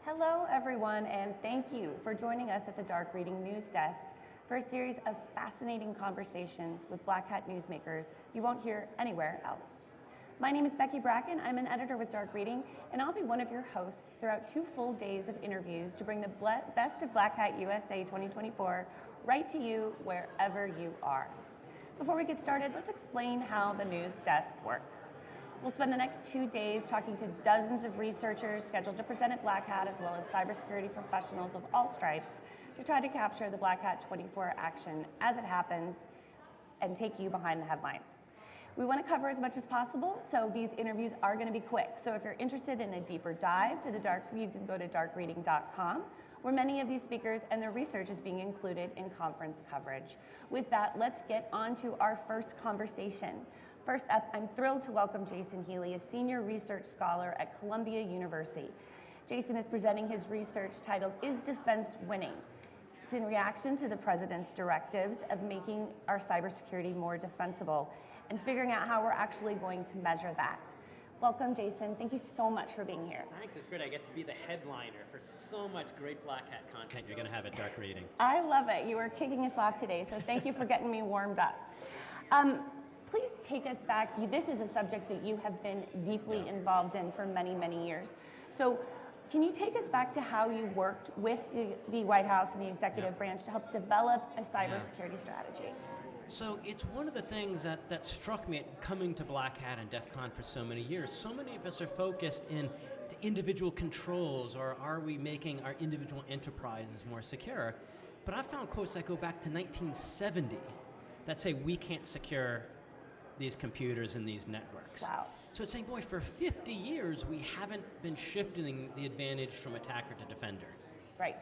Hello, everyone, and thank you for joining us at the Dark Reading News Desk for a series of fascinating conversations with Black Hat newsmakers you won't hear anywhere else. My name is Becky Bracken. I'm an editor with Dark Reading, and I'll be one of your hosts throughout 2 full days of interviews to bring the best of Black Hat USA 2024 right to you wherever you are. Before we get started, let's explain how the news desk works. We'll spend the next 2 days talking to dozens of researchers scheduled to present at Black Hat, as well as cybersecurity professionals of all stripes, to try to capture the Black Hat 24 action as it happens and take you behind the headlines. We want to cover as much as possible, so these interviews are going to be quick. So if you're interested in a deeper dive to you can go to darkreading.com, where many of these speakers and their research is being included in conference coverage. With that, let's get on to our first conversation. First up, I'm thrilled to welcome Jason Healey, a senior research scholar at Columbia University. Jason is presenting his research titled, "Is Defense Winning?" It's in reaction to the president's directives of making our cybersecurity more defensible and figuring out how we're actually going to measure that. Welcome, Jason. Thank you so much for being here. Thanks, it's great. I get to be the headliner for so much great Black Hat content you're going to have at Dark Reading. I love it. You are kicking us off today, so thank you for getting me warmed up. Please take us back. This is a subject that you have been deeply involved in for many, many years. So can you take us back to how you worked with the White House and the executive branch to help develop a cybersecurity strategy? So it's one of the things that struck me at coming to Black Hat and DEF CON for so many years. So many of us are focused in the individual controls, or are we making our individual enterprises more secure? But I've found quotes that go back to 1970 that say we can't secure these computers and these networks. Wow. So it's saying, boy, for 50 years, we haven't been shifting the advantage from attacker to defender. Right.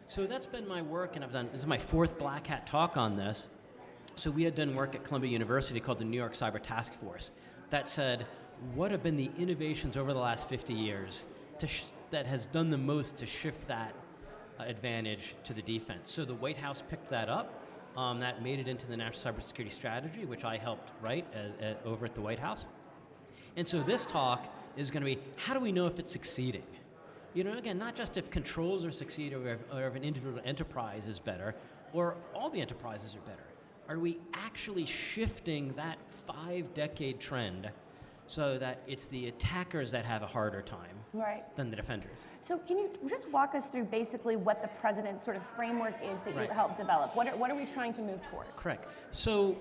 So that's been my work, and this is my 4th Black Hat talk on this. So we had done work at Columbia University called the New York Cyber Task Force that said, what have been the innovations over the last 50 years that has done the most to shift that advantage to the defense? So the White House picked that up. That made it into the National Cybersecurity Strategy, which I helped write over at the White House. And so this talk is going to be, how do we know if it's succeeding? You know, again, not just if controls are succeeding or if an individual enterprise is better, or all the enterprises are better. Are we actually shifting that 5-decade trend so that it's the attackers that have a harder time than the defenders? So can you just walk us through basically what the president's sort of framework is that you helped develop? What are we trying to move toward? Correct. So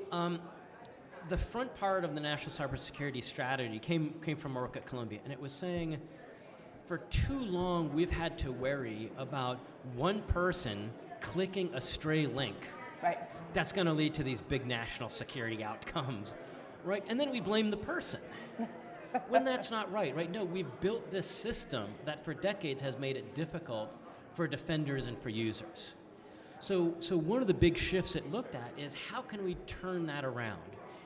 the front part of the National Cybersecurity Strategy came from our work at Columbia, and it was saying, for too long we've had to worry about one person clicking a stray link. Right. That's going to lead to these big national security outcomes, right? And then we blame the person. When that's not right? No, we've built this system that for decades has made it difficult for defenders and for users. So one of the big shifts it looked at is, how can we turn that around?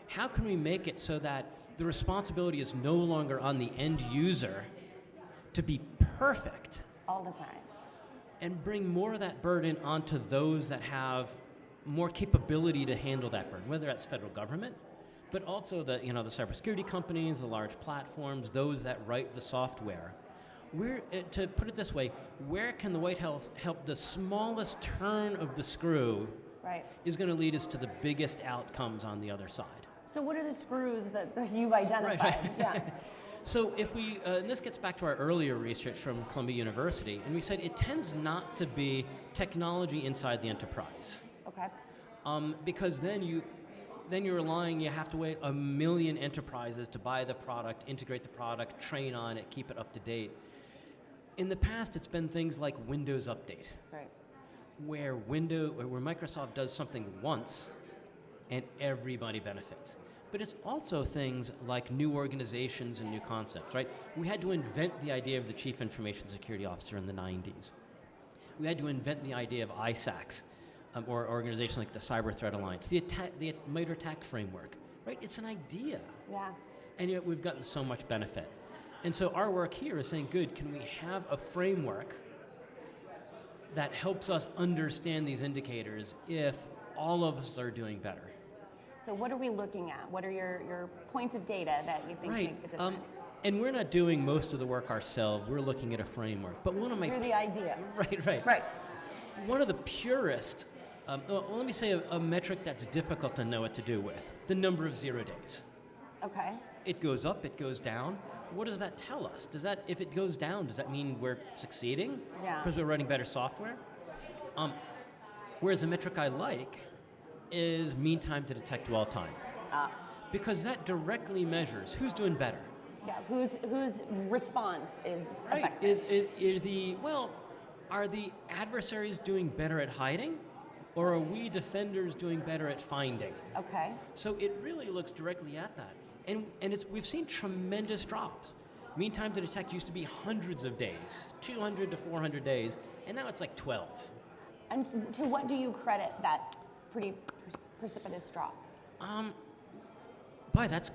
How can we make it so that the responsibility is no longer on the end user to be perfect all the time, and bring more of that burden onto those that have more capability to handle that burden, whether that's federal government, but also the cybersecurity companies, the large platforms, those that write the software. To put it this way, where can the White House help the smallest turn of the screw is going to lead us to the biggest outcomes on the other side. So what are the screws that you've identified? Right. Yeah. So if we, and this gets back to our earlier research from Columbia University, and we said it tends not to be technology inside the enterprise. Okay. Because then you're relying, you have to wait 1 million enterprises to buy the product, integrate the product, train on it, keep it up to date. In the past, it's been things like Windows Update, where Microsoft does something once and everybody benefits. But it's also things like new organizations and new concepts, right? We had to invent the idea of the Chief Information Security Officer in the 90s. We had to invent the idea of ISACs, or organizations like the Cyber Threat Alliance, the MITRE attack framework, right? It's an idea. Yeah. And yet we've gotten so much benefit. And so our work here is saying, good, can we have a framework that helps us understand these indicators if all of us are doing better? So what are we looking at? What are your points of data that you think make the difference? And we're not doing most of the work ourselves. We're looking at a framework. But one of my You're the idea. Right. Right. One of the purest, well, let me say a metric that's difficult to know what to do with, the number of 0 days. Okay. It goes up, it goes down. What does that tell us? Does that, if it goes down, does that mean we're succeeding? Yeah. Because we're writing better software? Whereas a metric I like is mean time to detect dwell time. Because that directly measures who's doing better. Yeah, whose response is Right. effective. Are the adversaries doing better at hiding, or are we defenders doing better at finding? Okay. So it really looks directly at that. And we've seen tremendous drops. Mean time to detect used to be hundreds of days, 200 to 400 days, and now it's like 12. And to what do you credit that pretty precipitous drop? Boy, that's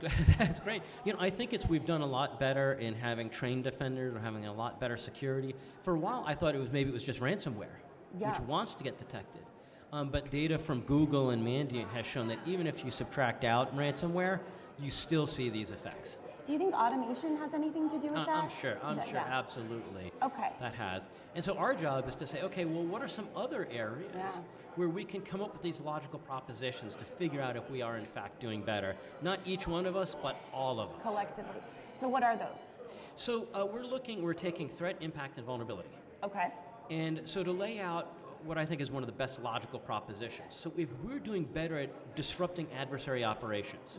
great. I think we've done a lot better in having trained defenders or having a lot better security. For a while, I thought it was just ransomware, which wants to get detected. But data from Google and Mandiant has shown that even if you subtract out ransomware, you still see these effects. Do you think automation has anything to do with that? I'm sure, Yeah. absolutely. Okay. That has. And so our job is to say, okay, well, what are some other areas where we can come up with these logical propositions to figure out if we are in fact doing better? Not each one of us, but all of us. Collectively. So what are those? So we're taking threat, impact, and vulnerability. Okay. And so to lay out what I think is one of the best logical propositions. So if we're doing better at disrupting adversary operations,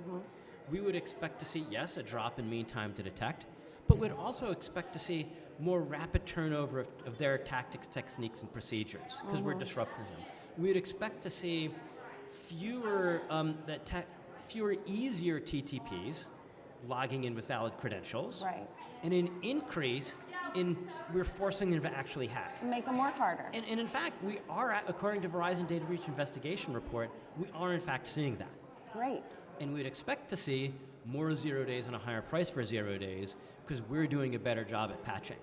we would expect to see, yes, a drop in mean time to detect, but we'd also expect to see more rapid turnover of their tactics, techniques, and procedures, because we're disrupting them. We'd expect to see fewer easier TTPs, logging in with valid credentials, Right. and an increase in we're forcing them to actually hack. Make them work harder. And in fact, we are, according to Verizon Data Breach Investigation Report, we are in fact seeing that. Great. And we'd expect to see more 0 days and a higher price for 0 days because we're doing a better job at patching.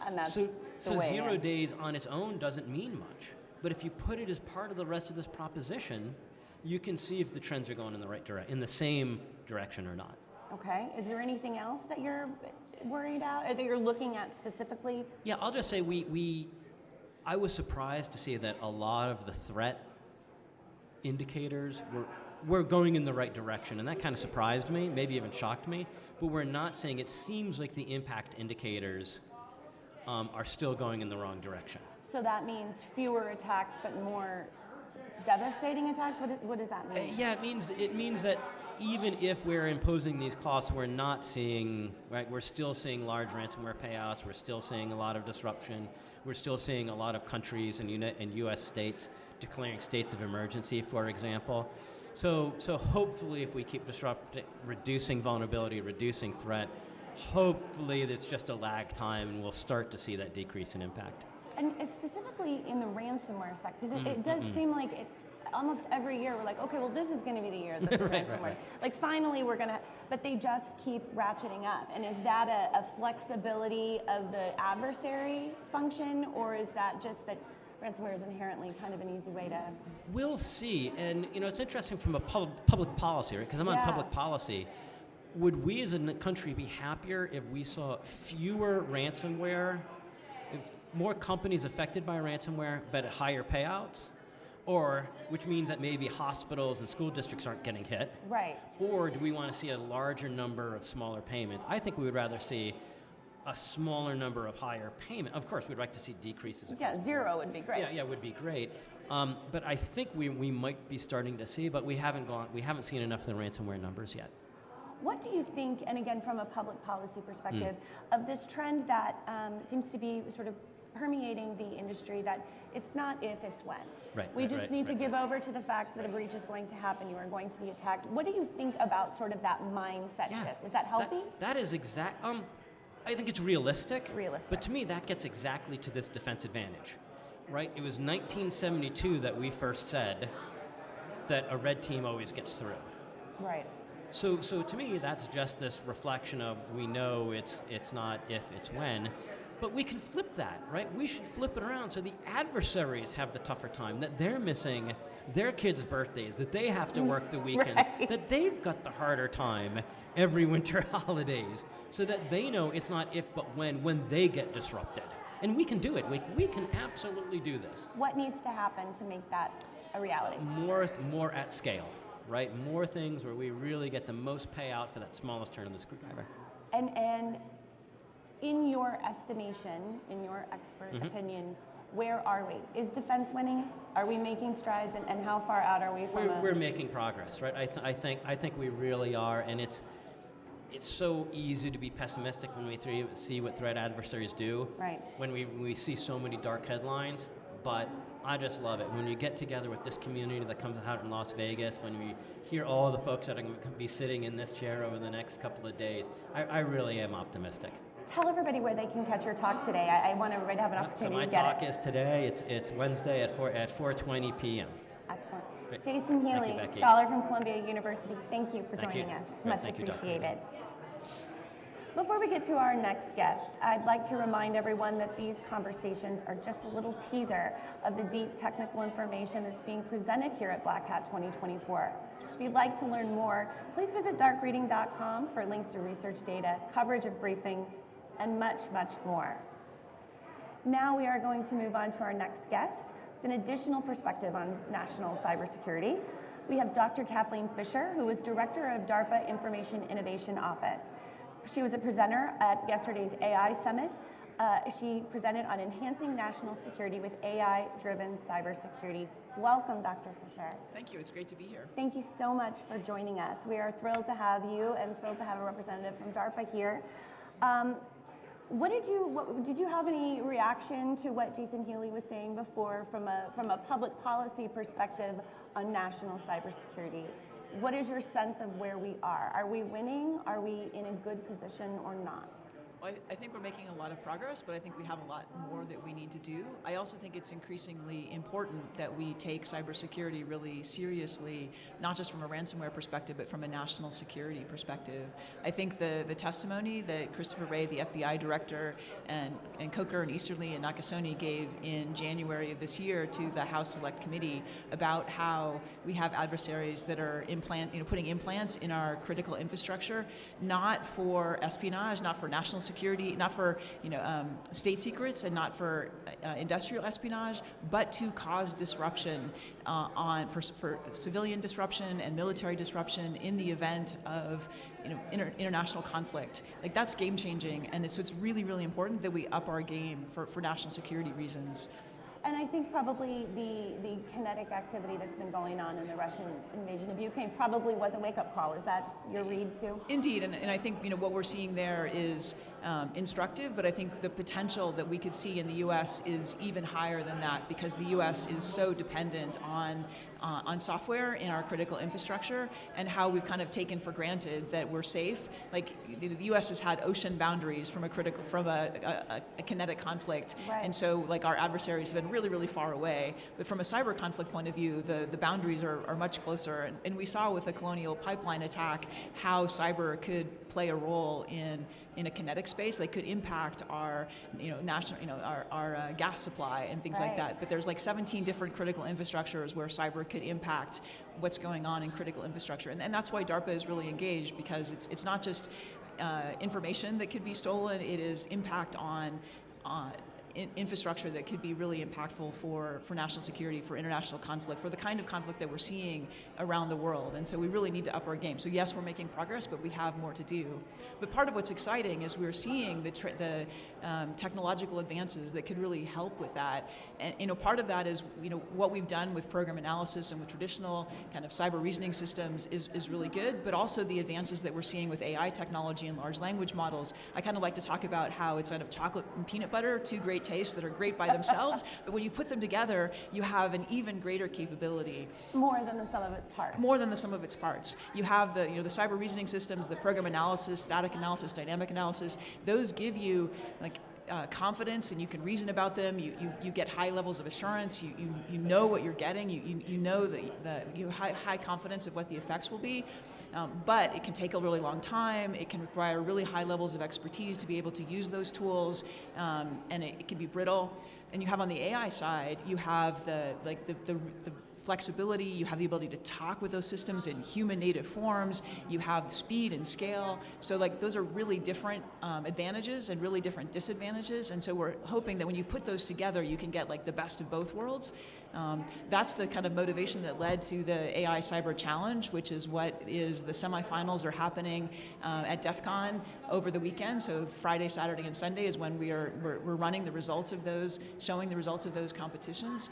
And that's So the way 0 in. days on its own doesn't mean much. But if you put it as part of the rest of this proposition, you can see if the trends are going in the right direction, in the same direction or not. Okay. Is there anything else that you're worried about, or that you're looking at specifically? Yeah, I'll just say I was surprised to see that a lot of the threat indicators were going in the right direction, and that kind of surprised me, maybe even shocked me, but we're not saying it seems like the impact indicators are still going in the wrong direction. So that means fewer attacks, but more devastating attacks? What does that mean? Yeah, it means that even if we're imposing these costs, we're not seeing, right, we're still seeing large ransomware payouts, we're still seeing a lot of disruption, we're still seeing a lot of countries and US states declaring states of emergency, for example. So hopefully if we keep reducing vulnerability, reducing threat, hopefully it's just a lag time and we'll start to see that decrease in impact. And specifically in the ransomware stack, because it does seem like almost every year we're like, okay, well this is going to be the year that the ransomware, right. like finally we're going to, but they just keep ratcheting up. And is that a flexibility of the adversary function, or is that just that ransomware is inherently kind of an easy way to? We'll see, and it's interesting from a public policy, right? Because I'm on public policy. Would we as a country be happier if we saw fewer ransomware, if more companies affected by ransomware, but at higher payouts? Or, which means that maybe hospitals and school districts aren't getting hit. Right. Or do we want to see a larger number of smaller payments? I think we would rather see a smaller number of higher payment. Of course, we'd like to see decreases. Yeah, 0 would be great. Yeah, would be great. But I think we might be starting to see, but we haven't seen enough of the ransomware numbers yet. What do you think, and again from a public policy perspective, of this trend that seems to be sort of permeating the industry, that it's not if, it's when. We just need to give over to the fact that a breach is going to happen, you are going to be attacked. What do you think about sort of that mindset shift? Is that healthy? That is exact. I think it's realistic. Realistic. But to me, that gets exactly to this defense advantage, right? It was 1972 that we first said that a red team always gets through. Right. So to me, that's just this reflection of we know it's not if, it's when. But we can flip that, right? We should flip it around so the adversaries have the tougher time, that they're missing their kids' birthdays, that they have to work the weekends, Right. that they've got the harder time every winter holidays, so that they know it's not if but when they get disrupted. And we can do it. We can absolutely do this. What needs to happen to make that a reality? More at scale, right? More things where we really get the most payout for that smallest turn of the screwdriver. And in your estimation, in your expert opinion, where are we? Is defense winning? Are we making strides? And how far out are we from We're making progress, right? I think we really are, and it's so easy to be pessimistic when we see what threat adversaries do. Right. When we see so many dark headlines, but I just love it. When you get together with this community that comes out in Las Vegas, when we hear all the folks that are going to be sitting in this chair over the next couple of days, I really am optimistic. Tell everybody where they can catch your talk today. I want everybody to have an opportunity to get it. So my talk is today. It's Wednesday at 4:20 p.m. Excellent. Great. Jason Healey, Thank you, Becky. scholar from Columbia University, thank you for Thank joining you. us. It's Great. much Thank you, Dr. appreciated. Before we get to our next guest, I'd like to remind everyone that these conversations are just a little teaser of the deep technical information that's being presented here at Black Hat 2024. If you'd like to learn more, please visit darkreading.com for links to research data, coverage of briefings, and much, much more. Now we are going to move on to our next guest with an additional perspective on national cybersecurity. We have Dr. Kathleen Fisher, who is Director of DARPA Information Innovation Office. She was a presenter at yesterday's AI Summit. She presented on enhancing national security with AI-driven cybersecurity. Welcome, Dr. Fisher. Thank you. It's great to be here. Thank you so much for joining us. We are thrilled to have you and thrilled to have a representative from DARPA here. Did you have any reaction to what Jason Healey was saying before from a public policy perspective on national cybersecurity? What is your sense of where we are? Are we winning? Are we in a good position or not? Well, I think we're making a lot of progress, but I think we have a lot more that we need to do. I also think it's increasingly important that we take cybersecurity really seriously, not just from a ransomware perspective, but from a national security perspective. I think the testimony that Christopher Wray, the FBI director, and Coker and Easterly and Nakasone gave in January of this year to the House Select Committee about how we have adversaries that are putting implants in our critical infrastructure, not for espionage, not for national security, not for state secrets, and not for industrial espionage, but to cause disruption for civilian disruption and military disruption in the event of international conflict. Like, that's game changing, and so it's really, really important that we up our game for national security reasons. And I think probably the kinetic activity that's been going on in the Russian invasion of Ukraine probably was a wake-up call. Is that your read too? Indeed, and I think what we're seeing there is instructive, but I think the potential that we could see in the U.S. is even higher than that, because the U.S. is so dependent on software in our critical infrastructure, and how we've kind of taken for granted that we're safe. Like, the U.S. has had ocean boundaries from a kinetic conflict, right. And so like our adversaries have been really, really far away. But from a cyber conflict point of view, the boundaries are much closer. And we saw with the Colonial Pipeline attack how cyber could play a role in a kinetic space. They could impact our national our gas supply and things like that. But there's like 17 different critical infrastructures where cyber could impact what's going on in critical infrastructure, and that's why DARPA is really engaged, because it's not just information that could be stolen. It is impact on infrastructure that could be really impactful for national security, for international conflict, for the kind of conflict that we're seeing around the world. And so we really need to up our game. So yes, we're making progress, but we have more to do. But part of what's exciting is we're seeing the technological advances that could really help with that. And part of that is what we've done with program analysis and with traditional kind of cyber reasoning systems is really good, but also the advances that we're seeing with AI technology and large language models. I kind of like to talk about how it's kind of chocolate and peanut butter, two great tastes that are great by themselves, but when you put them together, you have an even greater capability. More than the sum of its parts. More than the sum of its parts. You have the the cyber reasoning systems, the program analysis, static analysis, dynamic analysis. Those give you like confidence, and you can reason about them. You get high levels of assurance. You know what you're getting. You know you high confidence of what the effects will be. But it can take a really long time. It can require really high levels of expertise to be able to use those tools, and it can be brittle. And you have on the AI side, you have the flexibility, you have the ability to talk with those systems in human native forms, you have speed and scale. So like those are really different advantages and really different disadvantages. And so we're hoping that when you put those together, you can get like the best of both worlds. That's the kind of motivation that led to the AI Cyber Challenge, which is what is the semifinals are happening at DEF CON over the weekend. So Friday, Saturday, and Sunday is when we're running the results of those, showing the results of those competitions.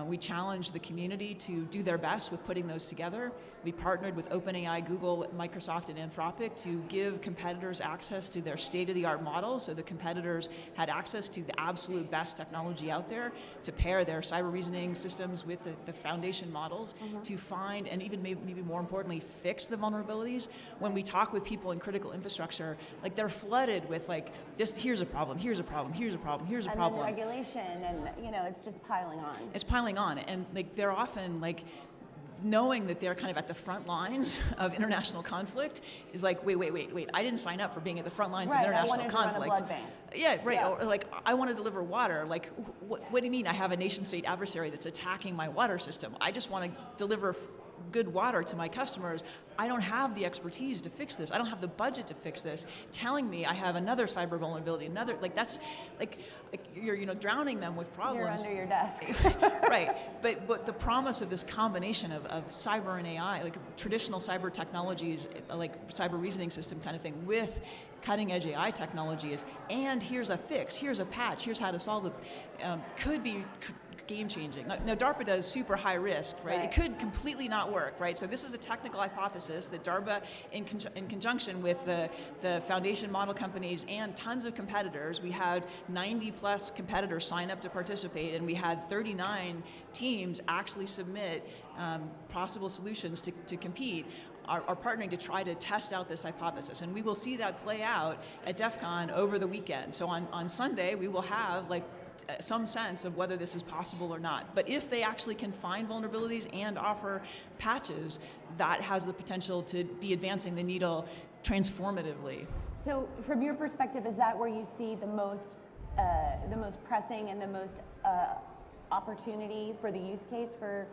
We challenged the community to do their best with putting those together. We partnered with OpenAI, Google, Microsoft, and Anthropic to give competitors access to their state-of-the-art models, so the competitors had access to the absolute best technology out there to pair their cyber reasoning systems with the foundation models to find, and even maybe more importantly, fix the vulnerabilities. When we talk with people in critical infrastructure, like they're flooded with like, this, here's a problem, here's a problem, here's a problem, here's a problem. And then regulation, and it's just piling on. It's piling on, and like they're often like knowing that they're kind of at the front lines of international conflict is like, wait, I didn't sign up for being at the front lines of international conflict. I wanted to run a blood bank. Yeah, right, yeah. Or like, I want to deliver water. Like, what do you mean I have a nation-state adversary that's attacking my water system? I just want to deliver good water to my customers. I don't have the expertise to fix this. I don't have the budget to fix this. Telling me I have another cyber vulnerability, another, like that's, like you're drowning them with problems. You're under your desk. Right, but the promise of this combination of cyber and AI, like traditional cyber technologies, like cyber reasoning system kind of thing, with cutting edge AI technology is, and here's a fix, here's a patch, here's how to solve it, could be game changing. Now DARPA does super high risk, right? It could completely not work, right? So this is a technical hypothesis that DARPA, in conjunction with the foundation model companies and tons of competitors, we had 90 plus competitors sign up to participate, and we had 39 teams actually submit possible solutions to compete. Are partnering to try to test out this hypothesis, and we will see that play out at DEF CON over the weekend. So on Sunday, we will have like some sense of whether this is possible or not. But if they actually can find vulnerabilities and offer patches, that has the potential to be advancing the needle transformatively. So from your perspective, is that where you see the most pressing and the most opportunity for the use case for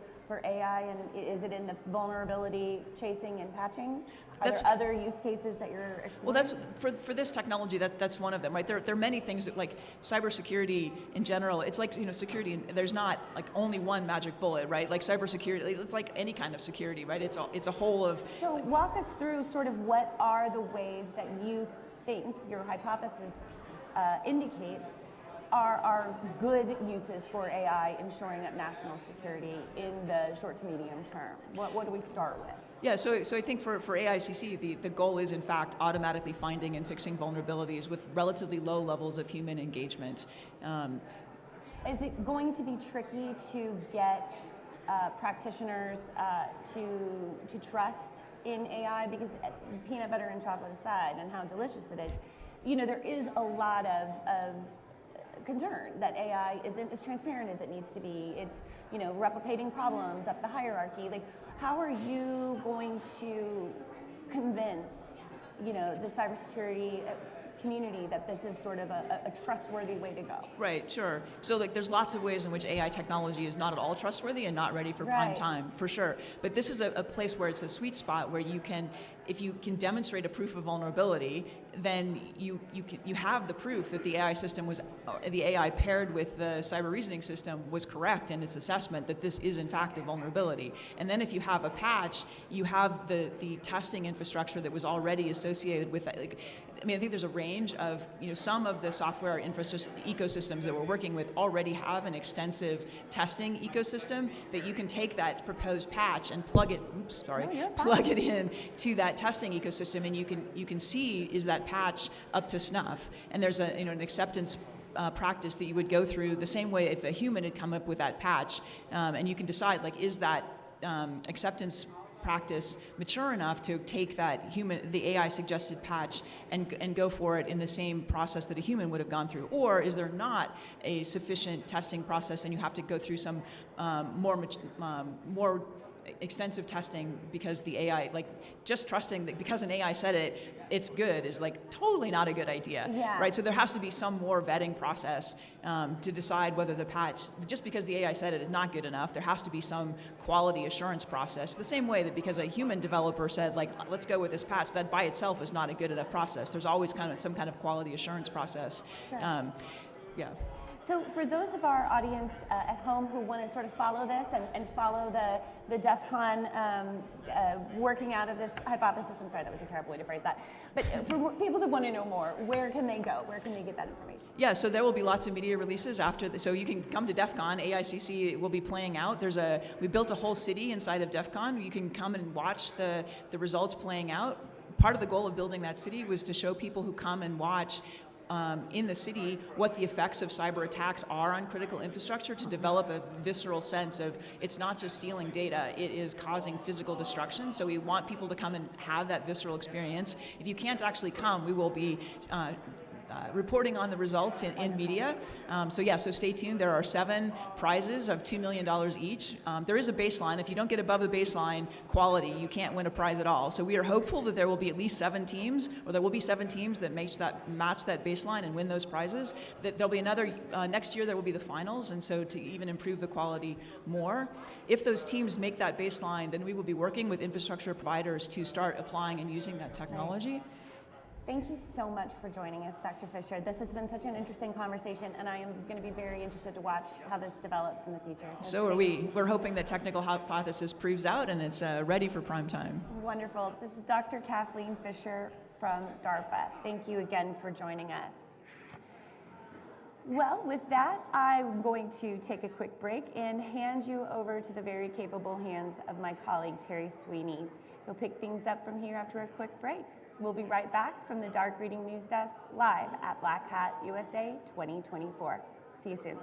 AI, and is it in the vulnerability chasing and patching? Are there other use cases that you're exploring? Well, that's for this technology. That's one of them, right? There are many things that, like cybersecurity in general. It's like security. There's not like only one magic bullet, right? Like cybersecurity, it's like any kind of security, right? It's a whole of. So walk us through sort of what are the ways that you think your hypothesis indicates are good uses for AI in shoring up national security in the short to medium term? What do we start with? Yeah, so I think for AICC, the goal is in fact automatically finding and fixing vulnerabilities with relatively low levels of human engagement. Is it going to be tricky to get practitioners to trust in AI? Because peanut butter and chocolate aside, and how delicious it is, there is a lot of concern that AI isn't as transparent as it needs to be. It's replicating problems up the hierarchy. Like, how are you going to convince the cybersecurity community that this is sort of a trustworthy way to go? Right, sure. So there's lots of ways in which AI technology is not at all trustworthy and not ready for prime time, for sure. But this is a place where it's a sweet spot where you can, if you can demonstrate a proof of vulnerability, then you have the proof that the AI system the AI paired with the cyber reasoning system was correct in its assessment that this is in fact a vulnerability. And then if you have a patch, you have the testing infrastructure that was already associated with that. I think there's a range of, some of the software ecosystems that we're working with already have an extensive testing ecosystem that you can take that proposed patch and plug it in to that testing ecosystem, and you can see, is that patch up to snuff? And there's an acceptance practice that you would go through the same way if a human had come up with that patch, and you can decide, is that acceptance practice mature enough to take the AI suggested patch and go for it in the same process that a human would have gone through? Or is there not a sufficient testing process and you have to go through some more extensive testing because the AI, like just trusting that because an AI said it, it's good is like totally not a good idea, right? So there has to be some more vetting process to decide whether the patch, just because the AI said it is not good enough, there has to be some quality assurance process. The same way that because a human developer said, like, let's go with this patch, that by itself is not a good enough process. There's always kind of some kind of quality assurance process. Sure. Yeah. So for those of our audience at home who want to sort of follow this and follow the DEF CON working out of this hypothesis, I'm sorry, that was a terrible way to phrase that, but for people that want to know more, where can they go? Where can they get that information? Yeah, so there will be lots of media releases after, so you can come to DEF CON, AICC will be playing out. We built a whole city inside of DEF CON. You can come and watch the results playing out. Part of the goal of building that city was to show people who come and watch in the city what the effects of cyber attacks are on critical infrastructure, to develop a visceral sense of it's not just stealing data, it is causing physical destruction. So we want people to come and have that visceral experience. If you can't actually come, we will be reporting on the results in media. So stay tuned. There are 7 prizes of $2 million each. There is a baseline. If you don't get above the baseline quality, you can't win a prize at all. So we are hopeful that there will be at least 7 teams, or there will be 7 teams that match that baseline and win those prizes. That there'll be another, next year there will be the finals, and so to even improve the quality more. If those teams make that baseline, then we will be working with infrastructure providers to start applying and using that technology. Right. Thank you so much for joining us, Dr. Fisher. This has been such an interesting conversation, and I am going to be very interested to watch how this develops in the future. So are we. We're hoping the technical hypothesis proves out and it's ready for prime time. Wonderful. This is Dr. Kathleen Fisher from DARPA. Thank you again for joining us. Well, with that, I'm going to take a quick break and hand you over to the very capable hands of my colleague, Terry Sweeney. He'll pick things up from here after a quick break. We'll be right back from the Dark Reading News Desk live at Black Hat USA 2024. See you soon.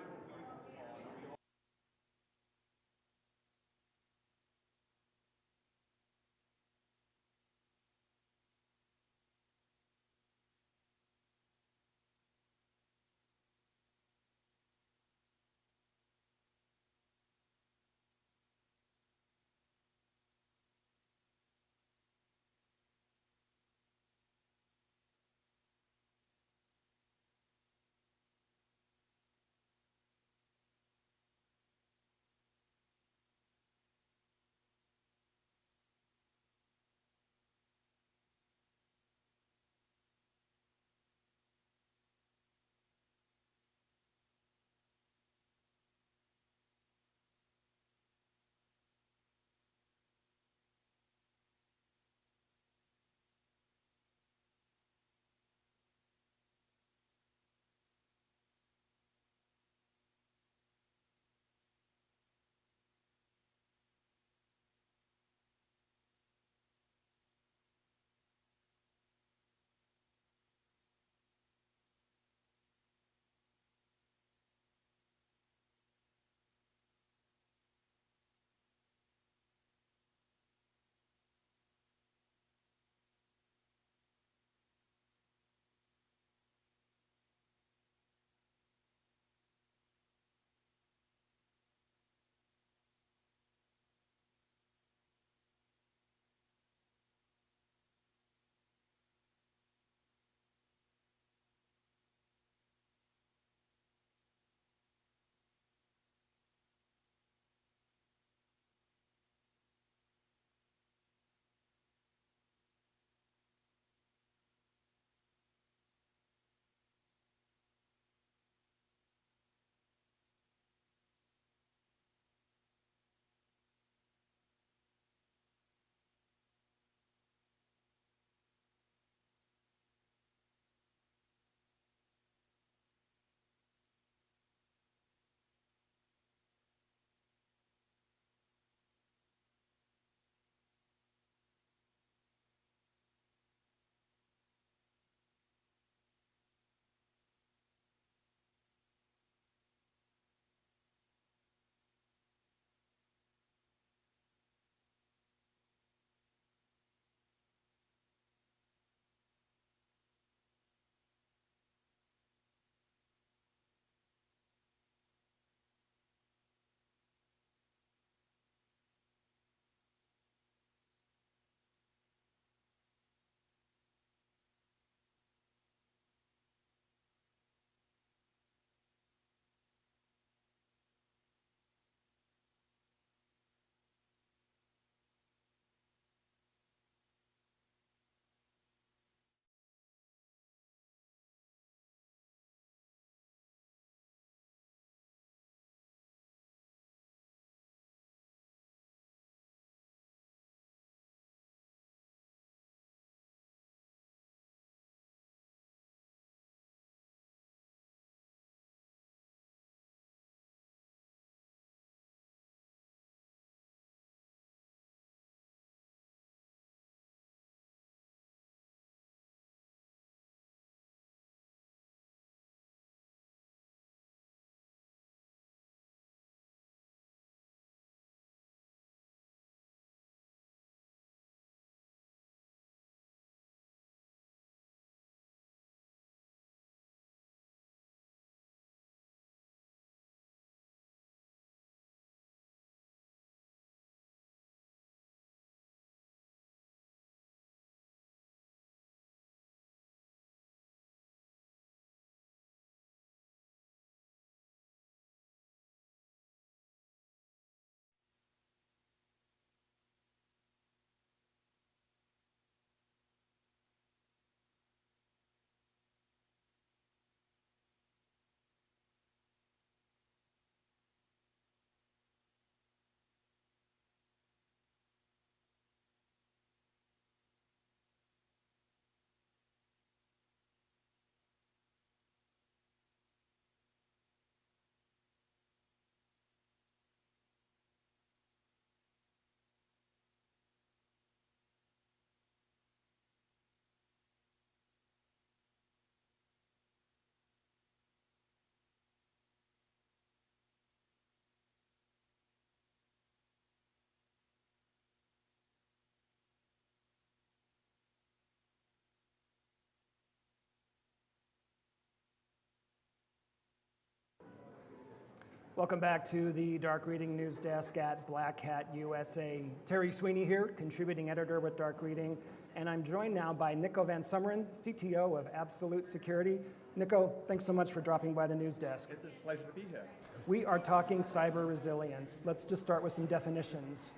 Welcome back to the Dark Reading News Desk at Black Hat USA. Terry Sweeney here, contributing editor with Dark Reading, and I'm joined now by Nicko van Someren, CTO of Absolute Security. Nicko, thanks so much for dropping by the news desk. It's a pleasure to be here. We are talking cyber resilience. Let's just start with some definitions.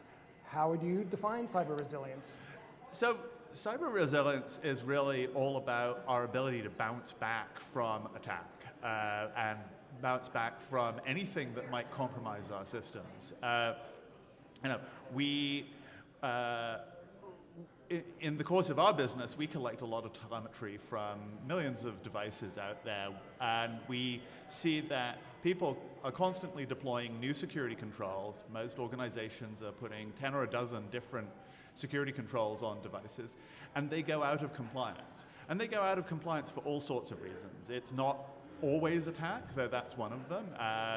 How would you define cyber resilience? So, cyber resilience is really all about our ability to bounce back from attack and bounce back from anything that might compromise our systems. In the course of our business, we collect a lot of telemetry from millions of devices out there, and we see that people are constantly deploying new security controls. Most organizations are putting 10 or a dozen different security controls on devices, and they go out of compliance. And they go out of compliance for all sorts of reasons. It's not always attack, though that's one of them.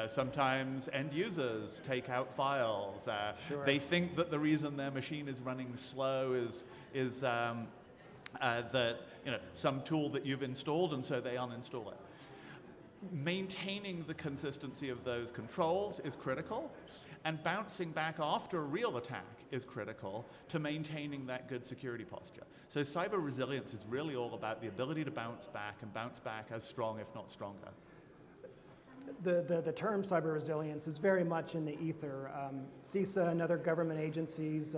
Sometimes end users take out files. Sure. They think that the reason their machine is running slow is that some tool that you've installed, and so they uninstall it. Maintaining the consistency of those controls is critical, and bouncing back after a real attack is critical to maintaining that good security posture. So cyber resilience is really all about the ability to bounce back and bounce back as strong, if not stronger. The term cyber resilience is very much in the ether. CISA and other government agencies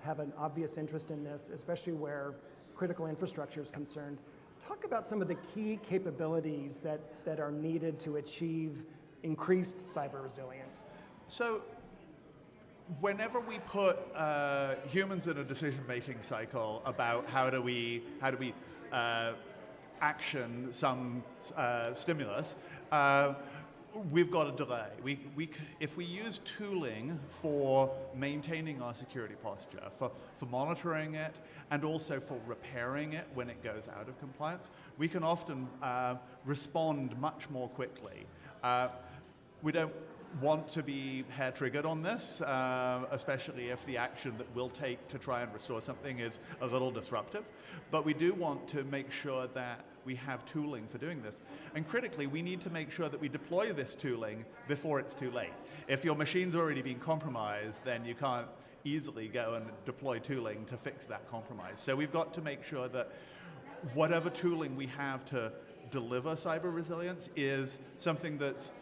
have an obvious interest in this, especially where critical infrastructure is concerned. Talk about some of the key capabilities that are needed to achieve increased cyber resilience. So whenever we put humans in a decision-making cycle about how do we action some stimulus, we've got a delay. If we use tooling for maintaining our security posture, for monitoring it, and also for repairing it when it goes out of compliance, we can often respond much more quickly. We don't want to be hair-triggered on this, especially if the action that we'll take to try and restore something is a little disruptive. But we do want to make sure that we have tooling for doing this. And critically, we need to make sure that we deploy this tooling before it's too late. If your machine's already been compromised, then you can't easily go and deploy tooling to fix that compromise. So we've got to make sure that whatever tooling we have to deliver cyber resilience is something that's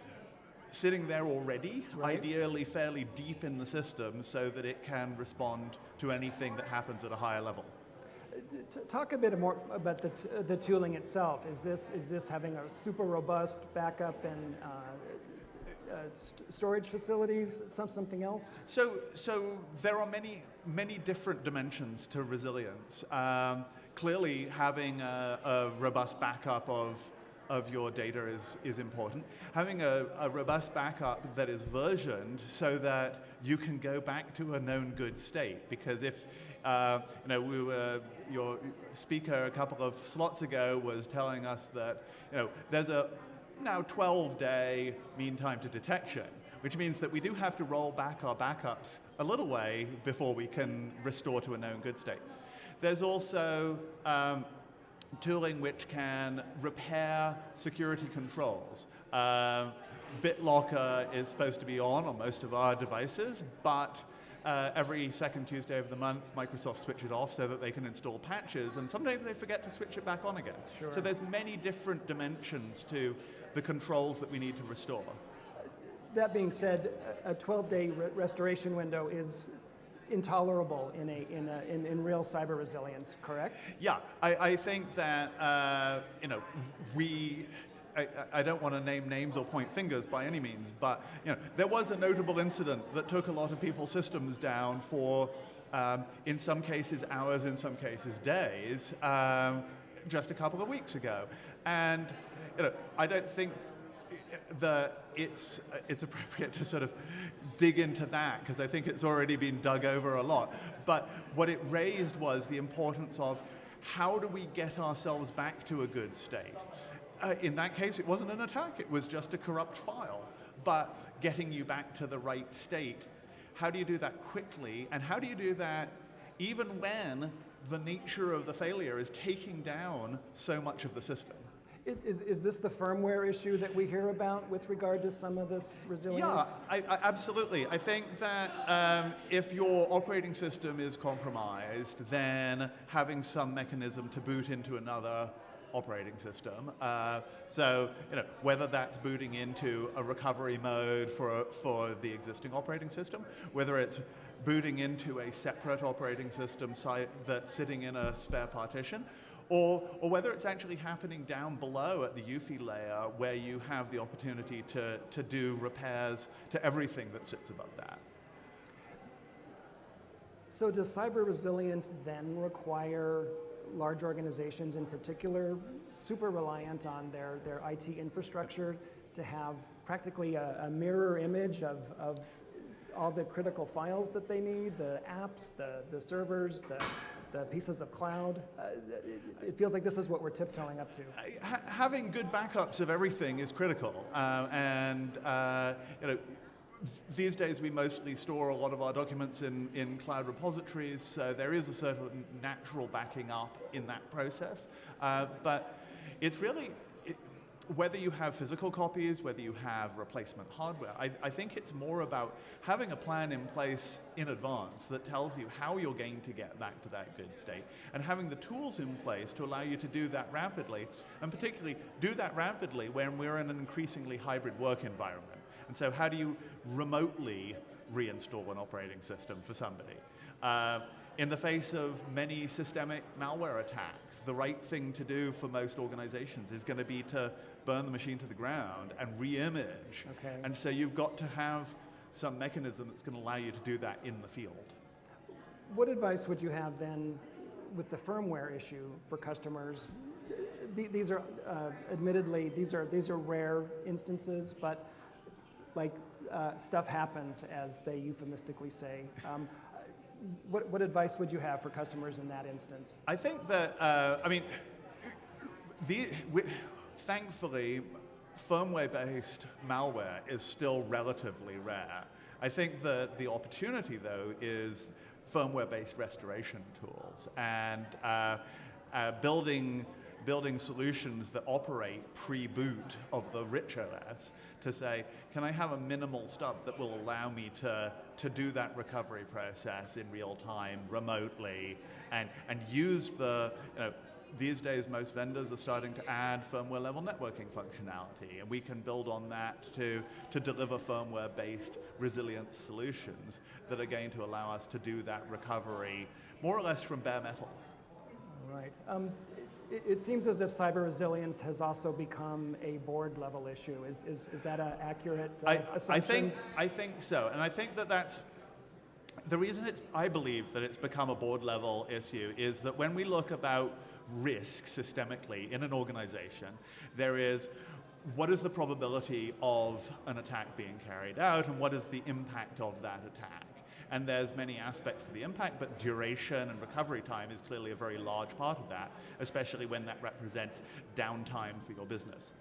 sitting there already, right, ideally fairly deep in the system, so that it can respond to anything that happens at a higher level. Talk a bit more about the tooling itself. Is this having a super robust backup and storage facilities? Something else? So there are many different dimensions to resilience. Clearly, having a robust backup of your data is important. Having a robust backup that is versioned so that you can go back to a known good state. Because if your speaker a couple of slots ago was telling us that there's a now 12-day mean time to detection, which means that we do have to roll back our backups a little way before we can restore to a known good state. There's also tooling which can repair security controls. BitLocker is supposed to be on most of our devices, but every second Tuesday of the month, Microsoft switch it off so that they can install patches, and sometimes they forget to switch it back on again. Sure. So there's many different dimensions to the controls that we need to restore. That being said, a 12-day restoration window is intolerable in real cyber resilience, correct? Yeah, I think that I don't want to name names or point fingers by any means, but there was a notable incident that took a lot of people's systems down for, in some cases hours, in some cases days, just a couple of weeks ago, and I don't think that it's appropriate to sort of dig into that, because I think it's already been dug over a lot. But what it raised was the importance of how do we get ourselves back to a good state. In that case, it wasn't an attack, it was just a corrupt file. But getting you back to the right state, how do you do that quickly? And how do you do that even when the nature of the failure is taking down so much of the system? Is this the firmware issue that we hear about with regard to some of this resilience? Yeah, absolutely. I think that if your operating system is compromised, then having some mechanism to boot into another operating system. So, whether that's booting into a recovery mode for the existing operating system, whether it's booting into a separate operating system site that's sitting in a spare partition, or whether it's actually happening down below at the UFI layer where you have the opportunity to do repairs to everything that sits above that. So does cyber resilience then require large organizations in particular, super reliant on their IT infrastructure, to have practically a mirror image of all the critical files that they need, the apps, the servers, the pieces of cloud? It feels like this is what we're tiptoeing up to. Having good backups of everything is critical, these days we mostly store a lot of our documents in cloud repositories, so there is a certain natural backing up in that process. But it's really, whether you have physical copies, whether you have replacement hardware, I think it's more about having a plan in place in advance that tells you how you're going to get back to that good state, and having the tools in place to allow you to do that rapidly, and particularly do that rapidly when we're in an increasingly hybrid work environment. And so how do you remotely reinstall an operating system for somebody? In the face of many systemic malware attacks, the right thing to do for most organizations is going to be to burn the machine to the ground and re-image. Okay. And so you've got to have some mechanism that's going to allow you to do that in the field. What advice would you have then with the firmware issue for customers? These are, admittedly, these are rare instances, but stuff happens, as they euphemistically say. What advice would you have for customers in that instance? I think that, thankfully, firmware-based malware is still relatively rare. I think that the opportunity, though, is firmware-based restoration tools and building solutions that operate pre-boot of the rich OS to say, can I have a minimal stub that will allow me to do that recovery process in real time, remotely, and use these days most vendors are starting to add firmware level networking functionality, and we can build on that to deliver firmware-based resilience solutions that are going to allow us to do that recovery more or less from bare metal. Right. It seems as if cyber resilience has also become a board level issue. Is that an accurate assumption? I think so, and I think that's the reason I believe that it's become a board level issue is that when we look about risk systemically in an organization, there is what is the probability of an attack being carried out, and what is the impact of that attack? And there's many aspects to the impact, but duration and recovery time is clearly a very large part of that, especially when that represents downtime for your business.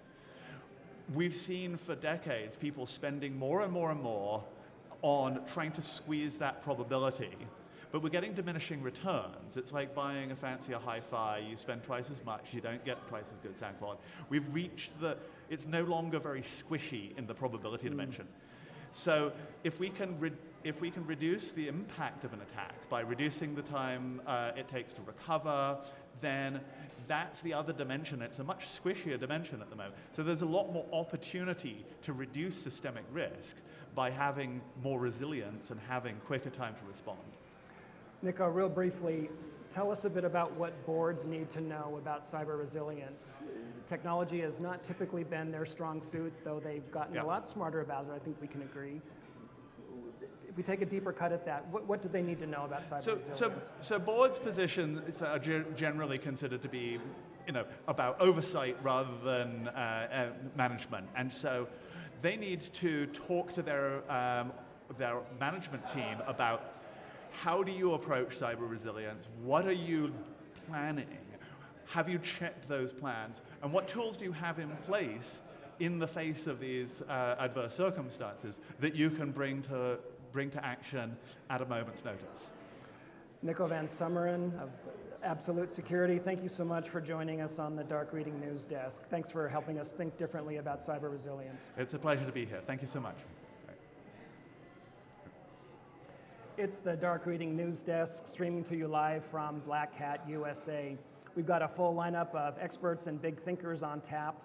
We've seen for decades people spending more and more and more on trying to squeeze that probability, but we're getting diminishing returns. It's like buying a fancier hi-fi. You spend twice as much, you don't get twice as good sound quality. We've reached it's no longer very squishy in the probability dimension. So if we can reduce the impact of an attack by reducing the time it takes to recover, then that's the other dimension. It's a much squishier dimension at the moment. So there's a lot more opportunity to reduce systemic risk by having more resilience and having quicker time to respond. Nicko, real briefly, tell us a bit about what boards need to know about cyber resilience. Technology has not typically been their strong suit, though they've gotten a lot smarter about it, I think we can agree. If we take a deeper cut at that, what do they need to know about cyber resilience? So boards' positions are generally considered to be, about oversight rather than management, and so they need to talk to their management team about how do you approach cyber resilience? What are you planning? Have you checked those plans? And what tools do you have in place in the face of these adverse circumstances that you can bring to action at a moment's notice? Nicko van Someren of Absolute Security, thank you so much for joining us on the Dark Reading News Desk. Thanks for helping us think differently about cyber resilience. It's a pleasure to be here. Thank you so much. It's the Dark Reading News Desk, streaming to you live from Black Hat, USA. We've got a full lineup of experts and big thinkers on tap.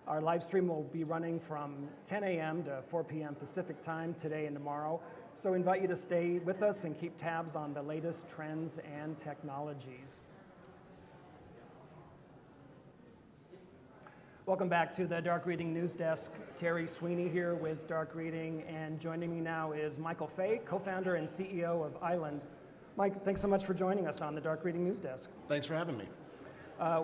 Our live stream will be running from 10 a.m. to 4 p.m. Pacific time today and tomorrow. So we invite you to stay with us and keep tabs on the latest trends and technologies. Welcome back to the Dark Reading News Desk. Terry Sweeney here with Dark Reading, and joining me now is Michael Fay, co-founder and CEO of Island. Mike, thanks so much for joining us on the Dark Reading News Desk. Thanks for having me.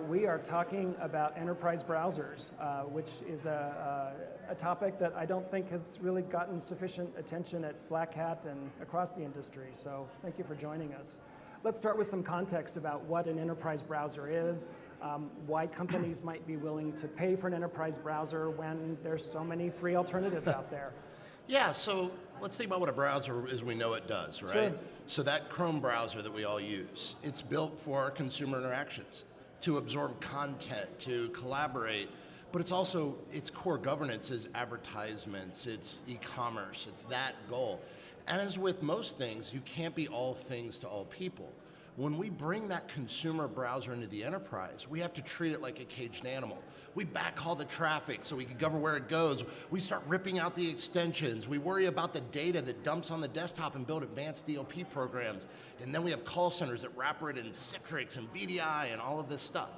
We are talking about enterprise browsers, which is a topic that I don't think has really gotten sufficient attention at Black Hat and across the industry, so thank you for joining us. Let's start with some context about what an enterprise browser is, why companies might be willing to pay for an enterprise browser when there's so many free alternatives out there. Yeah, so let's think about what a browser as we know it does, right? Sure. So that Chrome browser that we all use, it's built for consumer interactions, to absorb content, to collaborate, but it's also, its core governance is advertisements, it's e-commerce, it's that goal. And as with most things, you can't be all things to all people. When we bring that consumer browser into the enterprise, we have to treat it like a caged animal. We backhaul the traffic so we can govern where it goes. We start ripping out the extensions. We worry about the data that dumps on the desktop and build advanced DLP programs. And then we have call centers that wrap it in Citrix and VDI and all of this stuff.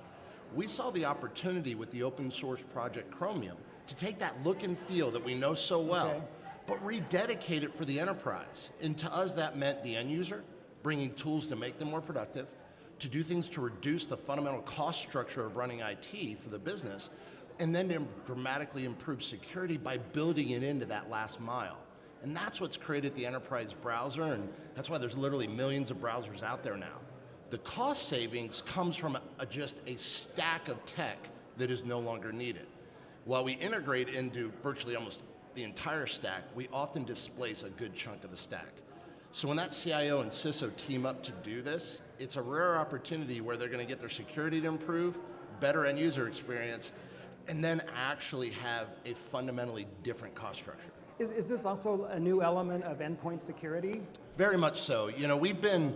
We saw the opportunity with the open source project Chromium to take that look and feel that we know so well, but rededicate it for the enterprise. And to us, that meant the end user, bringing tools to make them more productive, to do things to reduce the fundamental cost structure of running IT for the business, and then to dramatically improve security by building it into that last mile. And that's what's created the enterprise browser, and that's why there's literally millions of browsers out there now. The cost savings comes from just a stack of tech that is no longer needed. While we integrate into virtually almost the entire stack, we often displace a good chunk of the stack. So when that CIO and CISO team up to do this, it's a rare opportunity where they're going to get their security to improve, better end user experience, and then actually have a fundamentally different cost structure. Is this also a new element of endpoint security? Very much so. You know, we've been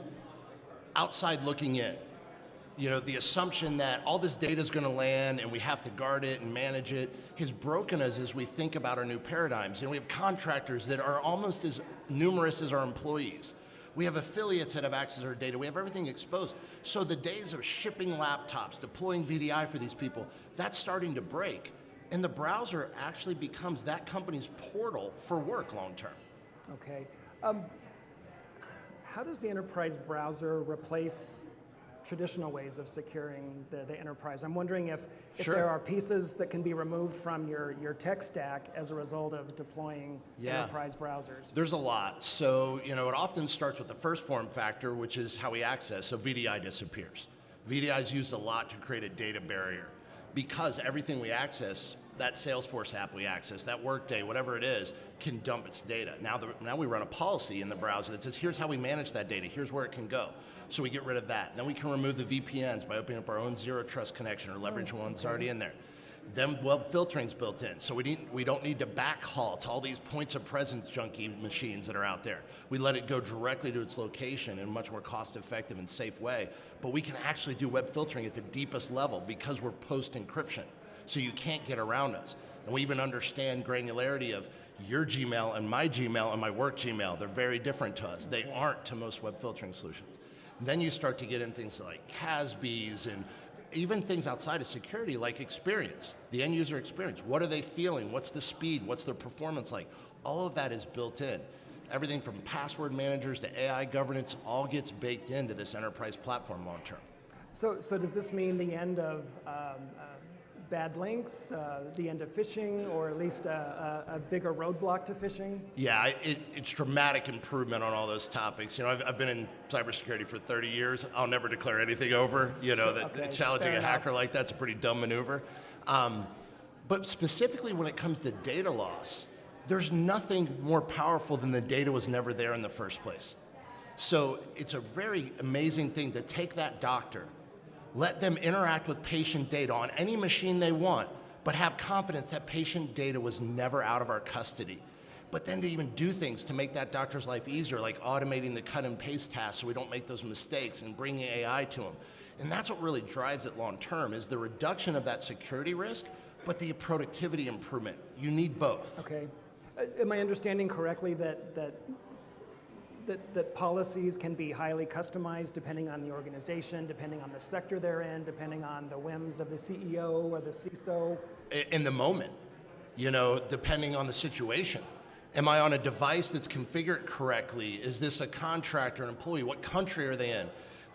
outside looking in. You know, the assumption that all this data is going to land and we have to guard it and manage it has broken us as we think about our new paradigms. And we have contractors that are almost as numerous as our employees. We have affiliates that have access to our data. We have everything exposed. So the days of shipping laptops, deploying VDI for these people, that's starting to break. And the browser actually becomes that company's portal for work long term. Okay. How does the enterprise browser replace traditional ways of securing the enterprise? I'm wondering if Sure. there are pieces that can be removed from your tech stack as a result of deploying enterprise browsers. There's a lot. So, you know, it often starts with the first form factor, which is how we access. So VDI disappears. VDI is used a lot to create a data barrier because everything we access, that Salesforce app we access, that Workday, whatever it is, can dump its data. Now we run a policy in the browser that says, here's how we manage that data, here's where it can go. So we get rid of that. Then we can remove the VPNs by opening up our own zero trust connection or leveraging one that's already in there. Then web filtering's built in, so we don't need to backhaul to all these points of presence junky machines that are out there. We let it go directly to its location in a much more cost-effective and safe way. But we can actually do web filtering at the deepest level because we're post-encryption, so you can't get around us. And we even understand granularity of your Gmail and my work Gmail. They're very different to us. They aren't to most web filtering solutions. And then you start to get in things like CASBs and even things outside of security like experience, the end user experience. What are they feeling? What's the speed? What's their performance like? All of that is built in. Everything from password managers to AI governance all gets baked into this enterprise platform long term. So does this mean the end of bad links, the end of phishing, or at least a bigger roadblock to phishing? Yeah, it's dramatic improvement on all those topics. You know, I've been in cybersecurity for 30 years. I'll never declare anything over. You know, that challenging a hacker like that's a pretty dumb maneuver. But specifically when it comes to data loss, there's nothing more powerful than the data was never there in the first place. So it's a very amazing thing to take that doctor Let them interact with patient data on any machine they want, but have confidence that patient data was never out of our custody. But then to even do things to make that doctor's life easier, like automating the cut and paste tasks so we don't make those mistakes and bringing AI to them. And that's what really drives it long term, is the reduction of that security risk, but the productivity improvement. You need both. Okay. Am I understanding correctly that policies can be highly customized depending on the organization, depending on the sector they're in, depending on the whims of the CEO or the CISO? In the moment, depending on the situation. Am I on a device that's configured correctly? Is this a contractor, an employee? What country are they in?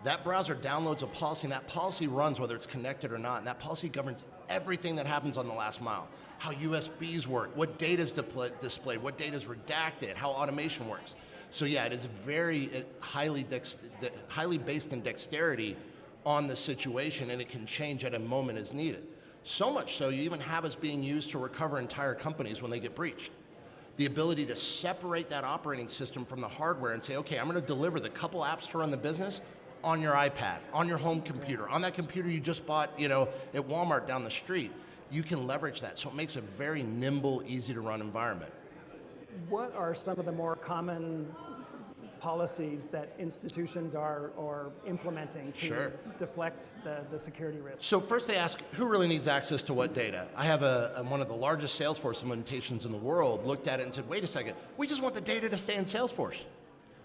That browser downloads a policy, and that policy runs whether it's connected or not, and that policy governs everything that happens on the last mile. How USBs work, what data is displayed, what data is redacted, how automation works. So yeah, it is very highly based in dexterity on the situation, and it can change at a moment as needed. So much so, you even have us being used to recover entire companies when they get breached. The ability to separate that operating system from the hardware and say, okay, I'm going to deliver the couple apps to run the business on your iPad, on your home computer, on that computer you just bought, at Walmart down the street. You can leverage that, so it makes a very nimble, easy to run environment. What are some of the more common policies that institutions are implementing to deflect the security risk? So first they ask, who really needs access to what data? I have one of the largest Salesforce implementations in the world looked at it and said, wait a second, we just want the data to stay in Salesforce.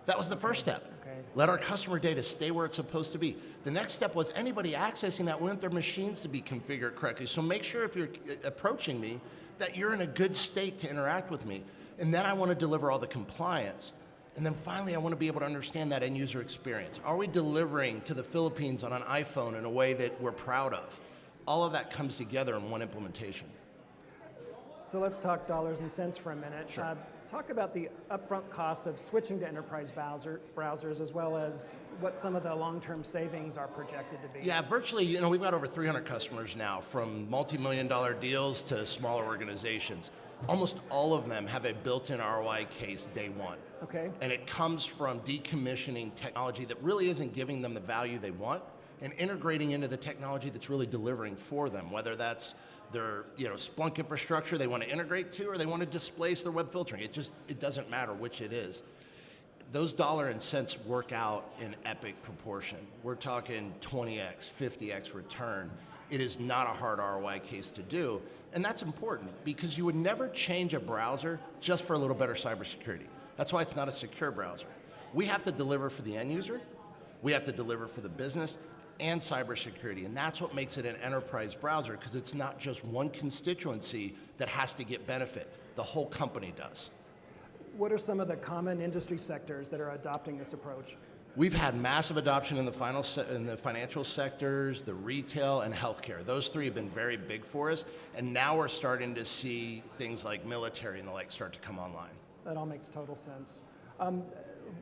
That was the first step. Okay. Let our customer data stay where it's supposed to be. The next step was anybody accessing that, we want their machines to be configured correctly. So make sure if you're approaching me that you're in a good state to interact with me. And then I want to deliver all the compliance. And then finally, I want to be able to understand that end user experience. Are we delivering to the Philippines on an iPhone in a way that we're proud of? All of that comes together in one implementation. So let's talk dollars and cents for a minute. Sure. Talk about the upfront costs of switching to enterprise browsers, as well as what some of the long-term savings are projected to be. Yeah, virtually, we've got over 300 customers now, from multi-million-dollar deals to smaller organizations. Almost all of them have a built-in ROI case day one. Okay. And it comes from decommissioning technology that really isn't giving them the value they want and integrating into the technology that's really delivering for them, whether that's their Splunk infrastructure they want to integrate to, or they want to displace their web filtering. It doesn't matter which it is. Those dollar and cents work out in epic proportion. We're talking 20x, 50x return. It is not a hard ROI case to do, and that's important because you would never change a browser just for a little better cybersecurity. That's why it's not a secure browser. We have to deliver for the end user, we have to deliver for the business, and cybersecurity, and that's what makes it an enterprise browser, because it's not just one constituency that has to get benefit. The whole company does. What are some of the common industry sectors that are adopting this approach? We've had massive adoption in the financial sectors, the retail, and healthcare. Those three have been very big for us, and now we're starting to see things like military and the like start to come online. That all makes total sense.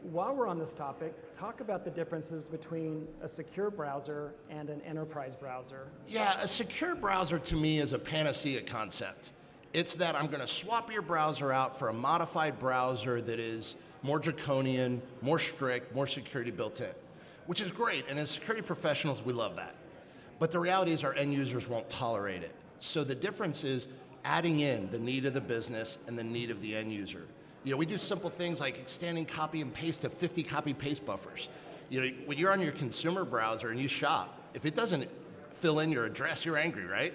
While we're on this topic, talk about the differences between a secure browser and an enterprise browser. Yeah, a secure browser to me is a panacea concept. It's that I'm going to swap your browser out for a modified browser that is more draconian, more strict, more security built in, which is great. And as security professionals, we love that. But the reality is our end users won't tolerate it. So the difference is adding in the need of the business and the need of the end user. We do simple things like extending copy and paste to 50 copy paste buffers. When you're on your consumer browser and you shop, if it doesn't fill in your address, you're angry, right?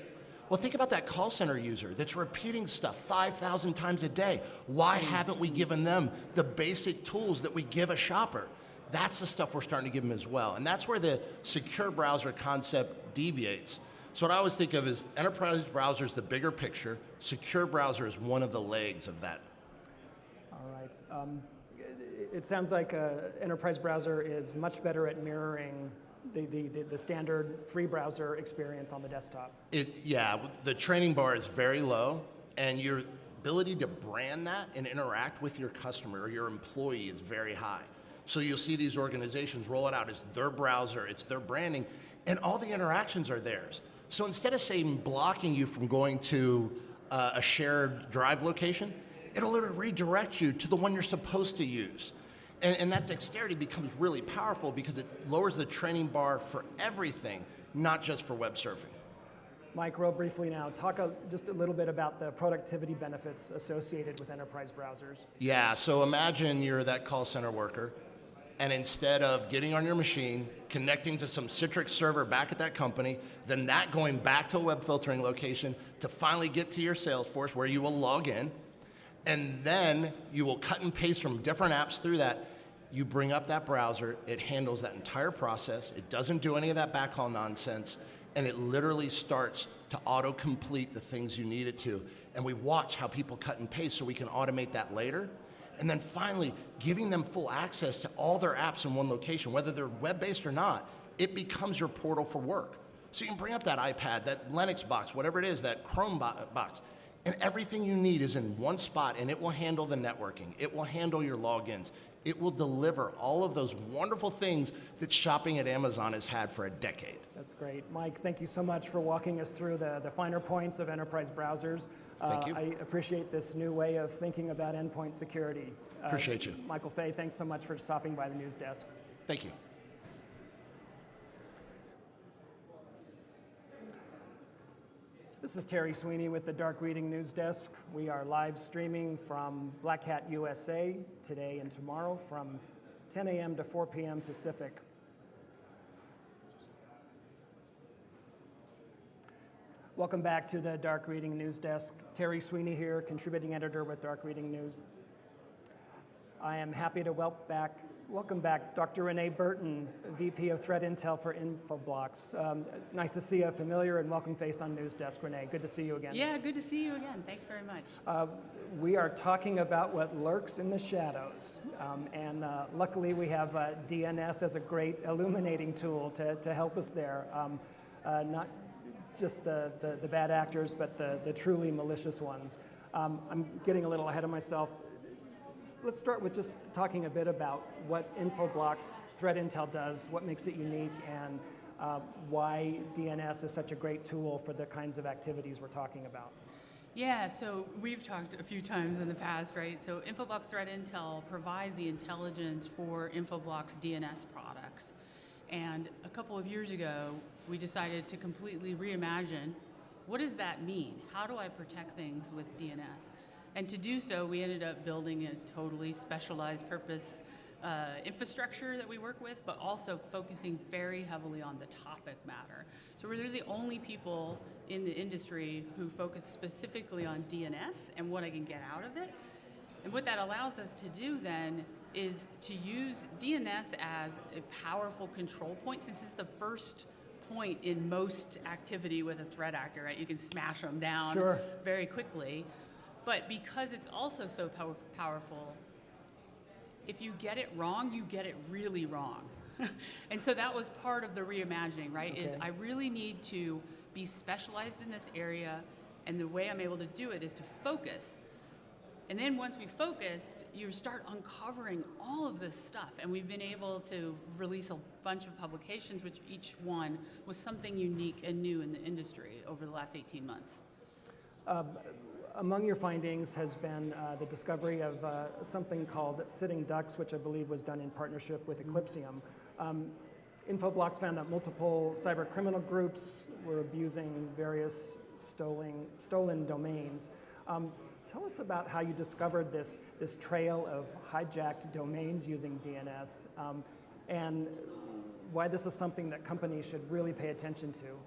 Well, think about that call center user that's repeating stuff 5,000 times a day. Why haven't we given them the basic tools that we give a shopper? That's the stuff we're starting to give them as well. And that's where the secure browser concept deviates. So what I always think of is enterprise browser is the bigger picture. Secure browser is one of the legs of that. All right. It sounds like an enterprise browser is much better at mirroring the standard free browser experience on the desktop. Yeah, the training bar is very low, and your ability to brand that and interact with your customer or your employee is very high. So you'll see these organizations roll it out as their browser, it's their branding, and all the interactions are theirs. So instead of saying blocking you from going to a shared drive location, it'll literally redirect you to the one you're supposed to use. And that dexterity becomes really powerful because it lowers the training bar for everything, not just for web surfing. Mike, real briefly now, talk just a little bit about the productivity benefits associated with enterprise browsers. Yeah, so imagine you're that call center worker, and instead of getting on your machine, connecting to some Citrix server back at that company, then that going back to a web filtering location to finally get to your Salesforce where you will log in, and then you will cut and paste from different apps through that. You bring up that browser, it handles that entire process, it doesn't do any of that backhaul nonsense, and it literally starts to auto-complete the things you need it to. And we watch how people cut and paste so we can automate that later. And then finally, giving them full access to all their apps in one location, whether they're web-based or not, it becomes your portal for work. So you can bring up that iPad, that Linux box, whatever it is, that Chrome box, and everything you need is in one spot, and it will handle the networking. It will handle your logins. It will deliver all of those wonderful things that shopping at Amazon has had for a decade. That's great. Mike, thank you so much for walking us through the finer points of enterprise browsers. Thank you. I appreciate this new way of thinking about endpoint security. Appreciate you. Michael Fay, thanks so much for stopping by the news desk. Thank you. This is Terry Sweeney with the Dark Reading News Desk. We are live streaming from Black Hat USA today and tomorrow from 10 a.m. to 4 p.m. Pacific. Welcome back to the Dark Reading News Desk. Terry Sweeney here, contributing editor with Dark Reading News. I am happy to welcome back Dr. Renée Burton, VP of Threat Intel for Infoblox. It's nice to see a familiar and welcome face on News Desk. Renée, good to see you again. Yeah, good to see you again. Thanks very much. We are talking about what lurks in the shadows. And luckily we have DNS as a great illuminating tool to help us there. Not just the bad actors, but the truly malicious ones. I'm getting a little ahead of myself. Let's start with just talking a bit about what Infoblox Threat Intel does, what makes it unique, and why DNS is such a great tool for the kinds of activities we're talking about. Yeah, so we've talked a few times in the past, right? So Infoblox Threat Intel provides the intelligence for Infoblox DNS products. And a couple of years ago, we decided to completely reimagine, what does that mean? How do I protect things with DNS? And to do so, we ended up building a totally specialized purpose infrastructure that we work with, but also focusing very heavily on the topic matter. So we're the only people in the industry who focus specifically on DNS and what I can get out of it. And what that allows us to do then is to use DNS as a powerful control point, since it's the first point in most activity with a threat actor, right? You can smash them down very quickly. But because it's also so powerful, if you get it wrong, you get it really wrong. And so that was part of the reimagining, right? Okay. Is I really need to be specialized in this area, and the way I'm able to do it is to focus. And then once we focused, you start uncovering all of this stuff. And we've been able to release a bunch of publications, which each one was something unique and new in the industry over the last 18 months. Among your findings has been the discovery of something called sitting ducks, which I believe was done in partnership with Eclipsium. Infoblox found that multiple cyber criminal groups were abusing various stolen domains. Tell us about how you discovered this trail of hijacked domains using DNS, and why this is something that companies should really pay attention to.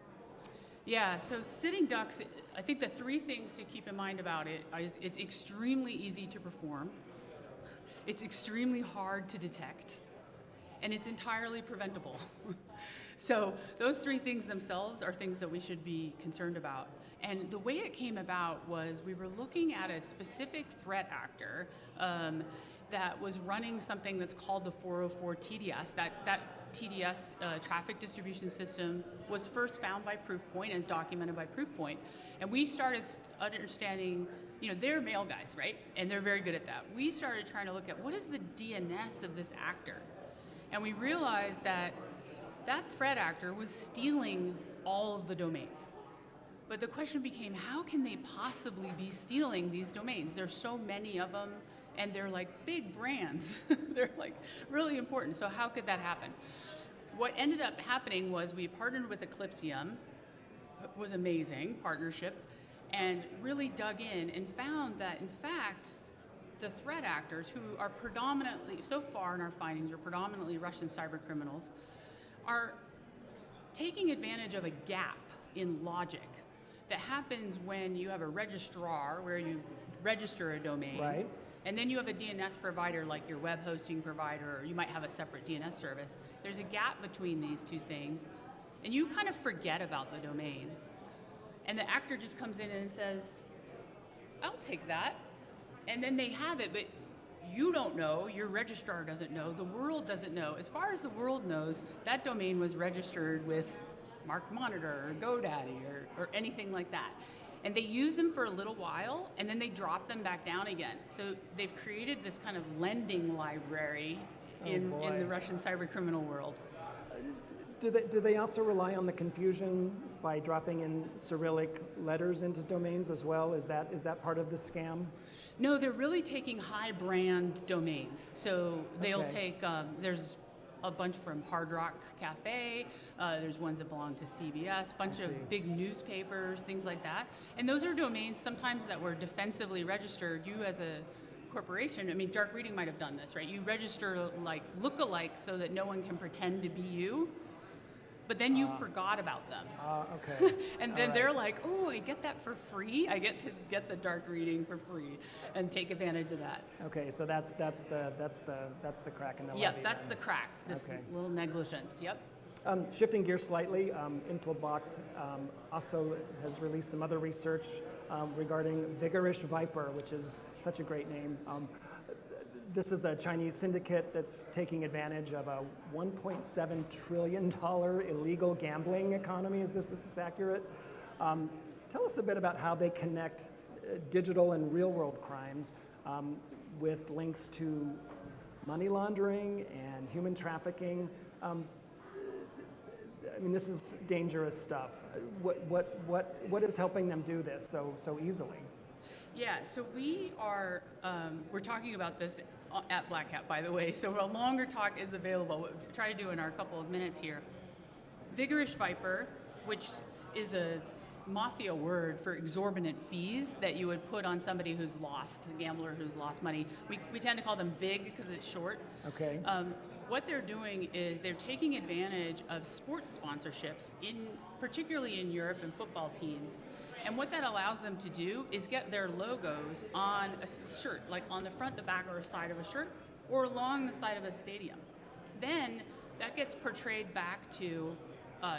Yeah, so sitting ducks, I think the three things to keep in mind about it is it's extremely easy to perform, it's extremely hard to detect, and it's entirely preventable. So those three things themselves are things that we should be concerned about. And the way it came about was we were looking at a specific threat actor that was running something that's called the 404 TDS. That TDS traffic distribution system was first found by Proofpoint, as documented by Proofpoint. And we started understanding, they're mail guys, right? And they're very good at that. We started trying to look at what is the DNS of this actor? And we realized that threat actor was stealing all of the domains. But the question became, how can they possibly be stealing these domains? There's so many of them, and they're like big brands. They're like really important, so how could that happen? what ended up happening was we partnered with Eclipsium, it was amazing partnership, and really dug in and found that, in fact, the threat actors, who are predominantly, so far in our findings, are predominantly Russian cyber criminals, are taking advantage of a gap in logic that happens when you have a registrar where you register a domain, Right. and then you have a DNS provider like your web hosting provider, or you might have a separate DNS service. There's a gap between these two things, and you kind of forget about the domain. And the actor just comes in and says, I'll take that. And then they have it, but you don't know, your registrar doesn't know, the world doesn't know. As far as the world knows, that domain was registered with Mark Monitor or GoDaddy or anything like that. And they use them for a little while, and then they drop them back down again. So they've created this kind of lending library in the Russian cyber criminal world. Do they also rely on the confusion by dropping in Cyrillic letters into domains as well? Is that part of the scam? No, they're really taking high brand domains. So they'll Okay. take, there's a bunch from Hard Rock Cafe, there's ones that belong to CBS, bunch see. of big newspapers, things like that. And those are domains sometimes that were defensively registered. You as a corporation, I mean, Dark Reading might have done this, right? You register like lookalikes so that no one can pretend to be you, but then you forgot about them. Okay. And then they're like, oh, I get that for free. I get to get the Dark Reading for free and take advantage of that. Okay, so that's the crack in the Yep, levee that's then. the crack, this Okay. little negligence, yep. Shifting gears slightly, Infoblox also has released some other research regarding Vigorish Viper, which is such a great name. This is a Chinese syndicate that's taking advantage of a $1.7 trillion illegal gambling economy. Is this accurate? Tell us a bit about how they connect digital and real-world crimes with links to money laundering and human trafficking. I mean, this is dangerous stuff. What is helping them do this so easily? Yeah, so we are, we're talking about this at Black Hat, by the way, so a longer talk is available. We'll try to do in our couple of minutes here. Vigorish Viper, which is a mafia word for exorbitant fees that you would put on somebody who's lost, a gambler who's lost money. We tend to call them VIG because it's short. Okay. What they're doing is they're taking advantage of sports sponsorships, particularly in Europe and football teams. And what that allows them to do is get their logos on a shirt, like on the front, the back, or side of a shirt, or along the side of a stadium. Then that gets portrayed back to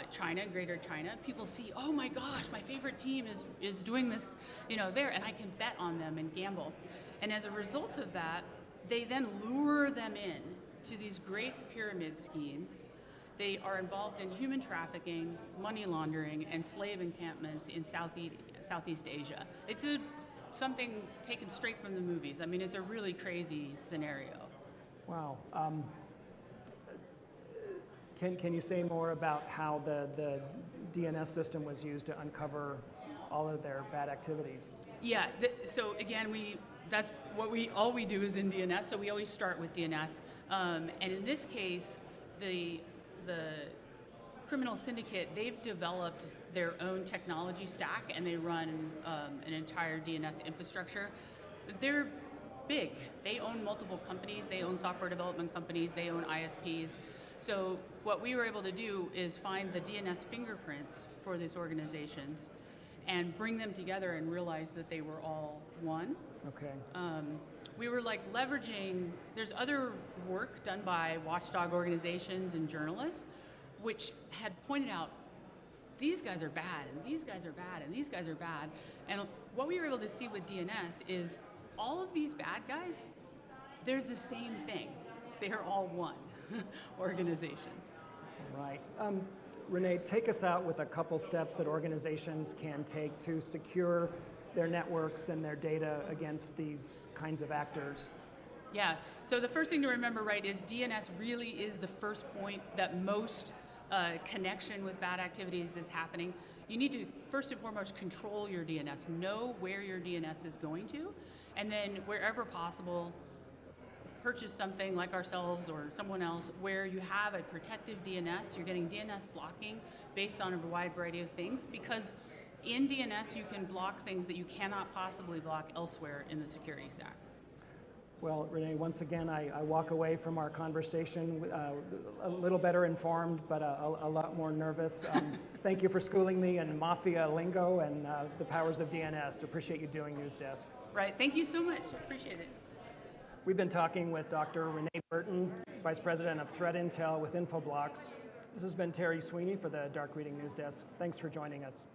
China, Greater China. People see, oh my gosh, my favorite team is doing this, there, and I can bet on them and gamble. And as a result of that, they then lure them in to these great pyramid schemes. They are involved in human trafficking, money laundering, and slave encampments in Southeast Asia. It's something taken straight from the movies. I mean, it's a really crazy scenario. Wow. Can you say more about how the DNS system was used to uncover all of their bad activities? Yeah. So again, that's all we do is in DNS. So we always start with DNS. And in this case, the criminal syndicate, they've developed their own technology stack and they run an entire DNS infrastructure. They're big. They own multiple companies. They own software development companies. They own ISPs. So what we were able to do is find the DNS fingerprints for these organizations and bring them together and realize that they were all one. Okay. We were leveraging, there's other work done by watchdog organizations and journalists which had pointed out these guys are bad and these guys are bad and these guys are bad. And what we were able to see with DNS is all of these bad guys, they're the same thing. They are all one organization. Right. Renée, take us out with a couple steps that organizations can take to secure their networks and their data against these kinds of actors. Yeah, so the first thing to remember, right, is DNS really is the first point that most connection with bad activities is happening. You need to, first and foremost, control your DNS, know where your DNS is going to, and then wherever possible, purchase something like ourselves or someone else where you have a protective DNS, you're getting DNS blocking based on a wide variety of things, because in DNS you can block things that you cannot possibly block elsewhere in the security stack. Well, Renee, once again, I walk away from our conversation a little better informed, but a lot more nervous. Thank you for schooling me in mafia lingo and the powers of DNS. Appreciate you doing News Desk. Right, thank you so much, appreciate it. We've been talking with Dr. Renée Burton, Vice President of Threat Intel with Infoblox. This has been Terry Sweeney for the Dark Reading News Desk. Thanks for joining us.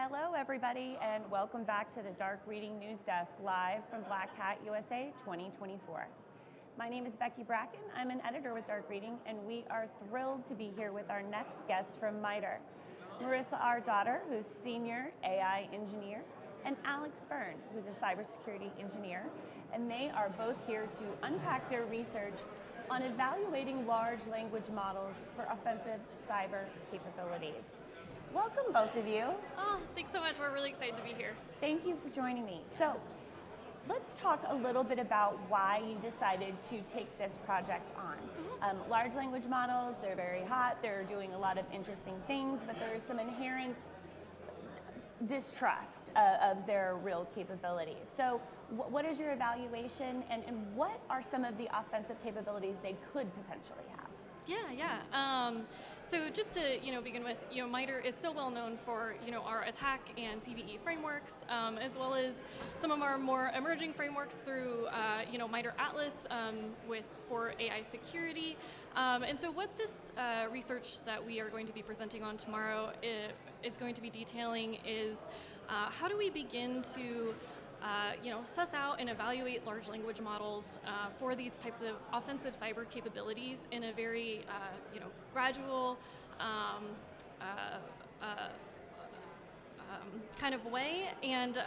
Hello, everybody, and welcome back to the Dark Reading News Desk, live from Black Hat USA 2024. My name is Becky Bracken. I'm an editor with Dark Reading, and we are thrilled to be here with our next guest from MITRE, Marissa, our daughter, who's senior AI engineer, and Alex Byrne, who's a cybersecurity engineer, and they are both here to unpack their research on evaluating large language models for offensive cyber capabilities. Welcome, both of you. Oh, thanks so much. We're really excited to be here. Thank you for joining me. So let's talk a little bit about why you decided to take this project on. Large language models, they're very hot. They're doing a lot of interesting things, but there is some inherent distrust of their real capabilities. So what is your evaluation, and what are some of the offensive capabilities they could potentially have? Yeah. So just to begin with, MITRE is so well known for our attack and CVE frameworks, as well as some of our more emerging frameworks through MITRE Atlas for AI security. And so what this research that we are going to be presenting on tomorrow is going to be detailing is how do we begin to suss out and evaluate large language models for these types of offensive cyber capabilities in a very, gradual kind of way. And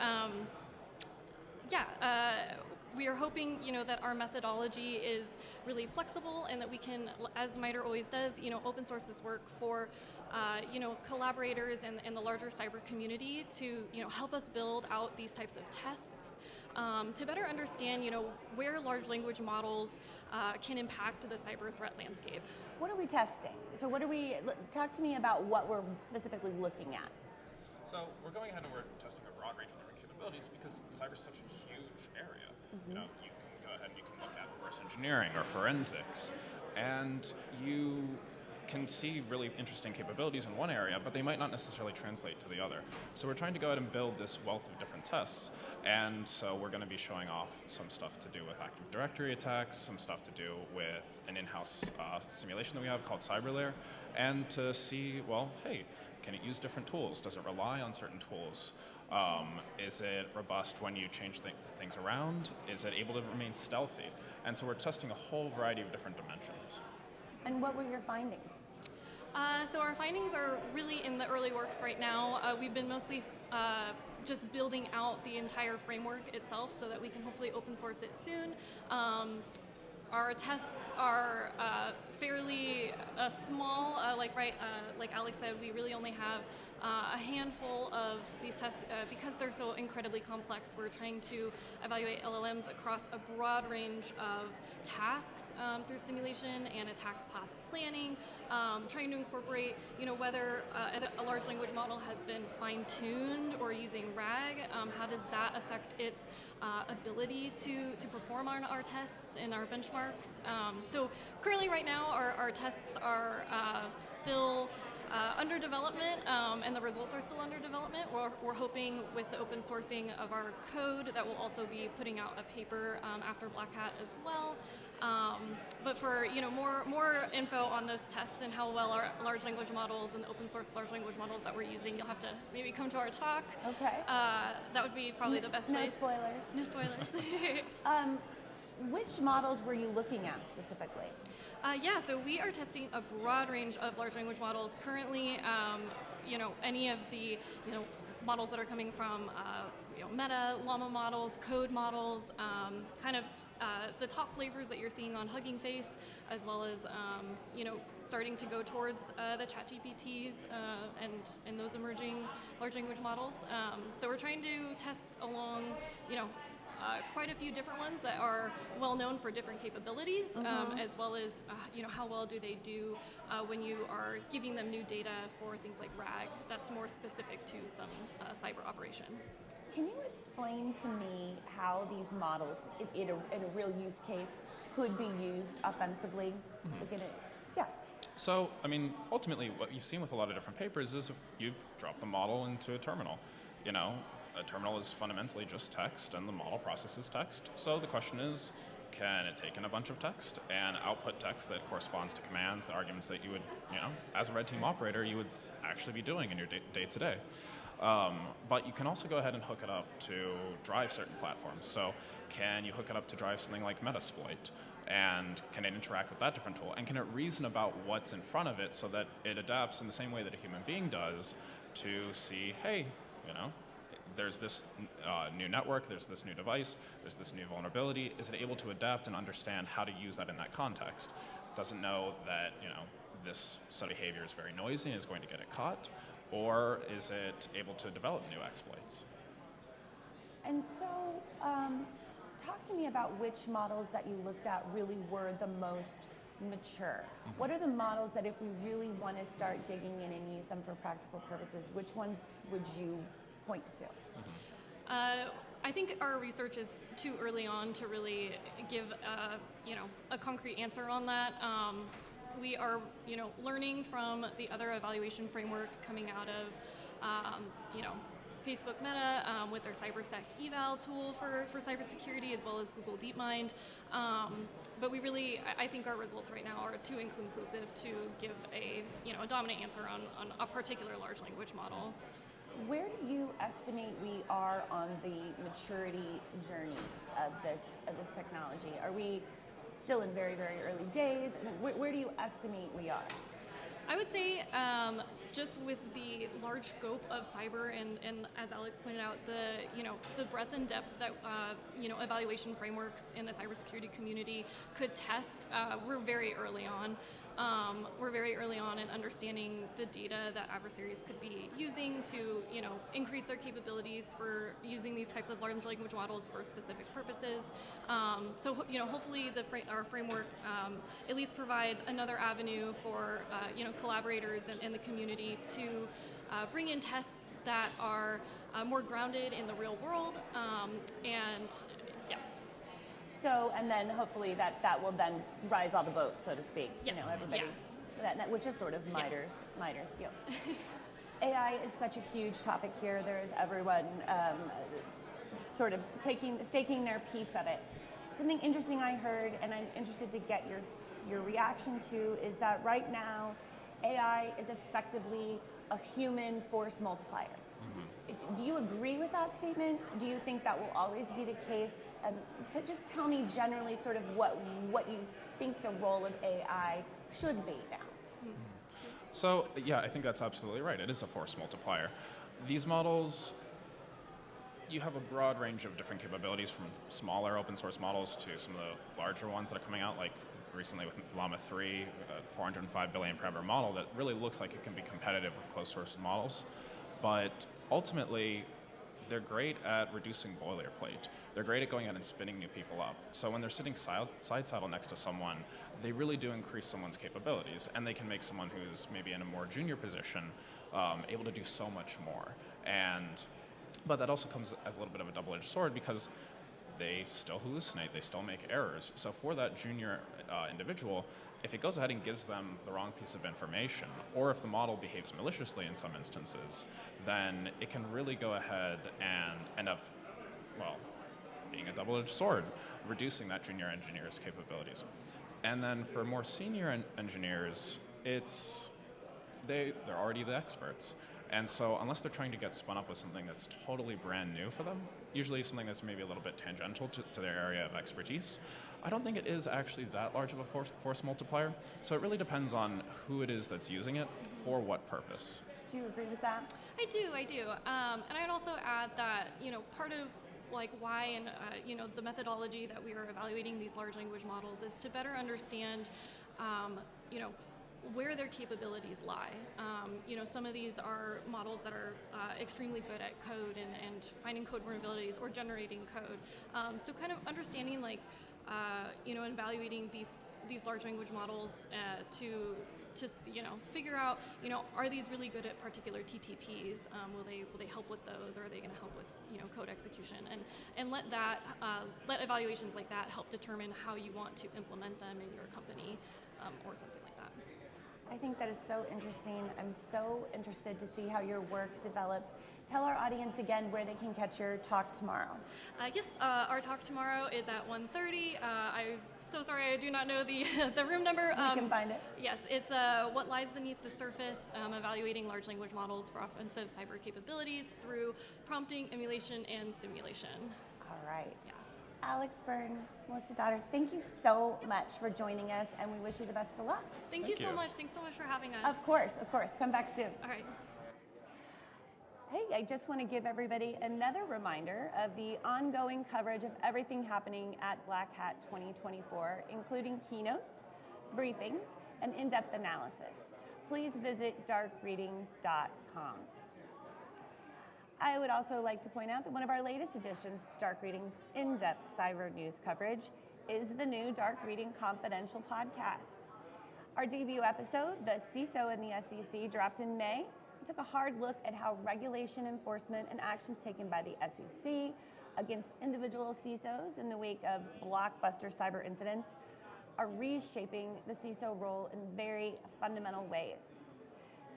we are hoping, that our methodology is really flexible and that we can, as MITRE always does, open source this work for, collaborators and the larger cyber community to, help us build out these types of tests to better understand, where large language models can impact the cyber threat landscape. What are we testing? So talk to me about what we're specifically looking at. So we're going ahead and we're testing a broad range of different capabilities because cyber is such a huge area. You can go ahead and you can look at reverse engineering or forensics, and you can see really interesting capabilities in one area, but they might not necessarily translate to the other. So we're trying to go ahead and build this wealth of different tests, and so we're going to be showing off some stuff to do with Active Directory attacks, some stuff to do with an in-house simulation that we have called CyberLayer, and to see, well, hey, can it use different tools? Does it rely on certain tools? Is it robust when you change things around? Is it able to remain stealthy? And so we're testing a whole variety of different dimensions. And what were your findings? So our findings are really in the early works right now. We've been mostly just building out the entire framework itself so that we can hopefully open source it soon. Our tests are fairly small, like Alex said, we really only have a handful of these tests because they're so incredibly complex. We're trying to evaluate LLMs across a broad range of tasks through simulation and attack path planning, trying to incorporate, whether a large language model has been fine-tuned or using RAG, how does that affect its ability to perform on our tests and our benchmarks. So currently right now our tests are still under development, and the results are still under development. We're hoping with the open sourcing of our code that we'll also be putting out a paper after Black Hat as well. But for more info on those tests and how well our large language models and the open source large language models that we're using, you'll have to maybe come to our talk. Okay. That would be probably the best No place. spoilers. No spoilers. Which models were you looking at specifically? So we are testing a broad range of large language models. Currently, any of the models that are coming from Meta, Llama models, code models, the top flavors that you're seeing on Hugging Face, as well as starting to go towards the ChatGPTs and those emerging large language models. So we're trying to test along, quite a few different ones that are well known for different capabilities, as well as how well do they do when you are giving them new data for things like RAG that's more specific to some cyber operation. Can you explain to me how these models, in a real use case, could be used offensively? Yeah. So, ultimately what you've seen with a lot of different papers is if you drop the model into a terminal, a terminal is fundamentally just text and the model processes text. So the question is, can it take in a bunch of text and output text that corresponds to commands, the arguments that you would, as a red team operator, you would actually be doing in your day-to-day? But you can also go ahead and hook it up to drive certain platforms. So can you hook it up to drive something like Metasploit? And can it interact with that different tool? And can it reason about what's in front of it so that it adapts in the same way that a human being does to see, hey, you know, there's this new network, there's this new device, there's this new vulnerability. Is it able to adapt and understand how to use that in that context? Doesn't know that, you know, this set of behavior is very noisy and is going to get it caught, or is it able to develop new exploits? And so, talk to me about which models that you looked at really were the most mature. What are the models that if we really want to start digging in and use them for practical purposes, which ones would you point to? I think our research is too early on to really give a concrete answer on that. We are learning from the other evaluation frameworks coming out of Facebook Meta with their CyberSec eval tool for cybersecurity, as well as Google DeepMind. But I think our results right now are too inconclusive to give a dominant answer on a particular large language model. Where do you estimate we are on the maturity journey of this technology? Are we still in very, very early days? Where do you estimate we are? I would say just with the large scope of cyber and as Alex pointed out, the breadth and depth that evaluation frameworks in the cybersecurity community could test, we're very early on. We're very early on in understanding the data that adversaries could be using to increase their capabilities for using these types of large language models for specific purposes. So hopefully our framework at least provides another avenue for collaborators and the community to bring in tests that are more grounded in the real world and yeah. So, and then hopefully that will then rise all the boats, so to speak. Yes, Everybody, yeah. Which is sort of MITRE's deal. AI is such a huge topic here. There is everyone sort of staking their piece of it. Something interesting I heard, and I'm interested to get your reaction to, is that right now, AI is effectively a human force multiplier. Mm-hmm. Do you agree with that statement? Do you think that will always be the case? To just tell me generally sort of what you think the role of AI should be now. So yeah, I think that's absolutely right. It is a force multiplier. These models, you have a broad range of different capabilities, from smaller open source models to some of the larger ones that are coming out, like recently with Llama 3, a 405 billion parameter model that really looks like it can be competitive with closed source models. But ultimately, they're great at reducing boilerplate. They're great at going out and spinning new people up. So when they're sitting side saddle next to someone, they really do increase someone's capabilities, and they can make someone who's maybe in a more junior position able to do so much more. But that also comes as a little bit of a double-edged sword, because they still hallucinate, they still make errors. So for that junior individual, if it goes ahead and gives them the wrong piece of information, or if the model behaves maliciously in some instances, then it can really go ahead and end up, well, being a double-edged sword, reducing that junior engineer's capabilities. And then for more senior engineers, they're already the experts. And so unless they're trying to get spun up with something that's totally brand new for them, usually something that's maybe a little bit tangential to their area of expertise, I don't think it is actually that large of a force multiplier. So it really depends on who it is that's using it for what purpose. Do you agree with that? I do. And I'd also add that, part of why and the methodology that we are evaluating these large language models is to better understand where their capabilities lie. Some of these are models that are extremely good at code and finding code vulnerabilities or generating code. So kind of understanding and evaluating these large language models to figure out, are these really good at particular TTPs? Will they help with those, or are they going to help with code execution? And let evaluations like that help determine how you want to implement them in your company or something like that. I think that is so interesting. I'm so interested to see how your work develops. Tell our audience again where they can catch your talk tomorrow. Yes, our talk tomorrow is at 1:30. I So sorry, I do not know the the room number. You can find it. Yes, it's What Lies Beneath the Surface, evaluating large language models for offensive cyber capabilities through prompting, emulation, and simulation. All right. Yeah. Alex, Byrne, Melissa Daughter, thank you so much for joining us, and we wish you the best of luck. Thank you so much. Thanks so much for having us. Of course. Come back soon. All right. Hey, I just want to give everybody another reminder of the ongoing coverage of everything happening at Black Hat 2024, including keynotes, briefings, and in-depth analysis. Please visit darkreading.com. I would also like to point out that one of our latest additions to Dark Reading's in-depth cyber news coverage is the new Dark Reading Confidential podcast. Our debut episode, The CISO and the SEC, dropped in May. We took a hard look at how regulation enforcement and actions taken by the SEC against individual CISOs in the wake of blockbuster cyber incidents are reshaping the CISO role in very fundamental ways.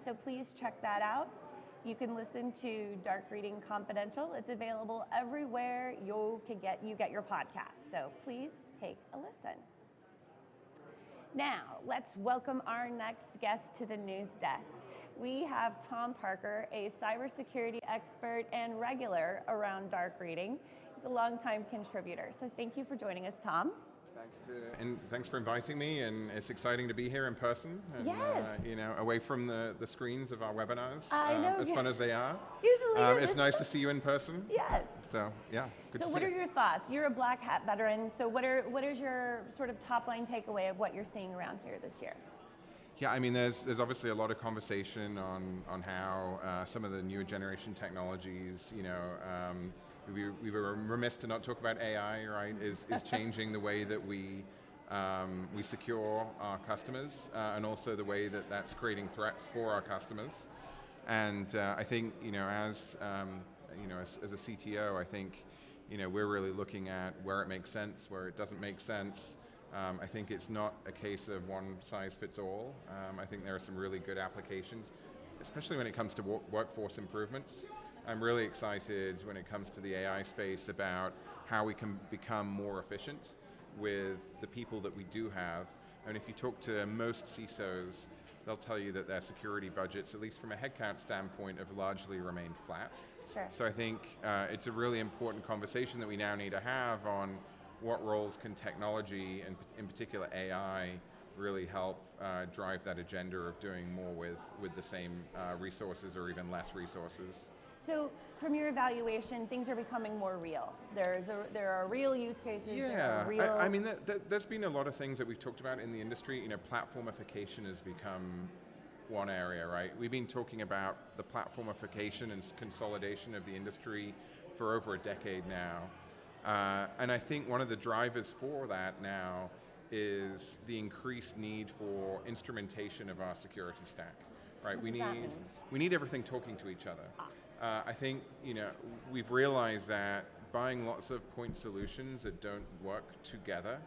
So please check that out. You can listen to Dark Reading Confidential. It's available everywhere you get your podcast. So please take a listen. Now, let's welcome our next guest to the news desk. We have Tom Parker, a cybersecurity expert and regular around Dark Reading. He's a longtime contributor. So thank you for joining us, Tom. Thanks for inviting me, and it's exciting to be here in person. And, yes. Away from the screens of our webinars, I know, as fun as they are. Usually it's nice to see you in person. Yes. So yeah, good to see you. So what are your thoughts? You're a Black Hat veteran, so what is your sort of top line takeaway of what you're seeing around here this year? Yeah, I mean, there's obviously a lot of conversation on how some of the newer generation technologies, we were remiss to not talk about AI, right? Is changing the way that we secure our customers, and also the way that that's creating threats for our customers. And I think as a CTO, I think we're really looking at where it makes sense, where it doesn't make sense. I think it's not a case of one size fits all. I think there are some really good applications, especially when it comes to workforce improvements. I'm really excited when it comes to the AI space about how we can become more efficient with the people that we do have. And if you talk to most CISOs, they'll tell you that their security budgets, at least from a headcount standpoint, have largely remained flat. Sure. So I think it's a really important conversation that we now need to have on what roles can technology, and in particular AI, really help drive that agenda of doing more with the same resources or even less resources. So from your evaluation, things are becoming more real. There are real use cases. Yeah, real... I mean, there's been a lot of things that we've talked about in the industry. Platformification has become one area, right? We've been talking about the platformification and consolidation of the industry for over a decade now. And I think one of the drivers for that now is the increased need for instrumentation of our security stack, right? We need everything talking to each other. I think we've realized that buying lots of point solutions that don't work together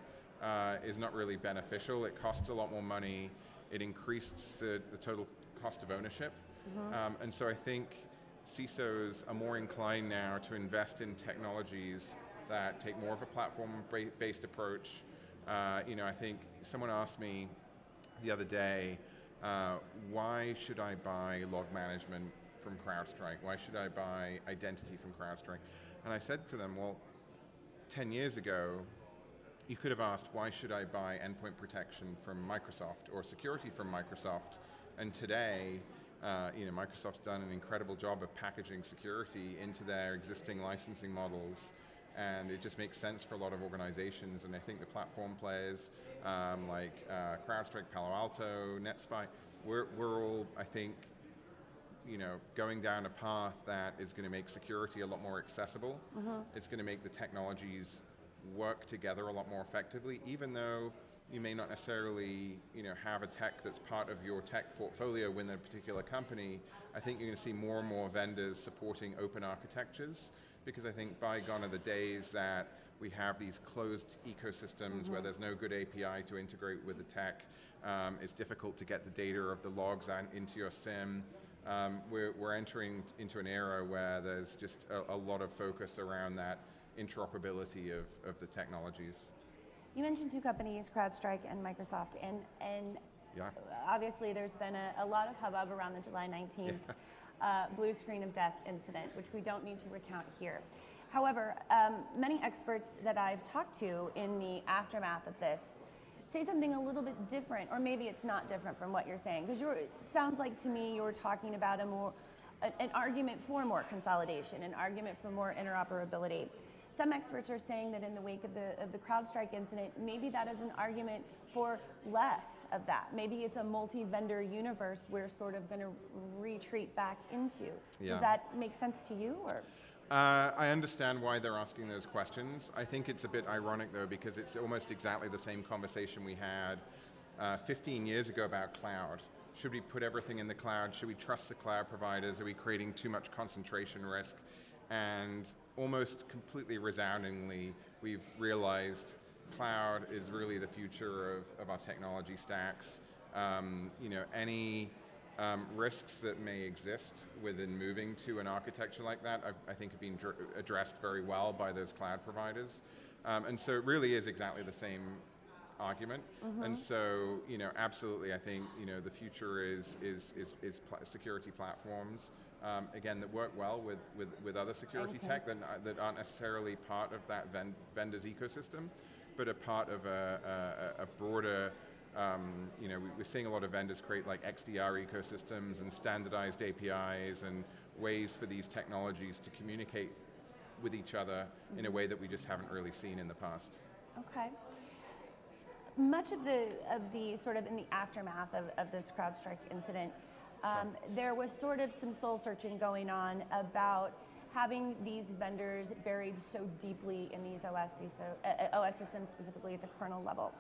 is not really beneficial. It costs a lot more money. It increases the total cost of ownership. Mm-hmm. And so I think CISOs are more inclined now to invest in technologies that take more of a platform-based approach. I think someone asked me the other day, why should I buy log management from CrowdStrike? Why should I buy identity from CrowdStrike? And I said to them, well, 10 years ago, you could have asked, why should I buy endpoint protection from Microsoft or security from Microsoft? And today, Microsoft's done an incredible job of packaging security into their existing licensing models, and it just makes sense for a lot of organizations. And I think the platform players like CrowdStrike, Palo Alto, NetSpy, we're all, I think, going down a path that is going to make security a lot more accessible. Mm-hmm. It's going to make the technologies work together a lot more effectively, even though you may not necessarily have a tech that's part of your tech portfolio within a particular company. I think you're going to see more and more vendors supporting open architectures, because I think bygone are the days that we have these closed ecosystems mm-hmm. where there's no good API to integrate with the tech. It's difficult to get the data of the logs into your SIEM. We're entering into an era where there's just a lot of focus around that interoperability of the technologies. You mentioned two companies, CrowdStrike and Microsoft, and Yeah. obviously there's been a lot of hubbub around the July 19th blue screen of death incident, which we don't need to recount here. However, many experts that I've talked to in the aftermath of this say something a little bit different, or maybe it's not different from what you're saying, because it sounds like to me you're talking about an argument for more consolidation, an argument for more interoperability. Some experts are saying that in the wake of the CrowdStrike incident, maybe that is an argument for less of that. Maybe it's a multi-vendor universe we're sort of going to retreat back into. Yeah. Does that make sense to you? Or? I understand why they're asking those questions. I think it's a bit ironic though, because it's almost exactly the same conversation we had 15 years ago about cloud. Should we put everything in the cloud? Should we trust the cloud providers? Are we creating too much concentration risk? And almost completely resoundingly, we've realized cloud is really the future of our technology stacks. Any risks that may exist within moving to an architecture like that, I think have been addressed very well by those cloud providers. And so it really is exactly the same argument. Mm-hmm. And so, absolutely, I think, the future is security platforms, again, that work well with other security tech that aren't necessarily part of that vendor's ecosystem, but are part of a broader, we're seeing a lot of vendors create like XDR ecosystems and standardized APIs and ways for these technologies to communicate with each other in a way that we just haven't really seen in the past. Okay. Much of the sort of in the aftermath of this CrowdStrike incident, there was sort of some soul searching going on about having these vendors buried so deeply in these OS systems, specifically at the kernel level.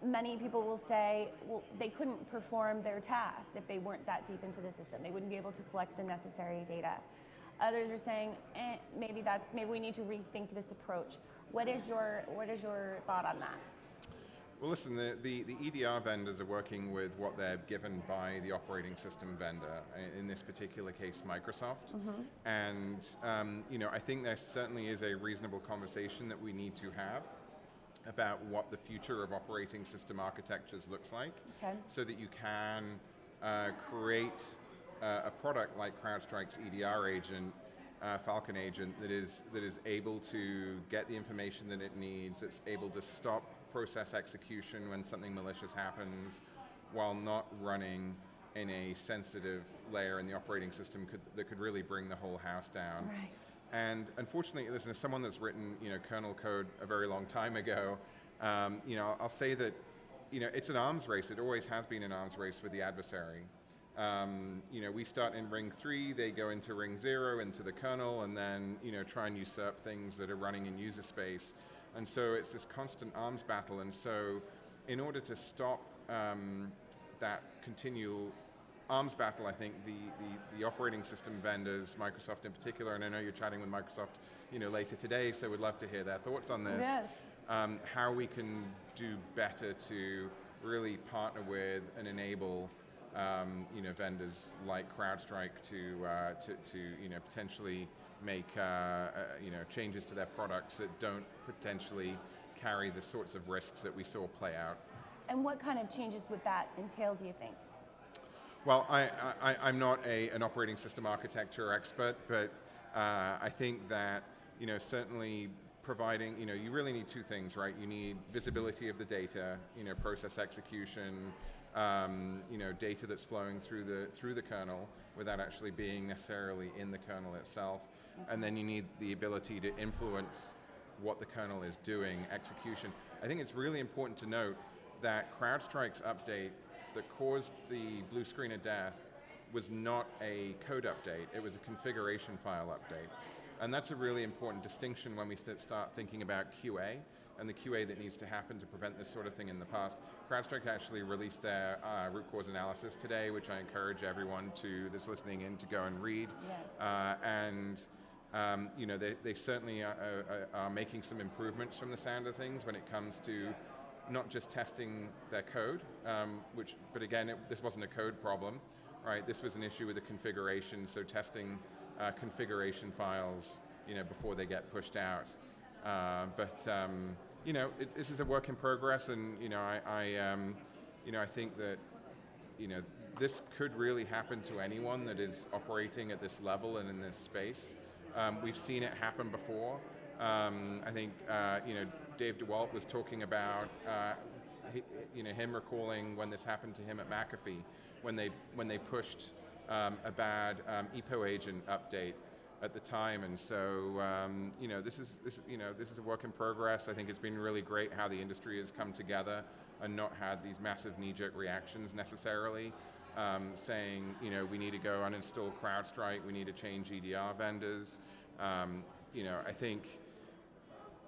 Many people will say, well, they couldn't perform their tasks if they weren't that deep into the system. They wouldn't be able to collect the necessary data. Others are saying, maybe we need to rethink this approach. What is your thought on that? Well, listen, the EDR vendors are working with what they're given by the operating system vendor, in this particular case, Microsoft. Mm-hmm. And, I think there certainly is a reasonable conversation that we need to have about what the future of operating system architectures looks like, okay, so that you can create a product like CrowdStrike's EDR agent, Falcon agent, that is able to get the information that it needs, that's able to stop process execution when something malicious happens, while not running in a sensitive layer in the operating system that could really bring the whole house down. Right. And unfortunately, listen, as someone that's written kernel code a very long time ago, I'll say that it's an arms race. It always has been an arms race with the adversary. We start in ring 3, they go into ring 0, into the kernel, and then try and usurp things that are running in user space. And so it's this constant arms battle. And so in order to stop that continual arms battle, I think the operating system vendors, Microsoft in particular, and I know you're chatting with Microsoft later today, so we'd love to hear their thoughts on this. Yes. How we can do better to really partner with and enable vendors like CrowdStrike to potentially make changes to their products that don't potentially carry the sorts of risks that we saw play out. And what kind of changes would that entail, do you think? Well, I'm not an operating system architecture expert, but I think that certainly providing, you really need two things, right? You need visibility of the data, process execution, data that's flowing through the kernel without actually being necessarily in the kernel itself. And then you need the ability to influence what the kernel is doing, execution. I think it's really important to note that CrowdStrike's update that caused the blue screen of death was not a code update, it was a configuration file update. And that's a really important distinction when we start thinking about QA and the QA that needs to happen to prevent this sort of thing in the past. CrowdStrike actually released their root cause analysis today, which I encourage everyone that's listening in to go and read. Yes. They certainly are making some improvements from the sound of things when it comes to not just testing their code, but again, this wasn't a code problem, right? This was an issue with the configuration, so testing configuration files, before they get pushed out. this is a work in progress, and I think that this could really happen to anyone that is operating at this level and in this space. We've seen it happen before. I think Dave DeWalt was talking about him recalling when this happened to him at McAfee, when they pushed a bad EPO agent update at the time, and so this is a work in progress. I think it's been really great how the industry has come together and not had these massive knee-jerk reactions necessarily, saying we need to go uninstall CrowdStrike, we need to change EDR vendors. I think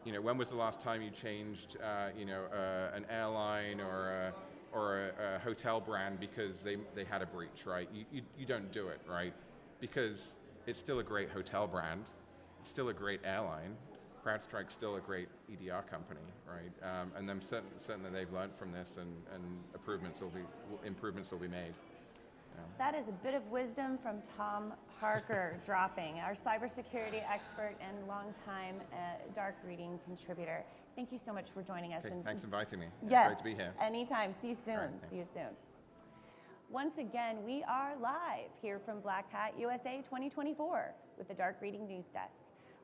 when was the last time you changed an airline or a hotel brand because they had a breach, right? You don't do it, right? Because it's still a great hotel brand, it's still a great airline. CrowdStrike's still a great EDR company, right? And then certainly they've learned from this, and improvements will be made. Yeah. That is a bit of wisdom from Tom Parker dropping, our cybersecurity expert and longtime dark reading contributor. Thank you so much for joining us. Okay, and thanks for inviting me. Yes, great to be here. Anytime. See you soon. Right, see you soon. Once again, we are live here from Black Hat USA 2024 with the Dark Reading News Desk.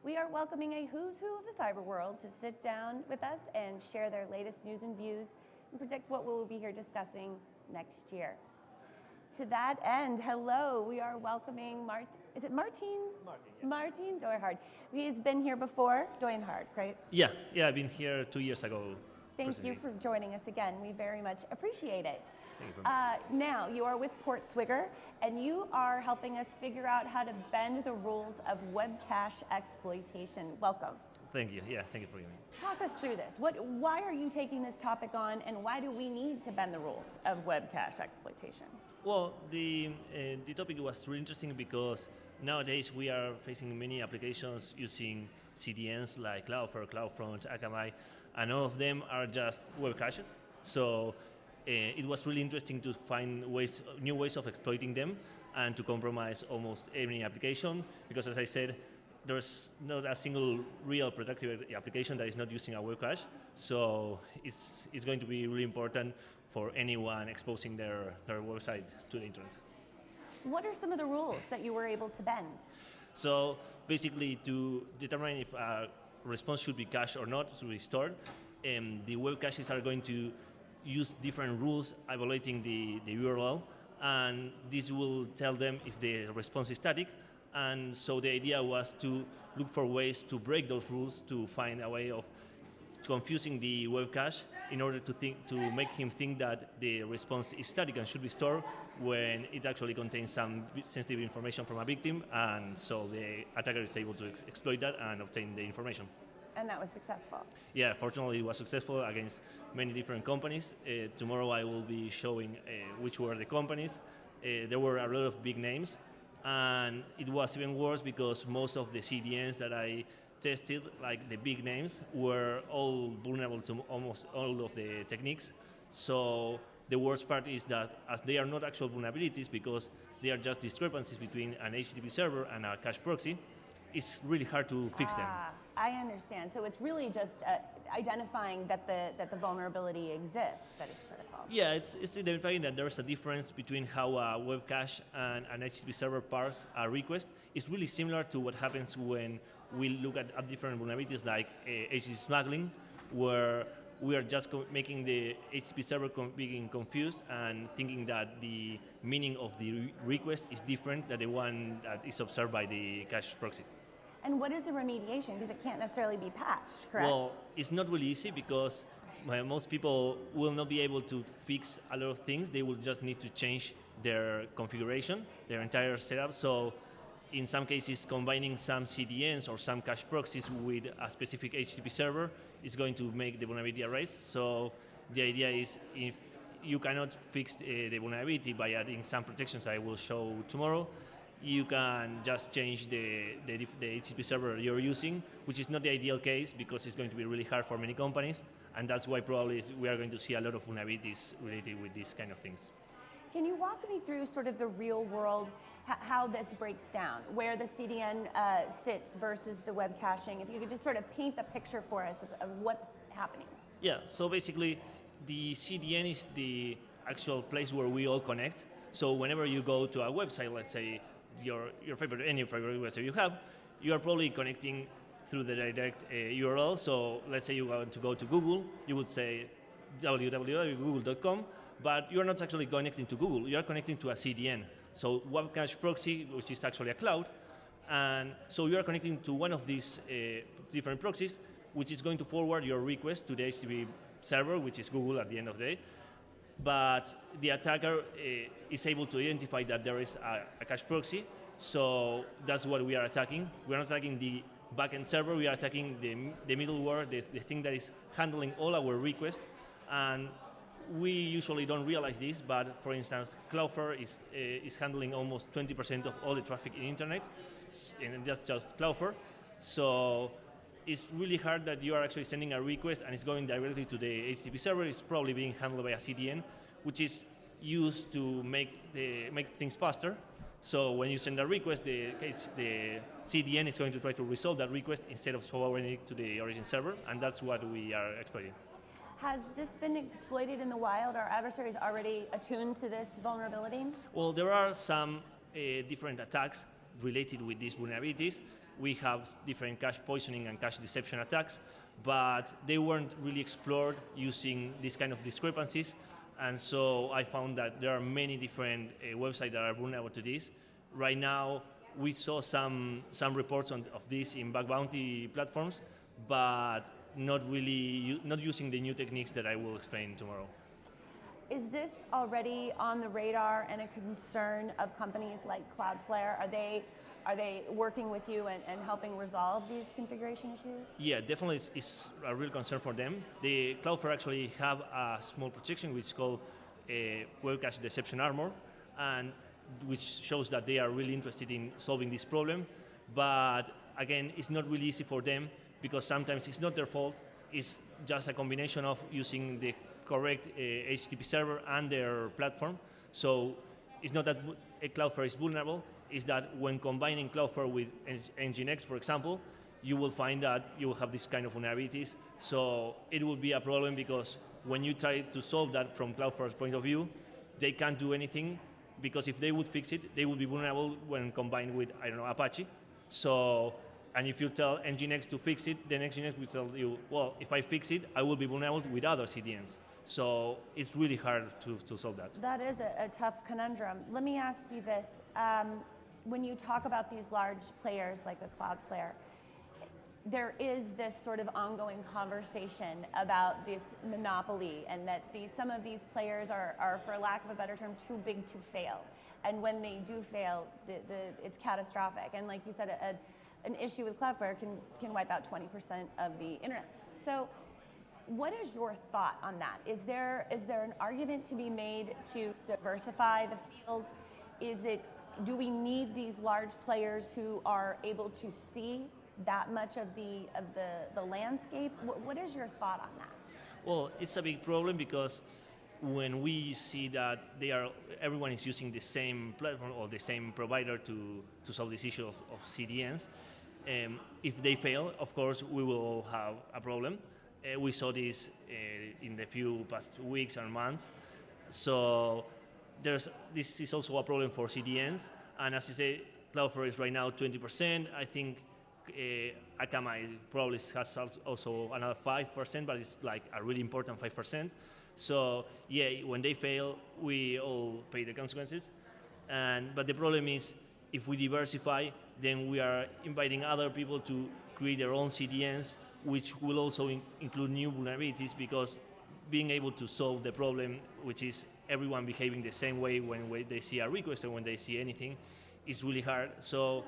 We are welcoming a who's who of the cyber world to sit down with us and share their latest news and views and predict what we'll be here discussing next year. To that end, hello, we are welcoming Martin. Yeah. Martin Doyhenard. He's been here before, Doyhenard, right? Yeah, I've been here 2 years ago. Thank you for joining us again. We very much appreciate it. Thank you very much. Now, you are with PortSwigger, and you are helping us figure out how to bend the rules of web cache exploitation. Welcome. Thank you. Yeah, thank you for having me. Talk us through this. Why are you taking this topic on, and why do we need to bend the rules of web cache exploitation? Well, the topic was really interesting because nowadays we are facing many applications using CDNs like Cloudflare, CloudFront, Akamai, and all of them are just web caches. So it was really interesting to find new ways of exploiting them and to compromise almost any application, because as I said, there's not a single real productive application that is not using a web cache. So it's going to be really important for anyone exposing their website to the internet. What are some of the rules that you were able to bend? So basically, to determine if a response should be cached or not, should be stored, the web caches are going to use different rules evaluating the URL, and this will tell them if the response is static. And so the idea was to look for ways to break those rules, to find a way of confusing the web cache in order to make him think that the response is static and should be stored when it actually contains some sensitive information from a victim, and so the attacker is able to exploit that and obtain the information. And that was successful. Yeah, fortunately it was successful against many different companies. Tomorrow I will be showing which were the companies. There were a lot of big names, and it was even worse because most of the CDNs that I tested, like the big names, were all vulnerable to almost all of the techniques. So the worst part is that as they are not actual vulnerabilities, because they are just discrepancies between an HTTP server and a cache proxy, it's really hard to fix them. I understand. So it's really just identifying that the vulnerability exists that is critical. Yeah, it's identifying that there's a difference between how a web cache and an HTTP server parse a request. It's really similar to what happens when we look at different vulnerabilities like HTTP smuggling, where we are just making the HTTP server being confused and thinking that the meaning of the request is different than the one that is observed by the cache proxy. And what is the remediation? Because it can't necessarily be patched, correct? Well, it's not really easy because most people will not be able to fix a lot of things. They will just need to change their configuration, their entire setup. So in some cases, combining some CDNs or some cache proxies with a specific HTTP server is going to make the vulnerability arise. So the idea is if you cannot fix the vulnerability by adding some protections I will show tomorrow, you can just change the HTTP server you're using, which is not the ideal case because it's going to be really hard for many companies, and that's why probably we are going to see a lot of vulnerabilities related with these kind of things. Can you walk me through sort of the real world, how this breaks down, where the CDN sits versus the web caching? If you could just sort of paint the picture for us of what's happening? Yeah, so basically, the CDN is the actual place where we all connect. So whenever you go to a website, let's say any favorite website you are probably connecting through the direct URL. So let's say you want to go to Google, you would say www.google.com, but you are not actually connecting to Google, you are connecting to a CDN. So Web Cache Proxy, which is actually a cloud, and so you are connecting to one of these different proxies, which is going to forward your request to the HTTP server, which is Google at the end of the day. But the attacker is able to identify that there is a cache proxy, so that's what we are attacking. We are not attacking the backend server, we are attacking the middleware, the thing that is handling all our requests. And we usually don't realize this, but for instance, Cloudflare is handling almost 20% of all the traffic in internet, and that's just Cloudflare. So it's really hard that you are actually sending a request and it's going directly to the HTTP server. It's probably being handled by a CDN, which is used to make things faster. So when you send a request, the CDN is going to try to resolve that request instead of forwarding it to the origin server, and that's what we are exploiting. Has this been exploited in the wild? Are adversaries already attuned to this vulnerability? Well, there are some different attacks related with these vulnerabilities. We have different cache poisoning and cache deception attacks, but they weren't really explored using these kind of discrepancies. And so I found that there are many different websites that are vulnerable to this. Right now, we saw some reports of this in bug bounty platforms, but not using the new techniques that I will explain tomorrow. Is this already on the radar and a concern of companies like Cloudflare? Are they working with you and helping resolve these configuration issues? Yeah, definitely it's a real concern for them. The Cloudflare actually have a small protection which is called Web Cache Deception Armor, and which shows that they are really interested in solving this problem. But again, it's not really easy for them because sometimes it's not their fault. It's just a combination of using the correct HTTP server and their platform. So it's not that Cloudflare is vulnerable. Is that when combining Cloudflare with Nginx, for example, you will find that you will have this kind of vulnerabilities. So it will be a problem because when you try to solve that from Cloudflare's point of view, they can't do anything because if they would fix it, they would be vulnerable when combined with, I don't know, Apache. So, and if you tell Nginx to fix it, then Nginx will tell you, well, if I fix it, I will be vulnerable with other CDNs. So it's really hard to solve that. That is a tough conundrum. Let me ask you this. When you talk about these large players like a Cloudflare, there is this sort of ongoing conversation about this monopoly and that some of these players are, for lack of a better term, too big to fail. And when they do fail, it's catastrophic. And like you said, an issue with Cloudflare can wipe out 20% of the internet. So what is your thought on that? Is there an argument to be made to diversify the field? Do we need these large players who are able to see that much of the landscape? What is your thought on that? Well, it's a big problem because when we see that everyone is using the same platform or the same provider to solve this issue of CDNs, if they fail, of course, we will have a problem. We saw this in the few past weeks and months. So this is also a problem for CDNs. And as you say, Cloudflare is right now 20%. I think Akamai probably has also another 5%, but it's like a really important 5%. So yeah, when they fail, we all pay the consequences. But the problem is, if we diversify, then we are inviting other people to create their own CDNs, which will also include new vulnerabilities, because being able to solve the problem, which is everyone behaving the same way when they see a request or when they see anything, is really hard. So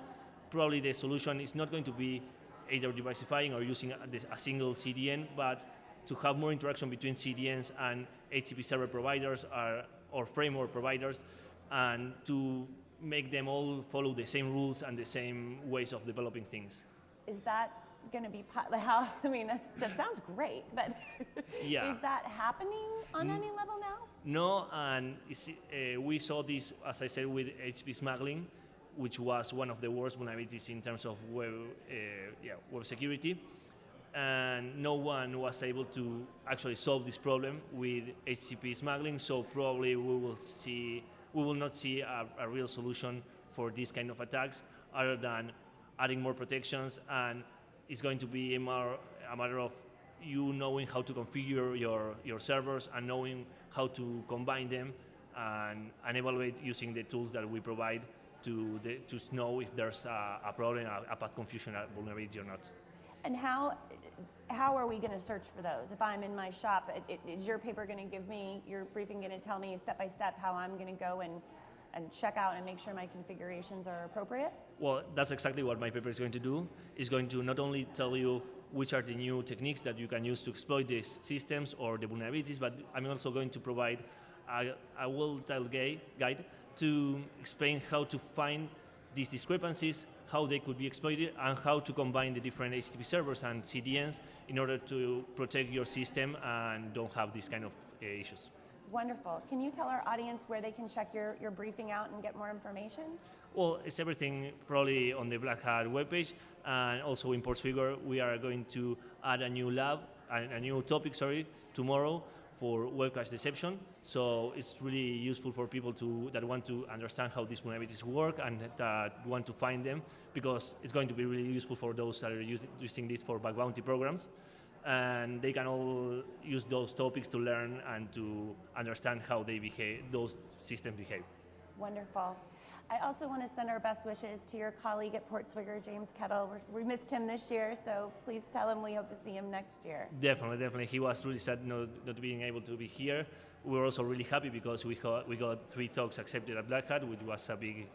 probably the solution is not going to be either diversifying or using a single CDN, but to have more interaction between CDNs and HTTP server providers or framework providers, and to make them all follow the same rules and the same ways of developing things. Is that going to be how? I mean, that sounds great, but yeah. Is that happening on any level now? No, and we saw this, as I said, with HTTP smuggling, which was one of the worst vulnerabilities in terms of web security. and no one was able to actually solve this problem with HTTP smuggling. So probably we will not see a real solution for this kind of attacks, other than adding more protections, and it's going to be a matter of you knowing how to configure your servers and knowing how to combine them and evaluate using the tools that we provide to know if there's a problem, a path confusion, a vulnerability or not. And how are we going to search for those? If I'm in my shop, is your paper going to give me, your briefing going to tell me step by step how I'm going to go and check out and make sure my configurations are appropriate? Well, that's exactly what my paper is going to do. It's going to not only tell you which are the new techniques that you can use to exploit these systems or the vulnerabilities, but I'm also going to provide a well-tiled guide to explain how to find these discrepancies, how they could be exploited, and how to combine the different HTTP servers and CDNs in order to protect your system and don't have these kind of issues. Wonderful. Can you tell our audience where they can check your briefing out and get more information? Well, it's everything probably on the Black Hat webpage, and also in PortSwigger we are going to add a new topic tomorrow for web cache deception. So it's really useful for people that want to understand how these vulnerabilities work and that want to find them, because it's going to be really useful for those that are using this for bug bounty programs. And they can all use those topics to learn and to understand how those systems behave. Wonderful. I also want to send our best wishes to your colleague at PortSwigger, James Kettle. We missed him this year, so please tell him we hope to see him next year. Definitely. He was really sad not being able to be here. We were also really happy because we got 3 talks accepted at Black Hat, which was a big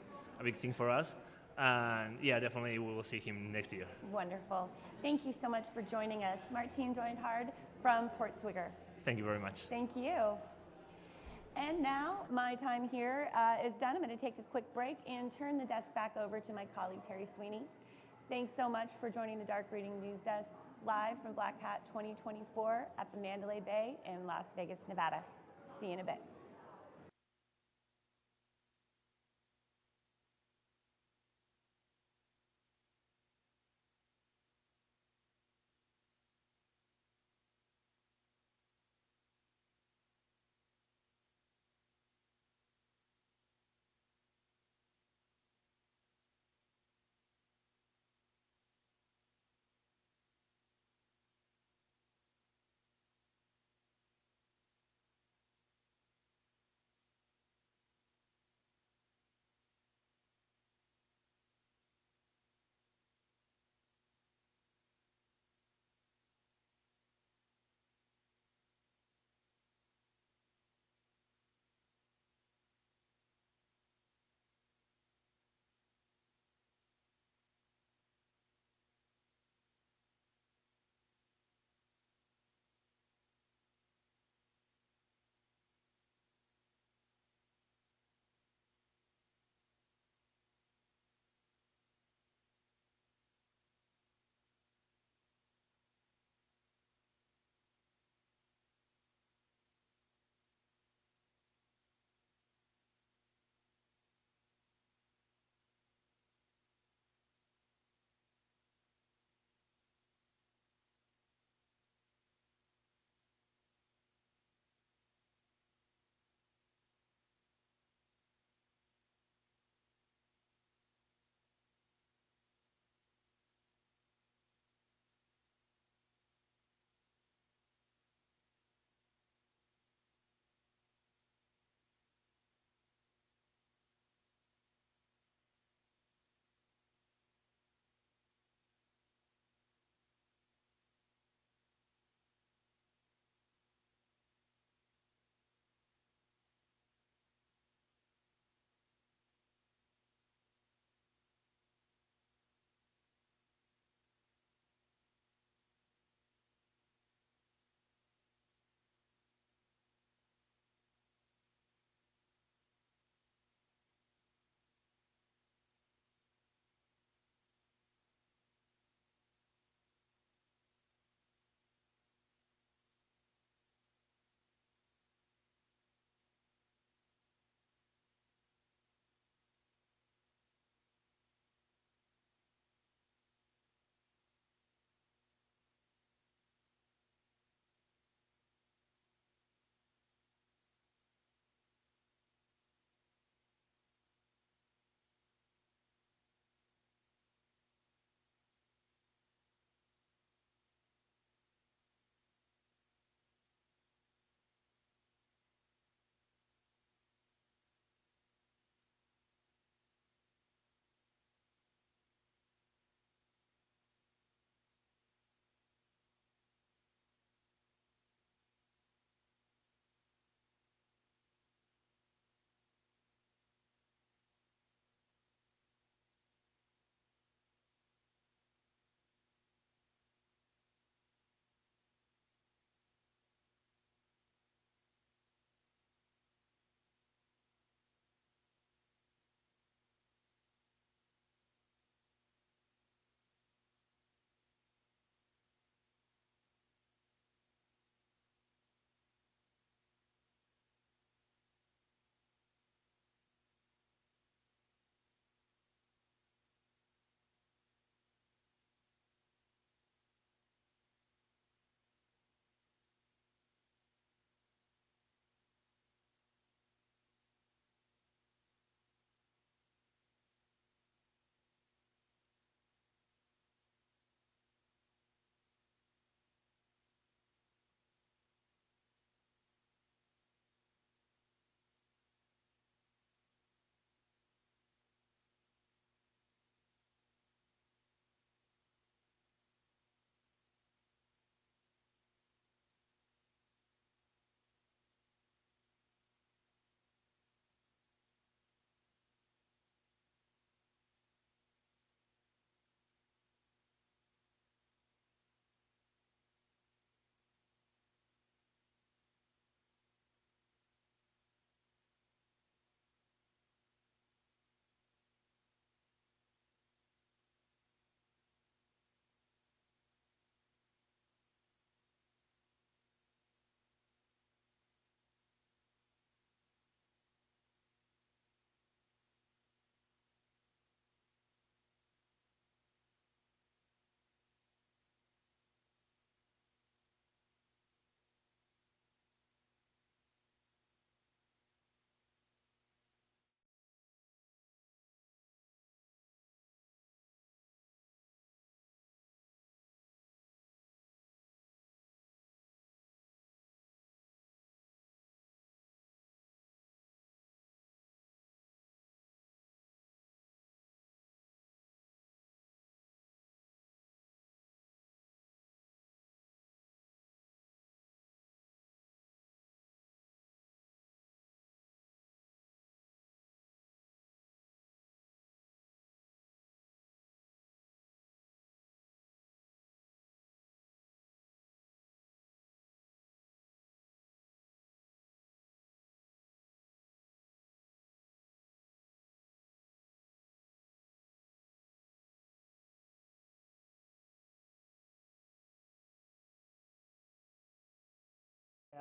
thing for us. And yeah, definitely we will see him next year. Wonderful. Thank you so much for joining us. Martine Doyhenard from PortSwigger. Thank you very much. Thank you. And now my time here is done. I'm going to take a quick break and turn the desk back over to my colleague, Terry Sweeney. Thanks so much for joining the Dark Reading News Desk live from Black Hat 2024 at the Mandalay Bay in Las Vegas, Nevada. See you in a bit.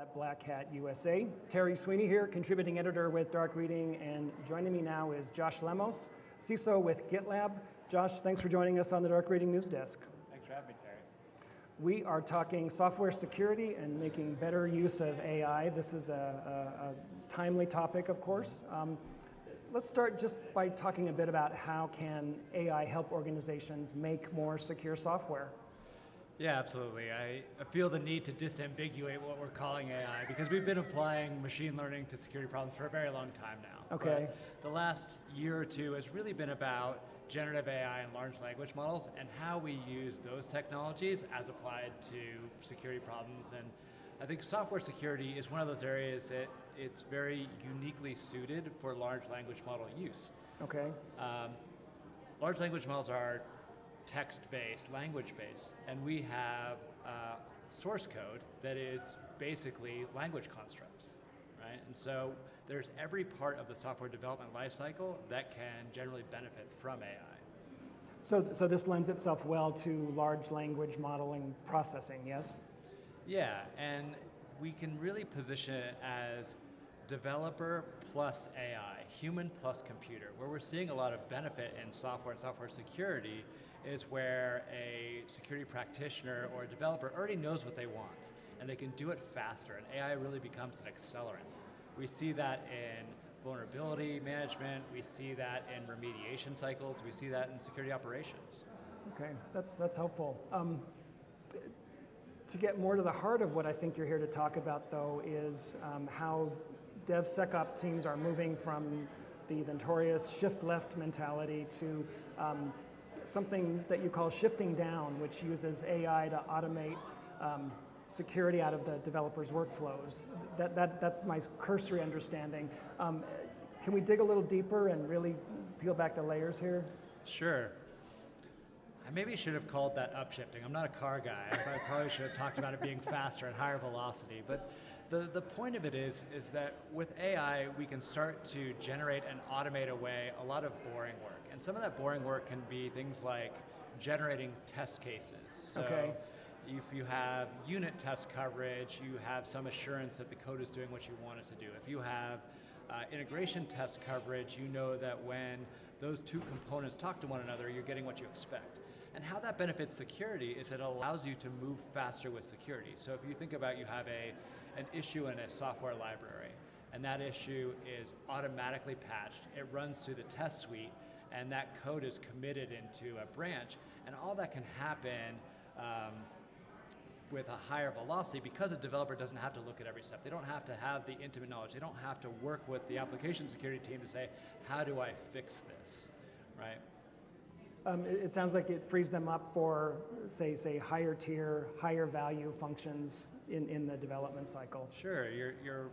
At Black Hat USA. Terry Sweeney here, contributing editor with Dark Reading, and joining me now is Josh Lemos, CISO with GitLab. Josh, thanks for joining us on the Dark Reading News Desk. Thanks for having me, Terry. We are talking software security and making better use of AI. This is a timely topic, of course. Let's start just by talking a bit about how can AI help organizations make more secure software. Yeah, absolutely. I feel the need to disambiguate what we're calling AI because we've been applying machine learning to security problems for a very long time now. Okay. But the last year or two has really been about generative AI and large language models and how we use those technologies as applied to security problems. And I think software security is one of those areas that it's very uniquely suited for large language model use. Okay. Large language models are text-based, language-based, and we have source code that is basically language constructs, right? And so there's every part of the software development lifecycle that can generally benefit from AI. So this lends itself well to large language modeling processing, yes? Yeah, and we can really position it as developer plus AI, human plus computer. Where we're seeing a lot of benefit in software and software security is where a security practitioner or a developer already knows what they want, and they can do it faster, and AI really becomes an accelerant. We see that in vulnerability management, we see that in remediation cycles, we see that in security operations. Okay, that's helpful. To get more to the heart of what I think you're here to talk about, though, is how DevSecOps teams are moving from the notorious shift left mentality to something that you call shifting down, which uses AI to automate security out of the developers' workflows. That's my cursory understanding. Can we dig a little deeper and really peel back the layers here? Sure. I maybe should have called that upshifting. I'm not a car guy. I probably should have talked about it being faster and higher velocity. But the point of it is that with AI, we can start to generate and automate away a lot of boring work. And some of that boring work can be things like generating test cases. So okay. If you have unit test coverage, you have some assurance that the code is doing what you want it to do. If you have integration test coverage, you know that when those two components talk to one another, you're getting what you expect. And how that benefits security is it allows you to move faster with security. So if you think about you have an issue in a software library, and that issue is automatically patched, it runs through the test suite, and that code is committed into a branch, and all that can happen with a higher velocity because a developer doesn't have to look at every step. They don't have to have the intimate knowledge. They don't have to work with the application security team to say, how do I fix this, right? It sounds like it frees them up for, say higher tier, higher value functions in the development cycle. Sure, your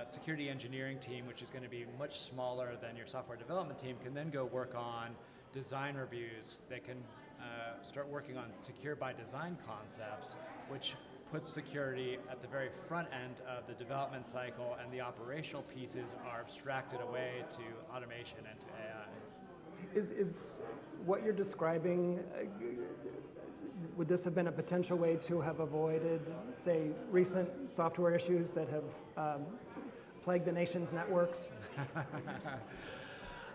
security engineering team, which is going to be much smaller than your software development team, can then go work on design reviews. They can start working on secure by design concepts, which puts security at the very front end of the development cycle, and the operational pieces are abstracted away to automation and to AI. Is what you're describing, would this have been a potential way to have avoided, say, recent software issues that have plagued the nation's networks?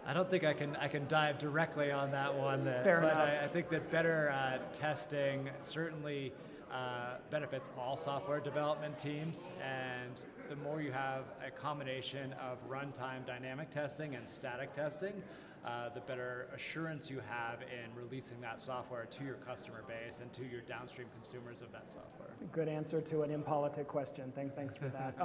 I don't think I can dive directly on that one. Fair but enough. I think that better testing certainly benefits all software development teams, and the more you have a combination of runtime dynamic testing and static testing, the better assurance you have in releasing that software to your customer base and to your downstream consumers of that software. Good answer to an impolitic question. Thanks for that.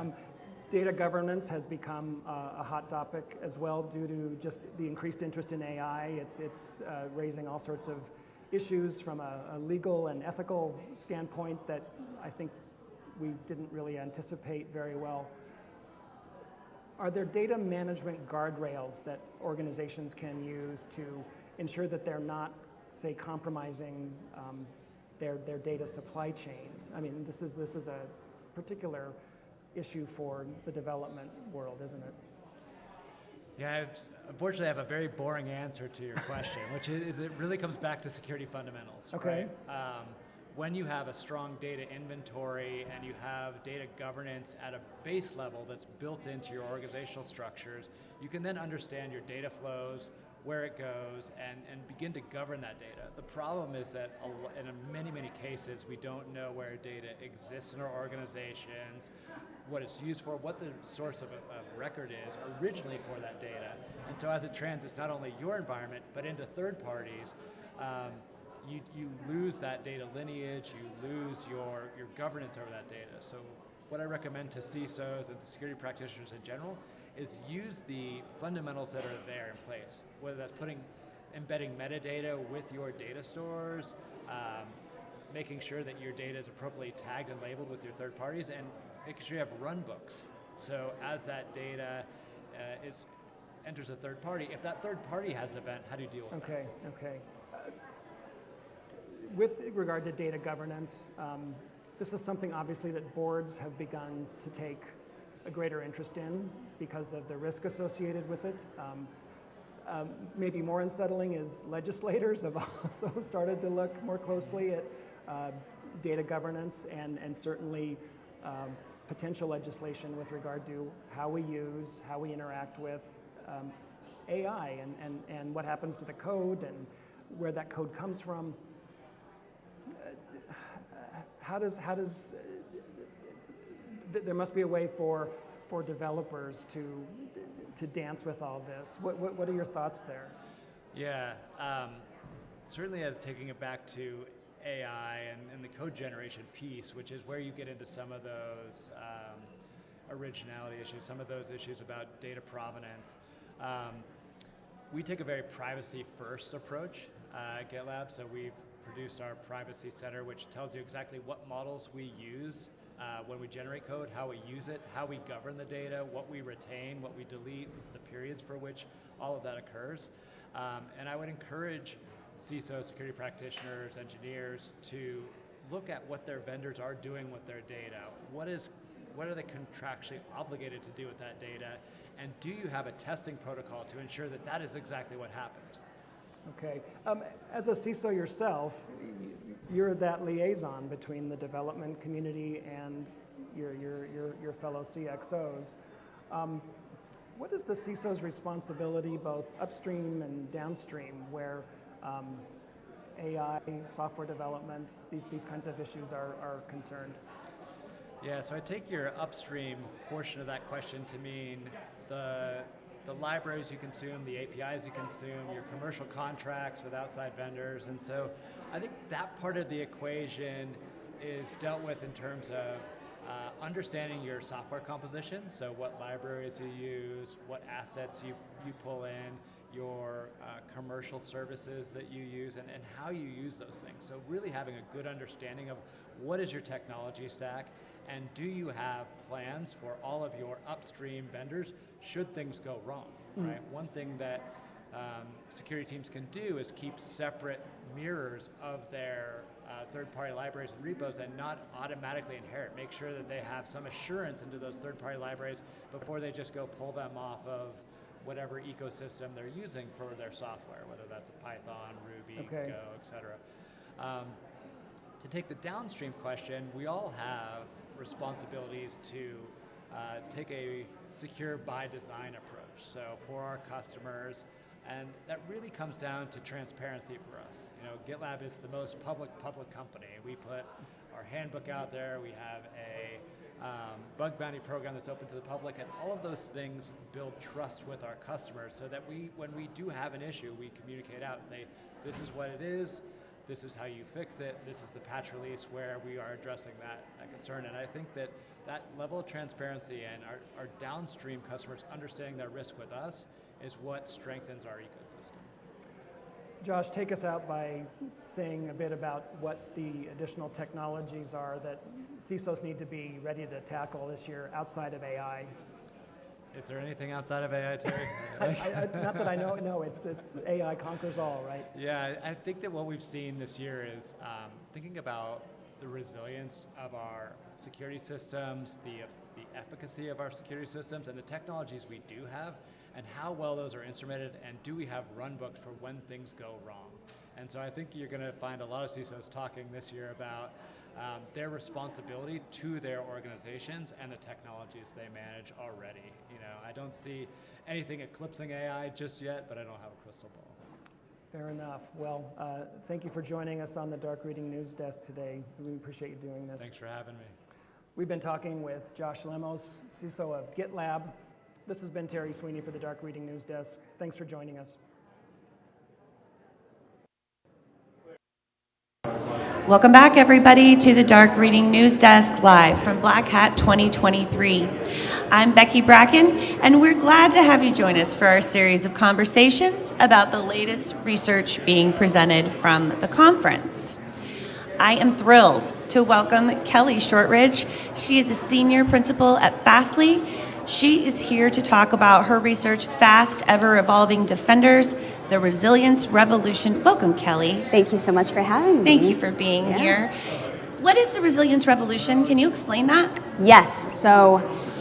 Data governance has become a hot topic as well due to just the increased interest in AI. It's raising all sorts of issues from a legal and ethical standpoint that I think we didn't really anticipate very well. Are there data management guardrails that organizations can use to ensure that they're not, say, compromising their data supply chains? I mean, this is a particular issue for the development world, isn't it? Yeah, unfortunately, I have a very boring answer to your question, which is it really comes back to security fundamentals. Okay. Right? when you have a strong data inventory and you have data governance at a base level that's built into your organizational structures, you can then understand your data flows, where it goes, and begin to govern that data. The problem is that in many, many cases, we don't know where data exists in our organizations, what it's used for, what the source of record is originally for that data. And so as it transits not only your environment, but into third parties, you lose that data lineage, you lose your governance over that data. So what I recommend to CISOs and to security practitioners in general is use the fundamentals that are there in place, whether that's embedding metadata with your data stores, making sure that your data is appropriately tagged and labeled with your third parties, and making sure you have run books. So as that data enters a third party, if that third party has an event, how do you deal with it? Okay. With regard to data governance, this is something obviously that boards have begun to take a greater interest in because of the risk associated with it. Maybe more unsettling is legislators have also started to look more closely at data governance and certainly potential legislation with regard to how we use, how we interact with AI and what happens to the code and where that code comes from. How does there must be a way for developers to dance with all this. What are your thoughts there? Yeah, certainly as taking it back to AI and the code generation piece, which is where you get into some of those originality issues, some of those issues about data provenance. We take a very privacy-first approach at GitLab, so we've produced our privacy center, which tells you exactly what models we use when we generate code, how we use it, how we govern the data, what we retain, what we delete, the periods for which all of that occurs. And I would encourage CISO, security practitioners, engineers to look at what their vendors are doing with their data. What are they contractually obligated to do with that data? And do you have a testing protocol to ensure that that is exactly what happens? Okay. As a CISO yourself, you're that liaison between the development community and your fellow CXOs. What is the CISO's responsibility, both upstream and downstream, where AI, software development, these kinds of issues are concerned? Yeah, so I take your upstream portion of that question to mean the libraries you consume, the APIs you consume, your commercial contracts with outside vendors. And so I think that part of the equation is dealt with in terms of understanding your software composition, so what libraries you use, what assets you pull in, your commercial services that you use, and how you use those things. So really having a good understanding of what is your technology stack, and do you have plans for all of your upstream vendors should things go wrong, right? One thing that security teams can do is keep separate mirrors of their third-party libraries and repos and not automatically inherit. Make sure that they have some assurance into those third-party libraries before they just go pull them off of whatever ecosystem they're using for their software, whether that's a Python, Ruby, Go, et cetera. To take the downstream question, we all have responsibilities to take a secure by design approach. So for our customers, and that really comes down to transparency for us. You know, GitLab is the most public company. We put our handbook out there. We have a bug bounty program that's open to the public, and all of those things build trust with our customers so that when we do have an issue, we communicate out and say, this is what it is, this is how you fix it, this is the patch release where we are addressing that concern. And I think that level of transparency and our downstream customers understanding their risk with us is what strengthens our ecosystem. Josh, take us out by saying a bit about what the additional technologies are that CISOs need to be ready to tackle this year outside of AI. Is there anything outside of AI, Terry? Not that I know. No, it's AI conquers all, right? Yeah, I think that what we've seen this year is thinking about the resilience of our security systems, the efficacy of our security systems, and the technologies we do have, and how well those are instrumented, and do we have run books for when things go wrong? And so I think you're going to find a lot of CISOs talking this year about their responsibility to their organizations and the technologies they manage already. I don't see anything eclipsing AI just yet, but I don't have a crystal ball. Fair enough. Well, thank you for joining us on the Dark Reading News Desk today. We appreciate you doing this. Thanks for having me. We've been talking with Josh Lemos, CISO of GitLab. This has been Terry Sweeney for the Dark Reading News Desk. Thanks for joining us. Welcome back, everybody, to the Dark Reading News Desk live from Black Hat 2023. I'm Becky Bracken, and we're glad to have you join us for our series of conversations about the latest research being presented from the conference. I am thrilled to welcome Kelly Shortridge. She is a senior principal at Fastly. She is here to talk about her research, Fast Ever Evolving Defenders, the Resilience Revolution. Welcome, Kelly. Thank you so much for having me. Thank you for being here. What is the Resilience Revolution? Can you explain that? Yes, so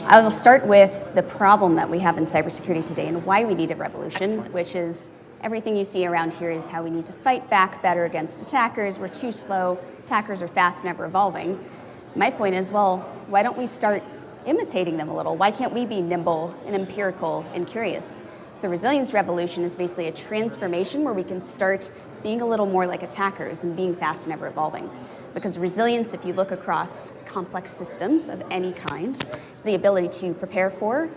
I will start with the problem that we have in cybersecurity today and why we need a revolution, Excellent. Which is everything you see around here is how we need to fight back better against attackers. We're too slow. Attackers are fast and ever evolving. My point is, well, why don't we start imitating them a little? Why can't we be nimble and empirical and curious? The resilience revolution is basically a transformation where we can start being a little more like attackers and being fast and ever evolving. Because resilience, if you look across complex systems of any kind, is the ability to prepare for,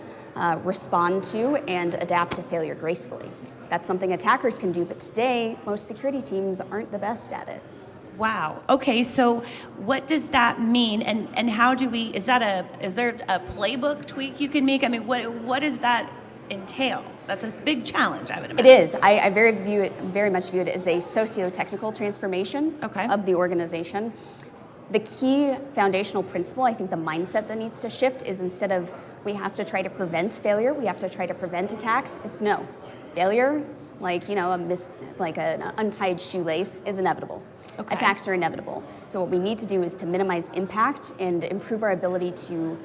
respond to, and adapt to failure gracefully. That's something attackers can do, but today, most security teams aren't the best at it. Wow. Okay, so what does that mean, and how do we? Is there a playbook tweak you can make? I mean, what does that entail? That's a big challenge, I would imagine. It is. I very much view it as a socio-technical transformation of the organization. The key foundational principle, I think the mindset that needs to shift is instead of we have to try to prevent failure, we have to try to prevent attacks, it's no. Failure, like an untied shoelace, is inevitable. Okay. Attacks are inevitable. So what we need to do is to minimize impact and improve our ability to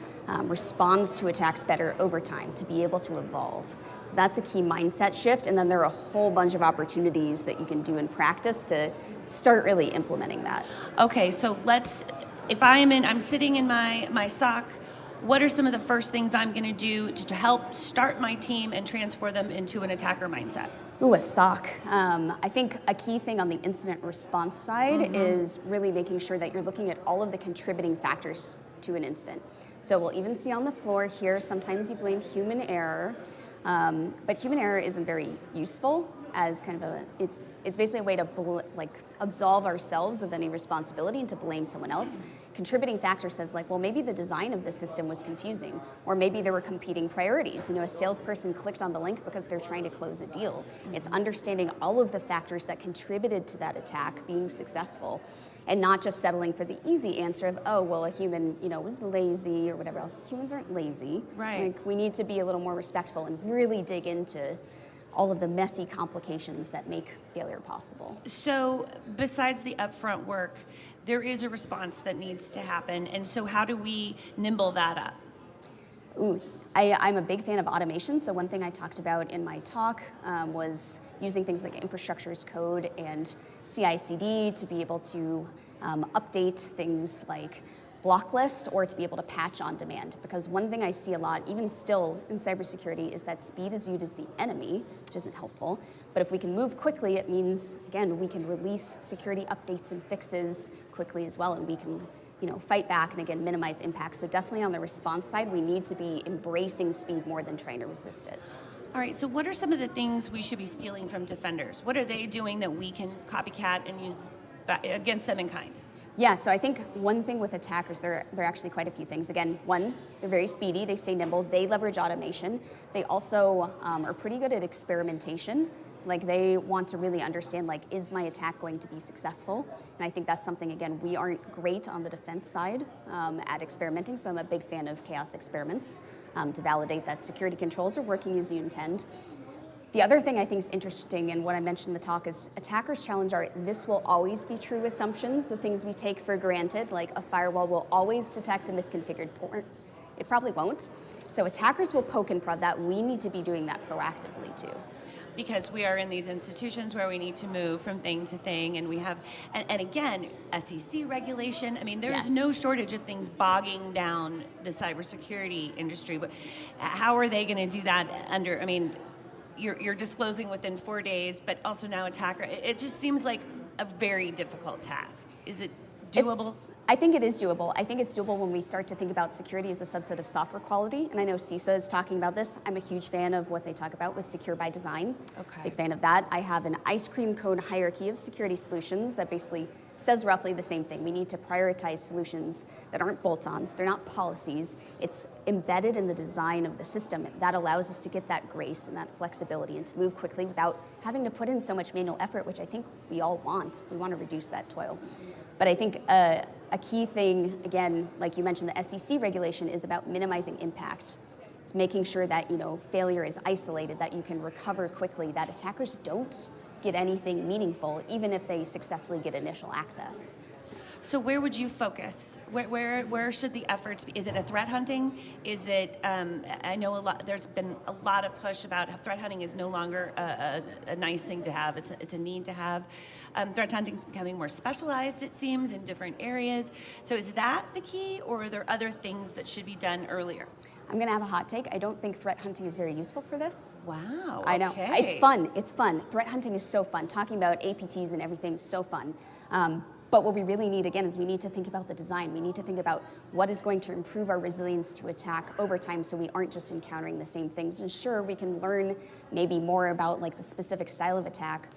respond to attacks better over time, to be able to evolve. So that's a key mindset shift, and then there are a whole bunch of opportunities that you can do in practice to start really implementing that. Okay, so if I'm sitting in my SOC, what are some of the first things I'm going to do to help start my team and transfer them into an attacker mindset? Ooh, a SOC. I think a key thing on the incident response side is really making sure that you're looking at all of the contributing factors to an incident. So we'll even see on the floor here, sometimes you blame human error, but human error isn't very useful as kind of it's basically a way to absolve ourselves of any responsibility and to blame someone else. Contributing factor says well, maybe the design of the system was confusing, or maybe there were competing priorities. A salesperson clicked on the link because they're trying to close a deal. It's understanding all of the factors that contributed to that attack being successful, and not just settling for the easy answer of, oh, well, a human, was lazy or whatever else. Humans aren't lazy. Right. We need to be a little more respectful and really dig into all of the messy complications that make failure possible. So besides the upfront work, there is a response that needs to happen. And so how do we nimble that up? Ooh, I'm a big fan of automation. So one thing I talked about in my talk was using things like infrastructure as code and CI/CD to be able to update things like block lists or to be able to patch on demand. Because one thing I see a lot, even still in cybersecurity, is that speed is viewed as the enemy, which isn't helpful. But if we can move quickly, it means, again, we can release security updates and fixes quickly as well, and we can fight back and, again, minimize impact. So definitely on the response side, we need to be embracing speed more than trying to resist it. All right, so what are some of the things we should be stealing from defenders? What are they doing that we can copycat and use against them in kind? Yeah, so I think one thing with attackers, there are actually quite a few things. Again, one, they're very speedy, they stay nimble, they leverage automation. They also are pretty good at experimentation. They want to really understand, is my attack going to be successful? And I think that's something, again, we aren't great on the defense side at experimenting, so I'm a big fan of chaos experiments to validate that security controls are working as you intend. The other thing I think is interesting, and what I mentioned in the talk, is attackers' challenge are this will always be true assumptions, the things we take for granted, like a firewall will always detect a misconfigured port. It probably won't. So attackers will poke and prod that. We need to be doing that proactively too. because we are in these institutions where we need to move from thing to thing, and we have, and again, SEC regulation. I mean, there's no shortage of things bogging down the cybersecurity industry. But how are they going to do that under? I mean, you're disclosing within 4 days, but also now attacker. It just seems like a very difficult task. Is it doable? I think it is doable. I think it's doable when we start to think about security as a subset of software quality. And I know CISA is talking about this. I'm a huge fan of what they talk about with secure by design. Okay. Big fan of that. I have an ice cream cone hierarchy of security solutions that basically says roughly the same thing. We need to prioritize solutions that aren't bolt-ons. They're not policies. It's embedded in the design of the system. That allows us to get that grace and that flexibility and to move quickly without having to put in so much manual effort, which I think we all want. We want to reduce that toil. But I think a key thing, again, like you mentioned, the SEC regulation is about minimizing impact. It's making sure that, failure is isolated, that you can recover quickly, that attackers don't get anything meaningful, even if they successfully get initial access. So where would you focus? Where should the efforts be? Is it a threat hunting? Is it, I know there's been a lot of push about how threat hunting is no longer a nice thing to have, it's a need to have. Threat hunting is becoming more specialized, it seems, in different areas. So is that the key, or are there other things that should be done earlier? I'm going to have a hot take. I don't think threat hunting is very useful for this. Wow. I know. Okay. It's fun. It's fun. Threat hunting is so fun. Talking about APTs and everything is so fun. But what we really need, again, is we need to think about the design. We need to think about what is going to improve our resilience to attack over time so we aren't just encountering the same things. And sure, we can learn maybe more about the specific style of attack,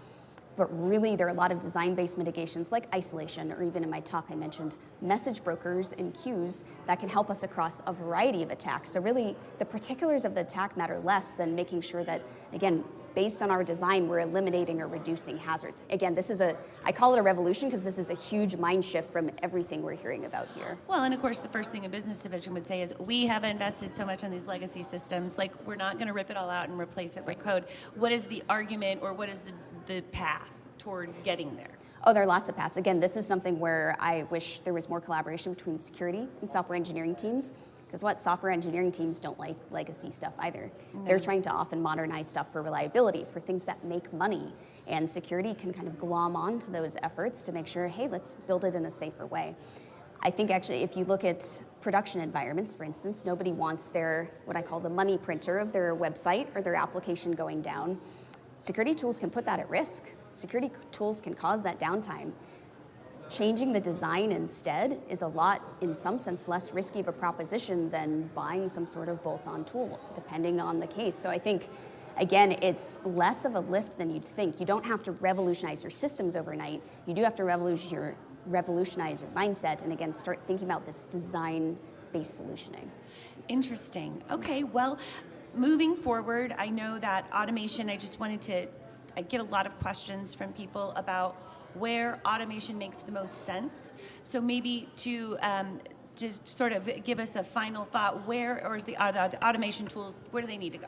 but really there are a lot of design-based mitigations like isolation, or even in my talk I mentioned message brokers and queues that can help us across a variety of attacks. So really the particulars of the attack matter less than making sure that, again, based on our design, we're eliminating or reducing hazards. Again, I call it a revolution because this is a huge mind shift from everything we're hearing about here. Well, and of course, the first thing a business division would say is, we have invested so much on these legacy systems, we're not going to rip it all out and replace it with code. What is the argument, or what is the path toward getting there? Oh, there are lots of paths. Again, this is something where I wish there was more collaboration between security and software engineering teams. Because software engineering teams don't like legacy stuff either. No. They're trying to often modernize stuff for reliability, for things that make money. And security can kind of glom onto those efforts to make sure, hey, let's build it in a safer way. I think actually if you look at production environments, for instance, nobody wants what I call the money printer of their website or their application going down. Security tools can put that at risk. Security tools can cause that downtime. Changing the design instead is a lot, in some sense, less risky of a proposition than buying some sort of bolt-on tool, depending on the case. So I think, again, it's less of a lift than you'd think. You don't have to revolutionize your systems overnight. You do have to revolutionize your mindset, and again, start thinking about this design-based solutioning. Interesting. Okay, well, moving forward, I know that automation, I just wanted to get a lot of questions from people about where automation makes the most sense. So maybe to just sort of give us a final thought, are the automation tools, where do they need to go?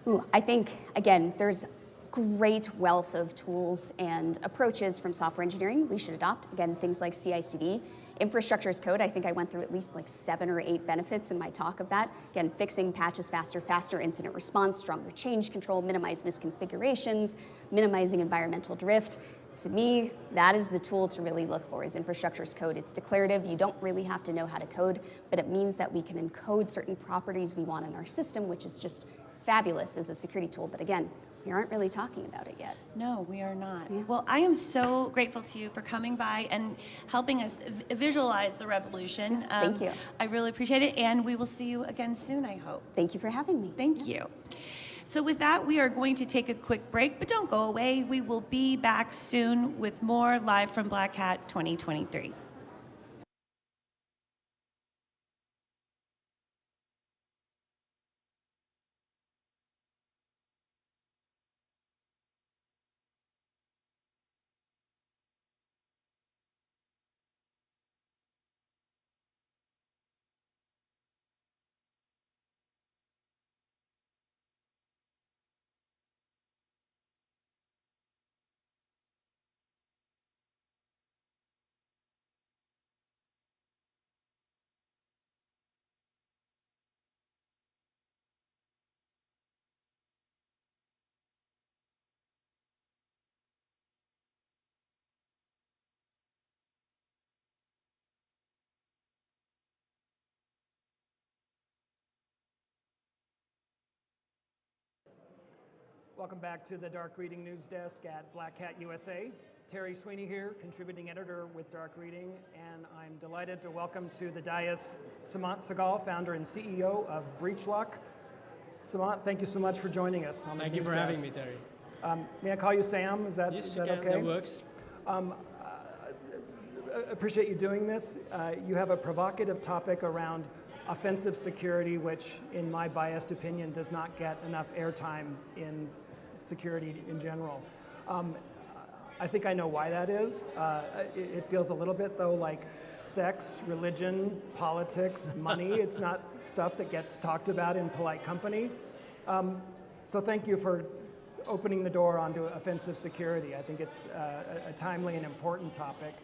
Ooh, I think, again, there's great wealth of tools and approaches from software engineering we should adopt. Again, things like CI/CD. Infrastructure as code, I think I went through at least 7 or 8 benefits in my talk of that. Again, fixing patches faster incident response, stronger change control, minimize misconfigurations, minimizing environmental drift. To me, that is the tool to really look for, is infrastructure as code. It's declarative. You don't really have to know how to code, but it means that we can encode certain properties we want in our system, which is just fabulous as a security tool. But again, we aren't really talking about it yet. No, we are not. Yeah. Well, I am so grateful to you for coming by and helping us visualize the revolution. Thank you. I really appreciate it, and we will see you again soon, I hope. Thank you for having me. Thank you. So with that, we are going to take a quick break, but don't go away. We will be back soon with more live from Black Hat 2023. Welcome back to the Dark Reading News Desk at Black Hat USA. Terry Sweeney here, contributing editor with Dark Reading, and I'm delighted to welcome to the dais Seemant Sehgal, founder and CEO of Breachlock. Seemant, thank you so much for joining us on the Thank you for having me, Terry. May I call you Sam? Is that okay? That works. Appreciate you doing this. You have a provocative topic around offensive security, which in my biased opinion does not get enough airtime in security in general. I think I know why that is. It feels a little bit though like sex, religion, politics, money. It's not stuff that gets talked about in polite company. So thank you for opening the door onto offensive security. I think it's a timely and important topic.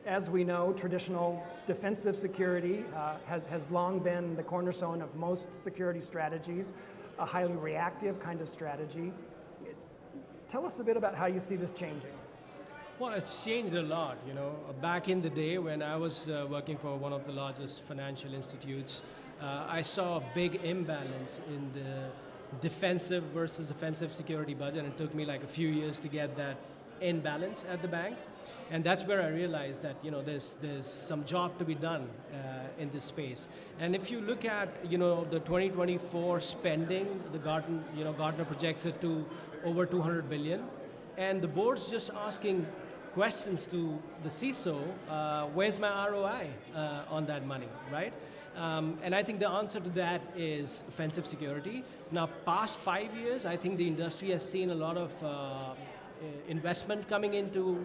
As we know, traditional defensive security has long been the cornerstone of most security strategies, a highly reactive kind of strategy. Tell us a bit about how you see this changing. Well, it's changed a lot. You know, back in the day when I was working for one of the largest financial institutes, I saw a big imbalance in the defensive versus offensive security budget, and it took me like a few years to get that in balance at the bank. And that's where I realized that, you know, there's some job to be done in this space. And if you look at, you know, the 2024 spending, the Gartner projects it to over 200 billion, and the board's just asking questions to the CISO, where's my ROI on that money, right? And I think the answer to that is offensive security. Now, past 5 years, I think the industry has seen a lot of investment coming into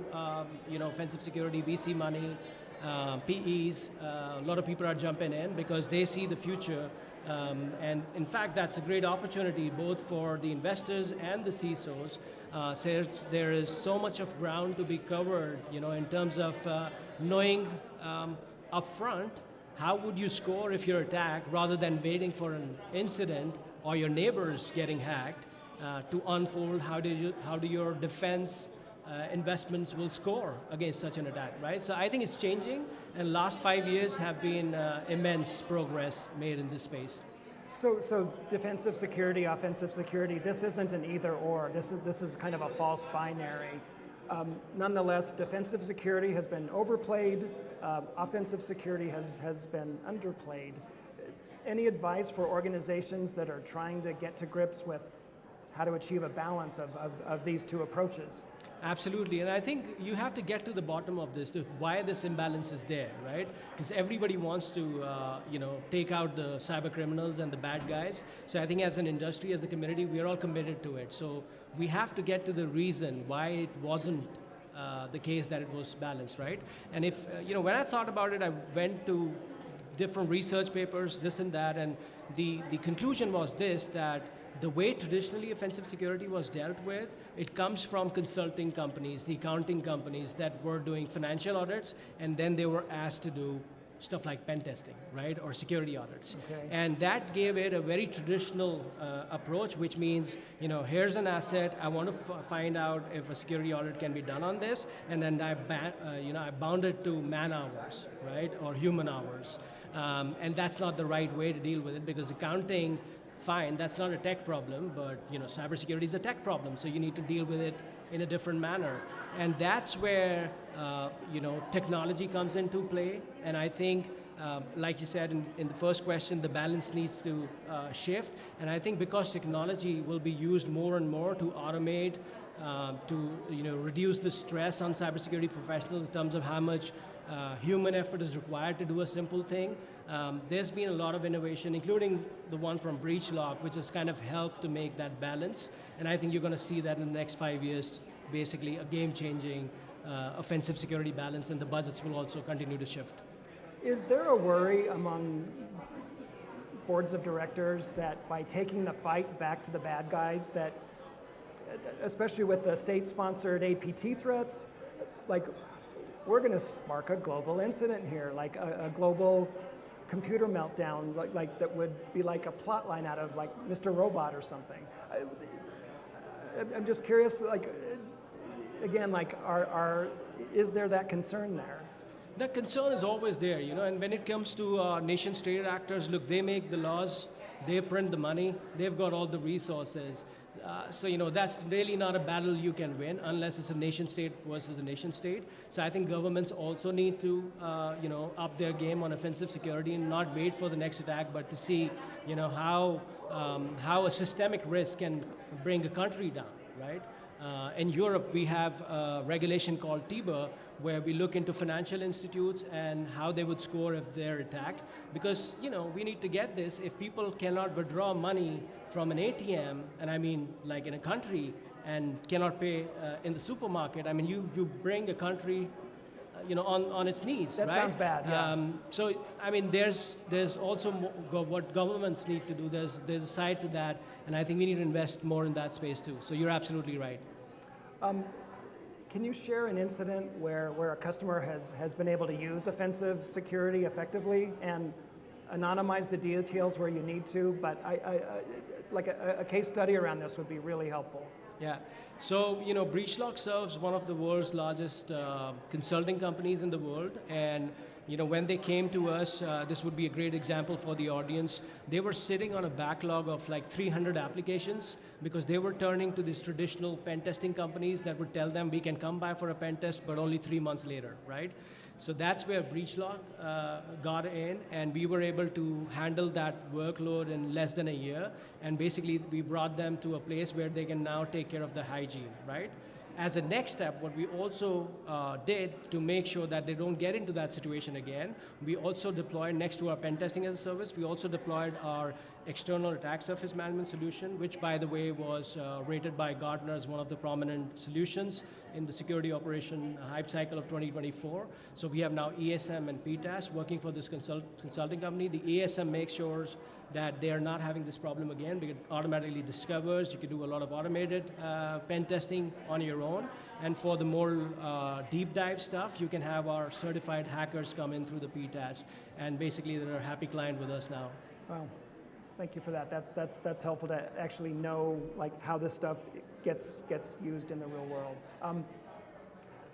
offensive security, VC money, PEs. A lot of people are jumping in because they see the future. And in fact, that's a great opportunity both for the investors and the CISOs. There is so much of ground to be covered, you know, in terms of knowing upfront how would you score if you're attacked rather than waiting for an incident or your neighbors getting hacked to unfold how do your defense investments will score against such an attack, right? So I think it's changing, and last 5 years have been immense progress made in this space. So defensive security, offensive security, this isn't an either or. This is kind of a false binary. Nonetheless, defensive security has been overplayed. Offensive security has been underplayed. Any advice for organizations that are trying to get to grips with how to achieve a balance of these two approaches? Absolutely, and I think you have to get to the bottom of this, to why this imbalance is there, right? Because everybody wants to, take out the cyber criminals and the bad guys. So I think as an industry, as a community, we are all committed to it. So we have to get to the reason why it wasn't the case that it was balanced, right? And if, when I thought about it, I went to different research papers, this and that, and the conclusion was this, that the way traditionally offensive security was dealt with, it comes from consulting companies, the accounting companies that were doing financial audits, and then they were asked to do stuff like pen testing, right, or security audits. Okay. And that gave it a very traditional approach, which means, here's an asset, I want to find out if a security audit can be done on this, and then I bound it to man hours, right, or human hours. And that's not the right way to deal with it, because accounting, fine, that's not a tech problem, but cybersecurity is a tech problem, so you need to deal with it in a different manner. And that's where technology comes into play. And I think, like you said in the first question, the balance needs to shift. And I think because technology will be used more and more to automate, to reduce the stress on cybersecurity professionals in terms of how much human effort is required to do a simple thing. There's been a lot of innovation, including the one from Breachlock, which has kind of helped to make that balance. And I think you're going to see that in the next 5 years, basically a game-changing offensive security balance, and the budgets will also continue to shift. Is there a worry among boards of directors that by taking the fight back to the bad guys, that especially with the state-sponsored APT threats, like we're going to spark a global incident here, like a global computer meltdown, like that would be like a plot line out of like Mr. Robot or something. I'm just curious, like, again, like, is there that concern there? That concern is always there, and when it comes to nation-state actors, look, they make the laws They print the money. They've got all the resources. So that's really not a battle you can win unless it's a nation state versus a nation state. So I think governments also need to up their game on offensive security and not wait for the next attack, but to see how a systemic risk can bring a country down, right? In Europe, we have a regulation called TIBA, where we look into financial institutes and how they would score if they're attacked. Because we need to get this. If people cannot withdraw money from an ATM, and I mean like in a country, and cannot pay in the supermarket, I mean you bring a country on its knees. That right? Sounds bad. Yeah. So I mean, there's also what governments need to do. There's a side to that, and I think we need to invest more in that space too. So you're absolutely right. Can you share an incident where a customer has been able to use offensive security effectively and anonymize the details where you need to? But like a case study around this would be really helpful. Yeah. So, BreachLock serves one of the world's largest consulting companies in the world. And, when they came to us, this would be a great example for the audience. They were sitting on a backlog of like 300 applications because they were turning to these traditional pen testing companies that would tell them we can come by for a pen test, but only 3 months later, right? So that's where BreachLock got in, and we were able to handle that workload in less than a year. And basically, we brought them to a place where they can now take care of the hygiene, right? As a next step, what we also did to make sure that they don't get into that situation again, we also deployed, next to our pen testing as a service, we also deployed our external attack surface management solution, which, by the way, was rated by Gartner as one of the prominent solutions in the security operation hype cycle of 2024. So we have now ESM and PTAS working for this consulting company. The ESM makes sure that they are not having this problem again, because it automatically discovers. You can do a lot of automated pen testing on your own. And for the more deep dive stuff, you can have our certified hackers come in through the PTAS, and basically they're a happy client with us now. Wow. Thank you for that. That's helpful to actually know like how this stuff gets used in the real world.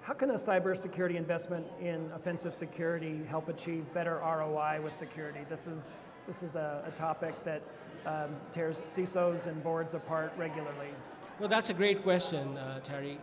How can a cybersecurity investment in offensive security help achieve better ROI with security? This is a topic that tears CISOs and boards apart regularly. Well, that's a great question, Terry.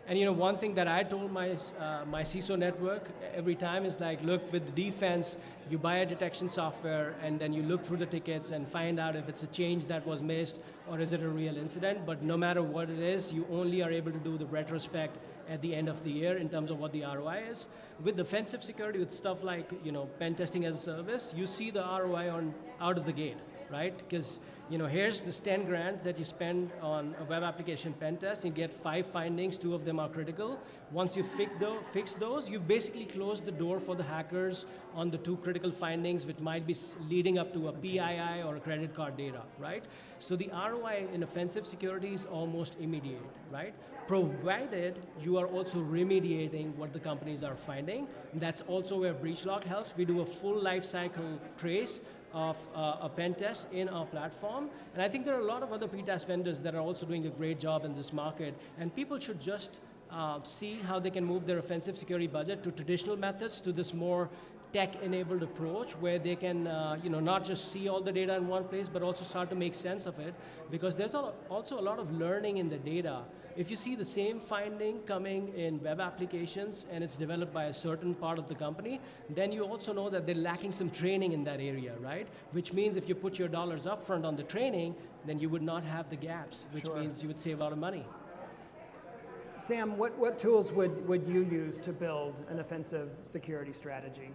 And one thing that I told my CISO network every time is like, look, with the defense, you buy a detection software and then you look through the tickets and find out if it's a change that was missed or is it a real incident. But no matter what it is, you only are able to do the retrospect at the end of the year in terms of what the ROI is. With offensive security, with stuff like pen testing as a service, you see the ROI out of the gate, right? Because here's this 10 grand that you spend on a web application pen test, you get 5 findings, 2 of them are critical. Once you fix those, you basically close the door for the hackers on the 2 critical findings, which might be leading up to a PII or a credit card data, right? So the ROI in offensive security is almost immediate, right? Provided you are also remediating what the companies are finding. That's also where BreachLock helps. We do a full life cycle trace of a pen test in our platform. And I think there are a lot of other PTAS vendors that are also doing a great job in this market. And people should just see how they can move their offensive security budget to traditional methods to this more tech-enabled approach where they can not just see all the data in one place, but also start to make sense of it. Because there's also a lot of learning in the data. If you see the same finding coming in web applications and it's developed by a certain part of the company, then you also know that they're lacking some training in that area, right? Which means if you put your dollars up front on the training, then you would not have the gaps, which means you would save a lot of money. Sam, what tools would you use to build an offensive security strategy?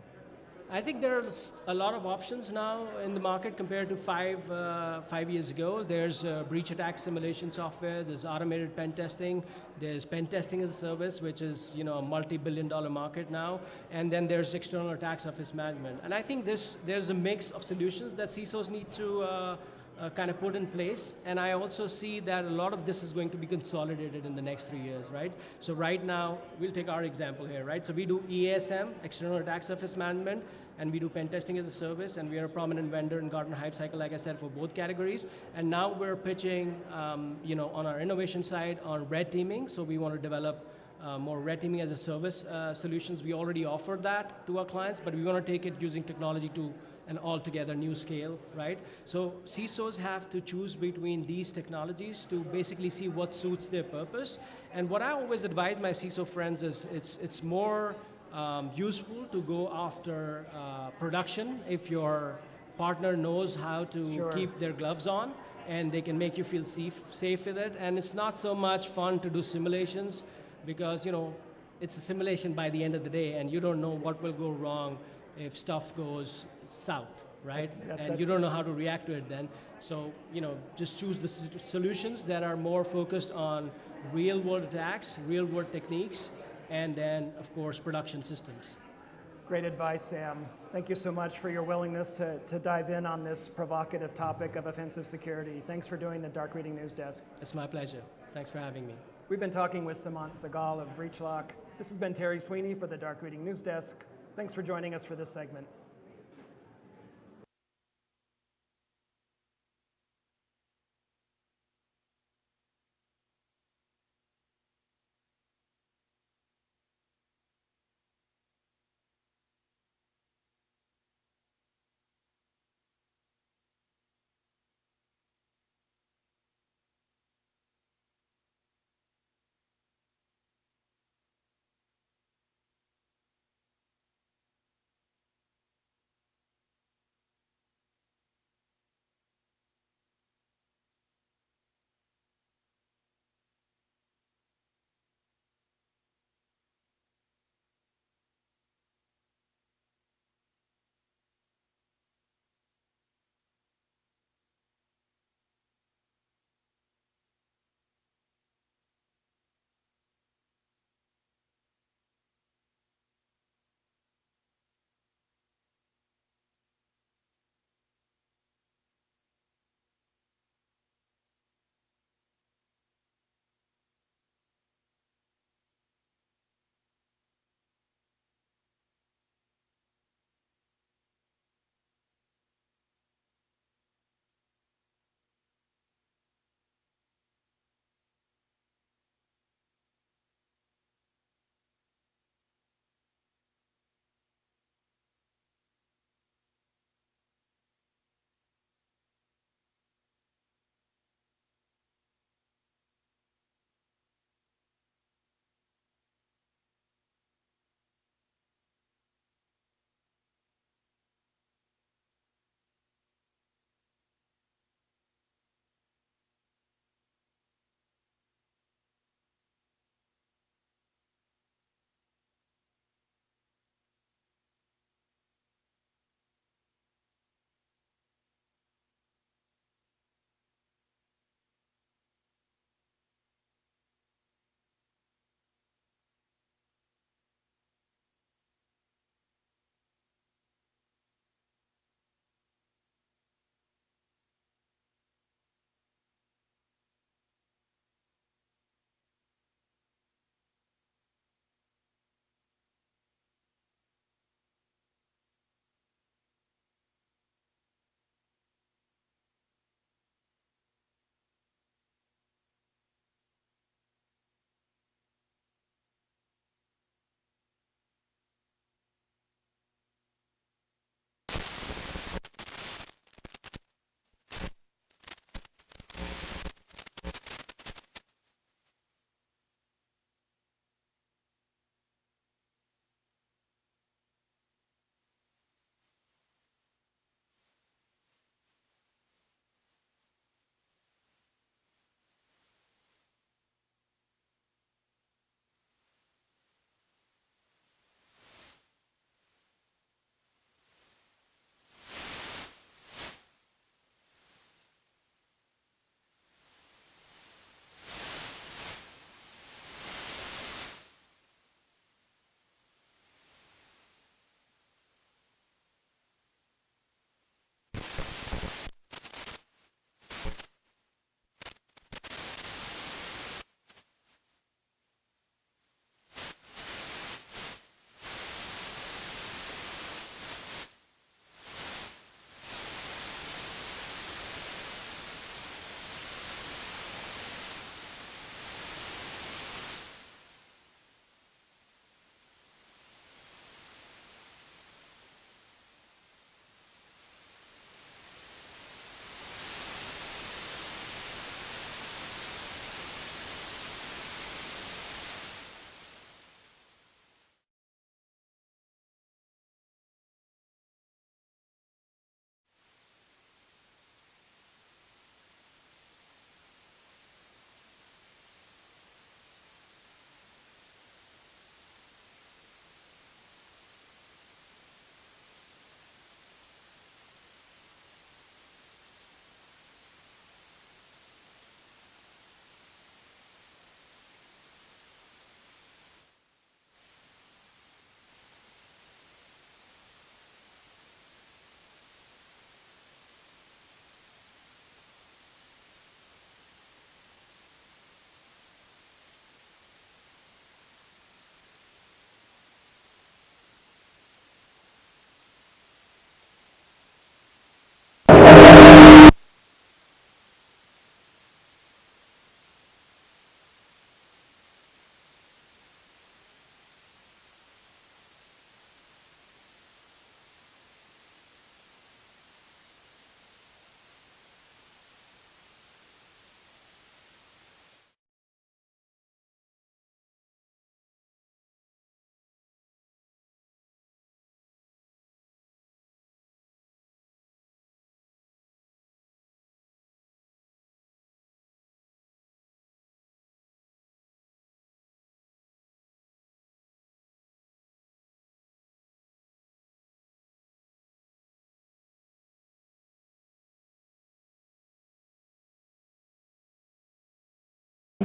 I think there's a lot of options now in the market compared to five years ago. There's breach attack simulation software, there's automated pen testing, there's pen testing as a service, which is a multi-billion-dollar market now, and then there's external attack surface management. And I think there's a mix of solutions that CISOs need to kind of put in place, and I also see that a lot of this is going to be consolidated in the next 3 years, right? So right now, we'll take our example here, right? So we do ESM, external attack surface management, and we do pen testing as a service, and we are a prominent vendor in Gartner Hype Cycle, like I said, for both categories. And now we're pitching, on our innovation side on red teaming, so we want to develop more red teaming as a service solutions. We already offer that to our clients, but we want to take it using technology to an altogether new scale, right? So CISOs have to choose between these technologies to basically see what suits their purpose. And what I always advise my CISO friends is it's more useful to go after production if your partner knows how to keep their gloves on and they can make you feel safe with it. And it's not so much fun to do simulations because, you know, it's a simulation by the end of the day and you don't know what will go wrong if stuff goes south, right? And you don't know how to react to it then. So, you know, just choose the solutions that are more focused on real world attacks, real world techniques, and then, of course, production systems. Great advice, Sam. Thank you so much for your willingness to dive in on this provocative topic of offensive security. Thanks for doing the Dark Reading News Desk. It's my pleasure. Thanks for having me. We've been talking with Seemant Sehgal of BreachLock. This has been Terry Sweeney for the Dark Reading News Desk. Thanks for joining us for this segment.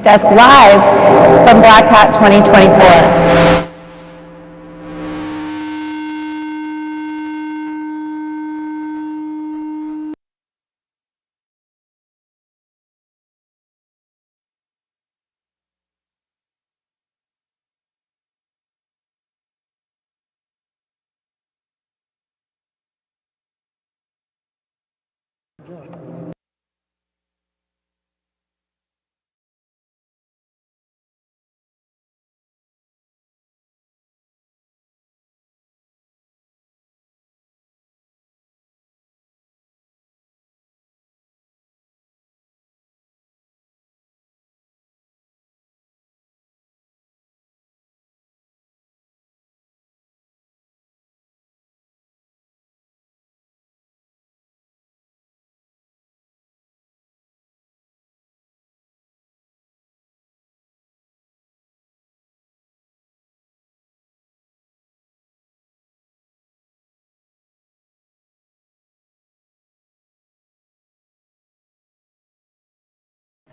Desk live from Black Hat 2024.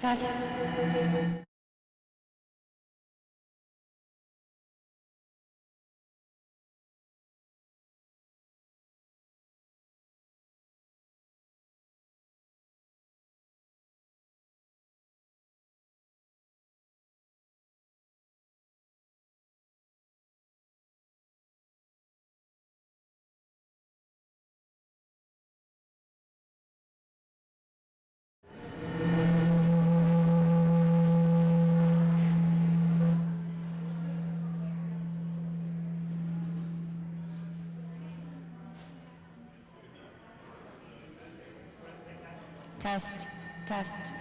Test. Test, test.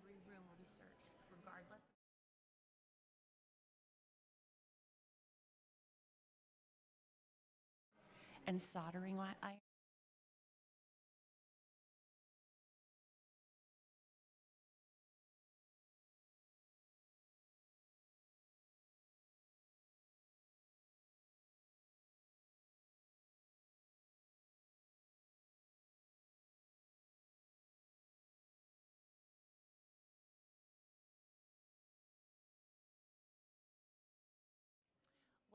Every room will be searched, regardless. And soldering iron.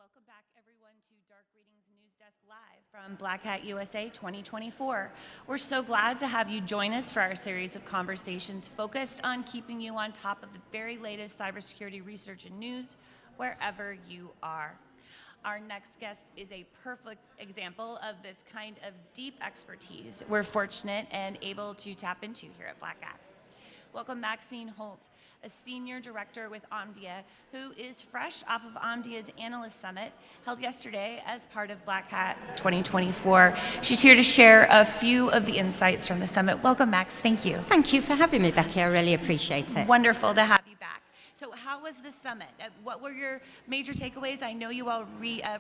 Welcome back, everyone, to Dark Readings News Desk Live from Black Hat USA 2024. We're so glad to have you join us for our series of conversations focused on keeping you on top of the very latest cybersecurity research and news wherever you are. Our next guest is a perfect example of this kind of deep expertise we're fortunate and able to tap into here at Black Hat. Welcome Maxine Holt, a senior director with Omdia, who is fresh off of Omdia's Analyst Summit, held yesterday as part of Black Hat 2024. She's here to share a few of the insights from the summit. Welcome, Max. Thank you. Thank you for having me, Becky. I really appreciate it. Wonderful to have you back. So how was the summit? What were your major takeaways? I know you all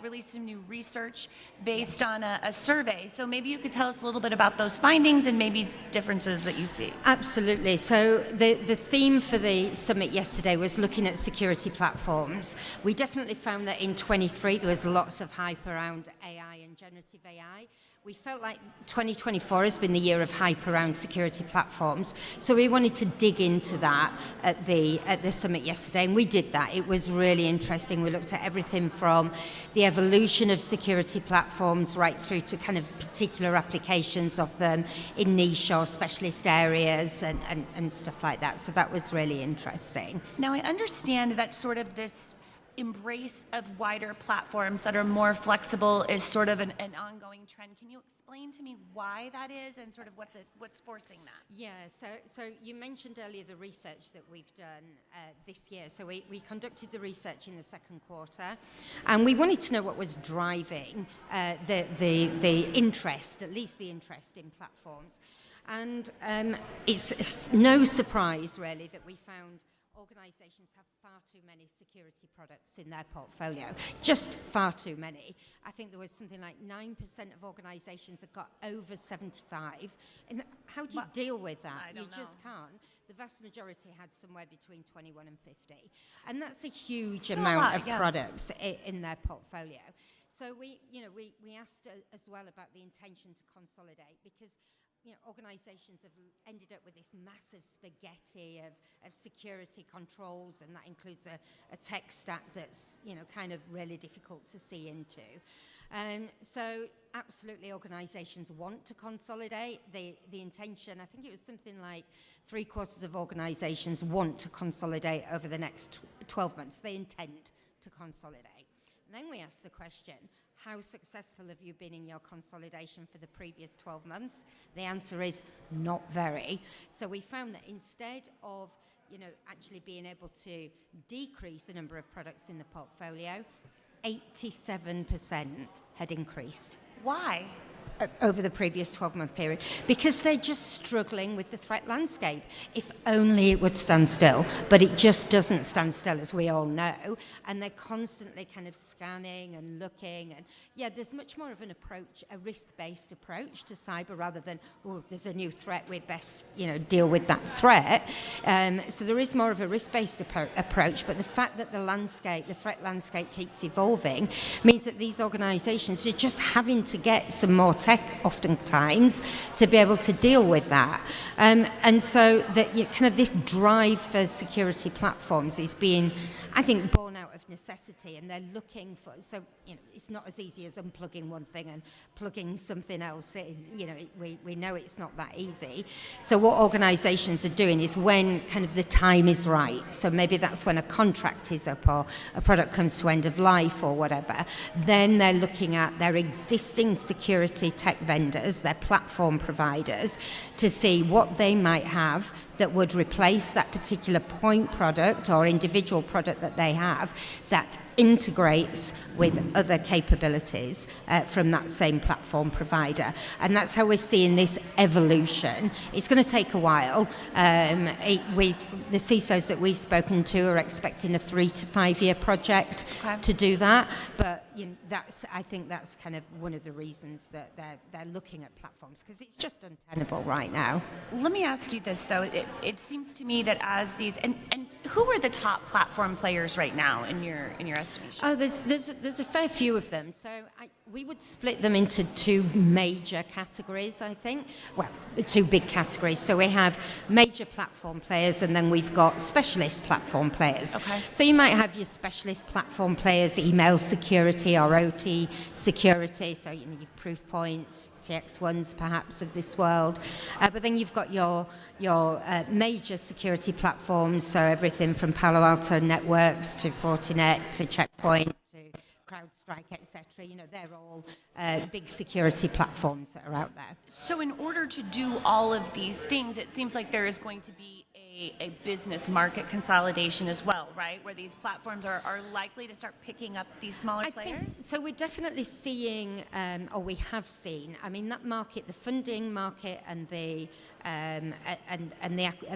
released some new research based on a survey. So maybe you could tell us a little bit about those findings and maybe differences that you see. Absolutely. So the theme for the summit yesterday was looking at security platforms. We definitely found that in 23 there was lots of hype around AI and generative AI. We felt like 2024 has been the year of hype around security platforms, so we wanted to dig into that at the summit yesterday, and we did that. It was really interesting. We looked at everything from the evolution of security platforms right through to kind of particular applications of them in niche or specialist areas and stuff like that. So that was really interesting. Now I understand that sort of this embrace of wider platforms that are more flexible is sort of an ongoing trend. Can you explain to me why that is and sort of what's forcing that? Yeah, so you mentioned earlier the research that we've done this year. So we conducted the research in the second quarter, and we wanted to know what was driving the interest, at least the interest in platforms. And it's no surprise, really, that we found organizations have far too many security products in their portfolio, just far too many. I think there was something like 9% of organizations have got over 75. And how do you deal with that? You just can't. The vast majority had somewhere between 21 and 50. And that's a huge amount of products in their portfolio. So we asked as well about the intention to consolidate, because organizations have ended up with this massive spaghetti of security controls, and that includes a tech stack that's kind of really difficult to see into. So absolutely, organizations want to consolidate. The intention, I think it was something like 3/4 of organizations want to consolidate over the next 12 months. They intend to consolidate. And then we asked the question, how successful have you been in your consolidation for the previous 12 months? The answer is not very. So we found that instead of actually being able to decrease the number of products in the portfolio, 87% had increased. Why? Over the previous 12-month period, because they're just struggling with the threat landscape. If only it would stand still, but it just doesn't stand still, as we all know, and they're constantly kind of scanning and looking, and there's much more of an approach, a risk-based approach to cyber, rather than, there's a new threat, we'd best deal with that threat. So there is more of a risk-based approach, but the fact that the threat landscape keeps evolving means that these organizations are just having to get some more tech oftentimes to be able to deal with that. And so that kind of this drive for security platforms is being, I think, born out of necessity, and they're looking for, so it's not as easy as unplugging one thing and plugging something else in. We know it's not that easy. So what organizations are doing is, when kind of the time is right, so maybe that's when a contract is up or a product comes to end of life or whatever, then they're looking at their existing security tech vendors, their platform providers, to see what they might have that would replace that particular point product or individual product that they have that integrates with other capabilities from that same platform provider. And that's how we're seeing this evolution. It's going to take a while. The CISOs that we've spoken to are expecting a 3 to 5 year project to do that. But I think that's kind of one of the reasons that they're looking at platforms, because it's just untenable right now. Let me ask you this, though. It seems to me that as these, and who are the top platform players right now in your estimation? Oh, there's a fair few of them. So we would split them into two major categories, I think. Well, two big categories. So we have major platform players, and then we've got specialist platform players. Okay. So you might have your specialist platform players, email security or OT security. So your Proofpoints, TX1s perhaps of this world. But then you've got your major security platforms. So everything from Palo Alto Networks to Fortinet to Checkpoint to CrowdStrike, etc. You know, they're all big security platforms that are out there. So in order to do all of these things, it seems like there is going to be a business market consolidation as well, right? Where these platforms are likely to start picking up these smaller players? So we're definitely seeing, or we have seen, I mean, that market, the funding market and the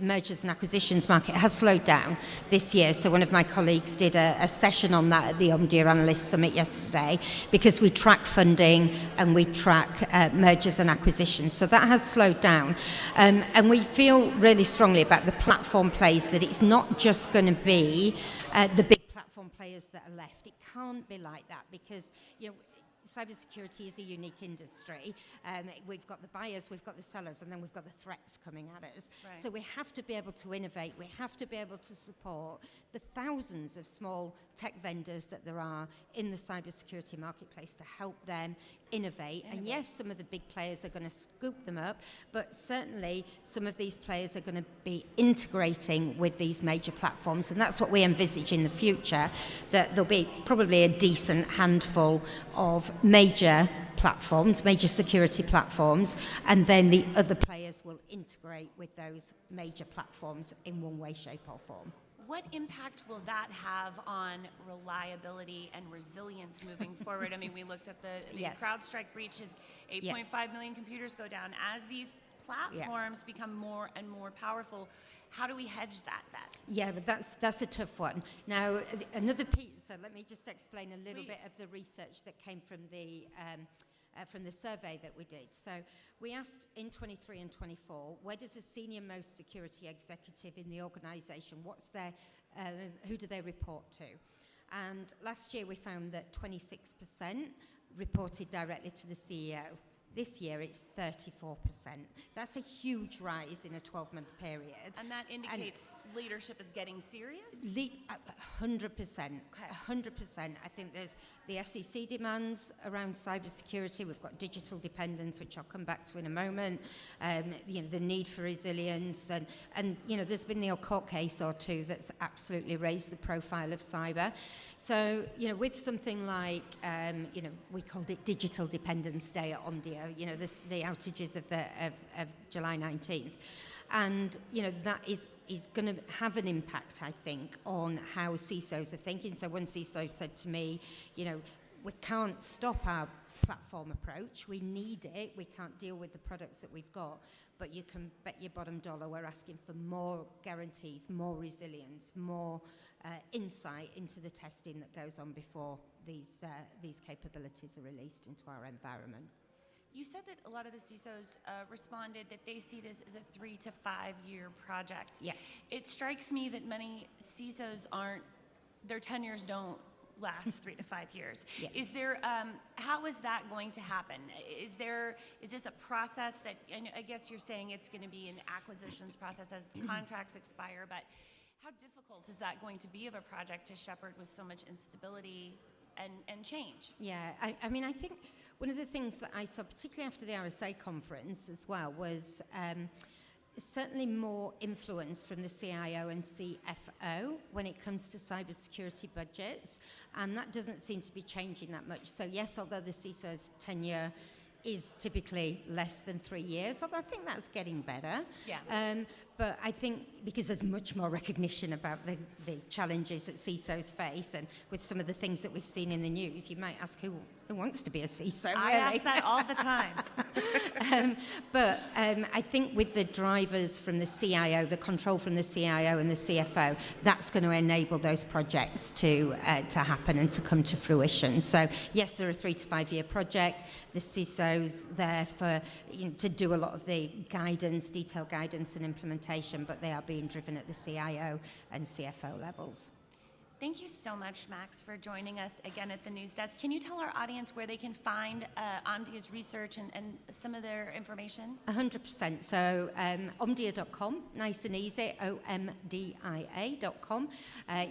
mergers and acquisitions market has slowed down this year. So one of my colleagues did a session on that at the Omdia Analyst Summit yesterday, because we track funding and we track mergers and acquisitions. So that has slowed down. And we feel really strongly about the platform plays, that it's not just going to be the big platform players that are left. It can't be like that, because, you know, cybersecurity is a unique industry. We've got the buyers, we've got the sellers, and then we've got the threats coming at us. Right. So we have to be able to innovate. We have to be able to support the thousands of small tech vendors that there are in the cybersecurity marketplace to help them innovate. And yes, some of the big players are going to scoop them up, but certainly some of these players are going to be integrating with these major platforms, and that's what we envisage in the future, that there'll be probably a decent handful of major platforms, major security platforms, and then the other players will integrate with those major platforms in one way, shape or form. What impact will that have on reliability and resilience moving forward? I mean, we looked at the Yes. CrowdStrike breach, 8.5 million computers go down. As these platforms become more and more powerful, how do we hedge that then? Yeah, but that's a tough one. Now, another piece, so let me just explain a little bit of the research that came from the survey that we did. So we asked in 23 and 24, where does a senior most security executive in the organization, who do they report to? And last year we found that 26% reported directly to the CEO. This year it's 34%. That's a huge rise in a 12-month period. And that indicates leadership is getting serious? 100%. 100%. I think there's the SEC demands around cybersecurity. We've got digital dependence, which I'll come back to in a moment. You know, the need for resilience, and you know, there's been the court case or two that's absolutely raised the profile of cyber. So you know, with something like you know, we called it Digital Dependence Day at Omdia. You know, the outages of July 19th. And, you know, that is going to have an impact, I think, on how CISOs are thinking. So one CISO said to me, you know, we can't stop our platform approach. We need it. We can't deal with the products that we've got. But you can bet your bottom dollar we're asking for more guarantees, more resilience, more insight into the testing that goes on before these capabilities are released into our environment. You said that a lot of the CISOs responded that they see this as a 3 to 5 year project. Yeah. It strikes me that many CISOs their tenures don't last 3 to 5 years. Yeah. Is there, how is that going to happen? Is this a process that, and I guess you're saying it's going to be an acquisitions process as contracts expire, but how difficult is that going to be of a project to shepherd with so much instability and change? Yeah, I mean, I think one of the things that I saw, particularly after the RSA conference as well, was certainly more influence from the CIO and CFO when it comes to cybersecurity budgets, and that doesn't seem to be changing that much. So yes, although the CISO's tenure is typically less than 3 years, although I think that's getting better. Yeah. But I think because there's much more recognition about the challenges that CISOs face, and with some of the things that we've seen in the news, you might ask who wants to be a CISO, I really? ask that all the time. But I think with the drivers from the CIO, the control from the CIO and the CFO, that's going to enable those projects to happen and to come to fruition. So yes, they're a 3 to 5 year project. The CISO's there for to do a lot of the guidance, detailed guidance and implementation, but they are being driven at the CIO and CFO levels. Thank you so much, Max, for joining us again at the news desk. Can you tell our audience where they can find Omdia's research and some of their information? 100%. So omdia.com, nice and easy, omdia.com.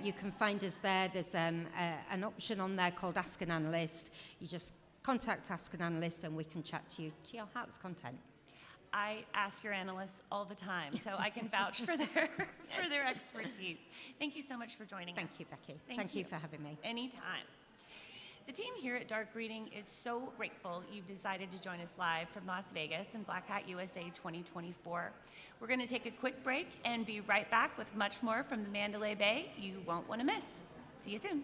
You can find us there. There's an option on there called Ask an Analyst. You just contact Ask an Analyst and we can chat to you to your heart's content. I ask your analysts all the time, so I can vouch for their expertise. Thank you so much for joining us. Thank you, Becky. Thank you for having me. Anytime. The team here at Dark Reading is so grateful you've decided to join us live from Las Vegas and Black Hat USA 2024. We're going to take a quick break and be right back with much more from the Mandalay Bay you won't want to miss. See you soon.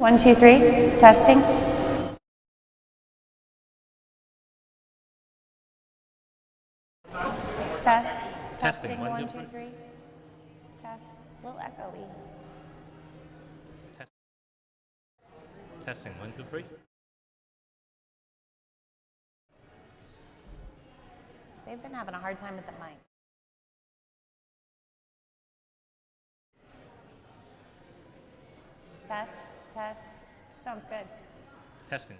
1, 2, 3, testing. Test. Testing. 1, 2, 3. Test. It's a little echoey. Testing 1, 2, 3. They've been having a hard time with the mic. Test, test. Sounds good. Testing.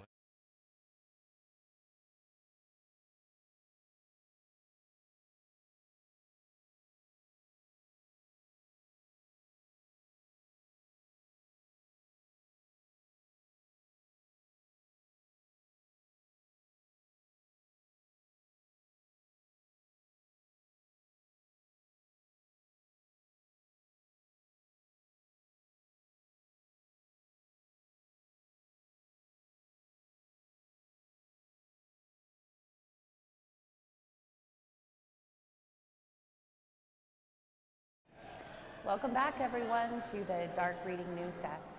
Welcome back, everyone, to the Dark Reading News Desk.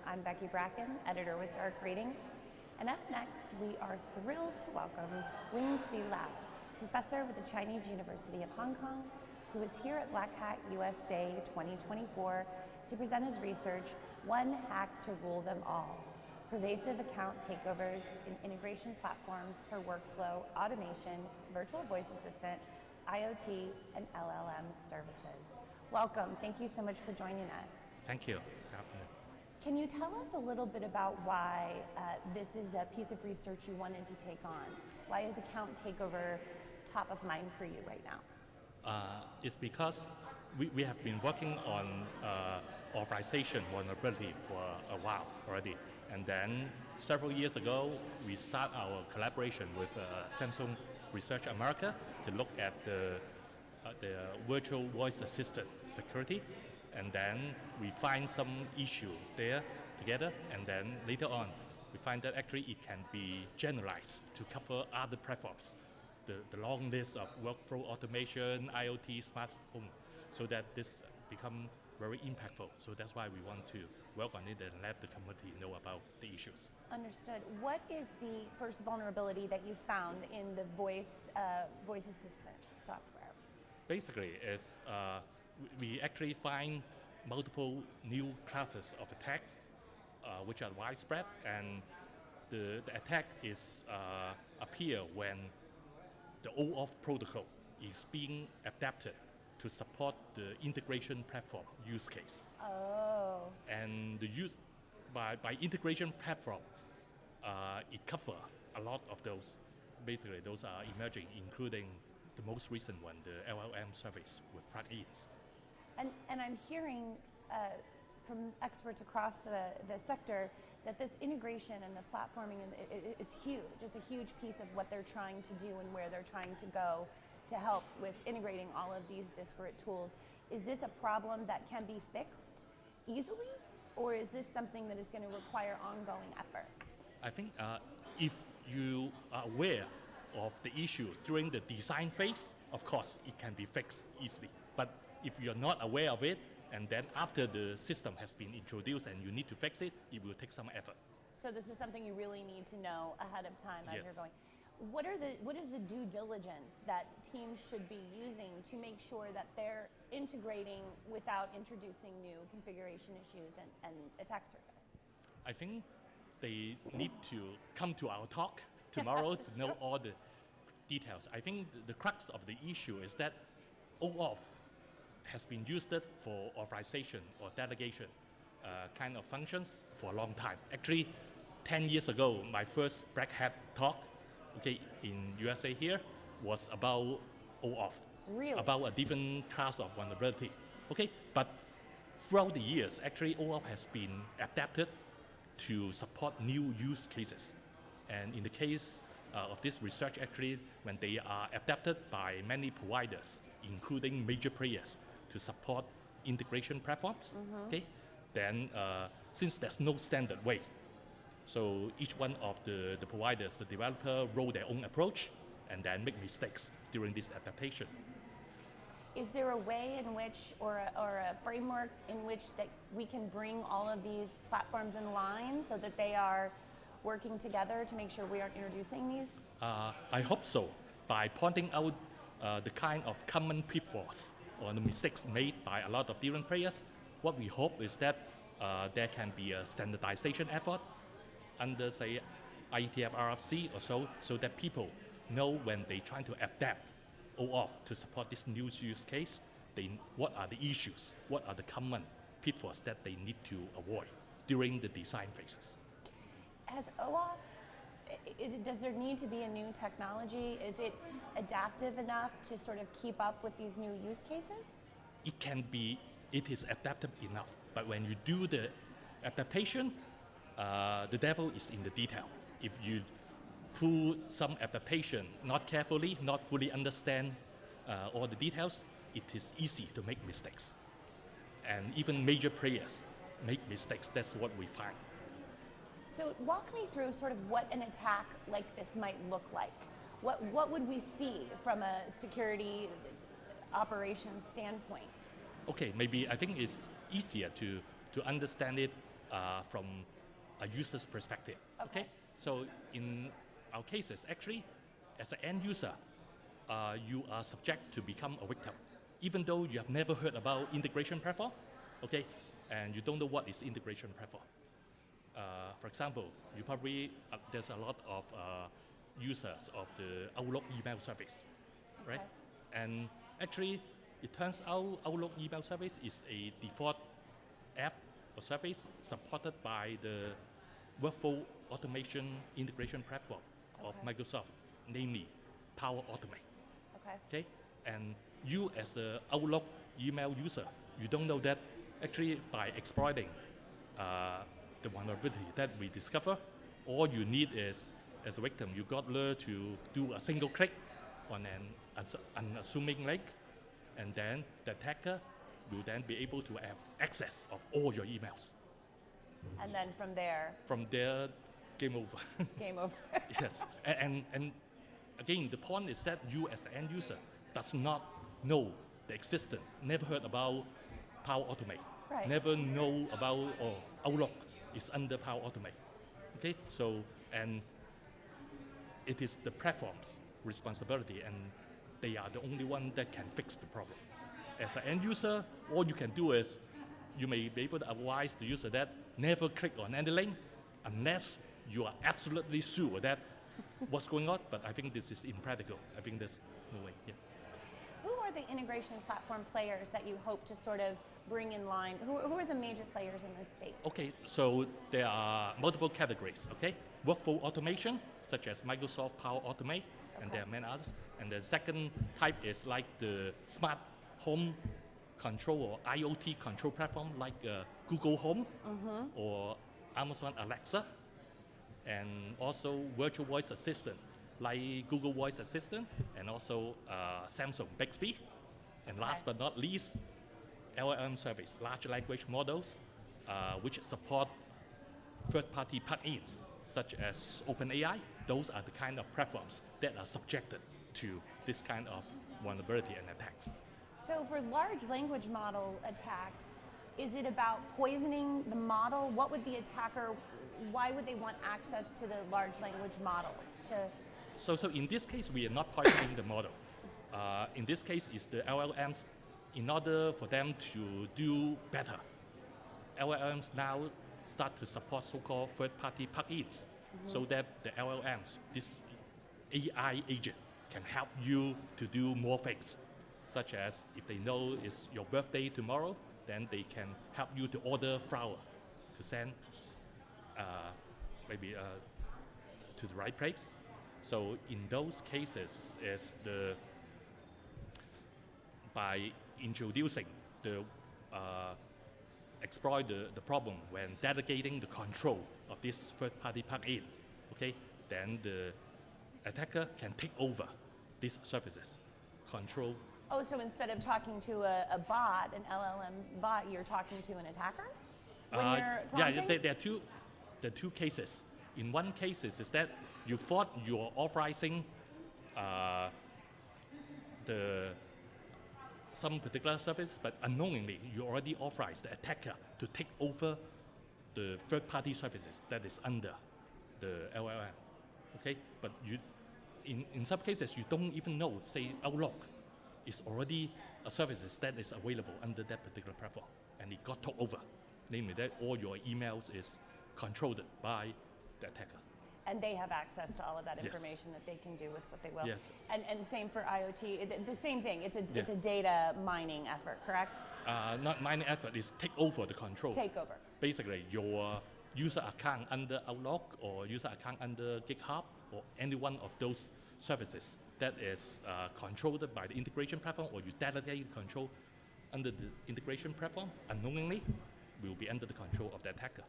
I'm Becky Bracken, editor with Dark Reading. And up next, we are thrilled to welcome Wing Si Lao, professor with the Chinese University of Hong Kong, who is here at Black Hat US Day 2024 to present his research, One Hack to Rule Them All: Pervasive Account Takeovers in Integration Platforms for Workflow Automation, Virtual Voice Assistant, IoT, and LLM Services. Welcome. Thank you so much for joining us. Thank you. Good afternoon. Can you tell us a little bit about why this is a piece of research you wanted to take on? Why is account takeover top of mind for you right now? It's because we have been working on authorization vulnerability for a while already. And then several years ago, we start our collaboration with Samsung Research America to look at the virtual voice assistant security, and then we find some issue there together, and then later on we find that actually it can be generalized to cover other platforms, the long list of workflow automation, IoT, smart home, so that this become very impactful. So that's why we want to work on it and let the community know about the issues. Understood. What is the first vulnerability that you found in the voice assistant software? Basically, we actually find multiple new classes of attacks which are widespread, and the attack is appear when the OAuth protocol is being adapted to support the integration platform use case. Oh. And the use by integration platform, it covers a lot of those. Basically, those are emerging, including the most recent one, the LLM service with plugins. And I'm hearing from experts across the sector that this integration and the platforming is huge. It's a huge piece of what they're trying to do and where they're trying to go to help with integrating all of these disparate tools. Is this a problem that can be fixed easily, or is this something that is going to require ongoing effort? I think if you are aware of the issue during the design phase, of course, it can be fixed easily. But if you're not aware of it, and then after the system has been introduced and you need to fix it, it will take some effort. So this is something you really need to know ahead of time as Yes. you're going. What is the due diligence that teams should be using to make sure that they're integrating without introducing new configuration issues and attack surface? I think they need to come to our talk tomorrow to know all the details. I think the crux of the issue is that OAuth has been used for authorization or delegation kind of functions for a long time. Actually, 10 years ago, my first Black Hat talk, in USA here, was about OAuth. Really? About a different class of vulnerability. But throughout the years, actually OAuth has been adapted to support new use cases. And in the case of this research, actually, when they are adapted by many providers, including major players, to support integration platforms, then since there's no standard way, so each one of the providers, the developer, roll their own approach and then make mistakes during this adaptation. is there a way in which, or a framework in which that we can bring all of these platforms in line so that they are working together to make sure we aren't introducing these? I hope so. By pointing out the kind of common pitfalls or the mistakes made by a lot of different players, what we hope is that there can be a standardization effort under, say, IETF RFC or so that people know when they try to adapt OAuth to support this new use case, what are the issues, what are the common pitfalls that they need to avoid during the design phases. Has OAuth, does there need to be a new technology? Is it adaptive enough to sort of keep up with these new use cases? It is adaptive enough, but when you do the adaptation, the devil is in the detail. If you put some adaptation not carefully, not fully understand all the details, it is easy to make mistakes. And even major players make mistakes. That's what we find. So walk me through sort of what an attack like this might look like. What would we see from a security operations standpoint? Okay, maybe I think it's easier to understand it from a user's perspective. Okay? So in our cases, actually, as an end user, you are subject to become a victim, even though you have never heard about integration platform, okay, and you don't know what is integration platform. For example, you probably there's a lot of users of the Outlook email service, right? And actually, it turns out Outlook email service is a default app or service supported by the workflow automation integration platform of Microsoft, namely Power Automate. Okay? And you as an Outlook email user, you don't know that actually by exploiting the vulnerability that we discover, all you need is, as a victim, you got learned to do a single click on an unassuming link, and then the attacker will then be able to have access of all your emails. And then from there? From there, game over. Game over. Yes, and again, the point is that you as the end user does not know the existence, never heard about Power Automate, never know about Outlook is under Power Automate. Okay, so, and it is the platform's responsibility, and they are the only one that can fix the problem. As an end user, all you can do is, you may be able to advise the user that never click on any link unless you are absolutely sure that what's going on, but I think this is impractical. I think there's no way, yeah. Who are the integration platform players that you hope to sort of bring in line? Who are the major players in this space? Okay, so there are multiple categories, okay? Workflow automation, such as Microsoft Power Automate, and there are many others. And the second type is like the smart home control or IoT control platform like Google Home or Amazon Alexa, and also virtual voice assistant like Google Voice Assistant, and also Samsung Bixby, and last but not least, LLM service, large language models, which support third-party plugins such as OpenAI. Those are the kind of platforms that are subjected to this kind of vulnerability and attacks. So for large language model attacks, is it about poisoning the model? What would the attacker, why would they want access to the large language models? So in this case, we are not poisoning the model. In this case, it's the LLMs. In order for them to do better, LLMs now start to support so-called third-party plugins, so that the LLMs, this AI agent, can help you to do more things, such as if they know it's your birthday tomorrow, then they can help you to order flour to send maybe to the right place. So in those cases, by introducing the exploit the problem when delegating the control of this third-party plugin, okay, then the attacker can take over these services, control. Oh, so instead of talking to a bot, an LLM bot, you're talking to an attacker? When you're prompting? Yeah, there are two cases. In one case is that you thought you're authorizing the some particular service, but unknowingly you already authorize the attacker to take over the third-party services that is under the LLM. Okay, but you, in some cases, you don't even know. Say Outlook is already a services that is available under that particular platform, and it got took over. Namely, that all your emails is controlled by the attacker. And they have access to all of that Yes. information that they can do with what they will. Yes. And same for IoT, the same thing. It's a data mining effort, correct? Not mining effort, is take over the control. Take over. Basically, your user account under Outlook or user account under GitHub or any one of those services that is controlled by the integration platform, or you delegate control under the integration platform, unknowingly will be under the control of the attacker.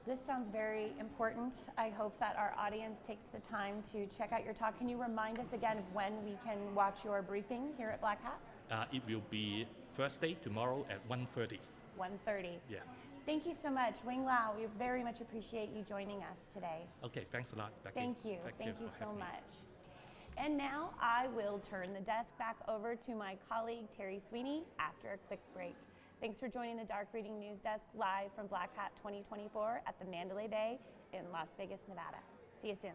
This sounds very important. I hope that our audience takes the time to check out your talk. Can you remind us again of when we can watch your briefing here at Black Hat? It will be Thursday, tomorrow at 1:30. 1:30. Yeah. Thank you so much. Wing Lao, we very much appreciate you joining us today. Okay, thanks a lot, Becky. Thank you. Thank you for so having me. much. And now I will turn the desk back over to my colleague, Terry Sweeney, after a quick break. Thanks for joining the Dark Reading News Desk live from Black Hat 2024 at the Mandalay Bay in Las Vegas, Nevada. See you soon.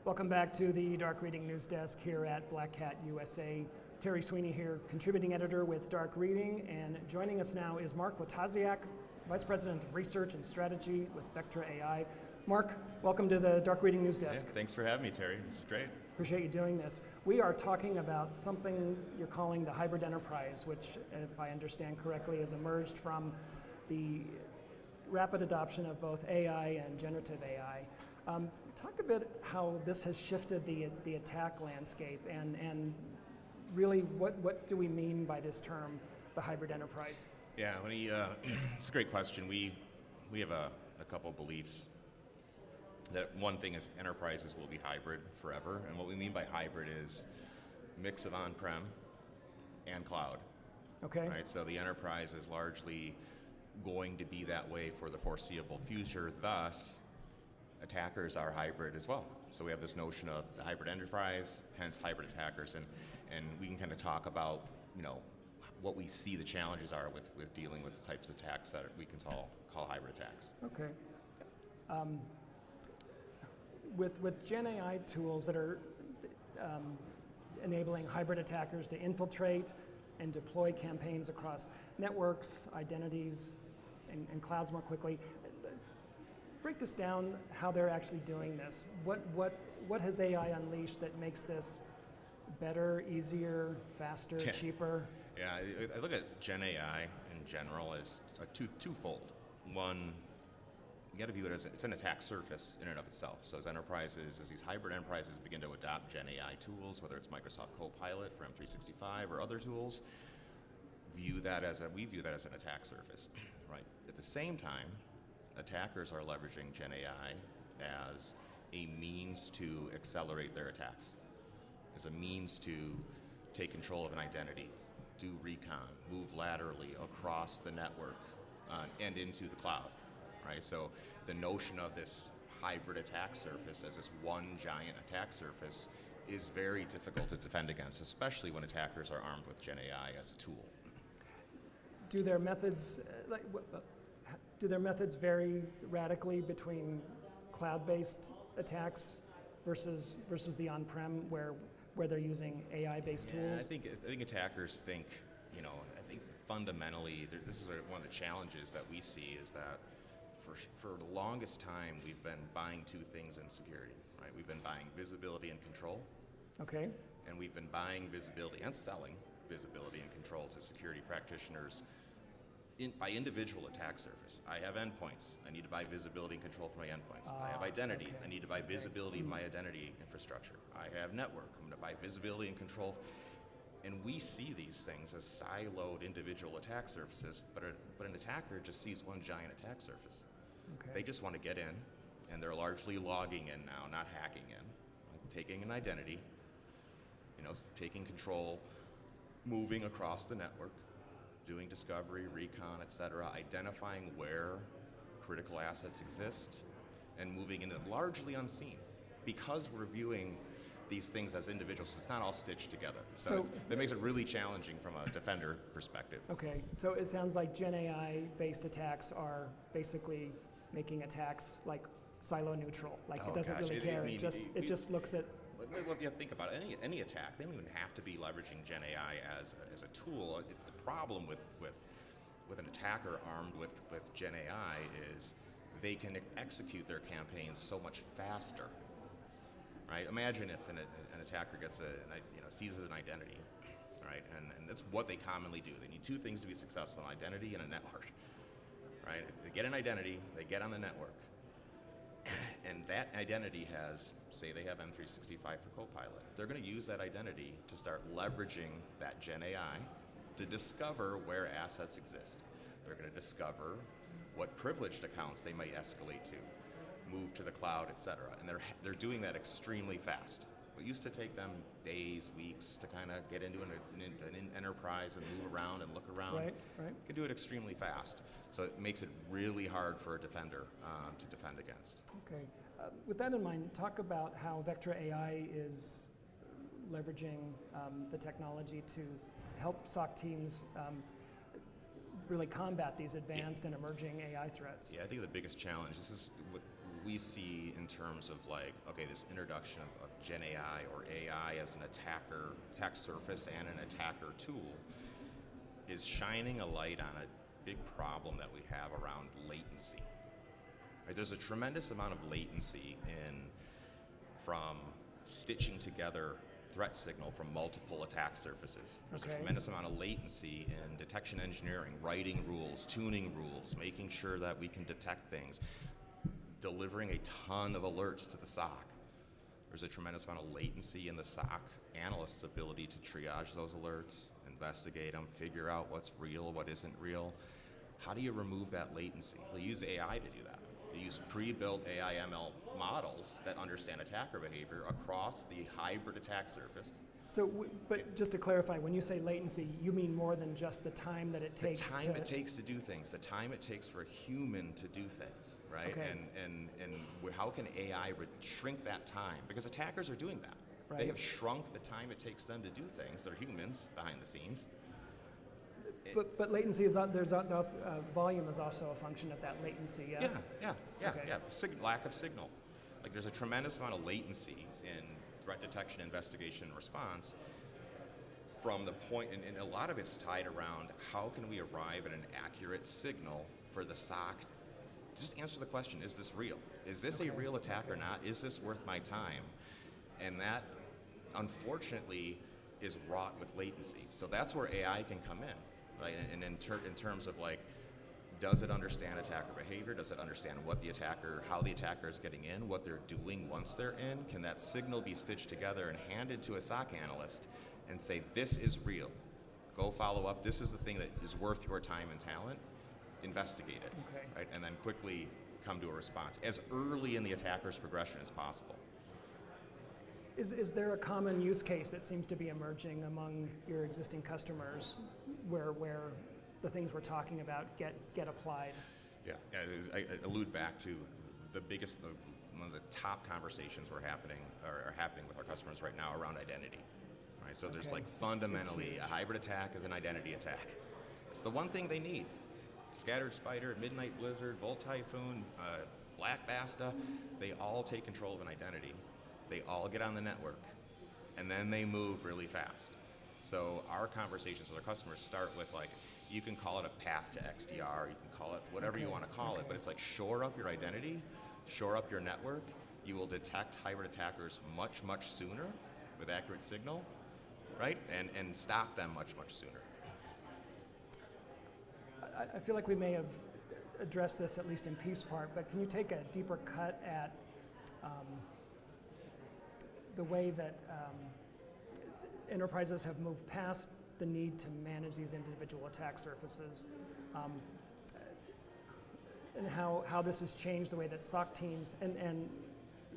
Welcome back to the Dark Reading News Desk here at Black Hat USA. Terry Sweeney here, contributing editor with Dark Reading, and joining us now is Mark Wataziak, Vice President of Research and Strategy with Vectra AI. Mark, welcome to the Dark Reading News Desk. Yeah, thanks for having me, Terry. This is great. Appreciate you doing this. We are talking about something you're calling the hybrid enterprise, which, if I understand correctly, has emerged from the rapid adoption of both AI and generative AI. Talk a bit how this has shifted the attack landscape, and really what do we mean by this term, the hybrid enterprise? Yeah, it's a great question. We have a couple beliefs. That one thing is enterprises will be hybrid forever, and what we mean by hybrid is mix of on-prem and cloud. Okay. Right, so the enterprise is largely going to be that way for the foreseeable future, thus attackers are hybrid as well. So we have this notion of the hybrid enterprise, hence hybrid attackers, and we can kind of talk about, what we see the challenges are with dealing with the types of attacks that we can call hybrid attacks. Okay. With Gen AI tools that are enabling hybrid attackers to infiltrate and deploy campaigns across networks, identities, and clouds more quickly, break this down how they're actually doing this. What has AI unleashed that makes this better, easier, faster, cheaper? Yeah, I look at Gen AI in general as twofold. One, you got to view it as it's an attack surface in and of itself. So as these hybrid enterprises begin to adopt Gen AI tools, whether it's Microsoft Copilot for M365 or other tools, we view that as an attack surface, right? At the same time, attackers are leveraging Gen AI as a means to accelerate their attacks, as a means to take control of an identity, do recon, move laterally across the network and into the cloud, right? So the notion of this hybrid attack surface as this one giant attack surface is very difficult to defend against, especially when attackers are armed with Gen AI as a tool. Do their methods vary radically between cloud-based attacks versus the on-prem where they're using AI-based tools? I think attackers think, I think fundamentally, this is one of the challenges that we see is that for the longest time, we've been buying two things in security, right? We've been buying visibility and control. Okay. And we've been buying visibility and selling visibility and control to security practitioners by individual attack surface. I have endpoints. I need to buy visibility and control for my endpoints. I have identity. Okay. I need to buy visibility of my identity infrastructure. I have network. I'm going to buy visibility and control. And we see these things as siloed individual attack surfaces, but an attacker just sees one giant attack surface. Okay. They just want to get in, and they're largely logging in now, not hacking in, taking an identity, taking control, moving across the network, doing discovery, recon, et cetera, identifying where critical assets exist, and moving into them largely unseen. Because we're viewing these things as individuals, it's not all stitched together. So that makes it really challenging from a defender perspective. Okay, so it sounds like Gen AI-based attacks are basically making attacks like silo neutral, like it doesn't really care. It just looks at. Well, you think about it, any attack, they don't even have to be leveraging Gen AI as a tool. The problem with an attacker armed with Gen AI is they can execute their campaigns so much faster. Right? Imagine if an attacker gets seizes an identity, right? And that's what they commonly do. They need two things to be successful: an identity and a network. Right? If they get an identity, they get on the network, and that identity has, say, they have M365 for Copilot. They're going to use that identity to start leveraging that Gen AI to discover where assets exist. They're going to discover what privileged accounts they might escalate to, move to the cloud, et cetera. And they're doing that extremely fast. It used to take them days, weeks to kind of get into an enterprise and move around and look around. Right. You can do it extremely fast. So it makes it really hard for a defender to defend against. Okay. With that in mind, talk about how Vectra AI is leveraging the technology to help SOC teams really combat these advanced and emerging AI threats. Yeah, I think the biggest challenge, this is what we see in terms of this introduction of Gen AI or AI as an attack surface and an attacker tool is shining a light on a big problem that we have around latency. Right? There's a tremendous amount of latency from stitching together threat signal from multiple attack surfaces. There's a tremendous amount of latency in detection engineering, writing rules, tuning rules, making sure that we can detect things, delivering a ton of alerts to the SOC. There's a tremendous amount of latency in the SOC analyst's ability to triage those alerts, investigate them, figure out what's real, what isn't real. How do you remove that latency? Well, you use AI to do that. You use pre-built AI ML models that understand attacker behavior across the hybrid attack surface. So, but just to clarify, when you say latency, you mean more than just the time that it takes the time it takes to do things, the time it takes for a human to do things, right? Okay. And how can AI shrink that time? Because attackers are doing that. Right. They have shrunk the time it takes them to do things. They're humans behind the scenes. But latency is, volume is also a function of that latency, yes? Yeah. Okay. Lack of signal. Like there's a tremendous amount of latency in threat detection, investigation, and response from the point, and a lot of it's tied around how can we arrive at an accurate signal for the SOC. Just answer the question, is this real? Is this a real attack or not? Is this worth my time? And that, unfortunately, is wrought with latency. So that's where AI can come in, right? And in terms of like, does it understand attacker behavior? Does it understand how the attacker is getting in, what they're doing once they're in? Can that signal be stitched together and handed to a SOC analyst and say, this is real. Go follow up. This is the thing that is worth your time and talent. Investigate it, right? And then quickly come to a response as early in the attacker's progression as possible. Is there a common use case that seems to be emerging among your existing customers where the things we're talking about get applied? Yeah, I allude back to one of the top conversations are happening with our customers right now around identity. Right? So there's like fundamentally a hybrid attack is an identity attack. It's the one thing they need. Scattered Spider, Midnight Blizzard, Volt Typhoon, Black Basta, they all take control of an identity. They all get on the network, and then they move really fast. So our conversations with our customers start with like, you can call it a path to XDR, you can call it whatever you want to call it, but it's like shore up your identity, shore up your network. You will detect hybrid attackers much, much sooner with accurate signal, right? And stop them much, much sooner. I feel like we may have addressed this at least in piece part, but can you take a deeper cut at the way that enterprises have moved past the need to manage these individual attack surfaces, and how this has changed the way that SOC teams and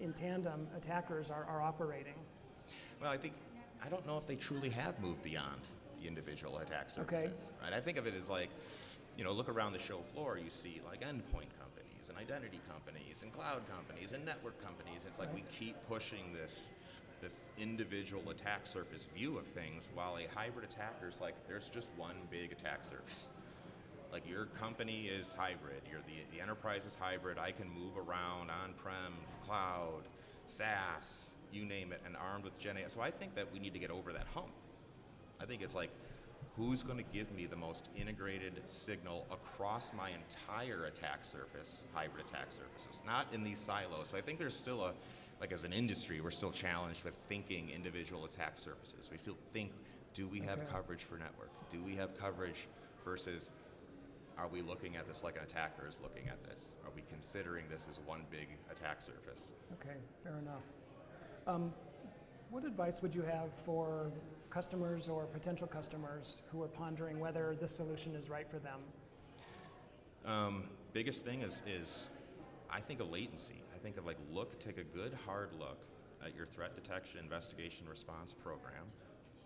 in tandem attackers are operating? Well, I don't know if they truly have moved beyond the individual attack surfaces. Right? I think of it as like, look around the show floor, you see like endpoint companies and identity companies and cloud companies and network companies. It's like we keep pushing this individual attack surface view of things, while a hybrid attacker's like, there's just one big attack surface. Like your company is hybrid, the enterprise is hybrid, I can move around on-prem, cloud, SaaS, you name it, and armed with Gen AI. So I think that we need to get over that hump. I think it's like, who's going to give me the most integrated signal across my entire attack surface, hybrid attack surfaces, not in these silos. So I think there's still as an industry, we're still challenged with thinking individual attack surfaces. We still think, do we have coverage for network? Do we have coverage versus, are we looking at this like an attacker is looking at this? Are we considering this as one big attack surface? Okay, fair enough. What advice would you have for customers or potential customers who are pondering whether this solution is right for them? Biggest thing is I think of latency. I think of take a good hard look at your threat detection, investigation, response program,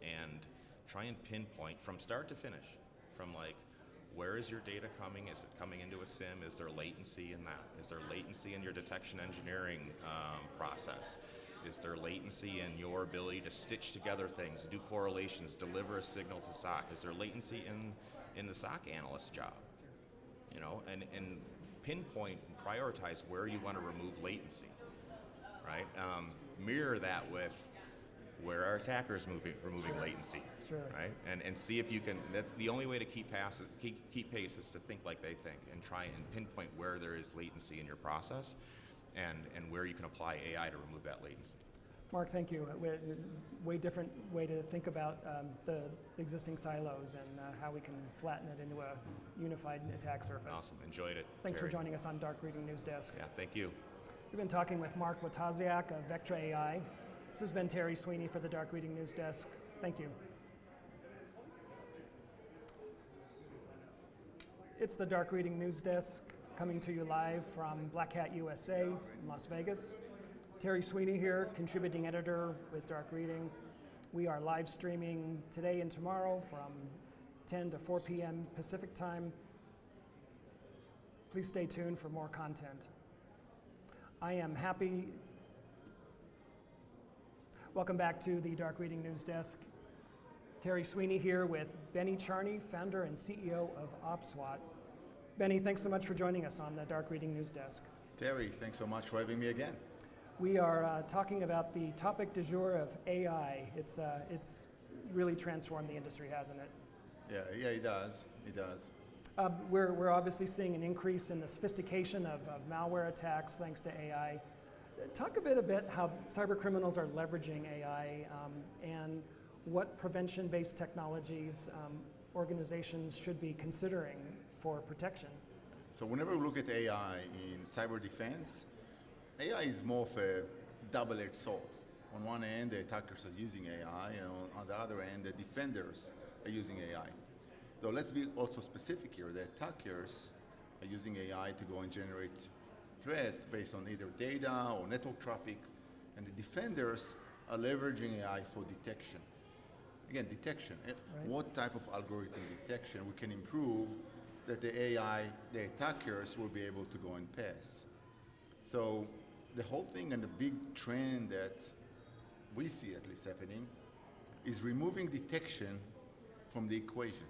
and try and pinpoint from start to finish, from like, where is your data coming? Is it coming into a SIM? Is there latency in that? Is there latency in your detection engineering process? Is there latency in your ability to stitch together things, do correlations, deliver a signal to SOC? Is there latency in the SOC analyst's job? And pinpoint and prioritize where you want to remove latency, right? Mirror that with where are attackers removing latency, right? And see if you can. That's the only way to keep pace is to think like they think and try and pinpoint where there is latency in your process, and where you can apply AI to remove that latency. Mark, thank you. Way different way to think about the existing silos and how we can flatten it into a unified attack surface. Awesome, enjoyed it. Thanks Terry. for joining us on Dark Reading News Desk. Yeah, thank you. We've been talking with Mark Wataziak of Vectra AI. This has been Terry Sweeney for the Dark Reading News Desk. Thank you. It's the Dark Reading News Desk coming to you live from Black Hat USA in Las Vegas. Terry Sweeney here, contributing editor with Dark Reading. We are live streaming today and tomorrow from 10 to 4 p.m. Pacific time. Please stay tuned for more content. I am happy. Welcome back to the Dark Reading News Desk. Terry Sweeney here with Benny Charney, founder and CEO of OpSWAT. Benny, thanks so much for joining us on the Dark Reading News Desk. Terry, thanks so much for having me again. We are talking about the topic du jour of AI. It's really transformed the industry, hasn't it? Yeah, it does. It does. We're obviously seeing an increase in the sophistication of malware attacks thanks to AI. Talk a bit how cyber criminals are leveraging AI and what prevention-based technologies organizations should be considering for protection. So whenever we look at AI in cyber defense, AI is more of a double-edged sword. On one end, the attackers are using AI, and on the other end, the defenders are using AI. Though let's be also specific here, the attackers are using AI to go and generate threats based on either data or network traffic, and the defenders are leveraging AI for detection. Again, detection. Right. What type of algorithm detection we can improve that the AI, the attackers will be able to go and pass. So the whole thing and the big trend that we see at least happening is removing detection from the equation.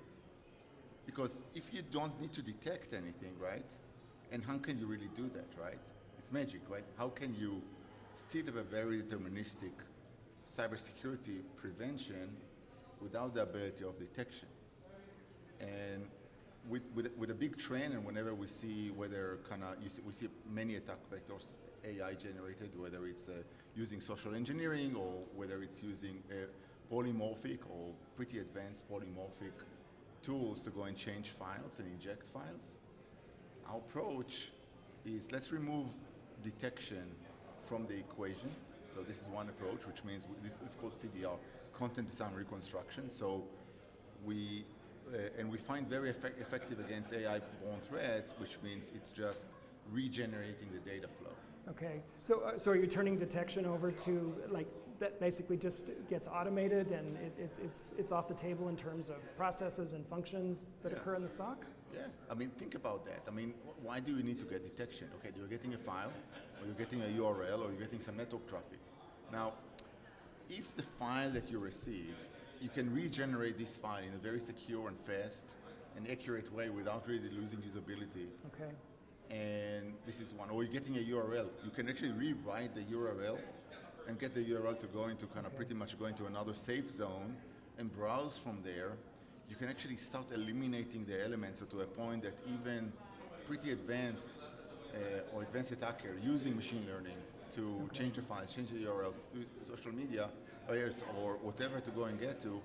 Because if you don't need to detect anything, right? And how can you really do that, right? It's magic, right? How can you still have a very deterministic cybersecurity prevention without the ability of detection? And with a big trend, and whenever we see whether we see many attack vectors AI generated, whether it's using social engineering or whether it's using polymorphic or pretty advanced polymorphic tools to go and change files and inject files. Our approach is let's remove detection from the equation. So this is one approach, which means it's called CDR, content design reconstruction. So we find very effective against AI-borne threats, which means it's just regenerating the data flow. Okay, so are you turning detection over to that basically just gets automated and it's off the table in terms of processes and functions that occur in the SOC? Yeah, I mean, think about that. I mean, why do you need to get detection? Okay, you're getting a file, or you're getting a URL, or you're getting some network traffic. Now, if the file that you receive, you can regenerate this file in a very secure and fast and accurate way without really losing usability. Okay. And this is one. Or you're getting a URL. You can actually rewrite the URL and get the URL to go into pretty much go into another safe zone and browse from there. You can actually start eliminating the elements to a point that even pretty advanced or advanced attacker using machine learning to change the files, change the URLs, social media, or whatever to go and get to,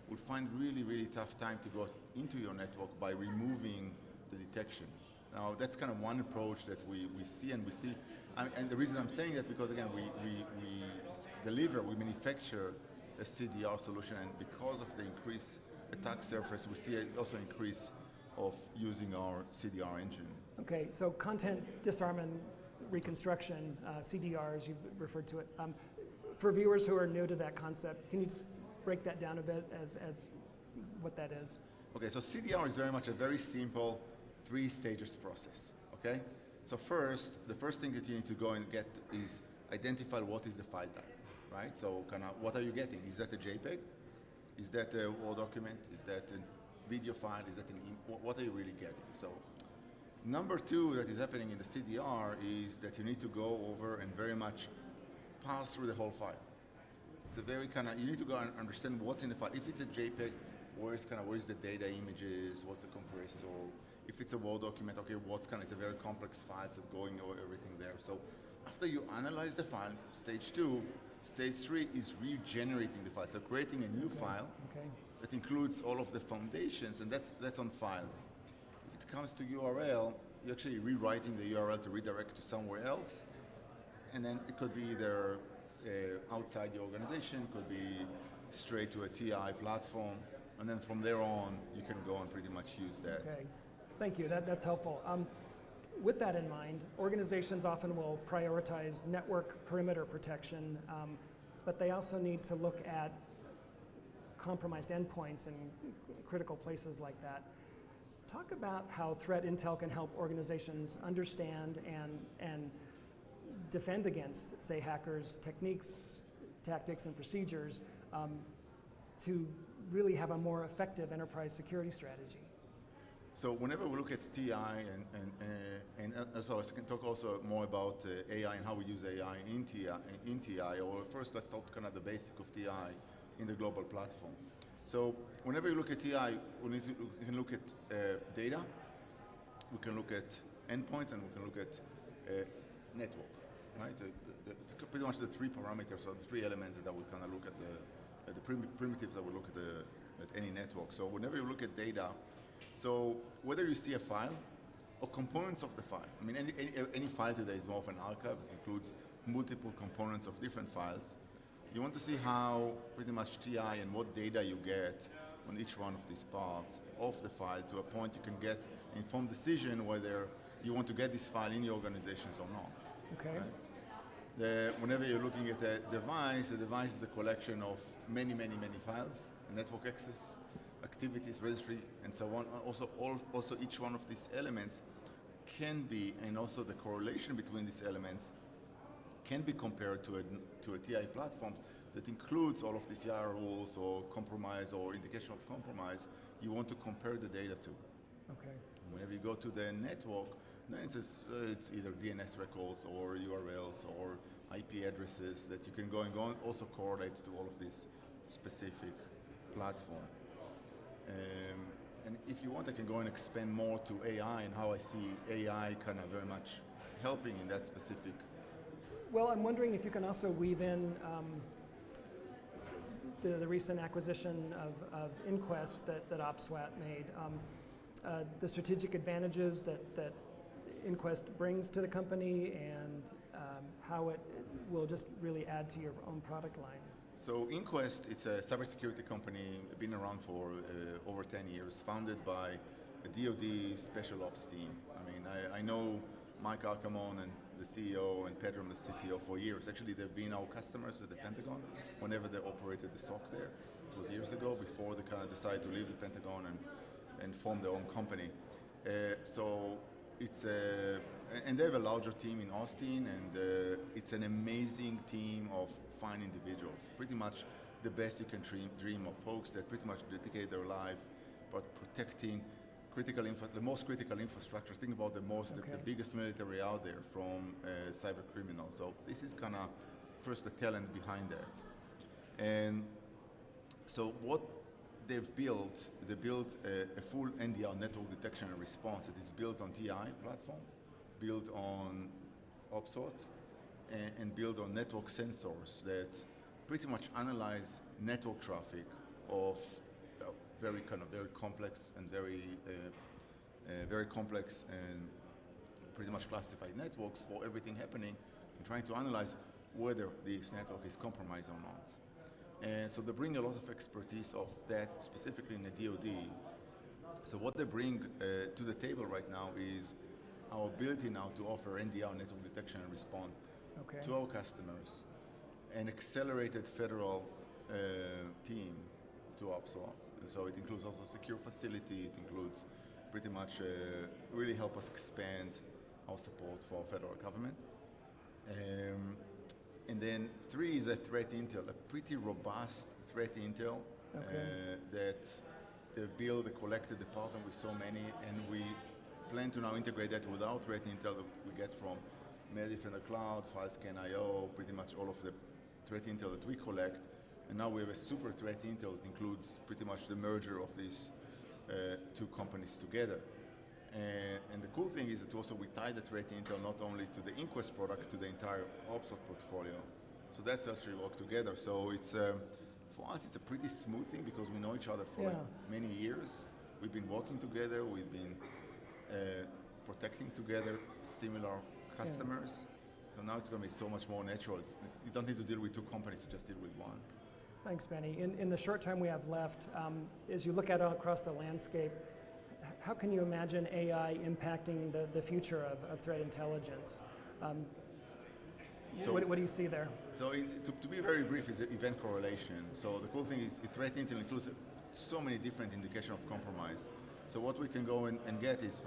will find really, really tough time to go into your network by removing the detection. Now, that's kind of one approach that we see, and and the reason I'm saying that because, again, we manufacture a CDR solution, and because of the increased attack surface, we see also increase of using our CDR engine. Okay, so content disarmament reconstruction, CDR as you've referred to it. For viewers who are new to that concept, can you just break that down a bit as what that is? Okay, so CDR is very much a very simple 3 stages process, okay? So the first thing that you need to go and get is identify what is the file type, right? So what are you getting? Is that a JPEG? Is that a Word document? Is that a video file? Is that what are you really getting? So number 2 that is happening in the CDR is that you need to go over and very much pass through the whole file. It's a very you need to go and understand what's in the file. If it's a JPEG, where's the data images, what's the compressor? If it's a Word document, okay, it's a very complex file, so going over everything there. So after you analyze the file, stage 2, Stage 3 is regenerating the file, so creating a new file that includes all of the foundations, and that's on files. If it comes to URL, you're actually rewriting the URL to redirect to somewhere else, and then it could be either outside your organization, could be straight to a TI platform, and then from there on, you can go and pretty much use that. Okay, thank you, that's helpful. With that in mind, organizations often will prioritize network perimeter protection, but they also need to look at compromised endpoints and critical places like that. Talk about how threat intel can help organizations understand and defend against, say, hackers' techniques, tactics, and procedures to really have a more effective enterprise security strategy. So whenever we look at TI, and so I can talk also more about AI and how we use AI in TI, or first let's talk kind of the basic of TI in the global platform. So whenever you look at TI, we can look at data, we can look at endpoints, and we can look at network, right? It's pretty much the three parameters, or the three elements that we kind of look at the primitives that we look at any network. So whenever you look at data, so whether you see a file or components of the file, I mean, any file today is more of an archive. It includes multiple components of different files. You want to see how pretty much TI and what data you get on each one of these parts of the file to a point you can get informed decision whether you want to get this file in your organizations or not. Okay. Right? Whenever you're looking at a device is a collection of many files, network access, activities, registry, and so on. Also each one of these elements can be, and also the correlation between these elements can be compared to a TI platform that includes all of these IR rules or compromise or indication of compromise you want to compare the data to. Okay. Whenever you go to the network, then it's either DNS records or URLs or IP addresses that you can go and also correlate to all of this specific platform. And if you want, I can go and expand more to AI and how I see AI kind of very much helping in that specific. Well, I'm wondering if you can also weave in the recent acquisition of Inquest that OpSWAT made, the strategic advantages that Inquest brings to the company, and how it will just really add to your own product line. So Inquest, it's a cybersecurity company, been around for over 10 years, founded by a DoD special ops team. I mean, I know Mike Arcamon and the CEO and Pedram, the CTO, for years. Actually, they've been our customers at the Pentagon whenever they operated the SOC there. It was years ago, before they kind of decided to leave the Pentagon and form their own company. So it's and they have a larger team in Austin, and it's an amazing team of fine individuals. Pretty much the best you can dream of, folks that pretty much dedicate their life but protecting the most critical infrastructure. Think about the biggest military out there from cyber criminals. So this is kind of first the talent behind that. And so what they've built, they built a full NDR, network detection and response. It is built on TI platform, built on OpSWAT, and built on network sensors that pretty much analyze network traffic of very complex and very complex and pretty much classified networks for everything happening, and trying to analyze whether this network is compromised or not. And so they bring a lot of expertise of that, specifically in the DoD. So what they bring to the table right now is our ability now to offer NDR, network detection and response, to our customers, an accelerated federal team to OpSWAT. And so it includes also secure facility, it includes pretty much really help us expand our support for federal government. And then 3 is a threat intel, a pretty robust threat intel that they've built, a collected department with so many, and we plan to now integrate that with our threat intel that we get from Defender Cloud, FileScan.io, pretty much all of the threat intel that we collect. And now we have a super threat intel that includes pretty much the merger of these 2 companies together. And the cool thing is that also we tie the threat intel not only to the Inquest product, to the entire OpSWAT portfolio. So that's actually work together. So it's for us, it's a pretty smooth thing because we know each other for like many years. We've been working together. We've been protecting together similar customers. So now it's going to be so much more natural. You don't need to deal with two companies, you just deal with one. Thanks, Benny. In the short time we have left, as you look at across the landscape, how can you imagine AI impacting the future of threat intelligence? What do you see there? So to be very brief, is event correlation. So the cool thing is threat intel includes so many different indications of compromise. So what we can go and get is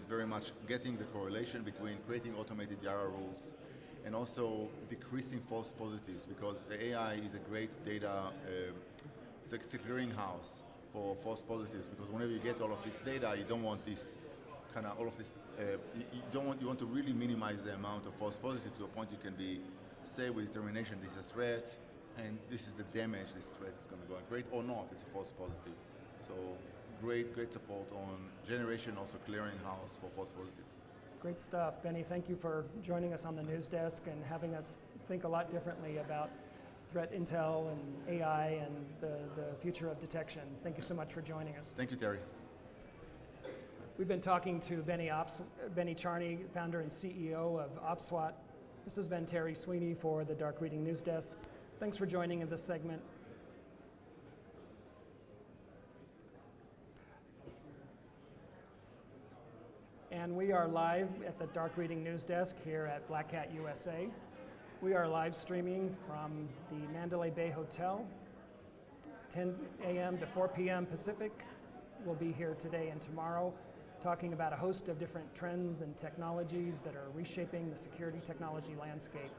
very much getting the correlation between creating automated Yara rules and also decreasing false positives, because AI is a great data, it's a clearinghouse for false positives, because whenever you get all of this data, you don't want this kind of all of this, you want to really minimize the amount of false positives to a point you can say with determination this is a threat and this is the damage this threat is going to go and create, or not, it's a false positive. So great support on generation, also clearinghouse for false positives. Great stuff. Benny, thank you for joining us on the news desk and having us think a lot differently about threat intel and AI and the future of detection. Thank you so much for joining us. Thank you, Terry. We've been talking to Benny Charney, founder and CEO of OpSWAT. This has been Terry Sweeney for the Dark Reading News Desk. Thanks for joining in this segment. And we are live at the Dark Reading News Desk here at Black Hat USA. We are live streaming from the Mandalay Bay Hotel, 10 a.m. to 4 p.m. Pacific. We'll be here today and tomorrow talking about a host of different trends and technologies that are reshaping the security technology landscape.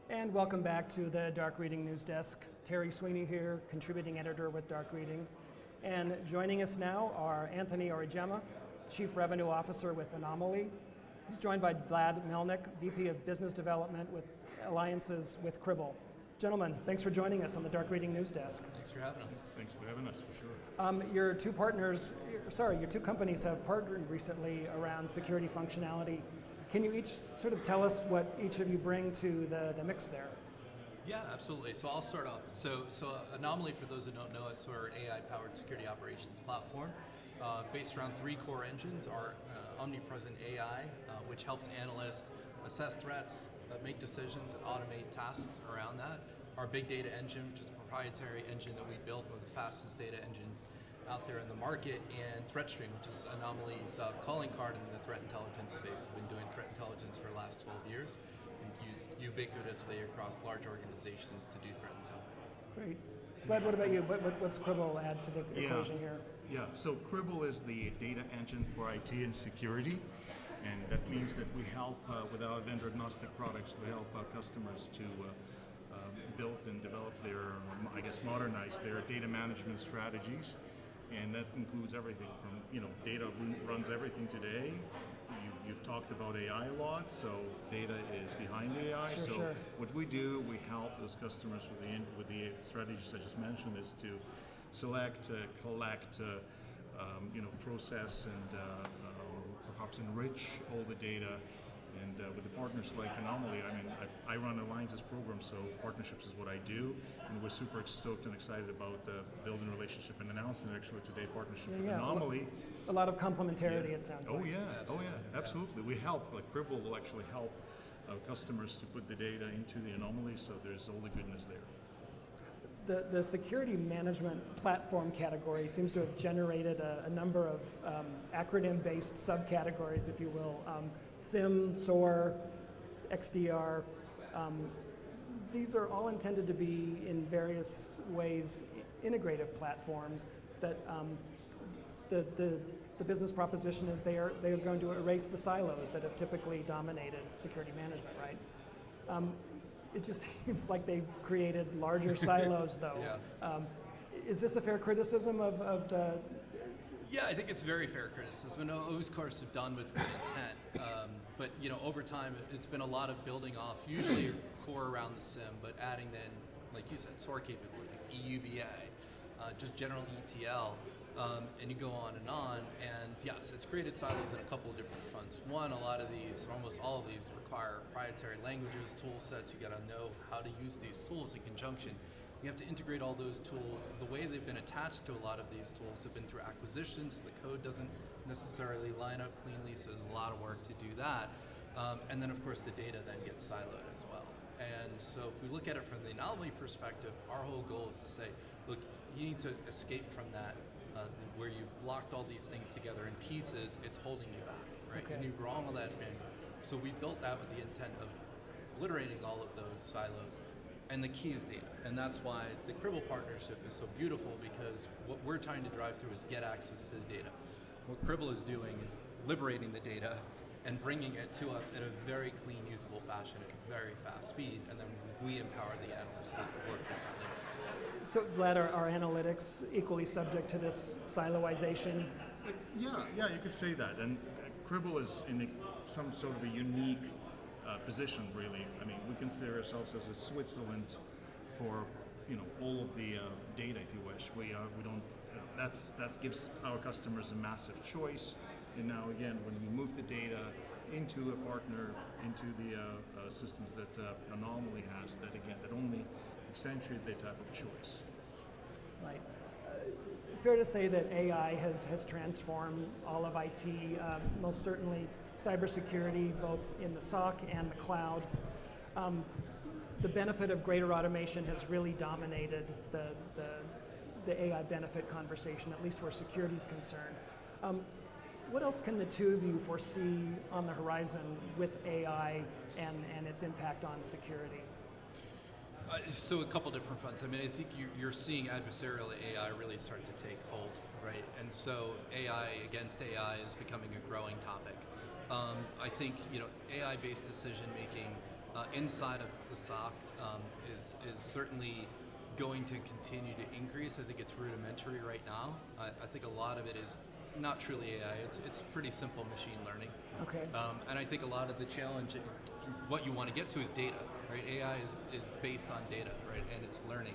And welcome back to the Dark Reading News Desk. Terry Sweeney here, contributing editor with Dark Reading. And joining us now are Anthony Origema, Chief Revenue Officer with Anomaly. He's joined by Vlad Melnick, VP of Business Development with Alliances with Cribble. Gentlemen, thanks for joining us on the Dark Reading News Desk. Thanks for having us. Thanks for having us, for sure. Your two companies have partnered recently around security functionality. Can you each sort of tell us what each of you bring to the mix there? Yeah, absolutely. So I'll start off. So Anomaly, for those who don't know us, we're an AI-powered security operations platform based around three core engines. Our omnipresent AI, which helps analysts assess threats, make decisions, and automate tasks around that. Our big data engine, which is a proprietary engine that we built, one of the fastest data engines out there in the market, and ThreatStream, which is Anomaly's calling card in the threat intelligence space. We've been doing threat intelligence for the last 12 years and used ubiquitously across large organizations to do threat intel. Great. Vlad, what about you? What's Cribble add to the equation here? Yeah, so Cribble is the data engine for IT and security. And that means that we help with our vendor-agnostic products. We help our customers to build and develop modernize their data management strategies, and that includes everything from data runs everything today. You've talked about AI a lot, so data is behind the AI. Sure. What we do, we help those customers with the strategies I just mentioned, is to select, collect, process, and perhaps enrich all the data. And with the partners like Anomaly, I run Alliances program, so partnerships is what I do, and we're super stoked and excited about building a relationship and announcing actually today partnership with Anomaly. A lot of complementarity, it sounds like. Oh yeah, absolutely. We help, Cribble will actually help customers to put the data into the Anomaly, so there's all the goodness there. The security management platform category seems to have generated a number of acronym-based subcategories, if you will. SIM, SOAR, XDR. These are all intended to be, in various ways, integrative platforms that the business proposition is they are going to erase the silos that have typically dominated security management, right? It just seems like they've created larger silos, though. Yeah. Is this a fair criticism of the? Yeah, I think it's very fair criticism. And those, of course, are done with good intent. But over time, it's been a lot of building off, usually core around the SIM, but adding then, like you said, SOAR capabilities, EUBA, just general ETL. and you go on. And yes, it's created silos in a couple of different fronts. One, a lot of these, or almost all of these, require proprietary languages, tool sets. You got to know how to use these tools in conjunction. You have to integrate all those tools. The way they've been attached to a lot of these tools have been through acquisitions. The code doesn't necessarily line up cleanly, so there's a lot of work to do that. And then, of course, the data then gets siloed as well. And so if we look at it from the anomaly perspective, our whole goal is to say, look, you need to escape from that, where you've blocked all these things together in pieces, it's holding you back, right? Okay. And you brought all that in. So we built that with the intent of obliterating all of those silos. And the key is data. And that's why the Cribble partnership is so beautiful, because what we're trying to drive through is get access to the data. What Cribble is doing is liberating the data and bringing it to us in a very clean, usable fashion at a very fast speed, and then we empower the analysts to work differently. So, Vlad, are analytics equally subject to this siloization? Yeah, you could say that. And Cribble is in some sort of a unique position, really. I mean, we consider ourselves as a Switzerland for, all of the data, if you wish. We don't. That gives our customers a massive choice. And now, again, when we move the data into a partner, into the systems that Anomaly has, that only accentuate their type of choice. Right. Fair to say that AI has transformed all of IT, most certainly cybersecurity, both in the SOC and the cloud. The benefit of greater automation has really dominated the AI benefit conversation, at least where security is concerned. What else can the two of you foresee on the horizon with AI and its impact on security? So a couple different fronts. I mean, I think you're seeing adversarial AI really start to take hold, right? And so AI against AI is becoming a growing topic. I think AI-based decision making inside of the SOC is certainly going to continue to increase. I think it's rudimentary right now. I think a lot of it is not truly AI. It's pretty simple machine learning. Okay. And I think a lot of the challenge, what you want to get to is data, right? AI is based on data, right? And it's learning.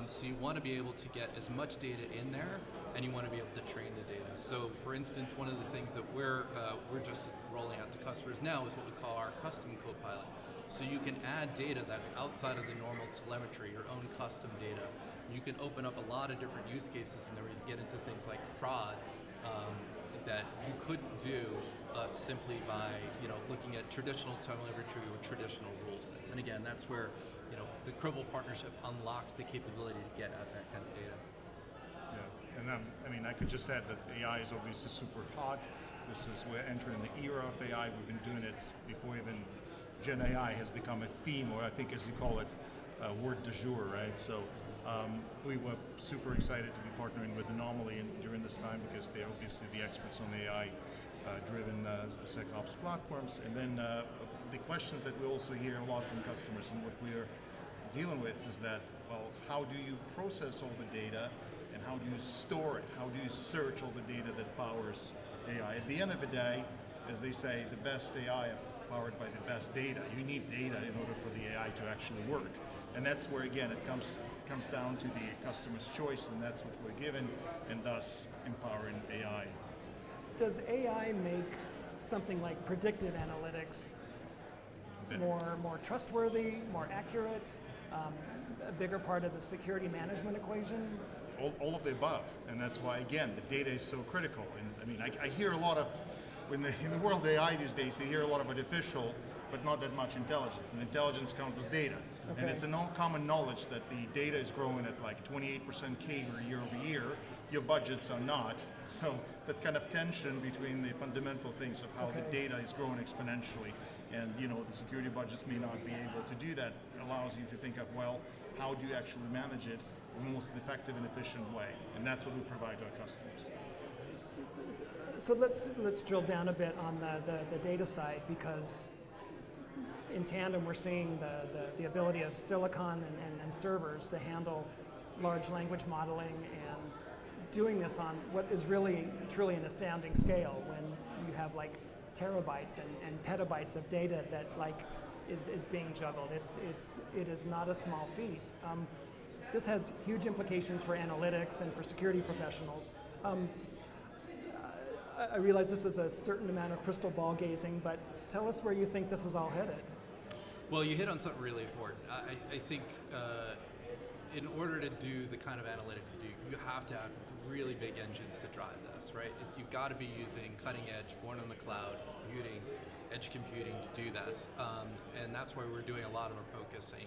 So you want to be able to get as much data in there, and you want to be able to train the data. So for instance, one of the things that we're just rolling out to customers now is what we call our custom copilot. So you can add data that's outside of the normal telemetry, your own custom data. You can open up a lot of different use cases, and then we get into things like fraud that you couldn't do simply by looking at traditional telemetry or traditional rule sets. And again, that's where the Cribble partnership unlocks the capability to get at that kind of data. Yeah, and I could just add that AI is obviously super hot. We're entering the era of AI. We've been doing it before even Gen AI has become a theme, or I think, as you call it, word du jour, right? So we were super excited to be partnering with Anomaly during this time, because they're obviously the experts on AI-driven SecOps platforms. And then the questions that we also hear a lot from customers, and what we're dealing with, is that, well, how do you process all the data, and how do you store it? How do you search all the data that powers AI? At the end of the day, as they say, the best AI powered by the best data. You need data in order for the AI to actually work. And that's where, again, it comes down to the customer's choice, and that's what we're given, and thus empowering AI. Does AI make something like predictive analytics more trustworthy, more accurate, a bigger part of the security management equation? All of the above, and that's why, again, the data is so critical. And I mean, I hear a lot of, in the world of AI these days, you hear a lot of artificial, but not that much intelligence. And intelligence comes with data. Okay. And it's a common knowledge that the data is growing at like 28% CAGR year over year. Your budgets are not. So that kind of tension between the fundamental things of how the data is growing exponentially, and the security budgets may not be able to do that, allows you to think of, well, how do you actually manage it in the most effective and efficient way? And that's what we provide to our customers. So let's drill down a bit on the data side, because in tandem we're seeing the ability of silicon and servers to handle large language modeling, and doing this on what is really truly an astounding scale, when you have like terabytes and petabytes of data that is being juggled. It is not a small feat. This has huge implications for analytics and for security professionals. I realize this is a certain amount of crystal ball gazing, but tell us where you think this is all headed. Well, you hit on something really important. I think in order to do the kind of analytics you do, you have to have really big engines to drive this, right? You've got to be using cutting edge, born on the cloud, computing, edge computing to do this. And that's why we're doing a lot of our focusing.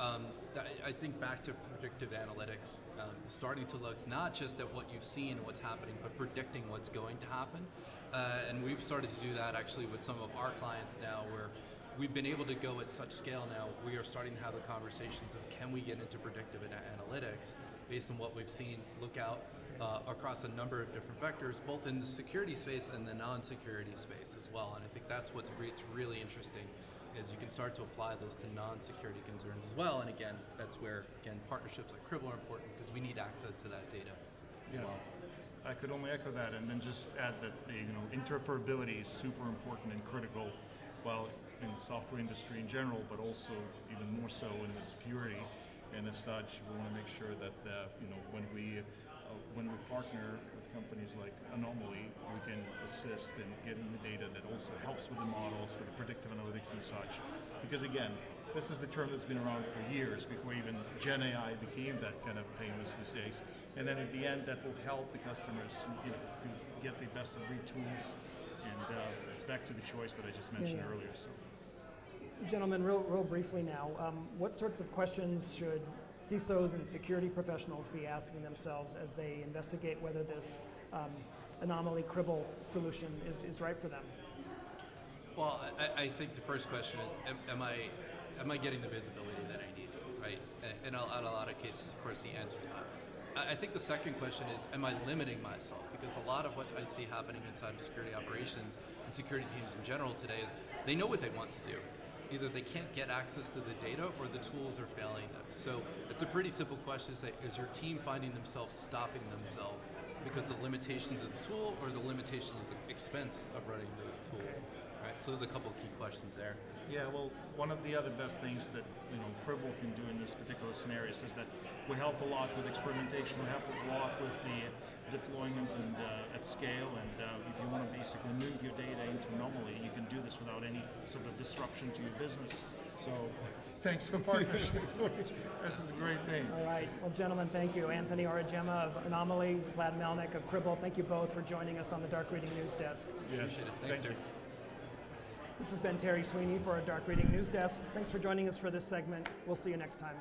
I think back to predictive analytics, starting to look not just at what you've seen and what's happening, but predicting what's going to happen. And we've started to do that actually with some of our clients now, where we've been able to go at such scale now, we are starting to have the conversations of can we get into predictive analytics based on what we've seen, look out across a number of different vectors, both in the security space and the non-security space as well. And I think that's what's really interesting, is you can start to apply those to non-security concerns as well. And again, that's where, again, partnerships like Cribble are important because we need access to that data as well. I could only echo that, and then just add that interoperability is super important and critical, well, in the software industry in general, but also even more so in the security. And as such, we want to make sure that when we partner with companies like Anomaly, we can assist in getting the data that also helps with the models for the predictive analytics and such. Because again, this is the term that's been around for years before even Gen AI became that kind of famous these days. And then at the end, that will help the customers, to get the best of breed tools. And it's back to the choice that I just mentioned earlier. So. Gentlemen, real briefly now, what sorts of questions should CISOs and security professionals be asking themselves as they investigate whether this Anomaly Cribble solution is right for them? Well, I think the first question is, am I getting the visibility that I need, right? And in a lot of cases, of course, the answer is not. I think the second question is, am I limiting myself? Because a lot of what I see happening in cybersecurity operations and security teams in general today is they know what they want to do. Either they can't get access to the data or the tools are failing them. So it's a pretty simple question, is your team finding themselves stopping themselves because of the limitations of the tool or the limitation of the expense of running those tools? Right, so there's a couple of key questions there. Yeah, well, one of the other best things that Cribble can do in this particular scenario is that we help a lot with experimentation. We help a lot with the deployment and at scale. And if you want to basically move your data into Anomaly, you can do this without any sort of disruption to your business. So thanks for partnership. This is a great thing. All right. Well, gentlemen, thank you. Anthony Orajema of Anomaly, Vlad Melnick of Cribble. Thank you both for joining us on the Dark Reading News Desk. Yes. Thanks, Terry. This has been Terry Sweeney for our Dark Reading News Desk. Thanks for joining us for this segment. We'll see you next time.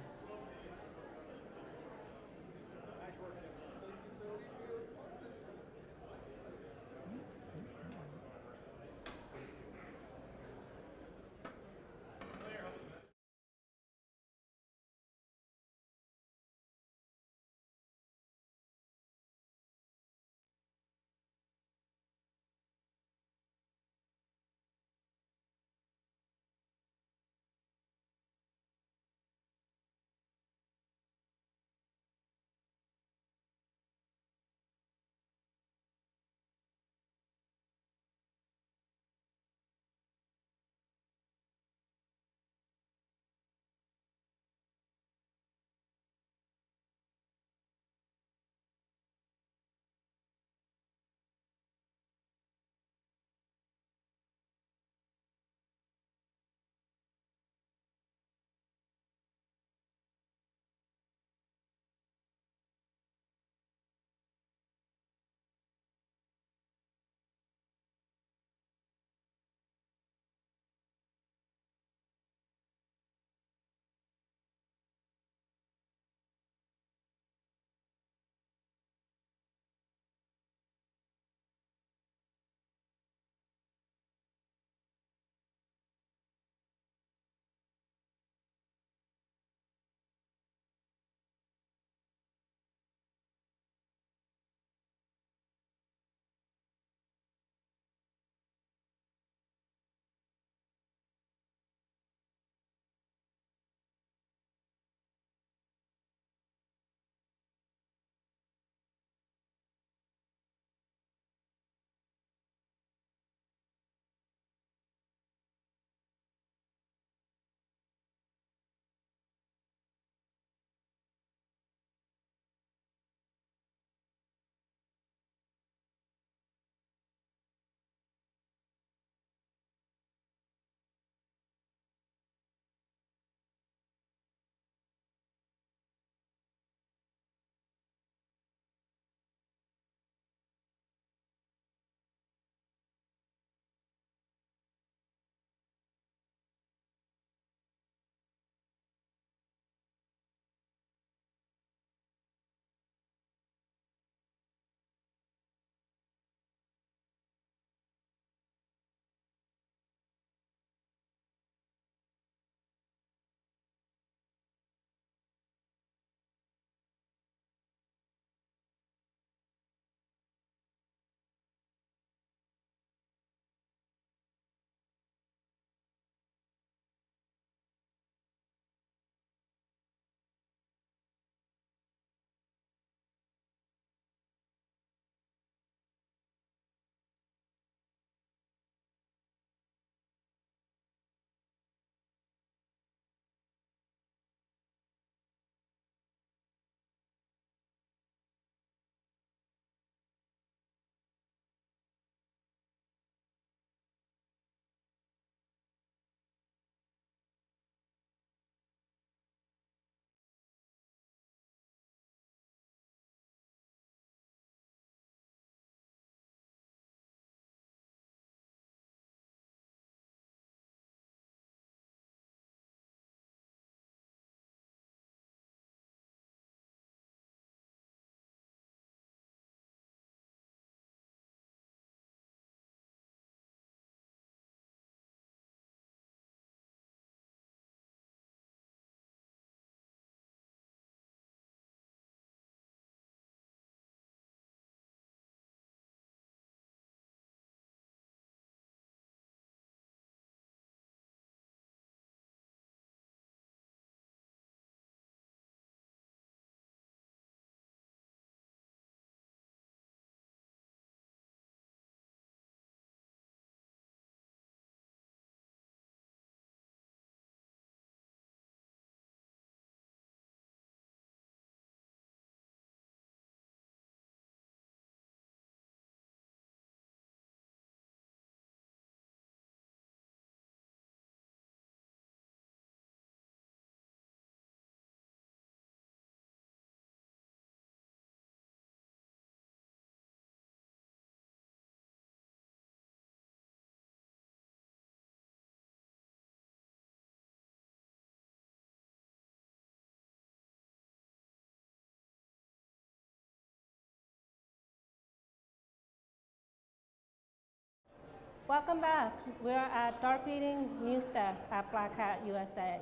Welcome back. We're at Dark Reading News Desk at Black Hat USA.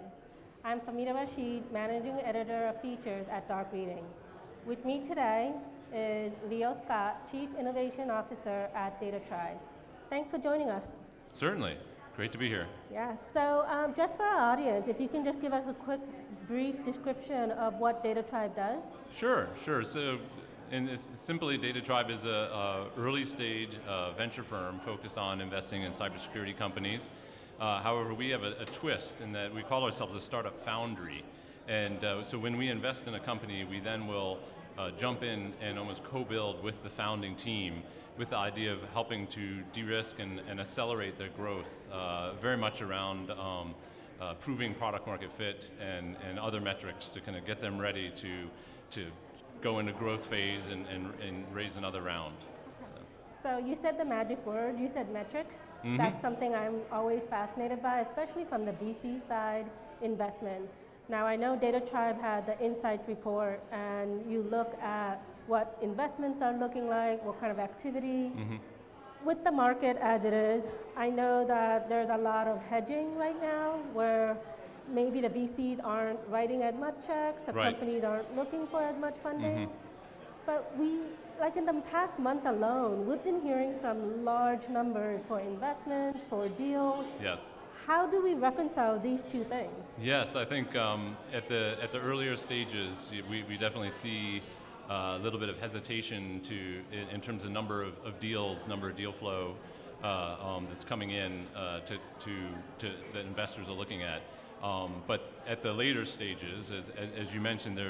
I'm Fahmida Rashid, Managing Editor of Features at Dark Reading. With me today is Leo Scott, Chief Innovation Officer at DataTribe. Thanks for joining us. Certainly. Great to be here. Yeah, so just for our audience, if you can just give us a quick, brief description of what DataTribe does. Sure. So, simply, DataTribe is a early stage venture firm focused on investing in cybersecurity companies. However, we have a twist in that we call ourselves a startup foundry. And so when we invest in a company, we then will jump in and almost co-build with the founding team with the idea of helping to de-risk and accelerate their growth, very much around proving product market fit and other metrics to kind of get them ready to go into growth phase and raise another round. So you said the magic word, you said metrics. Mm-hmm. That's something I'm always fascinated by, especially from the VC side investment. Now I know DataTribe had the Insights report, and you look at what investments are looking like, what kind of activity. Mm-hmm. With the market as it is, I know that there's a lot of hedging right now where maybe the VCs aren't writing as much checks, the Right. companies aren't looking for as much funding. Mm-hmm. But like in the past month alone, we've been hearing some large numbers for investments, for deals. Yes. How do we reconcile these two things? Yes, I think at the earlier stages, we definitely see a little bit of hesitation in terms of number of deals, number of deal flow that's coming in to that investors are looking at. But at the later stages, as you mentioned,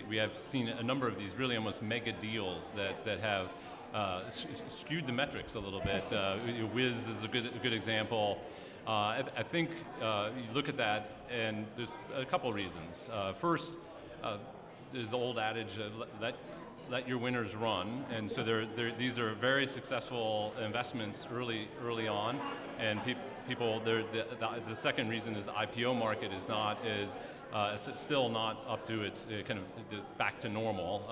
we have seen a number of these really almost mega deals that have skewed the metrics a little bit. Wiz is a good example. I think you look at that, and there's a couple of reasons. First, there's the old adage, let your winners run, and so these are very successful investments early on, and people. The second reason is the IPO market is still not up to its kind of back to normal,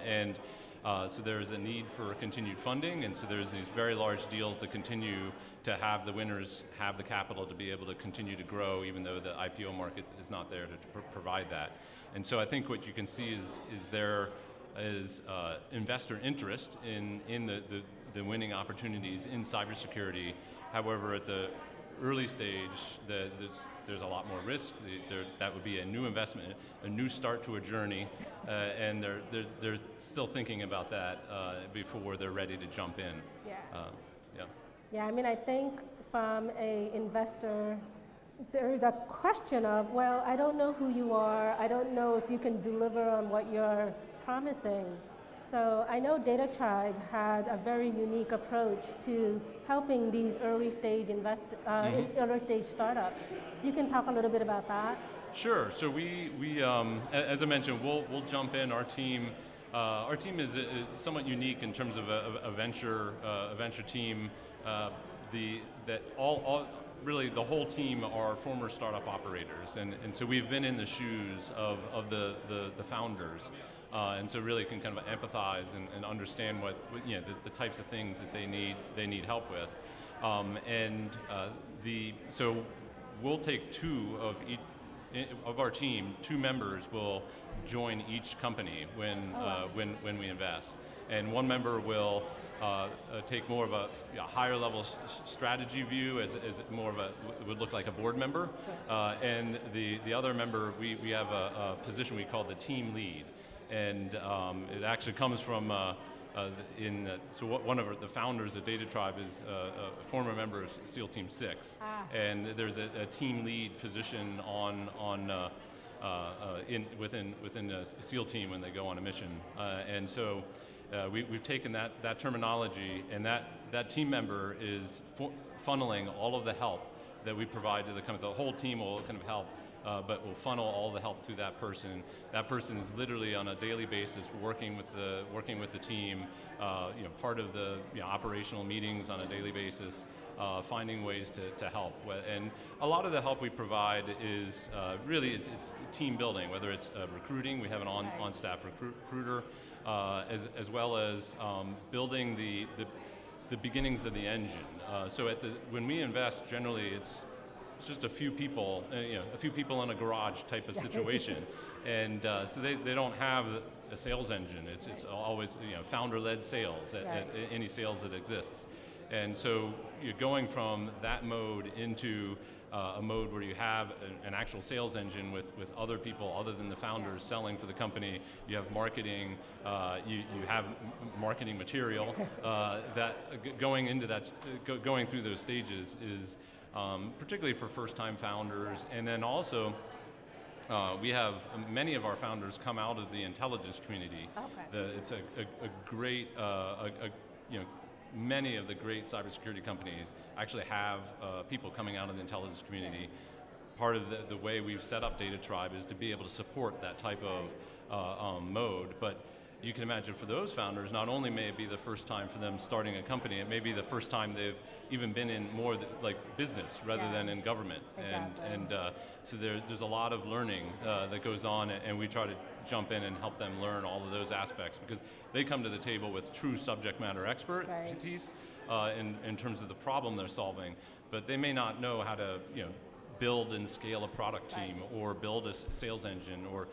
and so there's a need for continued funding, and so there's these very large deals that continue to have the winners have the capital to be able to continue to grow, even though the IPO market is not there to provide that. And so I think what you can see is there is investor interest in the winning opportunities in cybersecurity. However, at the early stage, there's a lot more risk. That would be a new investment, a new start to a journey, and they're still thinking about that before they're ready to jump in. Yeah. Yeah. Yeah, I mean, I think from an investor, there's a question of, well, I don't know who you are. I don't know if you can deliver on what you're promising. So I know DataTribe had a very unique approach to helping these early stage early stage startups. You can talk a little bit about that. Sure. So we as I mentioned, we'll jump in. Our team is somewhat unique in terms of a venture team. Really the whole team are former startup operators, and so we've been in the shoes of the founders. And so really can kind of empathize and understand what the types of things that they need help with, so we'll take two of our team. Two members will join each company when we invest, and one member will take more of a higher level strategy view as more of it would look like a board member, and the other member we have a position we call the team lead. And it actually comes from one of the founders of DataTribe is a former member of SEAL Team 6, and there's a team lead position within a SEAL team when they go on a mission, and so we've taken that terminology, and that team member is funneling all of the help that we provide to the company. The whole team will kind of help. But we'll funnel all the help through that person. That person is literally on a daily basis working with the team, part of the operational meetings on a daily basis, finding ways to help. And a lot of the help we provide is really it's team building, whether it's recruiting. We have an on-staff recruiter, as well as building the beginnings of the engine. So when we invest, generally it's just a few people, a few people in a garage type of situation, and so they don't have a sales engine. It's always founder-led sales, any sales that exists, and so you're going from that mode into a mode where you have an actual sales engine with other people other than the founders selling for the company. You have marketing, you have marketing material that going into that, going through those stages is particularly for first-time founders, and then also we have many of our founders come out of the intelligence community. It's a great, many of the great cybersecurity companies actually have people coming out of the intelligence community. Part of the way we've set up Data Tribe is to be able to support that type of mode, but you can imagine for those founders, not only may it be the first time for them starting a company, it may be the first time they've even been in more like business rather than in government. And so there's a lot of learning that goes on, and we try to jump in and help them learn all of those aspects, because they come to the table with true subject matter expertise in terms of the problem they're solving, but they may not know how to build and scale a product team or build a sales engine, or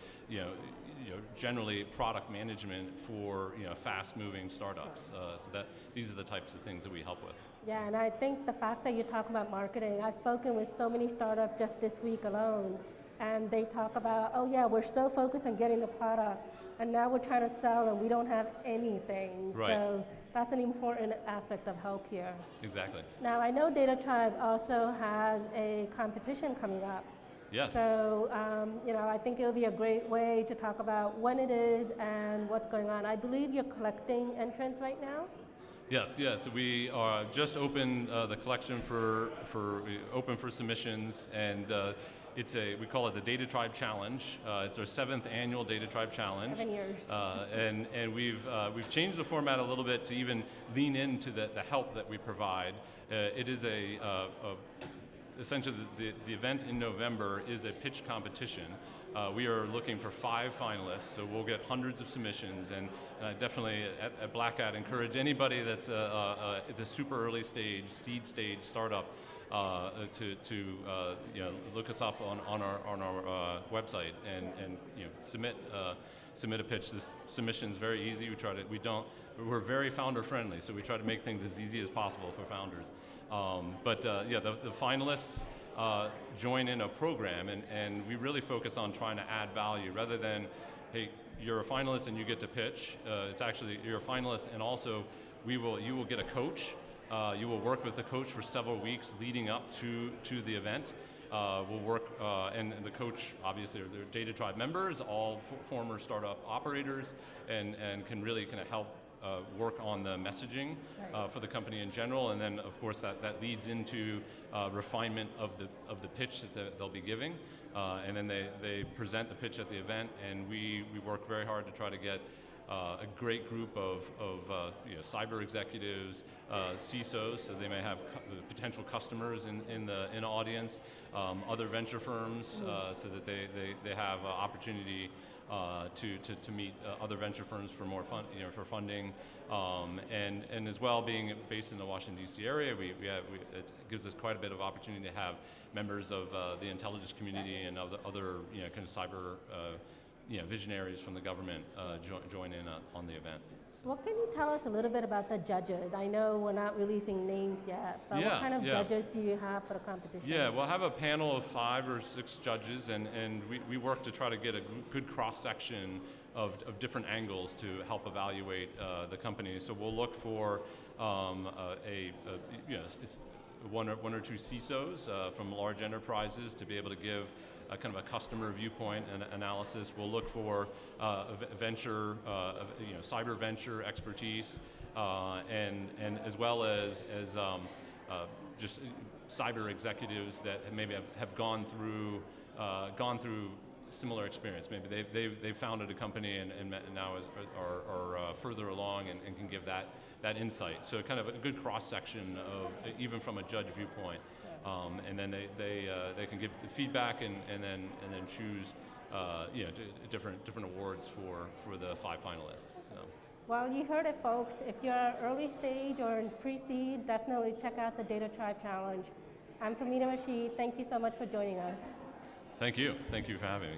generally product management for fast-moving startups. So that these are the types of things that we help with. Yeah, and I think the fact that you talk about marketing, I've spoken with so many startups just this week alone, and they talk about, oh yeah, we're so focused on getting the product, and now we're trying to sell and we don't have anything. Right. So that's an important aspect of help here. Exactly. Now I know Data Tribe also has a competition coming up. Yes. So, I think it would be a great way to talk about when it is and what's going on. I believe you're collecting entrants right now? Yes. We are just opened the collection for open for submissions, and we call it the Data Tribe Challenge. It's our 7th annual Data Tribe Challenge. 7 years. And we've changed the format a little bit to even lean into the help that we provide. It is essentially, the event in November is a pitch competition. We are looking for 5 finalists, so we'll get hundreds of submissions, and I definitely at Black Hat encourage anybody that's at the super early stage, seed stage startup to look us up on our website and submit a pitch. This submission is very easy. We're very founder friendly, so we try to make things as easy as possible for founders. The finalists join in a program, and we really focus on trying to add value rather than, hey, you're a finalist and you get to pitch. It's actually you're a finalist, and also you will get a coach. You will work with a coach for several weeks leading up to the event. We'll work, and the coach, obviously, they're Data Tribe members, all former startup operators, and can really kind of help work on the messaging for the company in general, and then of course that leads into refinement of the pitch that they'll be giving, and then they present the pitch at the event, and we work very hard to try to get a great group of cyber executives, CISOs, so they may have potential customers in the audience, other venture firms, so that they have opportunity to meet other venture firms for more for funding, and as well, being based in the Washington D.C. area, it gives us quite a bit of opportunity to have members of the intelligence community and other kind of cyber visionaries from the government join in on the event. What can you tell us a little bit about the judges? I know we're not releasing names yet, but what kind of judges do you have for the competition? Yeah, we'll have a panel of 5 or 6 judges, and we work to try to get a good cross-section of different angles to help evaluate the company. So we'll look for one or two CISOs from large enterprises to be able to give a kind of a customer viewpoint and analysis. We'll look for venture, cyber venture expertise, and as well as just cyber executives that maybe have gone through similar experience. Maybe they've founded a company and now are further along and can give that insight. So kind of a good cross section of even from a judge viewpoint. And then they can give the feedback and then choose different awards for the 5 finalists. So. Well, you heard it, folks. If you're early stage or in pre-seed, definitely check out the Data Tribe Challenge. I'm Fahmida Rashid. Thank you so much for joining us. Thank you. Thank you for having me.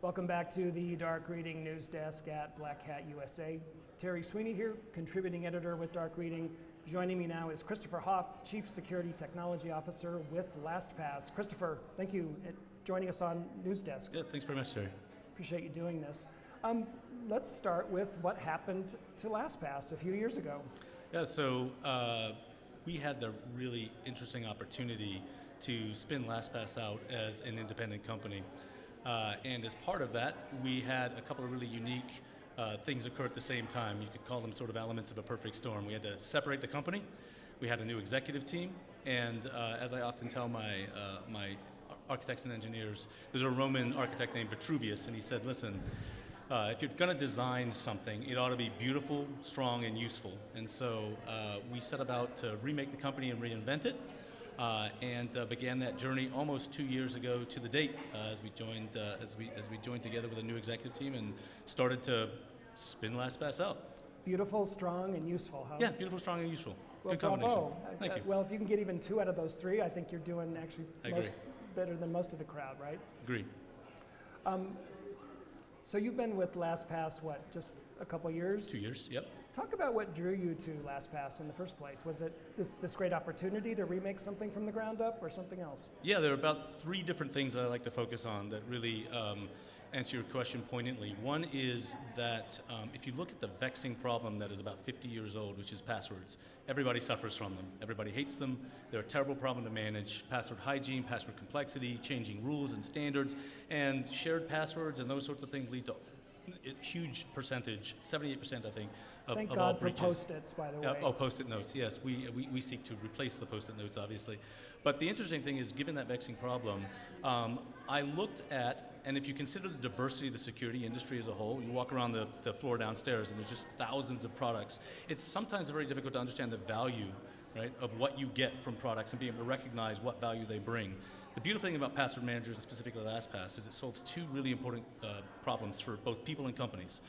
Welcome back to the Dark Reading News Desk at Black Hat USA. Terry Sweeney here, contributing editor with Dark Reading. Joining me now is Christopher Hoff, Chief Security Technology Officer with LastPass. Christopher, thank you. joining us on News Desk. Yeah, thanks very much, Terry. Appreciate you doing this. Let's start with what happened to LastPass a few years ago. Yeah, so we had the really interesting opportunity to spin LastPass out as an independent company. And as part of that, we had a couple of really unique things occur at the same time. You could call them sort of elements of a perfect storm. We had to separate the company. We had a new executive team. And as I often tell my architects and engineers, there's a Roman architect named Vitruvius, and he said, listen, if you're going to design something, it ought to be beautiful, strong, and useful. And so we set about to remake the company and reinvent it, and began that journey almost 2 years ago to the date as we joined together with a new executive team and started to spin LastPass out. Beautiful, strong, and useful, huh? Yeah, beautiful, strong, and useful. Well, Good combination. bravo. Thank you. Well, if you can get even 2 out of those 3, I think you're doing actually I agree. better than most of the crowd, right? Agree. So you've been with LastPass, what, just a couple years? 2 years, yep. Talk about what drew you to LastPass in the first place. Was it this great opportunity to remake something from the ground up or something else? Yeah, there are about 3 different things that I like to focus on that really answer your question poignantly. One is that if you look at the vexing problem that is about 50 years old, which is passwords, everybody suffers from them. Everybody hates them. They're a terrible problem to manage. Password hygiene, password complexity, changing rules and standards, and shared passwords and those sorts of things lead to a huge percentage, 78% I think, of Thank all God for breaches. Post-its, by the way. Oh, Post-it notes, yes. We seek to replace the Post-it notes, obviously. But the interesting thing is, given that vexing problem, I looked at, and if you consider the diversity of the security industry as a whole, you walk around the floor downstairs and there's just thousands of products. It's sometimes very difficult to understand the value, right, of what you get from products and being able to recognize what value they bring. The beautiful thing about password managers, and specifically LastPass, is it solves 2 really important problems for both people and companies.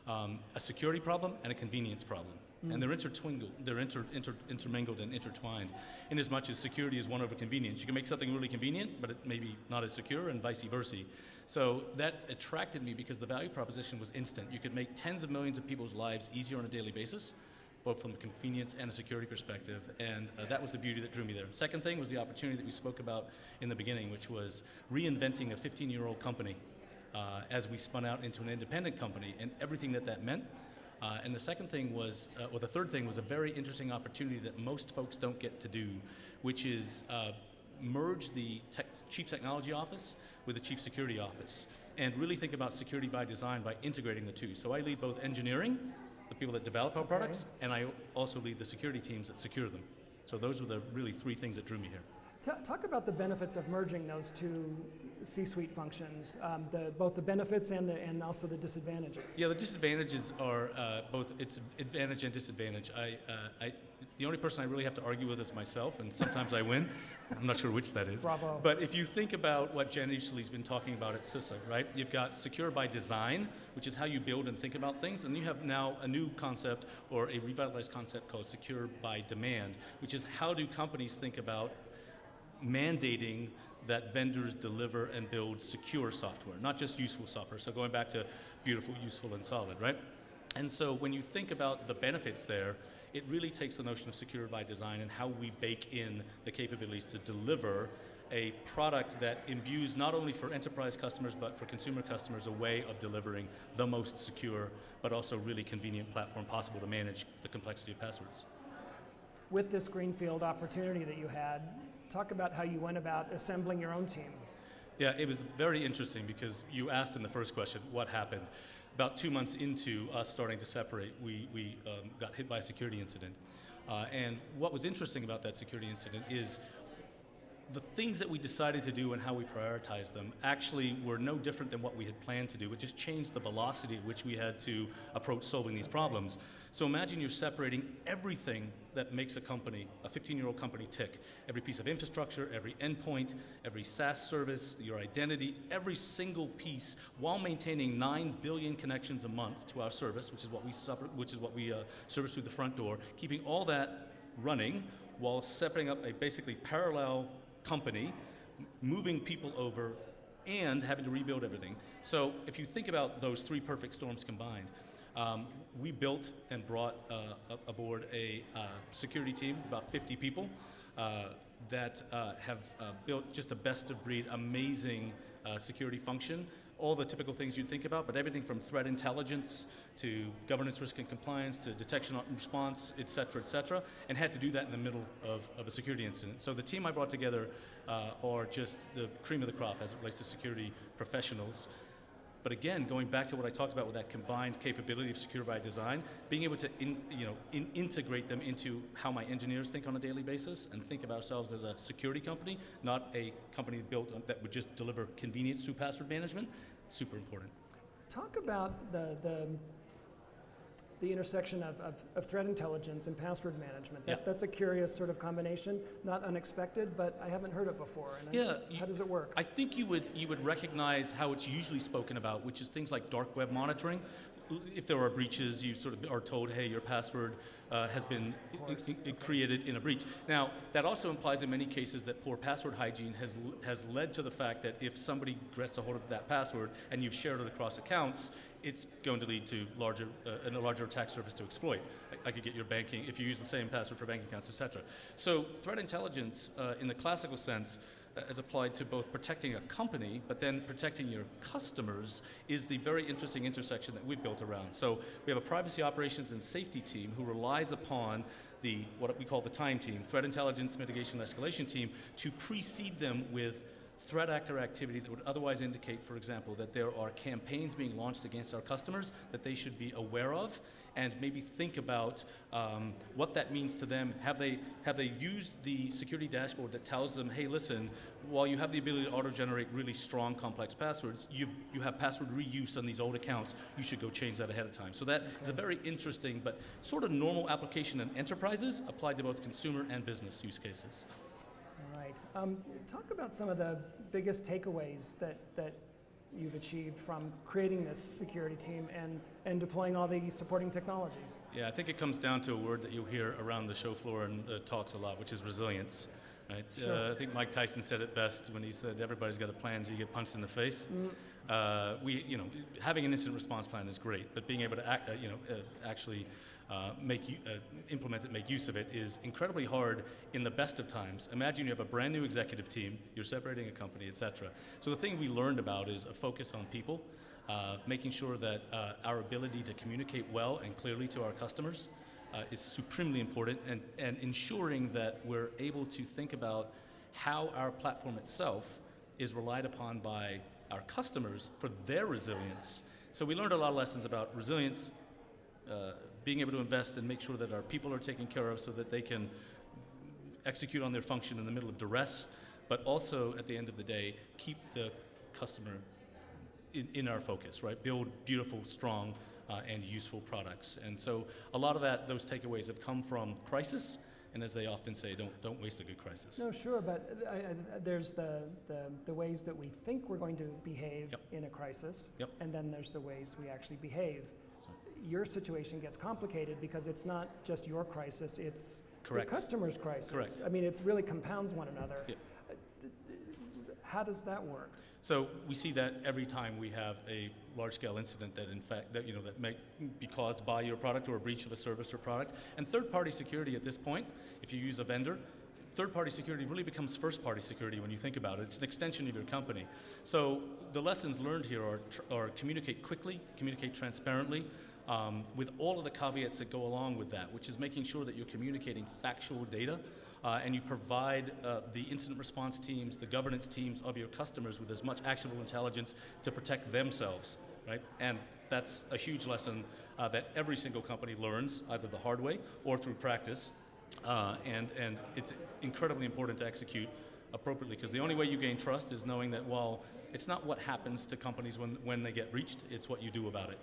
A security problem and a convenience problem. And they're intermingled and intertwined in as much as security is one over convenience. You can make something really convenient, but it may be not as secure, and vice versa. So that attracted me because the value proposition was instant. You could make tens of millions of people's lives easier on a daily basis, both from a convenience and a security perspective, and that was the beauty that drew me there. Second thing was the opportunity that we spoke about in the beginning, which was reinventing a 15-year-old company as we spun out into an independent company, and everything that meant. And the second thing was, or the third thing was a very interesting opportunity that most folks don't get to do, which is merge the Chief Technology Office with the Chief Security Office, and really think about security by design by integrating the 2. So I lead both engineering, the people that develop our products, and I also lead the security teams that secure them. So those were the really 3 things that drew me here. Talk about the benefits of merging those 2 C-suite functions, both the benefits and also the disadvantages. Yeah, the disadvantages are both its advantage and disadvantage. The only person I really have to argue with is myself, and sometimes I win. I'm not sure which that is. Bravo. But if you think about what Jen Easterly's been talking about at CISA, right? You've got secure by design, which is how you build and think about things, and you have now a new concept or a revitalized concept called secure by demand, which is how do companies think about mandating that vendors deliver and build secure software, not just useful software. So going back to beautiful, useful, and solid, right? And so when you think about the benefits there, it really takes the notion of secure by design and how we bake in the capabilities to deliver a product that imbues not only for enterprise customers but for consumer customers a way of delivering the most secure but also really convenient platform possible to manage the complexity of passwords. With this greenfield opportunity that you had, talk about how you went about assembling your own team. Yeah, it was very interesting because you asked in the first question what happened. About 2 months into us starting to separate, we got hit by a security incident. And what was interesting about that security incident is the things that we decided to do and how we prioritized them actually were no different than what we had planned to do. It just changed the velocity at which we had to approach solving these problems. So imagine you're separating everything that makes a company, a 15-year-old company, tick. Every piece of infrastructure, every endpoint, every SaaS service, your identity, every single piece, while maintaining 9 billion connections a month to our service, which is what we service through the front door, keeping all that running while setting up a basically parallel company, moving people over, and having to rebuild everything. So if you think about those 3 perfect storms combined, we built and brought aboard a security team, about 50 people, that have built just a best-of-breed, amazing security function. All the typical things you'd think about, but everything from threat intelligence to governance, risk and compliance to detection and response, et cetera, and had to do that in the middle of a security incident. So the team I brought together are just the cream of the crop as it relates to security professionals. But again, going back to what I talked about with that combined capability of secure by design, being able to integrate them into how my engineers think on a daily basis and think about ourselves as a security company, not a company built that would just deliver convenience through password management, super important. Talk about the intersection of threat intelligence and password management. That's a curious sort of combination, not unexpected, but I haven't heard it before. And how does it work? I think you would recognize how it's usually spoken about, which is things like dark web monitoring. If there are breaches, you sort of are told, hey, your password has been created in a breach. Now, that also implies in many cases that poor password hygiene has led to the fact that if somebody gets a hold of that password and you've shared it across accounts, it's going to lead to a larger attack surface to exploit. I could get your banking, if you use the same password for bank accounts, etc. So threat intelligence, in the classical sense, as applied to both protecting a company, but then protecting your customers, is the very interesting intersection that we've built around. So we have a privacy operations and safety team who relies upon what we call the TIME team, threat intelligence mitigation and escalation team, to precede them with threat actor activity that would otherwise indicate, for example, that there are campaigns being launched against our customers that they should be aware of, and maybe think about what that means to them. Have they used the security dashboard that tells them, hey, listen, while you have the ability to auto-generate really strong, complex passwords, you have password reuse on these old accounts. You should go change that ahead of time. So that is a very interesting but sort of normal application in enterprises applied to both consumer and business use cases. All right. Talk about some of the biggest takeaways that you've achieved from creating this security team and deploying all the supporting technologies. Yeah, I think it comes down to a word that you'll hear around the show floor and talks a lot, which is resilience. Right? Sure. I think Mike Tyson said it best when he said everybody's got a plan until you get punched in the face. Having an incident response plan is great, but being able to actually implement it, make use of it, is incredibly hard in the best of times. Imagine you have a brand new executive team, you're separating a company, etc. So the thing we learned about is a focus on people, making sure that our ability to communicate well and clearly to our customers is supremely important, and ensuring that we're able to think about how our platform itself is relied upon by our customers for their resilience. So we learned a lot of lessons about resilience, being able to invest and make sure that our people are taken care of so that they can execute on their function in the middle of duress, but also at the end of the day, keep the customer in our focus, right? Build beautiful, strong, and useful products. And so a lot of those takeaways have come from crisis, and as they often say, don't waste a good crisis. No, sure, but there's the ways that we think we're going to behave in a crisis, and then there's the ways we actually behave. Your situation gets complicated because it's not just your crisis, it's your customer's crisis. Correct. I mean, it really compounds one another. Yep. How does that work? So we see that every time we have a large-scale incident that, in fact, that may be caused by your product or a breach of a service or product. And third-party security at this point, if you use a vendor, third-party security really becomes first-party security when you think about it. It's an extension of your company. So the lessons learned here are communicate quickly, communicate transparently, with all of the caveats that go along with that, which is making sure that you're communicating factual data, and you provide the incident response teams, the governance teams of your customers with as much actionable intelligence to protect themselves, right? And that's a huge lesson that every single company learns, either the hard way or through practice, and it's incredibly important to execute appropriately, because the only way you gain trust is knowing that, while it's not what happens to companies when they get breached, it's what you do about it.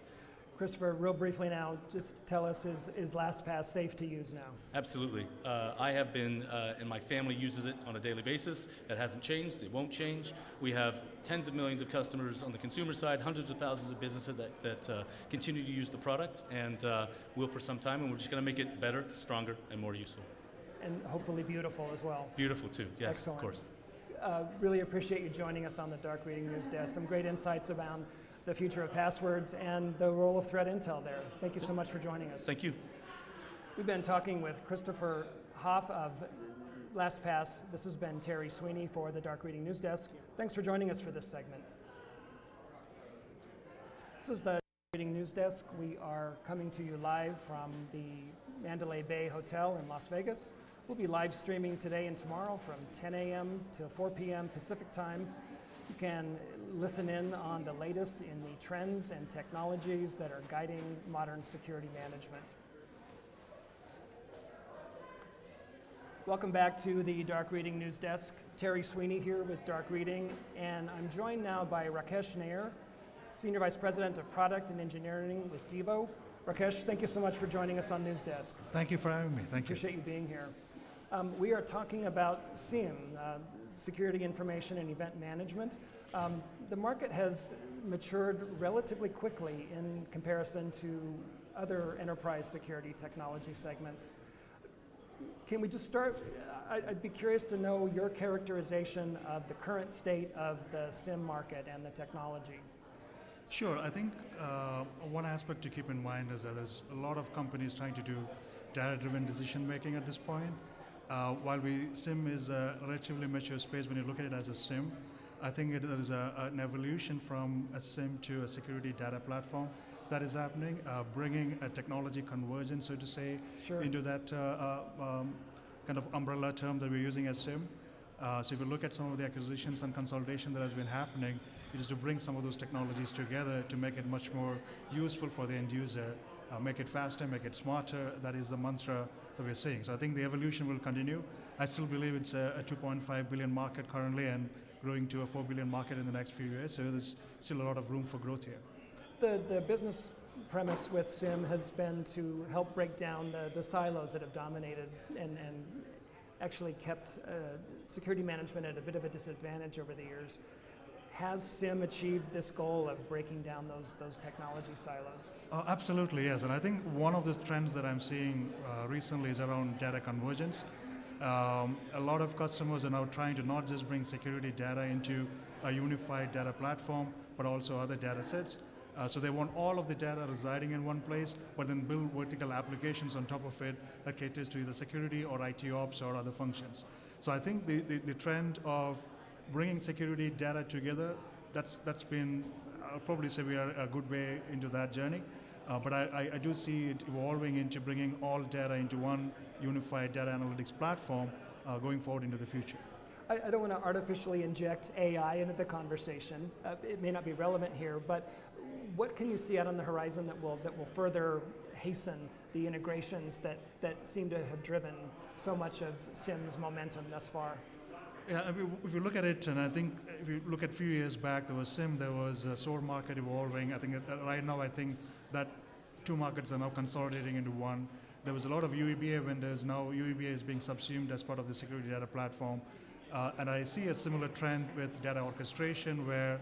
Christopher, real briefly now, just tell us, is LastPass safe to use now? Absolutely. I have been, and my family uses it on a daily basis. That hasn't changed. It won't change. We have tens of millions of customers on the consumer side, hundreds of thousands of businesses that continue to use the product, and will for some time, and we're just going to make it better, stronger, and more useful. And hopefully beautiful as well. Beautiful too, yes. Excellent. Of course. Really appreciate you joining us on the Dark Reading News Desk. Some great insights around the future of passwords and the role of threat intel there. Thank you so much for joining us. Thank you. We've been talking with Christopher Hoff of LastPass. This has been Terry Sweeney for the Dark Reading News Desk. Thanks for joining us for this segment. This is the Dark Reading News Desk. We are coming to you live from the Mandalay Bay Hotel in Las Vegas. We'll be live streaming today and tomorrow from 10 a.m. to 4 p.m. Pacific time. You can listen in on the latest in the trends and technologies that are guiding modern security management. Welcome back to the Dark Reading News Desk. Terry Sweeney here with Dark Reading, and I'm joined now by Rakesh Nair, Senior Vice President of Product and Engineering with Devo. Rakesh, thank you so much for joining us on News Desk. Thank you for having me. Thank you. Appreciate you being here. We are talking about SIEM, Security Information and Event Management. The market has matured relatively quickly in comparison to other enterprise security technology segments. Can we just start? I'd be curious to know your characterization of the current state of the SIEM market and the technology. Sure. I think one aspect to keep in mind is that there's a lot of companies trying to do data-driven decision making at this point. While SIEM is a relatively mature space when you look at it as a SIEM, I think there is an evolution from a SIEM to a security data platform that is happening, bringing a technology convergence, so to say, into that kind of umbrella term that we're using as SIEM. So if you look at some of the acquisitions and consolidation that has been happening, it is to bring some of those technologies together to make it much more useful for the end user, make it faster, make it smarter. That is the mantra that we're seeing. So I think the evolution will continue. I still believe it's a 2.5 billion market currently and growing to a 4 billion market in the next few years. So there's still a lot of room for growth here. The business premise with SIEM has been to help break down the silos that have dominated and actually kept security management at a bit of a disadvantage over the years. Has SIEM achieved this goal of breaking down those technology silos? Absolutely, yes. And I think one of the trends that I'm seeing recently is around data convergence. A lot of customers are now trying to not just bring security data into a unified data platform, but also other data sets. So they want all of the data residing in one place, but then build vertical applications on top of it that caters to either security or IT ops or other functions. So I think the trend of bringing security data together, that's been, I'll probably say we are a good way into that journey. But I do see it evolving into bringing all data into one unified data analytics platform going forward into the future. I don't want to artificially inject AI into the conversation. It may not be relevant here, but what can you see out on the horizon that will further hasten the integrations that seem to have driven so much of SIEM's momentum thus far? Yeah, I mean, if you look at it, and I think if you look at a few years back, there was SIEM, there was a SOAR market evolving. I think right now, I think that two markets are now consolidating into one. There was a lot of UEBA vendors. Now UEBA is being subsumed as part of the security data platform. And I see a similar trend with data orchestration where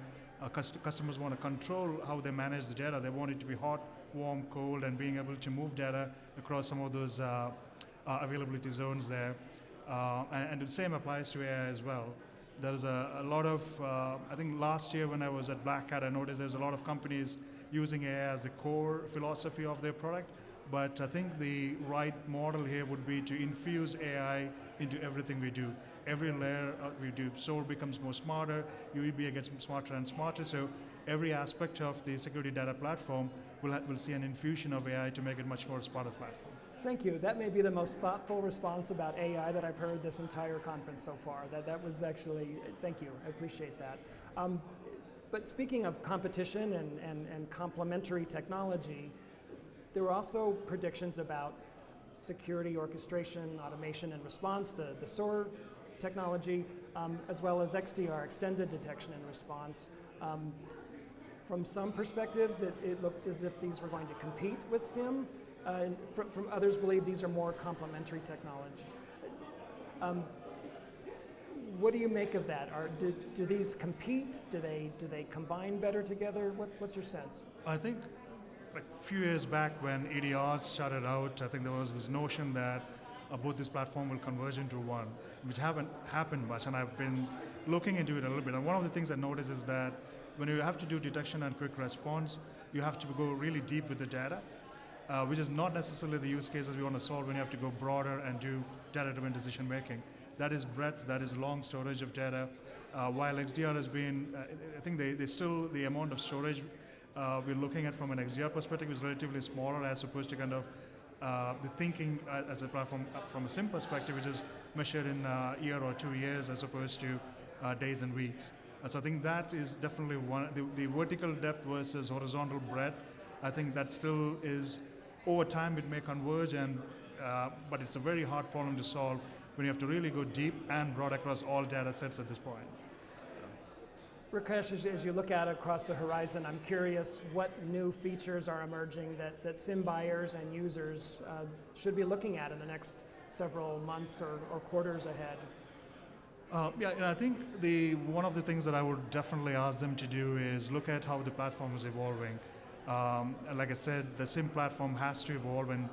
customers want to control how they manage the data. They want it to be hot, warm, cold, and being able to move data across some of those availability zones there. And the same applies to AI as well. There's a lot of, I think last year when I was at Black Hat, I noticed there's a lot of companies using AI as the core philosophy of their product. But I think the right model here would be to infuse AI into everything we do. Every layer we do, SOAR becomes more smarter, UEBA gets smarter and smarter, so every aspect of the security data platform will see an infusion of AI to make it much more smarter platform. Thank you. That may be the most thoughtful response about AI that I've heard this entire conference so far. That was actually, thank you, I appreciate that. But speaking of competition and complementary technology, there were also predictions about security orchestration, automation, and response, the SOAR technology, as well as XDR, extended detection and response. From some perspectives, it looked as if these were going to compete with SIEM. And from others believe these are more complementary technology. What do you make of that? Do these compete? Do they combine better together? What's your sense? I think like a few years back when EDRs started out, I think there was this notion that both this platform will converge into one, which haven't happened much, and I've been looking into it a little bit. And one of the things I noticed is that when you have to do detection and quick response, you have to go really deep with the data, which is not necessarily the use cases we want to solve when you have to go broader and do data-driven decision making. that is breadth, that is long storage of data. While XDR has been, I think they still, the amount of storage we're looking at from an XDR perspective is relatively smaller as opposed to kind of the thinking as a platform from a SIEM perspective, which is measured in a year or 2 years as opposed to days and weeks. So I think that is definitely one, the vertical depth versus horizontal breadth. I think that still is, over time it may converge, but it's a very hard problem to solve when you have to really go deep and broad across all data sets at this point. Rakesh, as you look out across the horizon, I'm curious what new features are emerging that SIEM buyers and users should be looking at in the next several months or quarters ahead. I think one of the things that I would definitely ask them to do is look at how the platform is evolving. Like I said, the SIEM platform has to evolve, and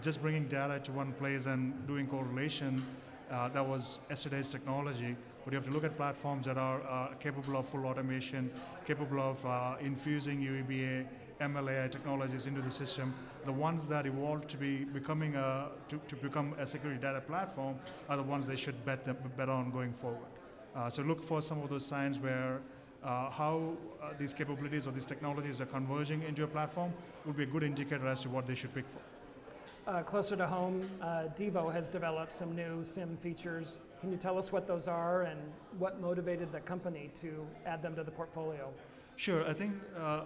just bringing data to one place and doing correlation, that was yesterday's technology. But you have to look at platforms that are capable of full automation, capable of infusing UEBA, MLAI technologies into the system. The ones that evolved to become a security data platform are the ones they should bet on going forward. So look for some of those signs where how these capabilities or these technologies are converging into a platform would be a good indicator as to what they should pick for. Closer to home, Devo has developed some new SIEM features. Can you tell us what those are and what motivated the company to add them to the portfolio? Sure. I think,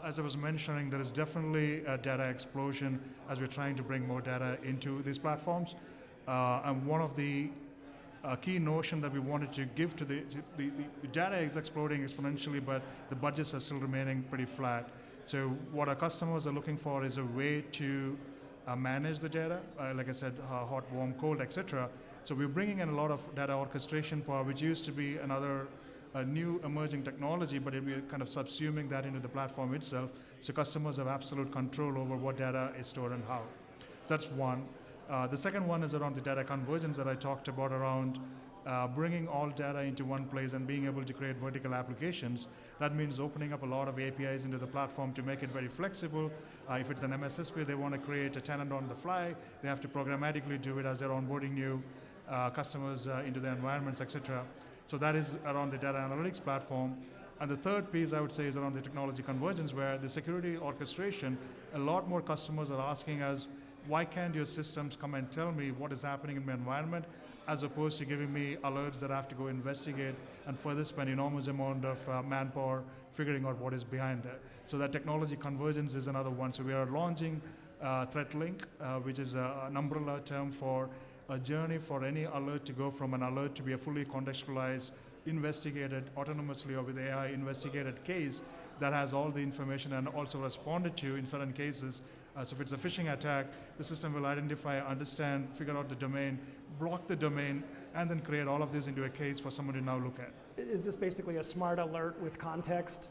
as I was mentioning, there is definitely a data explosion as we're trying to bring more data into these platforms. And one of the key notion that we wanted to give to the data is exploding exponentially, but the budgets are still remaining pretty flat. So what our customers are looking for is a way to manage the data, like I said, hot, warm, cold, etc. So we're bringing in a lot of data orchestration power, which used to be another new emerging technology, but we're kind of subsuming that into the platform itself, so customers have absolute control over what data is stored and how. So that's one. The second one is around the data convergence that I talked about, around bringing all data into one place and being able to create vertical applications. That means opening up a lot of APIs into the platform to make it very flexible. If it's an MSSP, they want to create a tenant on the fly, they have to programmatically do it as they're onboarding new customers into their environments, etc. So that is around the data analytics platform. And the third piece I would say is around the technology convergence, where the security orchestration, a lot more customers are asking us, why can't your systems come and tell me what is happening in my environment, as opposed to giving me alerts that I have to go investigate and further spend enormous amount of manpower figuring out what is behind that. So that technology convergence is another one. So we are launching ThreatLink, which is an umbrella term for a journey for any alert to go from an alert to be a fully contextualized, investigated autonomously or with AI investigated case that has all the information and also responded to in certain cases. So if it's a phishing attack, the system will identify, understand, figure out the domain, block the domain, and then create all of this into a case for someone to now look at. Is this basically a smart alert with context?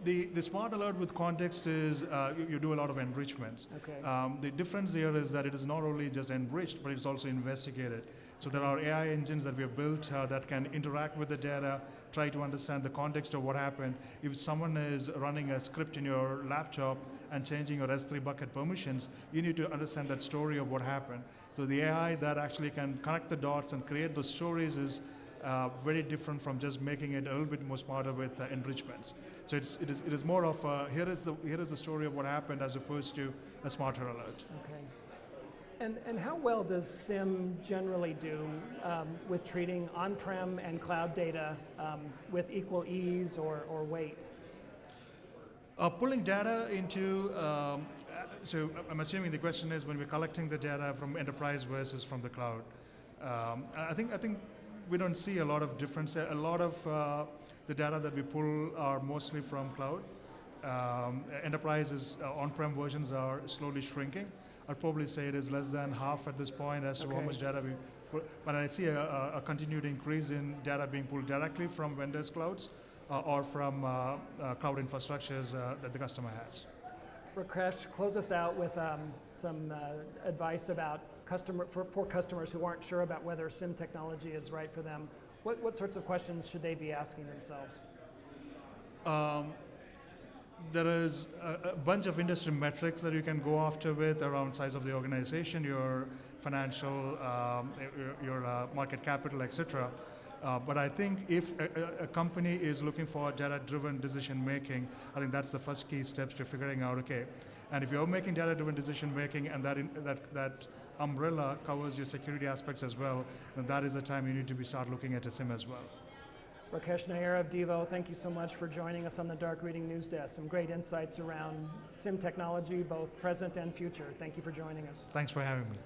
The smart alert with context is you do a lot of enrichments. Okay. The difference here is that it is not only just enriched, but it's also investigated. So there are AI engines that we have built that can interact with the data, try to understand the context of what happened. If someone is running a script in your laptop and changing your S3 bucket permissions, you need to understand that story of what happened. So the AI that actually can connect the dots and create those stories is very different from just making it a little bit more smarter with enrichments. So it is more of here is the story of what happened as opposed to a smarter alert. Okay. And how well does SIEM generally do with treating on-prem and cloud data with equal ease or weight? Pulling data into, so I'm assuming the question is when we're collecting the data from enterprise versus from the cloud. I think we don't see a lot of difference. A lot of the data that we pull are mostly from cloud. Enterprises on-prem versions are slowly shrinking. I'd probably say it is less than half at this point as to how much data we put. But I see a continued increase in data being pulled directly from vendors' clouds or from cloud infrastructures that the customer has. Rakesh, close us out with some advice about for customers who aren't sure about whether SIEM technology is right for them. What sorts of questions should they be asking themselves? There is a bunch of industry metrics that you can go after with around size of the organization, your financial, your market capital, etc. But I think if a company is looking for data-driven decision making, I think that's the first key steps to figuring out, okay, and if you're making data-driven decision making and that umbrella covers your security aspects as well, then that is the time you need to start looking at a SIEM as well. Rakesh Nair of Devo, thank you so much for joining us on the Dark Reading News Desk. Some great insights around SIEM technology, both present and future. Thank you for joining us. Thanks for having me.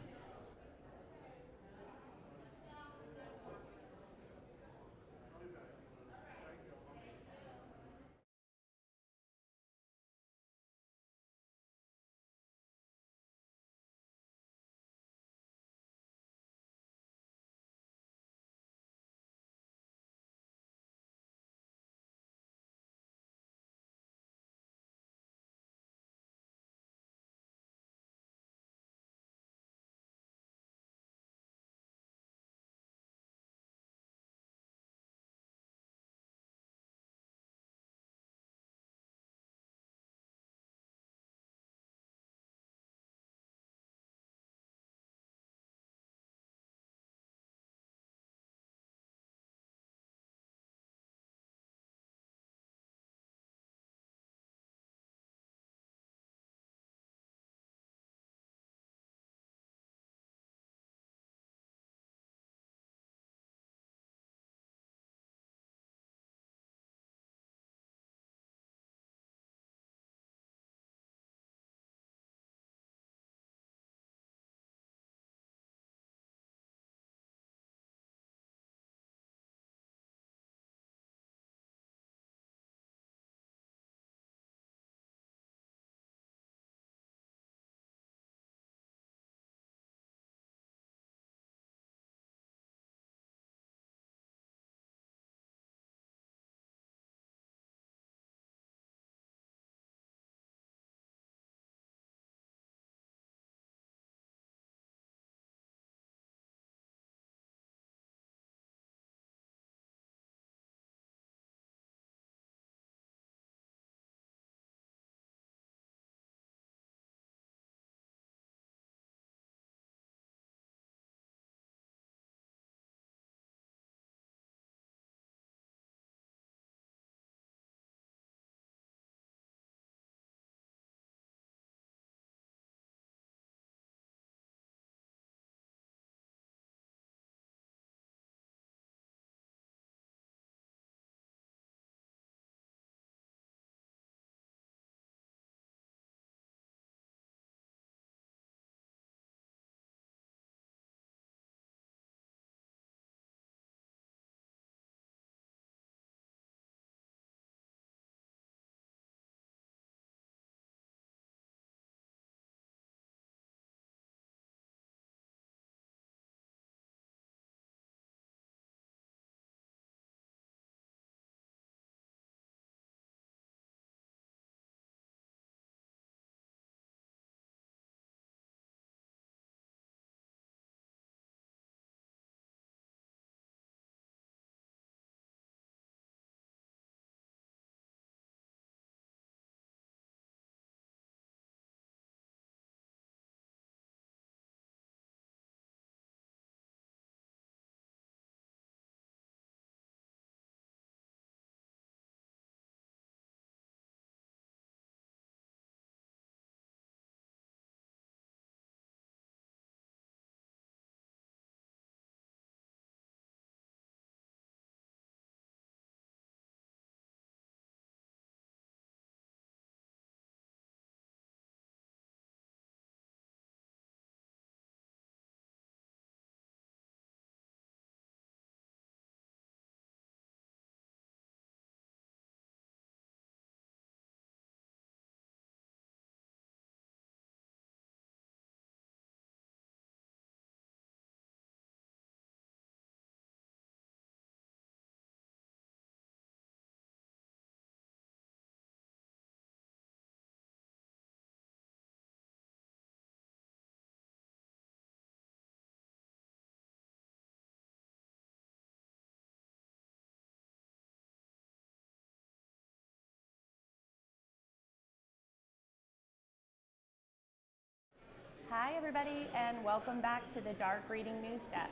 Hi, everybody, and welcome back to the Dark Reading News Desk.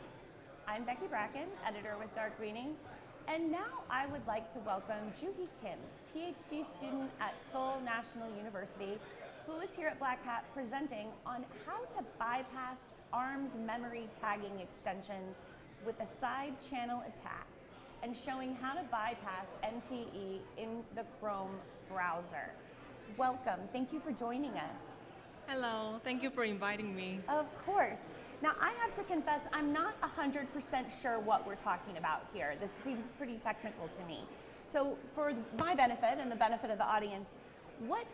I'm Becky Bracken, editor with Dark Reading, and now I would like to welcome Juhi Kim, Ph.D. student at Seoul National University, who is here at Black Hat presenting on how to bypass ARM's memory tagging extension with a side channel attack, and showing how to bypass MTE in the Chrome browser. Welcome, thank you for joining us. Hello, thank you for inviting me. Of course. Now I have to confess, I'm not 100% sure what we're talking about here. This seems pretty technical to me. So for my benefit and the benefit of the audience, what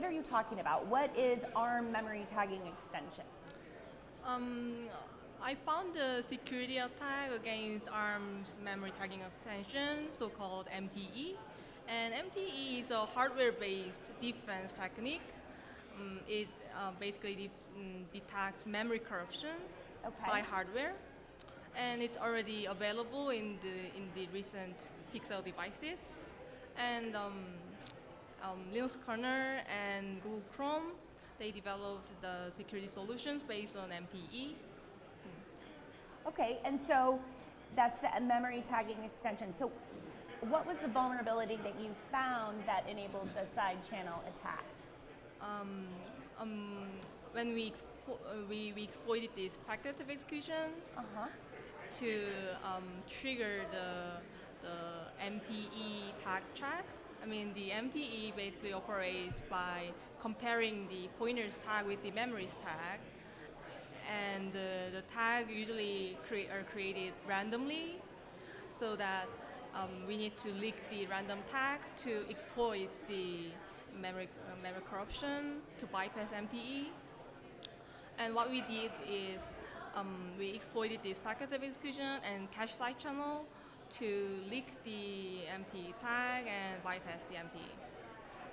are you talking about? What is ARM memory tagging extension? I found a security attack against ARM's memory tagging extension, so-called MTE. And MTE is a hardware-based defense technique. It basically detects memory corruption by hardware, and it's already available in the recent Pixel devices. And Linux kernel and Google Chrome, they developed the security solutions based on MTE. Okay, and so that's the memory tagging extension. So what was the vulnerability that you found that enabled the side channel attack? When we exploited this packet of execution to trigger the MTE tag track. I mean, the MTE basically operates by comparing the pointer's tag with the memory's tag, and the tag usually are created randomly, so that we need to leak the random tag to exploit the memory corruption to bypass MTE. And what we did is we exploited this packet of execution and cache side channel to leak the MTE tag and bypass the MTE.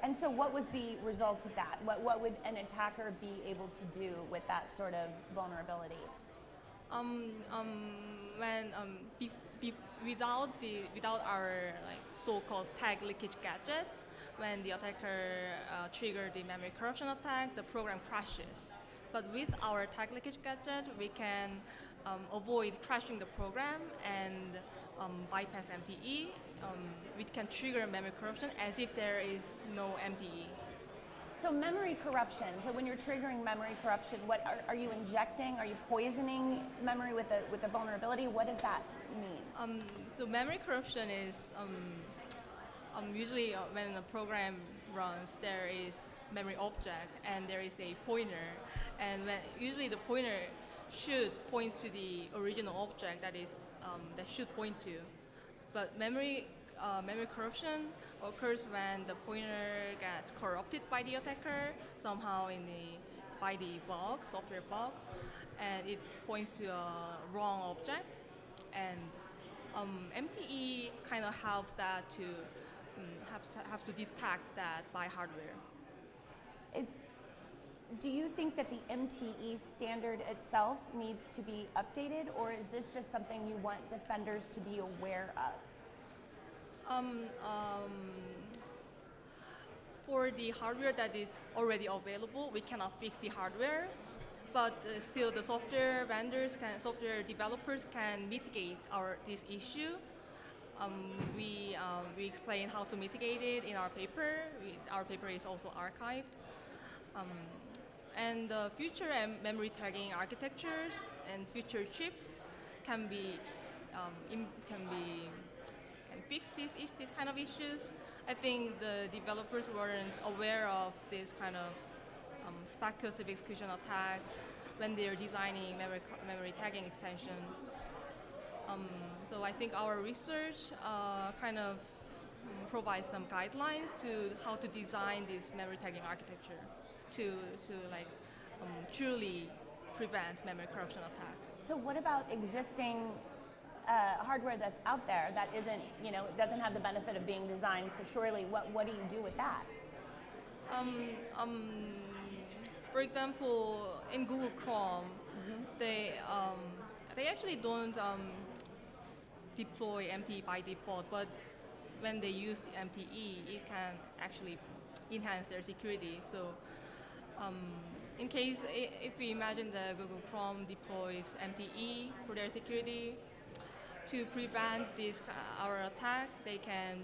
And so what was the result of that? What would an attacker be able to do with that sort of vulnerability? Without our so-called tag leakage gadgets, when the attacker triggered the memory corruption attack, the program crashes. But with our tag leakage gadget, we can avoid crashing the program and bypass MTE. We can trigger memory corruption as if there is no MTE. So memory corruption, so when you're triggering memory corruption, what are you injecting? Are you poisoning memory with a vulnerability? What does that mean? So memory corruption is usually when a program runs, there is memory object and there is a pointer, and usually the pointer should point to the original object that should point to. But memory corruption occurs when the pointer gets corrupted by the attacker somehow by the bug, software bug, and it points to a wrong object. And MTE kind of helps that to have to detect that by hardware. Do you think that the MTE standard itself needs to be updated, or is this just something you want defenders to be aware of? For the hardware that is already available, we cannot fix the hardware, but still the software software developers can mitigate this issue. We explain how to mitigate it in our paper. Our paper is also archived. And future memory tagging architectures and future chips can fix these kind of issues. I think the developers weren't aware of this kind of speculative execution attacks when they're designing memory tagging extension. So I think our research kind of provides some guidelines to how to design this memory tagging architecture to truly prevent memory corruption attack. So what about existing hardware that's out there that doesn't have the benefit of being designed securely? What do you do with that? For example, in Google Chrome, they actually don't deploy MTE by default, but when they use the MTE, it can actually enhance their security. So in case, if we imagine that Google Chrome deploys MTE for their security, to prevent this our attack, they can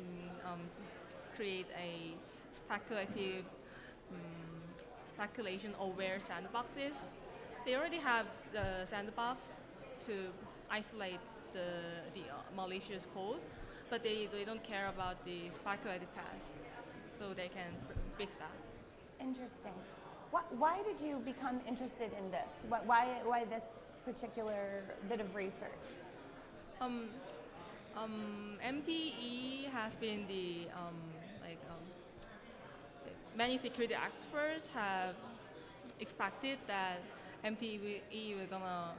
create a speculative, speculation-aware sandboxes. They already have the sandbox to isolate the malicious code, but they don't care about the speculative path, so they can fix that. Interesting. Why did you become interested in this? Why this particular bit of research? MTE has been many security experts have expected that MTE were gonna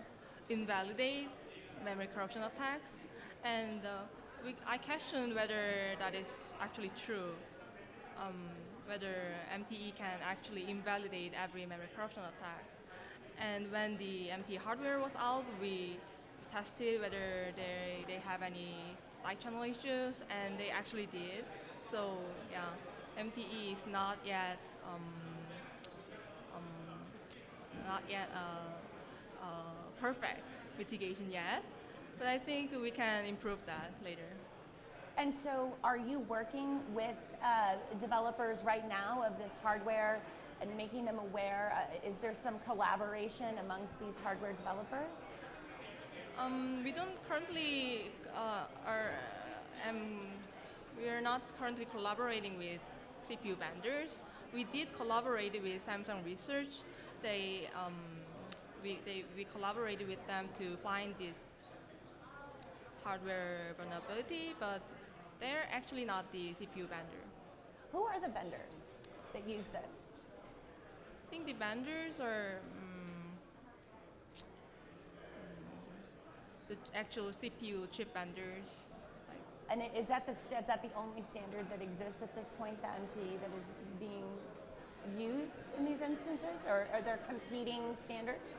invalidate memory corruption attacks, and I questioned whether that is actually true. Whether MTE can actually invalidate every memory corruption attacks. And when the MTE hardware was out, we tested whether they have any side channel issues, and they actually did. So yeah, MTE is not yet perfect mitigation yet, but I think we can improve that later. And so are you working with developers right now of this hardware and making them aware? Is there some collaboration amongst these hardware developers? We don't currently we are not currently collaborating with CPU vendors. We did collaborate with Samsung Research. We collaborated with them to find this hardware vulnerability, but they're actually not the CPU vendor. Who are the vendors that use this? I think the vendors are the actual CPU chip vendors. And is that the only standard that exists at this point, the MTE, that is being used in these instances, or are there competing standards?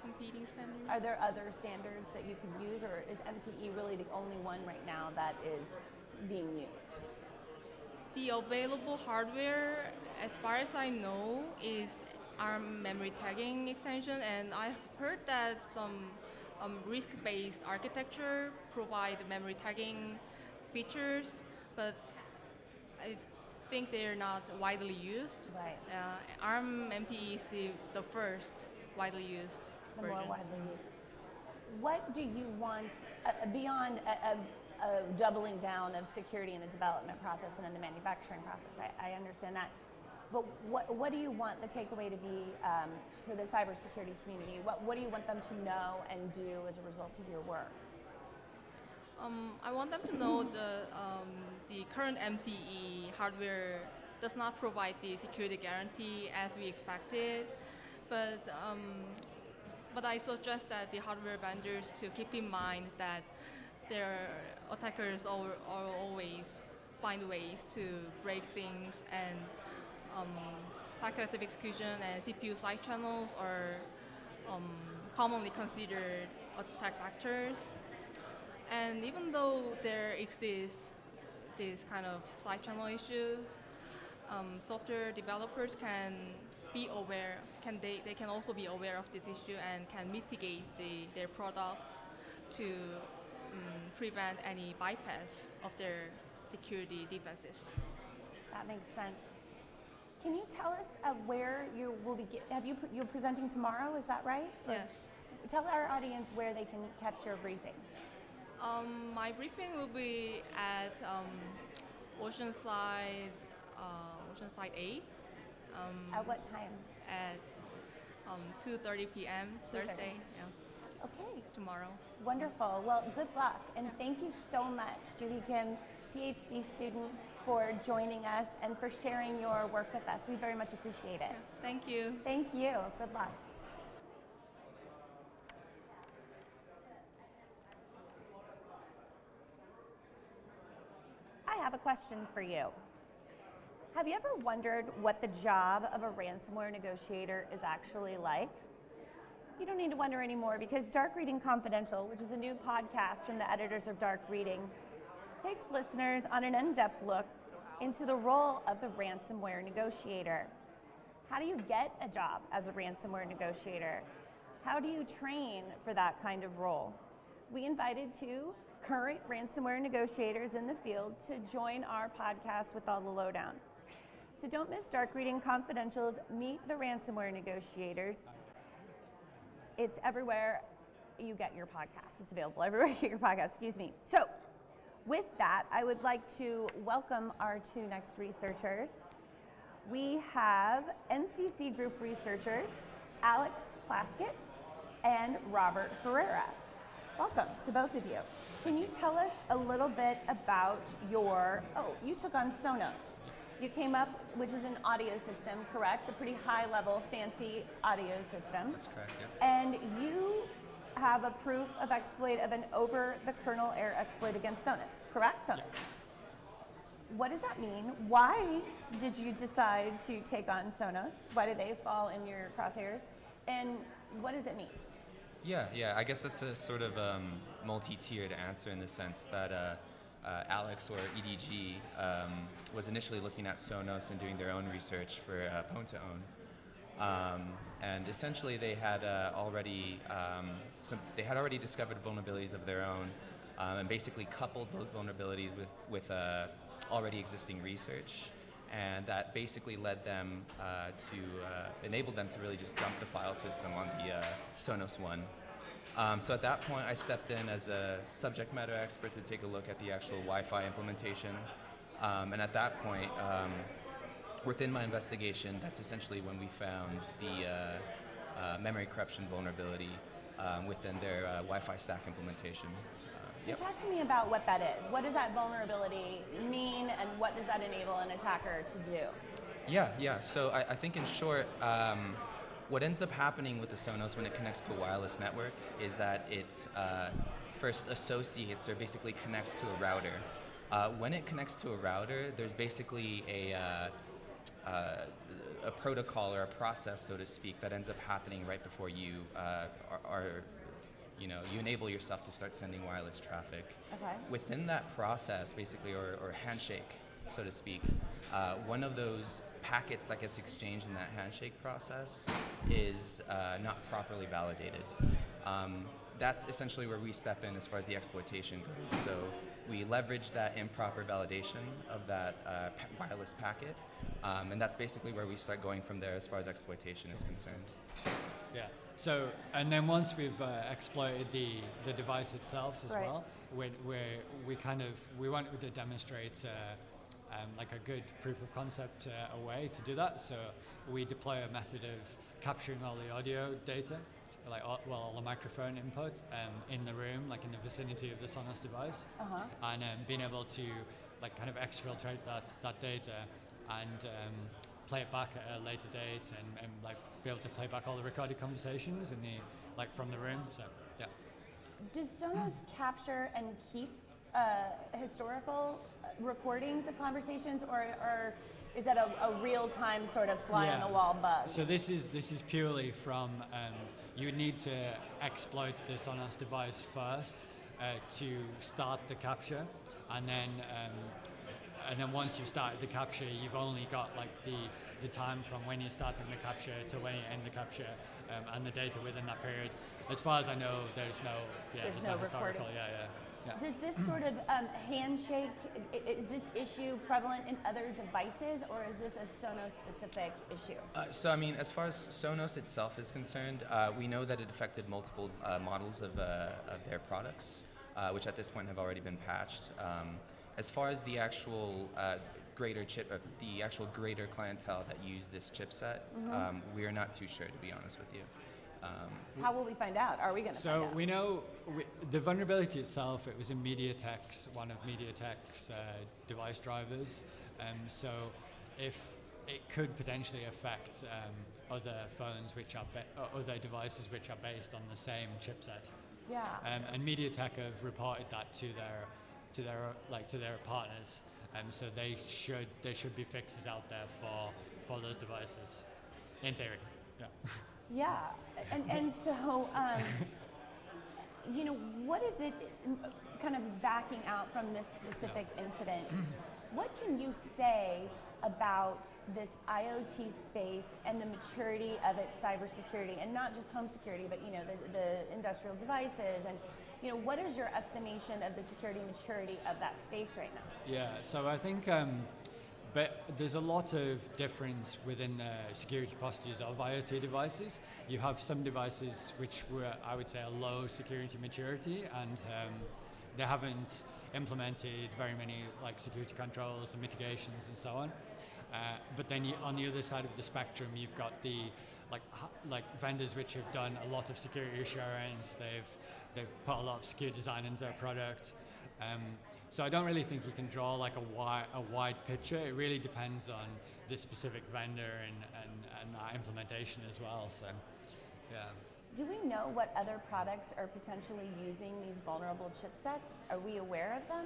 Competing standards? Are there other standards that you can use, or is MTE really the only one right now that is being used? The available hardware, as far as I know, is ARM memory tagging extension, and I've heard that some RISC-based architecture provide memory tagging features, but I think they're not widely used. Right. ARM MTE is the first widely used version. More widely used. What do you want beyond a doubling down of security in the development process and in the manufacturing process? I understand that. But what do you want the takeaway to be for the cybersecurity community? What do you want them to know and do as a result of your work? I want them to know the current MTE hardware does not provide the security guarantee as we expected, but I suggest that the hardware vendors to keep in mind that their attackers always find ways to break things, and speculative execution and CPU side channels are commonly considered attack vectors. And even though there exists this kind of side channel issues, software developers can be aware. They can also be aware of this issue and can mitigate their products to prevent any bypass of their security defenses. That makes sense. Can you tell us where you will be? You're presenting tomorrow? Is that right? Yes. Tell our audience where they can catch your briefing. My briefing will be at Oceanside 8. At what time? At 2:30 p.m. Thursday. Yeah. Okay. Tomorrow. Wonderful. Well, good luck, and thank you so much, Julie Kim, Ph.D. student, for joining us and for sharing your work with us. We very much appreciate it. Yeah. Thank you. Thank you. Good luck. I have a question for you. Have you ever wondered what the job of a ransomware negotiator is actually like? You don't need to wonder anymore, because Dark Reading Confidential, which is a new podcast from the editors of Dark Reading, takes listeners on an in-depth look into the role of the ransomware negotiator. How do you get a job as a ransomware negotiator? How do you train for that kind of role? We invited 2 current ransomware negotiators in the field to join our podcast with all the lowdown. So don't miss Dark Reading Confidential's Meet the Ransomware Negotiators. It's everywhere you get your podcast. It's available everywhere you get your podcast, excuse me. So with that, I would like to welcome our 2 next researchers. We have NCC Group researchers, Alex Plaskett and Robert Herrera. Welcome to both of you. Can you tell us a little bit about you took on Sonos. You came up, which is an audio system, correct? A pretty high level, fancy audio system. That's correct, yeah. And you have a proof of exploit of an over-the-kernel error exploit against Sonos, correct? Sonos. Yeah. What does that mean? Why did you decide to take on Sonos? Why do they fall in your crosshairs? And what does it mean? Yeah, I guess that's a sort of multi-tiered answer in the sense that Alex, or EDG, was initially looking at Sonos and doing their own research for Pwn to Own. And essentially they had already discovered vulnerabilities of their own, and basically coupled those vulnerabilities with already existing research, and that basically led them enabled them to really just dump the file system on the Sonos one. So at that point, I stepped in as a subject matter expert to take a look at the actual Wi-Fi implementation, and at that point, within my investigation, that's essentially when we found the memory corruption vulnerability within their Wi-Fi stack implementation. So talk to me about what that is. What does that vulnerability mean, and what does that enable an attacker to do? Yeah. So I think in short, what ends up happening with the Sonos when it connects to a wireless network is that it first associates or basically connects to a router. When it connects to a router, there's basically a protocol or a process, so to speak, that ends up happening right before you you enable yourself to start sending wireless traffic. Okay. Within that process, basically, or handshake, so to speak, one of those packets that gets exchanged in that handshake process is not properly validated. That's essentially where we step in as far as the exploitation goes. So we leverage that improper validation of that wireless packet, and that's basically where we start going from there as far as exploitation is concerned. Yeah. So, and then once we've exploited the device itself as right. well, we wanted to demonstrate like a good proof of concept a way to do that. So we deploy a method of capturing all the audio data, all the microphone input in the room, like in the vicinity of the Sonos device, and being able to kind of exfiltrate that data and play it back at a later date and be able to play back all the recorded conversations from the room. So yeah. Does Sonos capture and keep historical recordings of conversations, or is that a real-time sort of fly-on-the-wall bug? So this is purely from, you would need to exploit the Sonos device first to start the capture, and then once you've started the capture, you've only got the time from when you're starting the capture to when you end the capture, and the data within that period. As far as I know, there's no historical. Yeah. Does this sort of handshake, is this issue prevalent in other devices, or is this a Sonos-specific issue? So, I mean, as far as Sonos itself is concerned, we know that it affected multiple models of their products, which at this point have already been patched. As far as the actual greater clientele that use this chipset, we are not too sure, to be honest with you. How will we find out? Are we going to find out? So we know the vulnerability itself, it was in one of MediaTek's device drivers. So if it could potentially affect other phones other devices which are based on the same chipset. Yeah. And MediaTek have reported that to their partners. So they should be fixes out there for those devices, in theory. Yeah. Yeah, and so, what is it, kind of backing out from this specific incident, what can you say about this IoT space and the maturity of its cybersecurity, and not just home security, but the industrial devices, and what is your estimation of the security maturity of that space right now? Yeah, so I think but there's a lot of difference within the security postures of IoT devices. You have some devices which were, I would say, a low security maturity, and they haven't implemented very many security controls and mitigations and so on. But then on the other side of the spectrum, you've got the vendors which have done a lot of security assurance. They've put a lot of secure design into their product. So I don't really think you can draw a wide picture. It really depends on the specific vendor and that implementation as well. So, yeah. Do we know what other products are potentially using these vulnerable chipsets? Are we aware of them?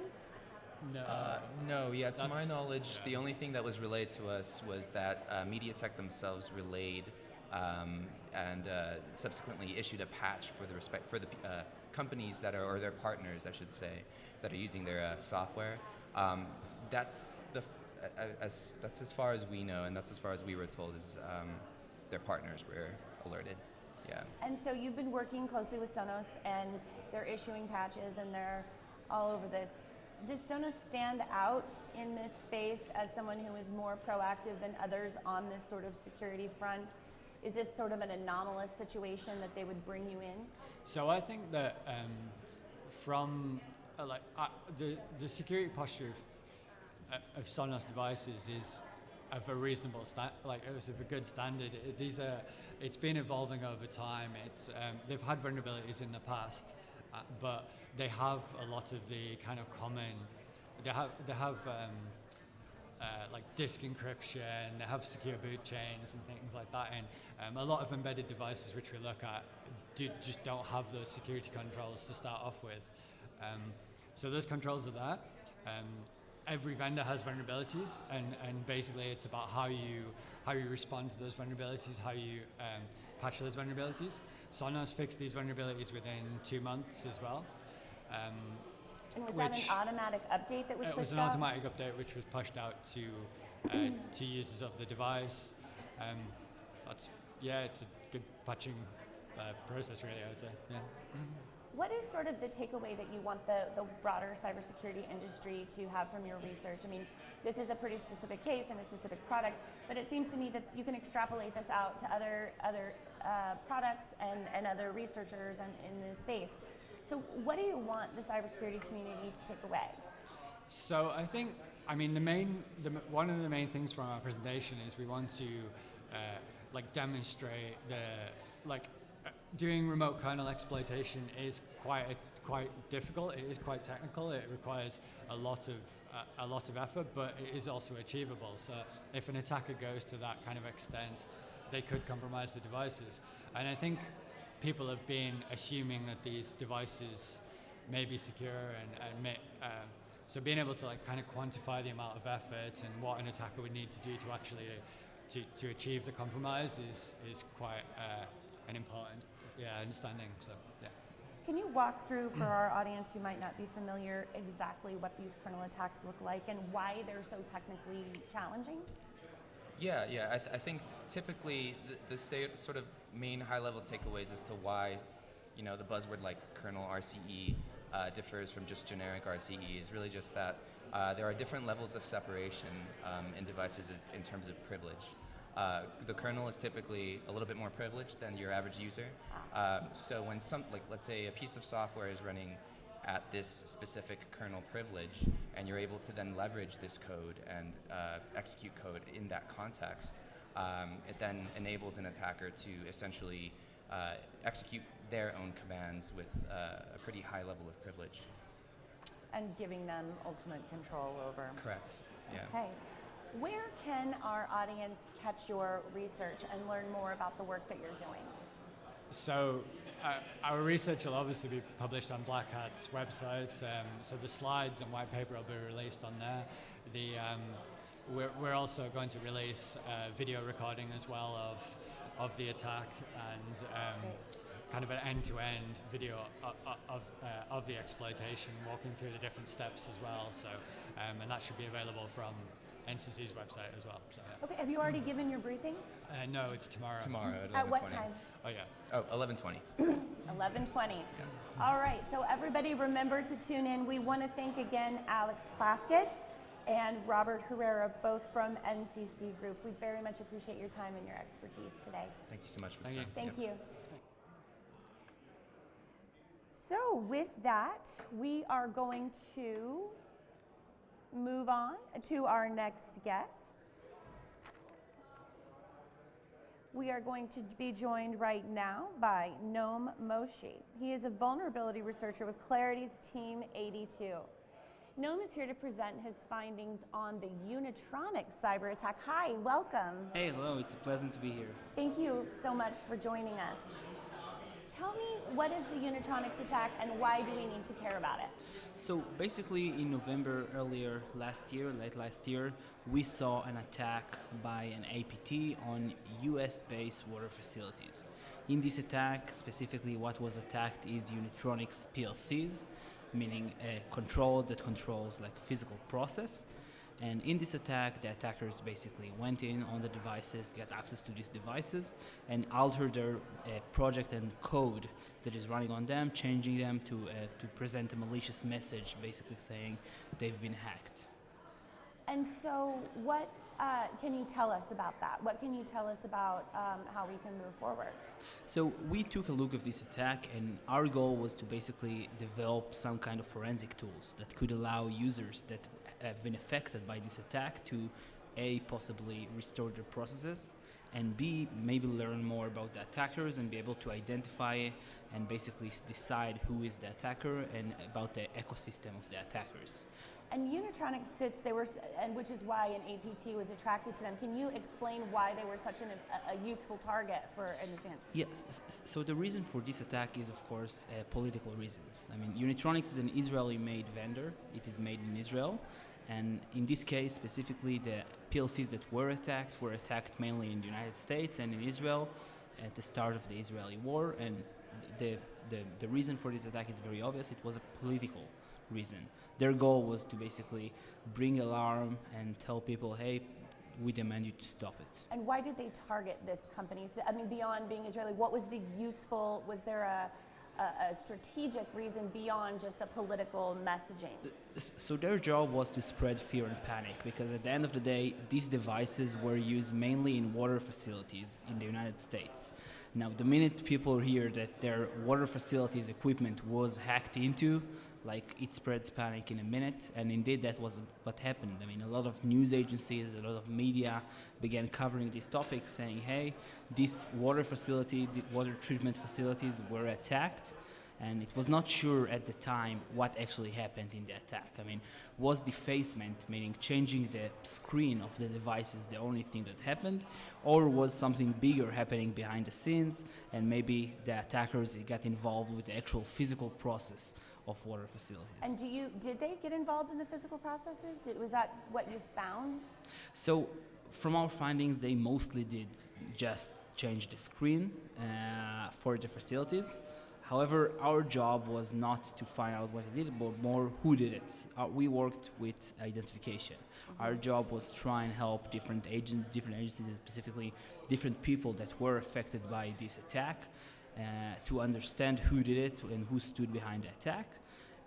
No, yeah, to my knowledge, the only thing that was relayed to us was that MediaTek themselves relayed and subsequently issued a patch for the companies that are, or their partners, I should say, that are using their software. That's as far as we know, and that's as far as we were told, is their partners were alerted. Yeah. And so you've been working closely with Sonos, and they're issuing patches, and they're all over this. Does Sonos stand out in this space as someone who is more proactive than others on this sort of security front? Is this sort of an anomalous situation that they would bring you in? So I think that from the security posture of Sonos devices is of a reasonable it's of a good standard. It's been evolving over time. They've had vulnerabilities in the past, but they have a lot of the kind of common. They have disk encryption. They have secure boot chains and things like that. And a lot of embedded devices which we look at just don't have those security controls to start off with. So those controls are there. Every vendor has vulnerabilities, and basically it's about how you respond to those vulnerabilities, how you patch those vulnerabilities. Sonos fixed these vulnerabilities within 2 months as well. And was that an automatic update that was pushed out? It was an automatic update which was pushed out to users of the device. It's a good patching process, really, I would say. Yeah. What is sort of the takeaway that you want the broader cybersecurity industry to have from your research? I mean, this is a pretty specific case and a specific product, but it seems to me that you can extrapolate this out to other products and other researchers in this space. So what do you want the cybersecurity community to take away? So I think, one of the main things from our presentation is we want to demonstrate doing remote kernel exploitation is quite difficult. It is quite technical. It requires a lot of effort, but it is also achievable. So if an attacker goes to that kind of extent, they could compromise the devices. And I think people have been assuming that these devices may be secure, so being able to kind of quantify the amount of effort and what an attacker would need to do to actually to achieve the compromise is quite an important understanding. So yeah. Can you walk through for our audience who might not be familiar exactly what these kernel attacks look like and why they're so technically challenging? Yeah. I think typically the sort of main high-level takeaways as to why, the buzzword like kernel RCE differs from just generic RCE is really just that there are different levels of separation in devices in terms of privilege. The kernel is typically a little bit more privileged than your average user. So when let's say a piece of software is running at this specific kernel privilege, and you're able to then leverage this code and execute code in that context, it then enables an attacker to essentially execute their own commands with a pretty high level of privilege. And giving them ultimate control over. Correct, yeah. Okay. Where can our audience catch your research and learn more about the work that you're doing? So our research will obviously be published on Black Hat's website. So the slides and white paper will be released on there. We're also going to release a video recording as well of the attack and kind of an end-to-end video of the exploitation, walking through the different steps as well. So and that should be available from NCC's website as well. So, yeah. Okay, have you already given your briefing? No, it's tomorrow. Tomorrow at 11:20. At what time? Oh, yeah. Oh, 11:20. 11:20. All right, so everybody remember to tune in. We want to thank again Alex Plaskett and Robert Herrera, both from NCC Group. We very much appreciate your time and your expertise today. Thank you so much for the time. Thank you. So with that, we are going to move on to our next guest. We are going to be joined right now by Noam Moshe. He is a vulnerability researcher with Clarity's Team 82. Noam is here to present his findings on the Unitronics cyber attack. Hi, welcome. Hey, hello, it's a pleasant to be here. Thank you so much for joining us. Tell me, what is the Unitronics attack and why do we need to care about it? So basically in November late last year, we saw an attack by an APT on US-based water facilities. In this attack, specifically what was attacked is Unitronics PLCs, meaning a control that controls like physical process. And in this attack, the attackers basically went in on the devices, got access to these devices, and altered their project and code that is running on them, changing them to present a malicious message, basically saying they've been hacked. And so what can you tell us about that? What can you tell us about how we can move forward? So we took a look at this attack, and our goal was to basically develop some kind of forensic tools that could allow users that have been affected by this attack to A, possibly restore their processes, and B, maybe learn more about the attackers and be able to identify and basically decide who is the attacker and about the ecosystem of the attackers. And Unitronics sits, and which is why an APT was attracted to them. Can you explain why they were such a useful target for an advanced? Yes, so the reason for this attack is, of course, political reasons. I mean, Unitronics is an Israeli-made vendor. It is made in Israel. And in this case, specifically, the PLCs that were attacked mainly in the United States and in Israel at the start of the Israeli war. And the reason for this attack is very obvious. It was a political reason. Their goal was to basically bring alarm and tell people, hey, we demand you to stop it. And why did they target this company? I mean, beyond being Israeli, what was the useful, was there a strategic reason beyond just a political messaging? So their job was to spread fear and panic, because at the end of the day, these devices were used mainly in water facilities in the United States. Now, the minute people hear that their water facilities equipment was hacked into, like, it spreads panic in a minute, and indeed that was what happened. I mean, a lot of news agencies, a lot of media began covering this topic, saying, hey, this water facility, the water treatment facilities were attacked, and it was not sure at the time what actually happened in the attack. I mean, was defacement, meaning changing the screen of the devices, the only thing that happened, or was something bigger happening behind the scenes, and maybe the attackers got involved with the actual physical process of water facilities. And did they get involved in the physical processes? Was that what you found? So from our findings, they mostly did just change the screen for the facilities. However, our job was not to find out what it did, but more who did it. We worked with identification. Our job was try and help different agencies, specifically different people that were affected by this attack, to understand who did it and who stood behind the attack.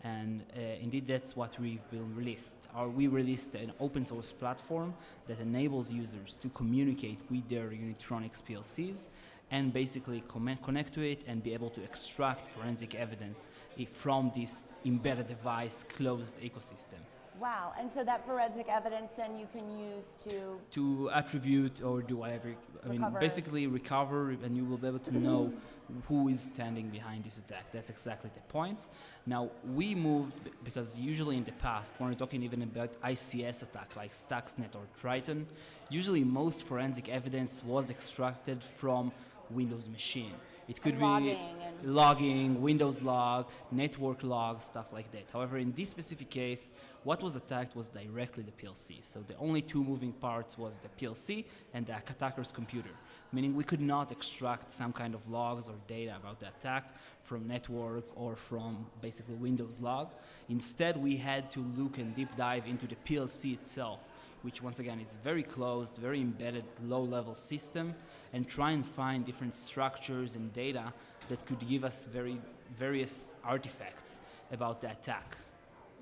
And indeed, that's what we've been released. We released an open source platform that enables users to communicate with their Unitronics PLCs and basically connect to it and be able to extract forensic evidence from this embedded device closed ecosystem. Wow, and so that forensic evidence then you can use to attribute or do whatever. I mean, basically recover, and you will be able to know who is standing behind this attack. That's exactly the point. Now, we moved, because usually in the past, when we're talking even about ICS attack like Stuxnet or Triton, usually most forensic evidence was extracted from Windows machine. It could be logging, Windows log, network log, stuff like that. However, in this specific case, what was attacked was directly the PLC. So the only two moving parts was the PLC and the attacker's computer, meaning we could not extract some kind of logs or data about the attack from network or from basically Windows log. Instead, we had to look and deep dive into the PLC itself which once again is very closed, very embedded, low-level system, and try and find different structures and data that could give us various artifacts about the attack.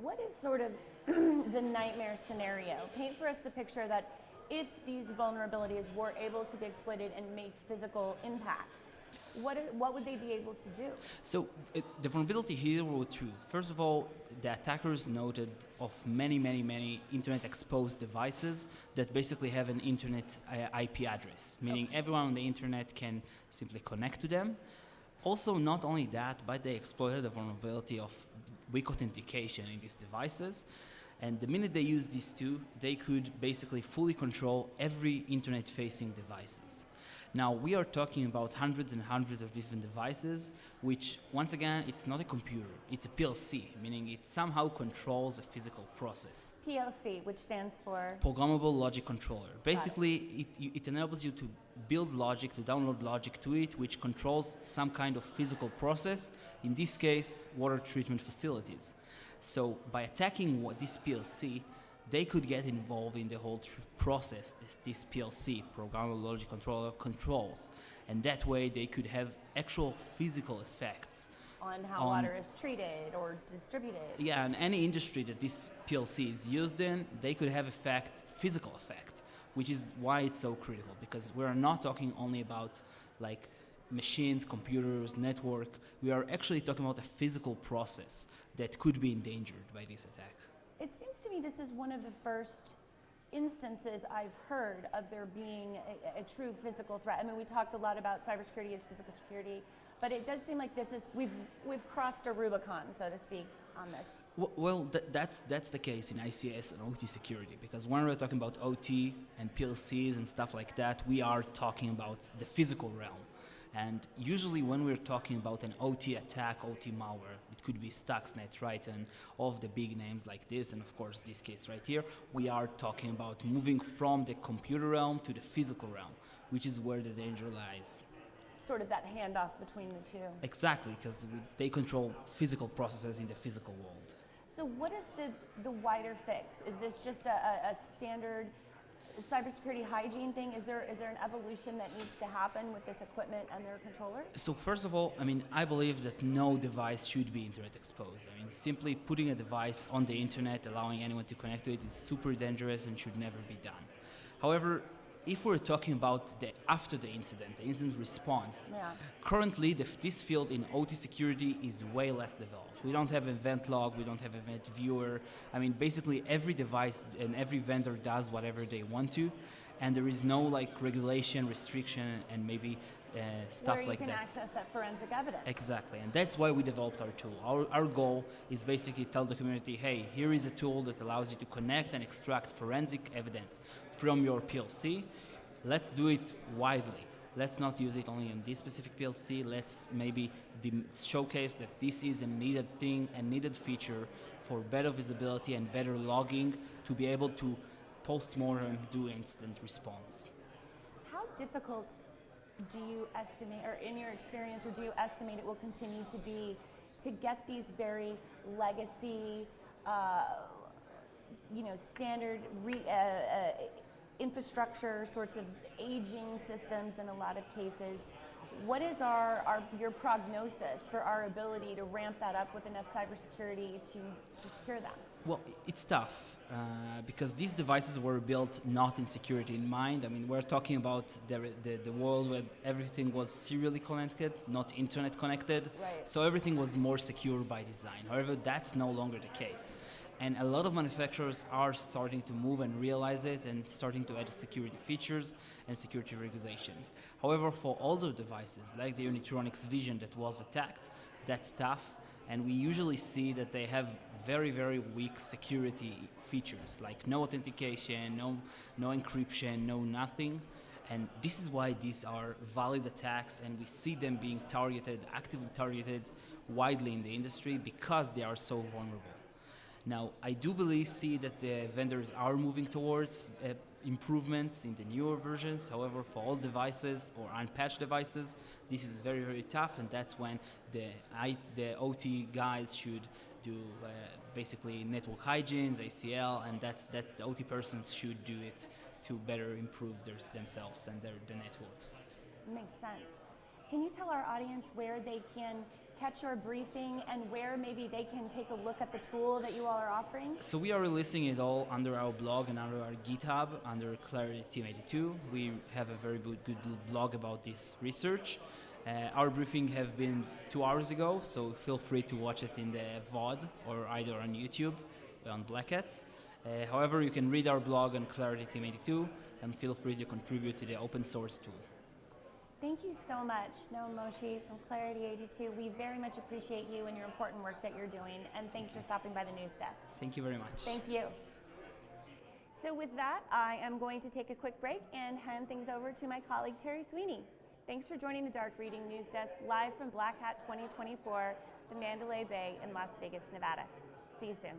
What is sort of the nightmare scenario? Paint for us the picture that if these vulnerabilities were able to be exploited and make physical impacts, what would they be able to do? So the vulnerability here were two. First of all, the attackers noted of many internet exposed devices that basically have an internet IP address, meaning everyone on the internet can simply connect to them. Also, not only that, but they exploited the vulnerability of weak authentication in these devices. And the minute they use these two, they could basically fully control every internet-facing devices. Now, we are talking about hundreds and hundreds of different devices, which, once again, it's not a computer, it's a PLC, meaning it somehow controls a physical process. PLC, which stands for? Programmable Logic Controller. Basically, it enables you to build logic, to download logic to it, which controls some kind of physical process, in this case, water treatment facilities. So by attacking this PLC, they could get involved in the whole process this PLC, Programmable Logic Controller, controls. And that way they could have actual physical effects. On how water is treated or distributed. Yeah, in any industry that this PLC is used in, they could have physical effect, which is why it's so critical, because we're not talking only about like machines, computers, network. We are actually talking about a physical process that could be endangered by this attack. It seems to me this is one of the first instances I've heard of there being a true physical threat. I mean, we talked a lot about cybersecurity as physical security, but it does seem like we've crossed a Rubicon, so to speak, on this. Well, that's the case in ICS and OT security, because when we're talking about OT and PLCs and stuff like that, we are talking about the physical realm. And usually when we're talking about an OT attack, OT malware, it could be Stuxnet, Triton, all of the big names like this, and of course this case right here, we are talking about moving from the computer realm to the physical realm, which is where the danger lies. Sort of that handoff between the two. Exactly, because they control physical processes in the physical world. So what is the wider fix? Is this just a standard cybersecurity hygiene thing? Is there an evolution that needs to happen with this equipment and their controllers? So first of all, I believe that no device should be internet exposed. Simply putting a device on the internet, allowing anyone to connect to it, is super dangerous and should never be done. However, if we're talking about after the incident response, currently this field in OT security is way less developed. We don't have event log, we don't have event viewer. Basically every device and every vendor does whatever they want to, and there is no regulation, restriction, and maybe stuff like that. Where you can access that forensic evidence. Exactly, and that's why we developed our tool. Our goal is basically tell the community, hey, here is a tool that allows you to connect and extract forensic evidence from your PLC. Let's do it widely. Let's not use it only on this specific PLC. Let's maybe showcase that this is a needed thing, a needed feature for better visibility and better logging to be able to post-mortem do instant response. How difficult do you estimate, or in your experience, or do you estimate it will continue to be to get these very legacy, standard infrastructure sorts of aging systems in a lot of cases? What is your prognosis for our ability to ramp that up with enough cybersecurity to secure them? Well, it's tough because these devices were built not in security in mind. We're talking about the world where everything was serially connected, not internet connected. Right. So everything was more secure by design. However, that's no longer the case. And a lot of manufacturers are starting to move and realize it and starting to add security features and security regulations. However, for older devices, like the Unitronics Vision that was attacked, that's tough. And we usually see that they have very, very weak security features, like no authentication, no encryption, no nothing. And this is why these are valid attacks, and we see them being targeted, actively targeted widely in the industry because they are so vulnerable. Now, I do see that the vendors are moving towards improvements in the newer versions. However, for all devices or unpatched devices, this is very, very tough, and that's when the OT guys should do basically network hygienes, ACL, and that's the OT persons should do it to better improve themselves and the networks. Makes sense. Can you tell our audience where they can catch your briefing and where maybe they can take a look at the tool that you all are offering? So we are releasing it all under our blog and under our GitHub, under Clarity Team 82. We have a very good blog about this research. Our briefing have been 2 hours ago, so feel free to watch it in the VOD or either on YouTube on Black Hats. However, you can read our blog on Clarity Team 82 and feel free to contribute to the open source tool. Thank you so much, Noam Moshe from Clarity 82. We very much appreciate you and your important work that you're doing, and thanks for stopping by the news desk. Thank you very much. Thank you. So with that, I am going to take a quick break and hand things over to my colleague, Terry Sweeney. Thanks for joining the Dark Reading News Desk live from Black Hat 2024, the Mandalay Bay in Las Vegas, Nevada. See you soon.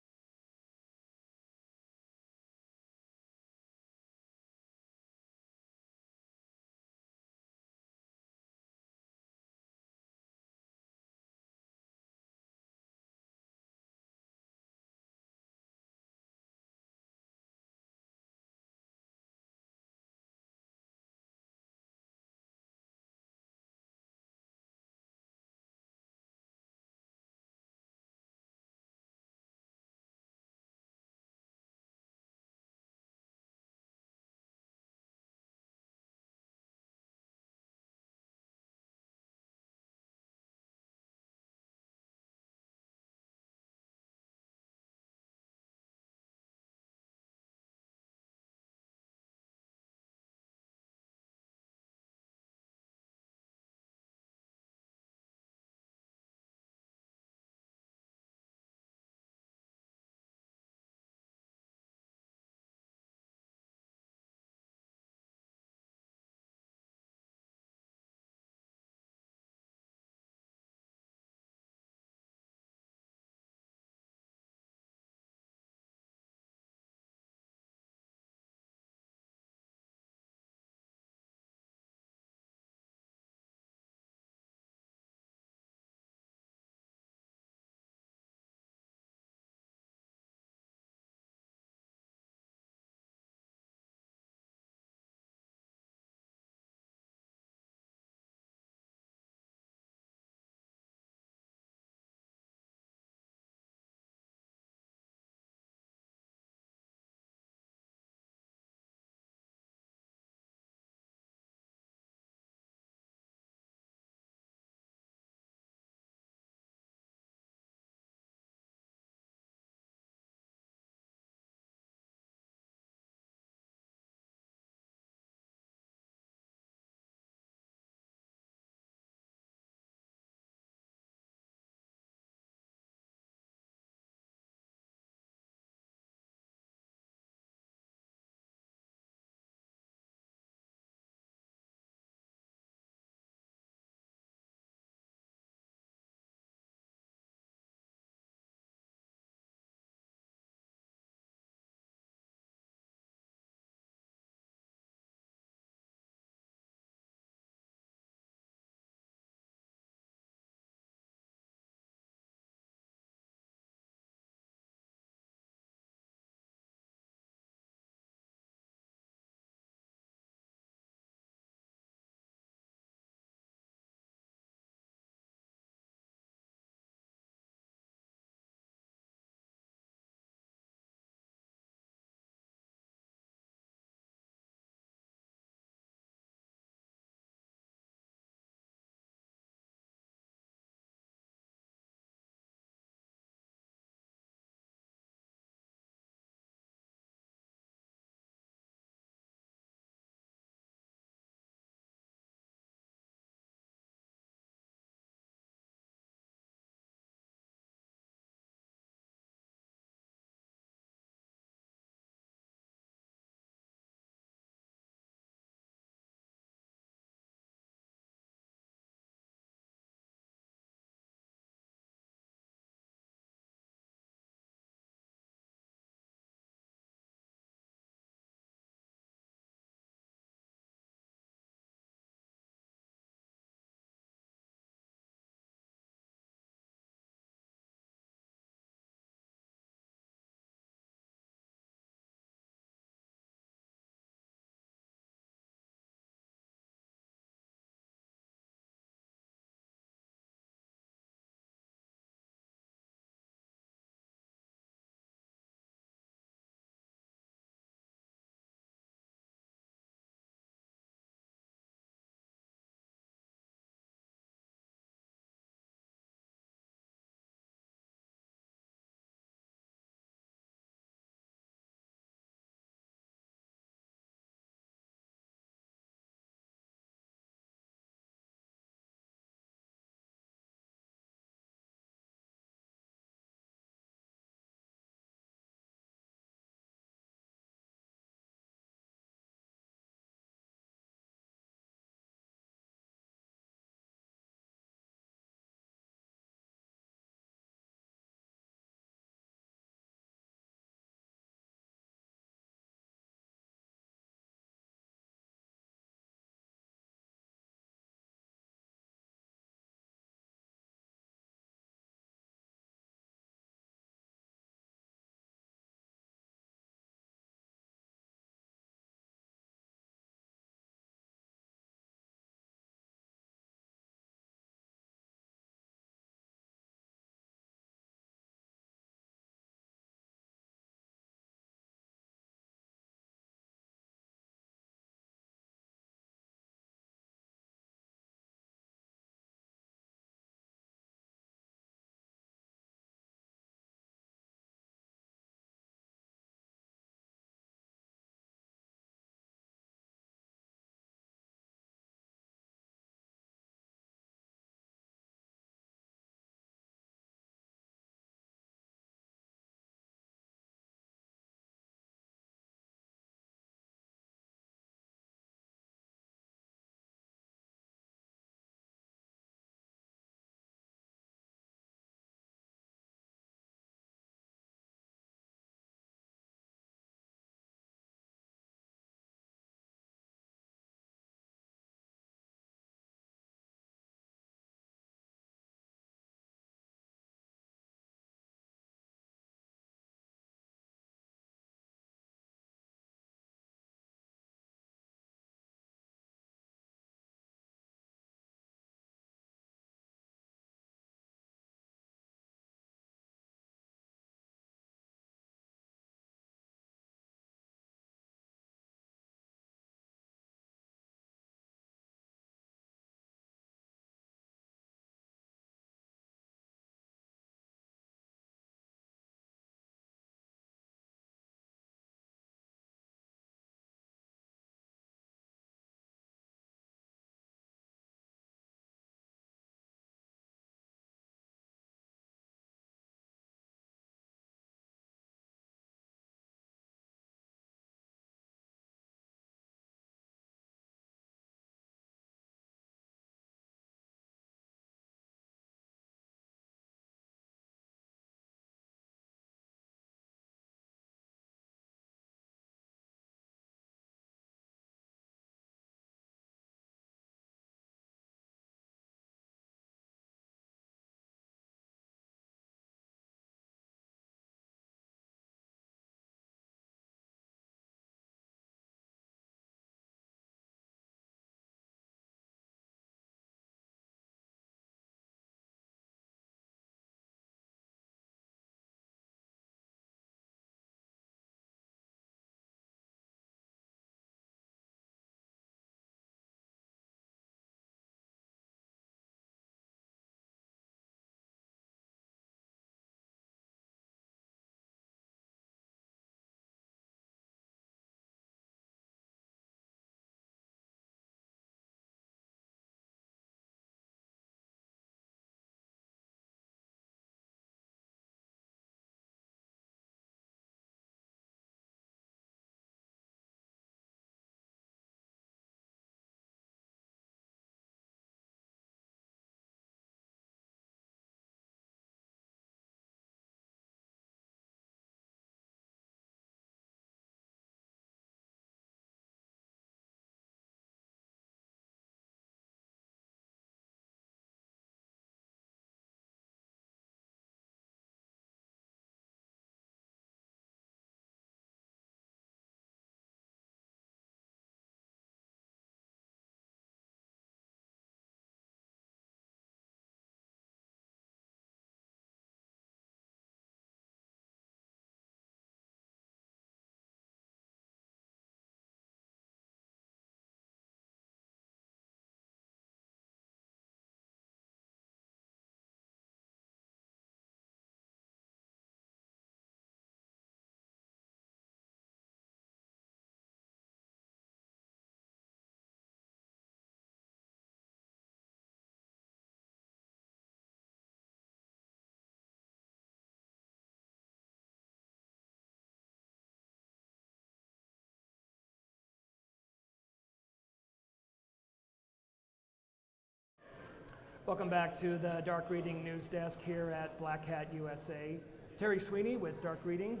Welcome back to the Dark Reading News Desk here at Black Hat USA. Terry Sweeney with Dark Reading,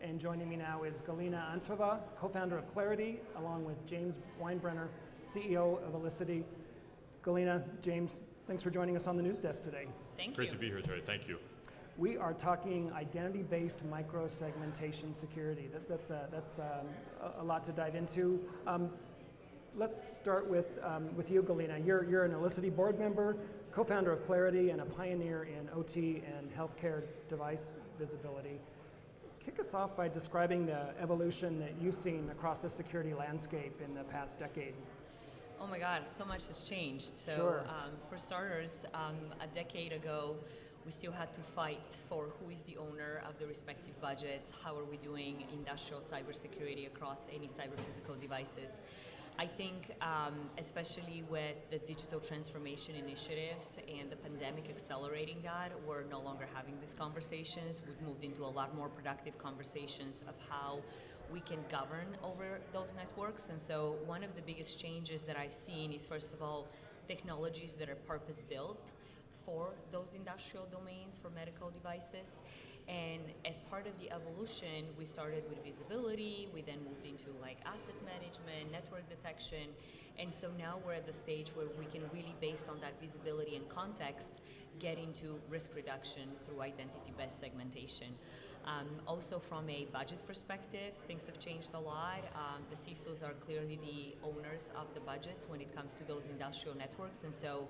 and joining me now is Galina Antrova, co-founder of Clarity, along with James Weinbrenner, CEO of Elicity. Galina, James, thanks for joining us on the news desk today. Thank you. Great to be here, Terry. Thank you. We are talking identity-based micro-segmentation security. That's a lot to dive into. Let's start with you, Galina. You're an Elicity board member, co-founder of Clarity, and a pioneer in OT and healthcare device visibility. Kick us off by describing the evolution that you've seen across the security landscape in the past decade. Oh my God, so much has changed. So Sure. For starters, a decade ago, we still had to fight for who is the owner of the respective budgets, how are we doing industrial cybersecurity across any cyber-physical devices. I think, especially with the digital transformation initiatives and the pandemic accelerating that, we're no longer having these conversations. We've moved into a lot more productive conversations of how we can govern over those networks. And so one of the biggest changes that I've seen is, first of all, technologies that are purpose-built for those industrial domains, for medical devices. And as part of the evolution, we started with visibility, we then moved into like asset management, network detection, and so now we're at the stage where we can really, based on that visibility and context, get into risk reduction through identity-based segmentation. Also from a budget perspective, things have changed a lot. The CISOs are clearly the owners of the budgets when it comes to those industrial networks, and so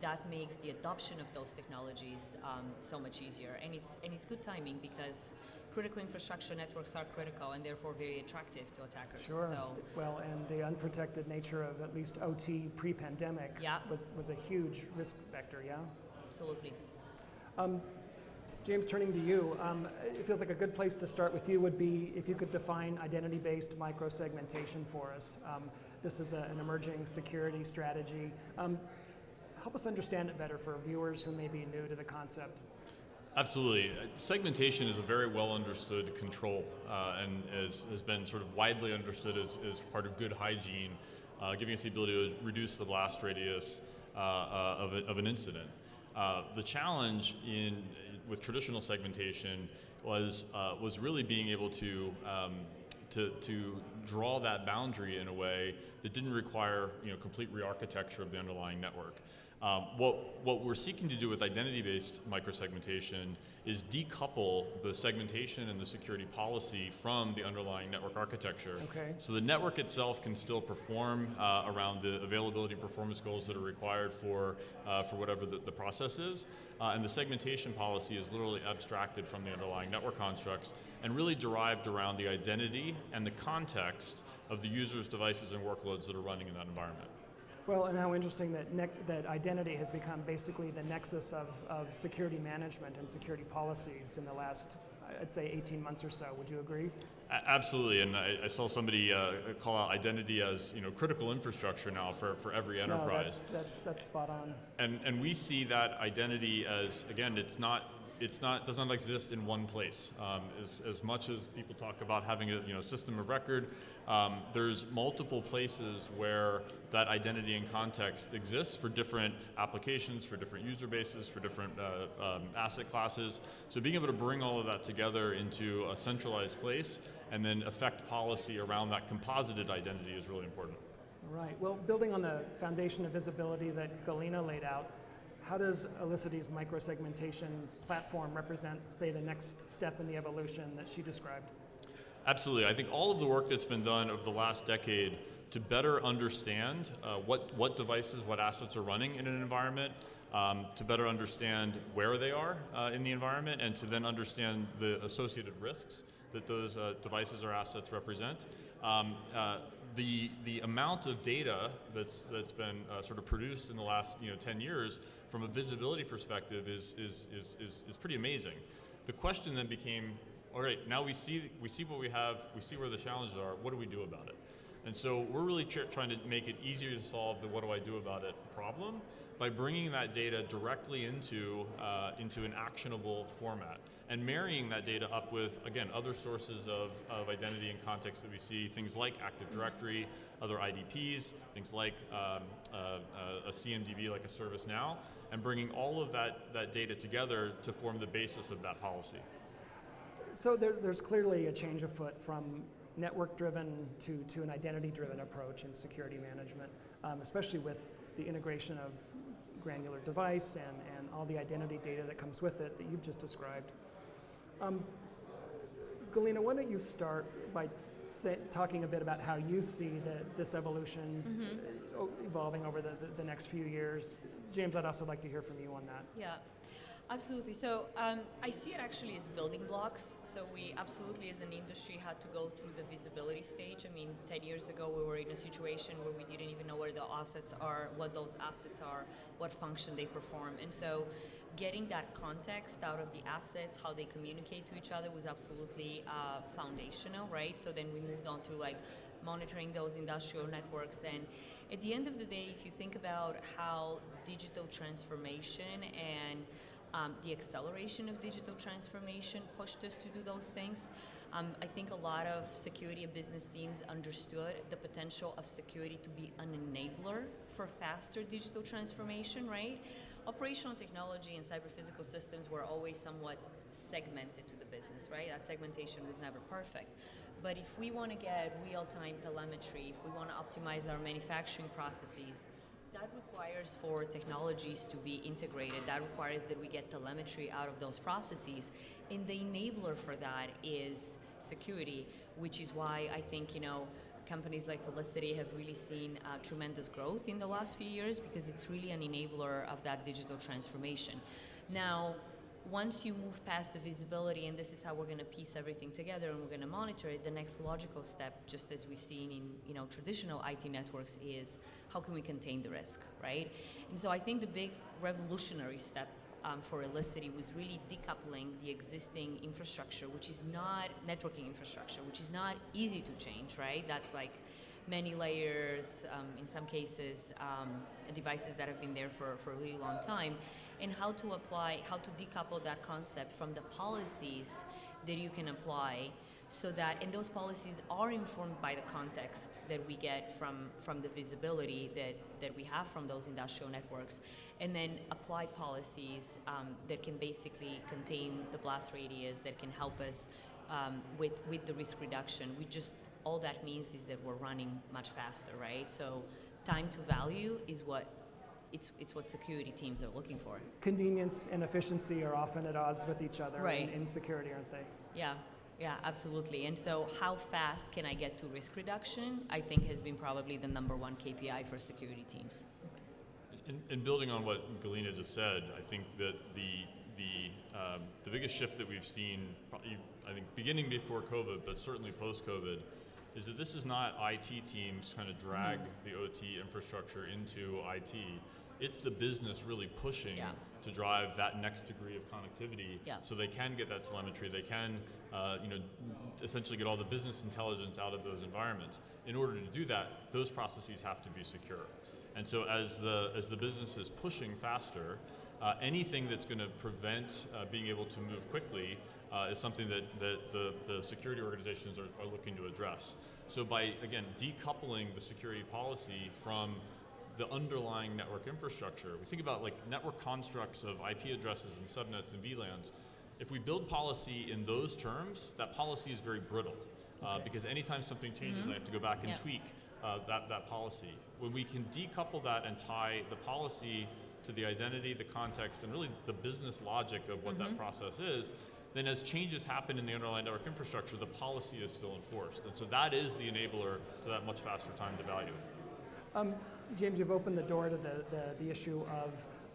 that makes the adoption of those technologies so much easier, and it's good timing because critical infrastructure networks are critical and therefore very attractive to attackers. Sure. So, well, and the unprotected nature of at least OT pre-pandemic was a huge risk vector. Yeah. Absolutely. James, turning to you, it feels like a good place to start with you would be if you could define identity-based micro-segmentation for us. This is an emerging security strategy. Help us understand it better for viewers who may be new to the concept. Absolutely. Segmentation is a very well understood control and has been sort of widely understood as part of good hygiene, giving us the ability to reduce the blast radius of an incident. The challenge with traditional segmentation was really being able to draw that boundary in a way that didn't require complete re-architecture of the underlying network. What we're seeking to do with identity-based microsegmentation is decouple the segmentation and the security policy from the underlying network architecture. Okay. So the network itself can still perform around the availability performance goals that are required for whatever the process is, and the segmentation policy is literally abstracted from the underlying network constructs and really derived around the identity and the context of the user's devices and workloads that are running in that environment. Well, and how interesting that identity has become basically the nexus of security management and security policies in the last, I'd say, 18 months or so. Would you agree? Absolutely, and I saw somebody call out identity as critical infrastructure now for every enterprise. No, that's spot on. And we see that identity as, again, does not exist in one place. As much as people talk about having a system of record, there's multiple places where that identity and context exists for different applications, for different user bases, for different asset classes. So being able to bring all of that together into a centralized place and then affect policy around that composited identity is really important. All right. Well, building on the foundation of visibility that Galina laid out, how does Elicity's microsegmentation platform represent, say, the next step in the evolution that she described? Absolutely. I think all of the work that's been done over the last decade to better understand what devices, what assets are running in an environment, to better understand where they are in the environment, and to then understand the associated risks that those devices or assets represent. The amount of data that's been sort of produced in the last 10 years from a visibility perspective is pretty amazing. The question then became, all right, now we see what we have, we see where the challenges are, what do we do about it? And so we're really trying to make it easier to solve the what do I do about it problem by bringing that data directly into an actionable format and marrying that data up with, again, other sources of identity and context that we see, things like Active Directory, other IDPs, things like a CMDB like a ServiceNow, and bringing all of that data together to form the basis of that policy. So there's clearly a change afoot from network-driven to an identity-driven approach in security management, especially with the integration of granular device and all the identity data that comes with it that you've just described. Galina, why don't you start by talking a bit about how you see this evolution evolving over the next few years. James, I'd also like to hear from you on that. Yeah. Absolutely. So I see it actually as building blocks. So we absolutely, as an industry, had to go through the visibility stage. I mean, 10 years ago, we were in a situation where we didn't even know where the assets are, what those assets are, what function they perform. And so getting that context out of the assets, how they communicate to each other was absolutely foundational, right? So then we moved on to like monitoring those industrial networks. And at the end of the day, if you think about how digital transformation and the acceleration of digital transformation pushed us to do those things. I think a lot of security and business teams understood the potential of security to be an enabler for faster digital transformation, right? Operational technology and cyber-physical systems were always somewhat segmented to the business, right? That segmentation was never perfect. But if we want to get real-time telemetry, if we want to optimize our manufacturing processes, that requires for technologies to be integrated. That requires that we get telemetry out of those processes. And the enabler for that is security, which is why I think, companies like Felicity have really seen tremendous growth in the last few years because it's really an enabler of that digital transformation. Now, once you move past the visibility, and this is how we're going to piece everything together and we're going to monitor it, the next logical step, just as we've seen in traditional IT networks, is how can we contain the risk, right? And so I think the big revolutionary step for Felicity was really decoupling the existing infrastructure, which is not networking infrastructure, which is not easy to change, right? That's like many layers, in some cases, devices that have been there for a really long time, and how to decouple that concept from the policies that you can apply so that, and those policies are informed by the context that we get from the visibility that we have from those industrial networks, and then apply policies that can basically contain the blast radius, that can help us with the risk reduction. All that means is that we're running much faster, right? So time to value is what security teams are looking for. Convenience and efficiency are often at odds with each other in security, aren't they? Yeah, absolutely. And so how fast can I get to risk reduction, I think has been probably the number one KPI for security teams. And building on what Galina just said, I think that the biggest shift that we've seen, I think beginning before COVID, but certainly post-COVID, is that this is not IT teams trying to drag the OT infrastructure into IT. It's the business really pushing to drive that next degree of connectivity so they can get that telemetry, they can essentially get all the business intelligence out of those environments. In order to do that, those processes have to be secure. And so as the business is pushing faster, anything that's going to prevent being able to move quickly is something that the security organizations are looking to address. So by, again, decoupling the security policy from the underlying network infrastructure, we think about like network constructs of IP addresses and subnets and VLANs. If we build policy in those terms, that policy is very brittle because anytime something changes, I have to go back and tweak that policy. When we can decouple that and tie the policy to the identity, the context, and really the business logic of what that process is, then as changes happen in the underlying network infrastructure, the policy is still enforced. And so that is the enabler to that much faster time to value. James, you've opened the door to the issue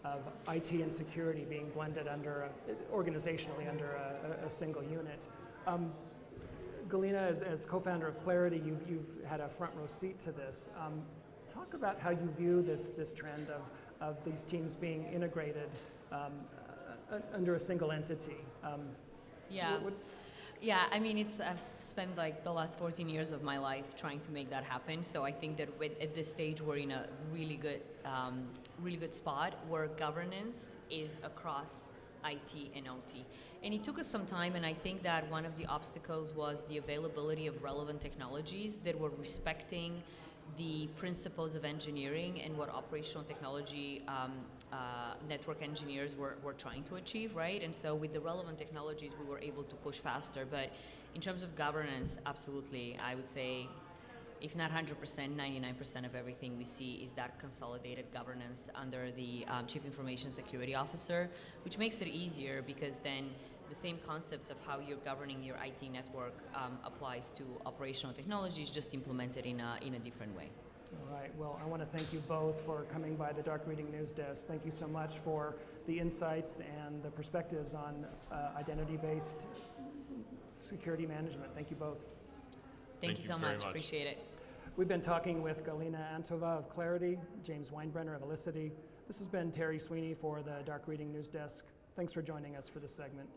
of IT and security being blended organizationally under a single unit. Galina, as co-founder of Clarity, you've had a front row seat to this. Talk about how you view this trend of these teams being integrated under a single entity. Yeah, I mean, I've spent like the last 14 years of my life trying to make that happen. So I think that at this stage we're in a really good spot where governance is across IT and OT. And it took us some time, and I think that one of the obstacles was the availability of relevant technologies that were respecting the principles of engineering and what operational technology network engineers were trying to achieve, right? And so with the relevant technologies, we were able to push faster. But in terms of governance, absolutely, I would say, if not 100%, 99% of everything we see is that consolidated governance under the Chief Information Security Officer, which makes it easier because then the same concept of how you're governing your IT network applies to operational technologies, just implemented in a different way. All right, well, I want to thank you both for coming by the Dark Reading News Desk. Thank you so much for the insights and the perspectives on identity-based security management. Thank you both. Thank you so much. Appreciate it. We've been talking with Galina Antova of Clarity, James Weinbrenner of Elicity. This has been Terry Sweeney for the Dark Reading News Desk. Thanks for joining us for this segment.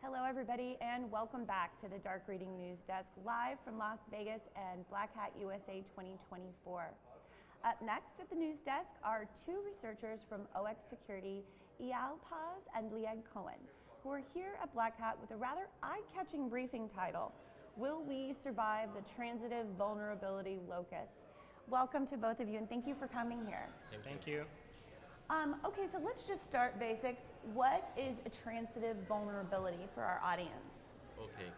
Hello, everybody, and welcome back to the Dark Reading News Desk, live from Las Vegas and Black Hat USA 2024. Up next at the news desk are two researchers from OX Security, Eyal Paz and Lieg Cohen, who are here at Black Hat with a rather eye-catching briefing title, Will We Survive the Transitive Vulnerability Locus? Welcome to both of you, and thank you for coming here. Thank you. Okay, so let's just start basics. What is a transitive vulnerability for our audience? Okay,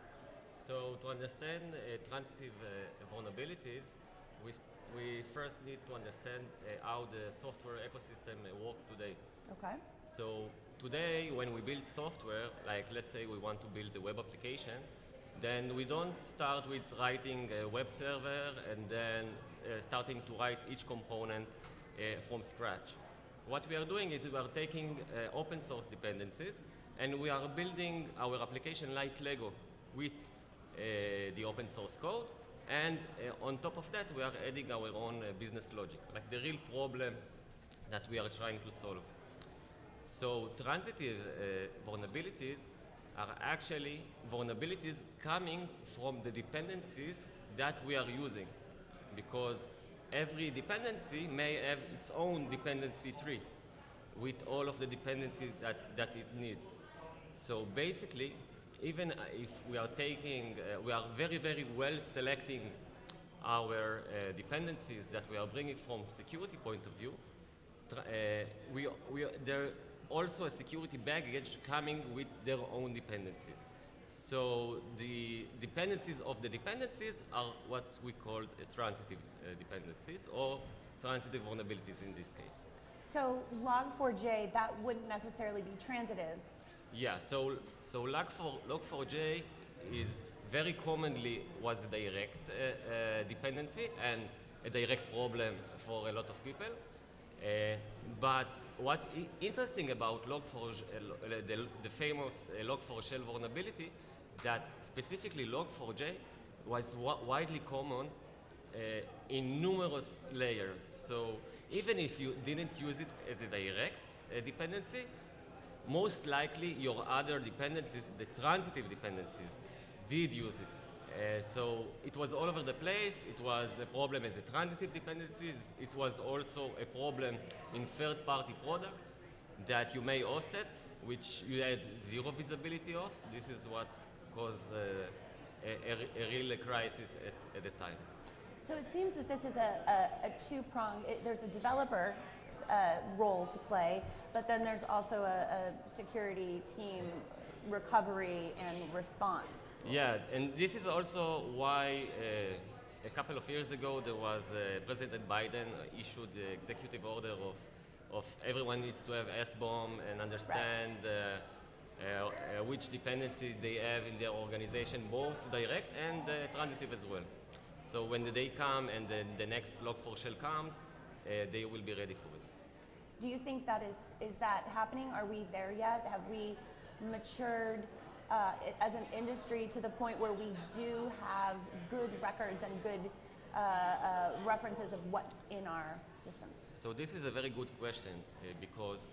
so to understand transitive vulnerabilities, we first need to understand how the software ecosystem works today. Okay. So today, when we build software, like let's say we want to build a web application, then we don't start with writing a web server and then starting to write each component from scratch. What we are doing is we are taking open source dependencies and we are building our application like Lego with the open source code. And on top of that, we are adding our own business logic, like the real problem that we are trying to solve. So transitive vulnerabilities are actually vulnerabilities coming from the dependencies that we are using, because every dependency may have its own dependency tree with all of the dependencies that it needs. So basically, even if we are taking, we are very, very well selecting our dependencies that we are bringing from security point of view, there also a security baggage coming with their own dependencies. So the dependencies of the dependencies are what we call transitive dependencies or transitive vulnerabilities in this case. So log4j, that wouldn't necessarily be transitive. Yeah, so log4j is very commonly was a direct dependency and a direct problem for a lot of people. But what interesting about log4j, the famous log4shell vulnerability, that specifically log4j was widely common in numerous layers. So even if you didn't use it as a direct dependency, most likely your other dependencies, the transitive dependencies, did use it. So it was all over the place. It was a problem as a transitive dependencies. It was also a problem in third-party products that you may host it, which you had zero visibility of. This is what caused a real crisis at the time. So it seems that this is a two-pronged, there's a developer role to play, but then there's also a security team recovery and response. Yeah, and this is also why a couple of years ago there was President Biden issued the executive order of everyone needs to have SBOM and understand which dependencies they have in their organization, both direct and transitive as well. So when the day comes and the next log4shell comes, they will be ready for it. Do you think that is that happening? Are we there yet? Have we matured as an industry to the point where we do have good records and good references of what's in our systems? So this is a very good question because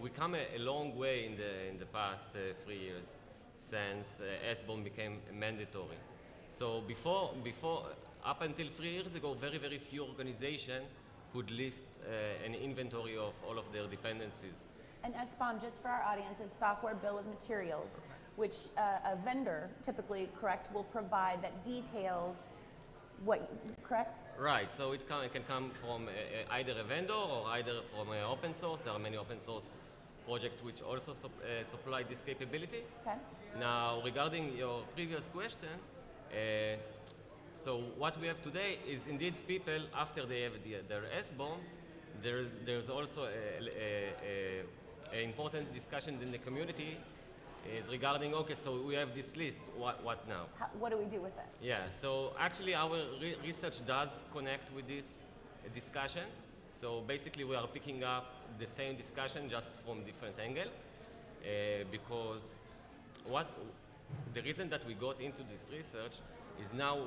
we come a long way in the past 3 years since SBOM became mandatory. So before, up until 3 years ago, very, very few organizations could list an inventory of all of their dependencies. And SBOM, just for our audience, is software bill of materials, which a vendor, typically, correct, will provide that details what, correct? Right, so it can come from either a vendor or either from open source. There are many open source projects which also supply this capability. Okay. Now, regarding your previous question, so what we have today is indeed people, after they have their SBOM, there's also an important discussion in the community is regarding, okay, so we have this list, what now? What do we do with it? Yeah, so actually our research does connect with this discussion. So basically we are picking up the same discussion just from different angle because the reason that we got into this research is now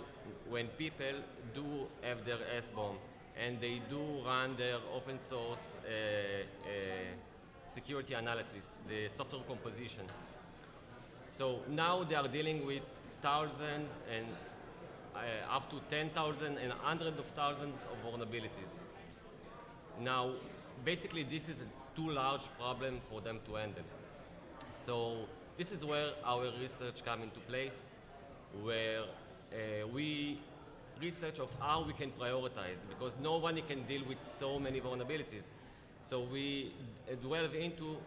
when people do have their SBOM and they do run their open source security analysis, the software composition. So now they are dealing with thousands and up to 10,000 and hundreds of thousands of vulnerabilities. Now, basically this is a too large problem for them to handle. So this is where our research comes into place, where we research of how we can prioritize, because nobody can deal with so many vulnerabilities. So we delve into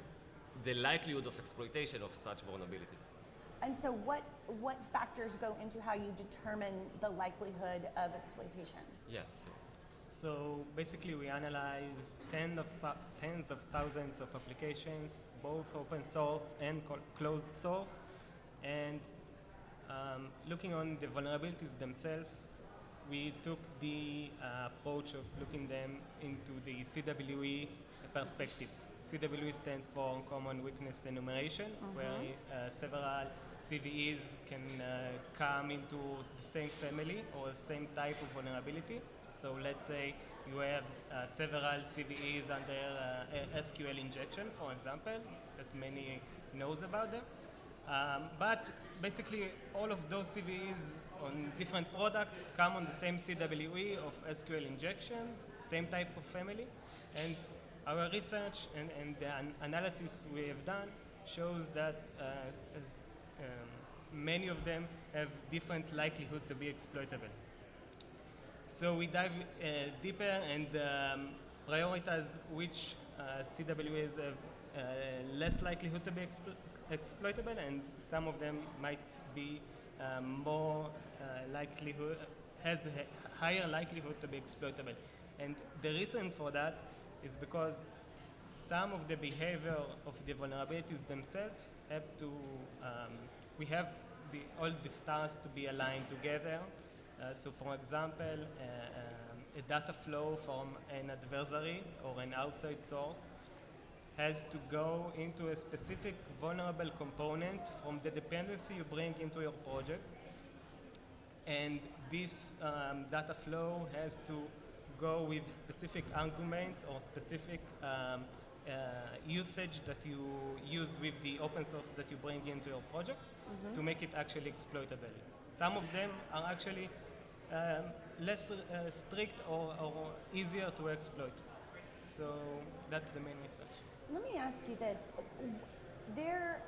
the likelihood of exploitation of such vulnerabilities. And so what factors go into how you determine the likelihood of exploitation? Yeah. So basically we analyze tens of thousands of applications, both open source and closed source. And looking on the vulnerabilities themselves, we took the approach of looking them into the CWE perspectives. CWE stands for Common Weakness Enumeration, where several CVEs can come into the same family or the same type of vulnerability. So let's say you have several CVEs under SQL injection, for example, that many knows about them. But basically, all of those CVEs on different products come on the same CWE of SQL injection, same type of family. And our research and the analysis we have done shows that many of them have different likelihood to be exploitable. So we dive deeper and prioritize which CWEs have less likelihood to be exploitable, and some of them might be more likelihood, has a higher likelihood to be exploitable. And the reason for that is because some of the behavior of the vulnerabilities themselves have to, we have all the stars to be aligned together. So for example, a data flow from an adversary or an outside source has to go into a specific vulnerable component from the dependency you bring into your project. And this data flow has to go with specific arguments or specific usage that you use with the open source that you bring into your project to make it actually exploitable. Some of them are actually less strict or easier to exploit. So that's the main research. Let me ask you this. There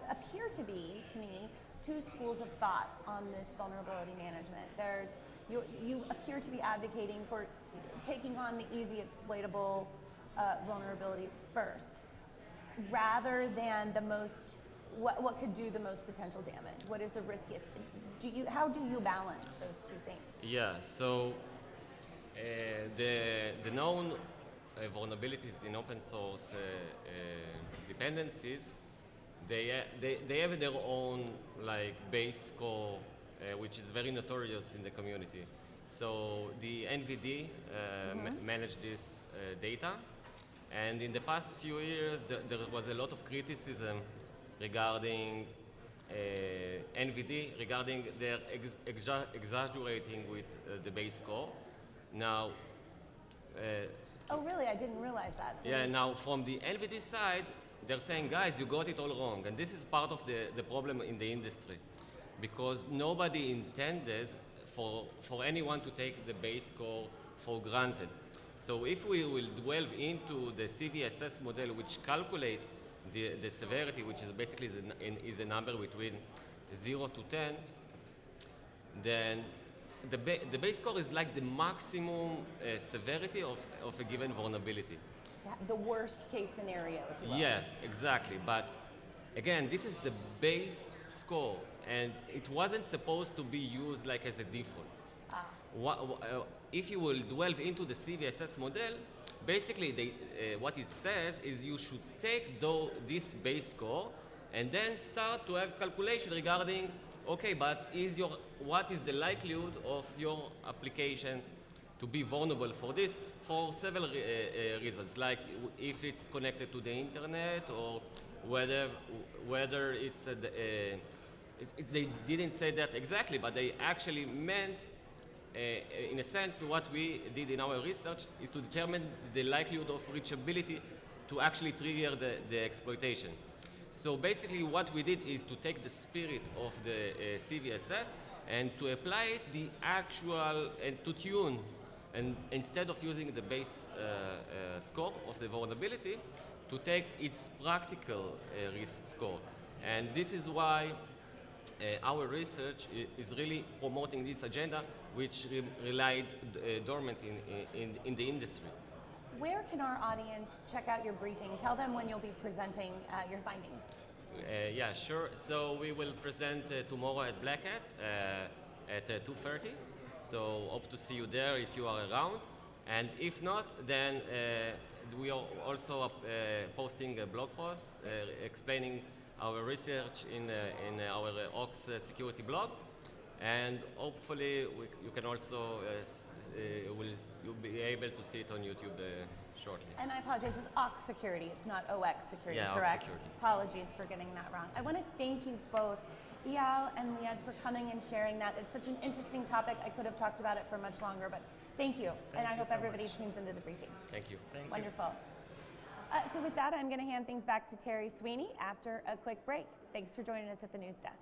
appear to be, to me, two schools of thought on this vulnerability management. There's, you appear to be advocating for taking on the easy exploitable vulnerabilities first, rather than the most, what could do the most potential damage? What is the riskiest? How do you balance those two things? Yeah, so the known vulnerabilities in open source dependencies, they have their own like base score, which is very notorious in the community. So the NVD manage this data, and in the past few years there was a lot of criticism regarding NVD, regarding their exaggerating with the base score. Now, oh really? I didn't realize that. So yeah, now from the NVD side, they're saying, guys, you got it all wrong. And this is part of the problem in the industry, because nobody intended for anyone to take the base score for granted. So if we will delve into the CVSS model, which calculate the severity, which is basically is a number between 0 to 10, then the base score is like the maximum severity of a given vulnerability. the worst case scenario, if you will. Yes, exactly. But again, this is the base score, and it wasn't supposed to be used like as a default. If you will delve into the CVSS model, basically what it says is you should take this base score and then start to have calculation regarding, okay, but what is the likelihood of your application to be vulnerable for this, for several reasons, like if it's connected to the internet, or whether it's they didn't say that exactly, but they actually meant, in a sense, what we did in our research is to determine the likelihood of reachability to actually trigger the exploitation. So basically what we did is to take the spirit of the CVSS and to apply it the actual, and to tune, and instead of using the base score of the vulnerability, to take its practical risk score. And this is why our research is really promoting this agenda, which relied dormant in the industry. Where can our audience check out your briefing? Tell them when you'll be presenting your findings. Yeah, sure. So we will present tomorrow at Black Hat at 2:30. So hope to see you there if you are around. And if not, then we are also posting a blog post explaining our research in our Ox security blog. And hopefully you can also you'll be able to see it on YouTube shortly. And I apologize, it's OX security, it's not OX security, Yeah, correct? OX security. Apologies for getting that wrong. I want to thank you both, Eyal and Liad, for coming and sharing that. It's such an interesting topic. I could have talked about it for much longer, but thank you. And I hope everybody tunes into the briefing. Thank you. Wonderful. So with that, I'm going to hand things back to Terry Sweeney after a quick break. Thanks for joining us at the news desk.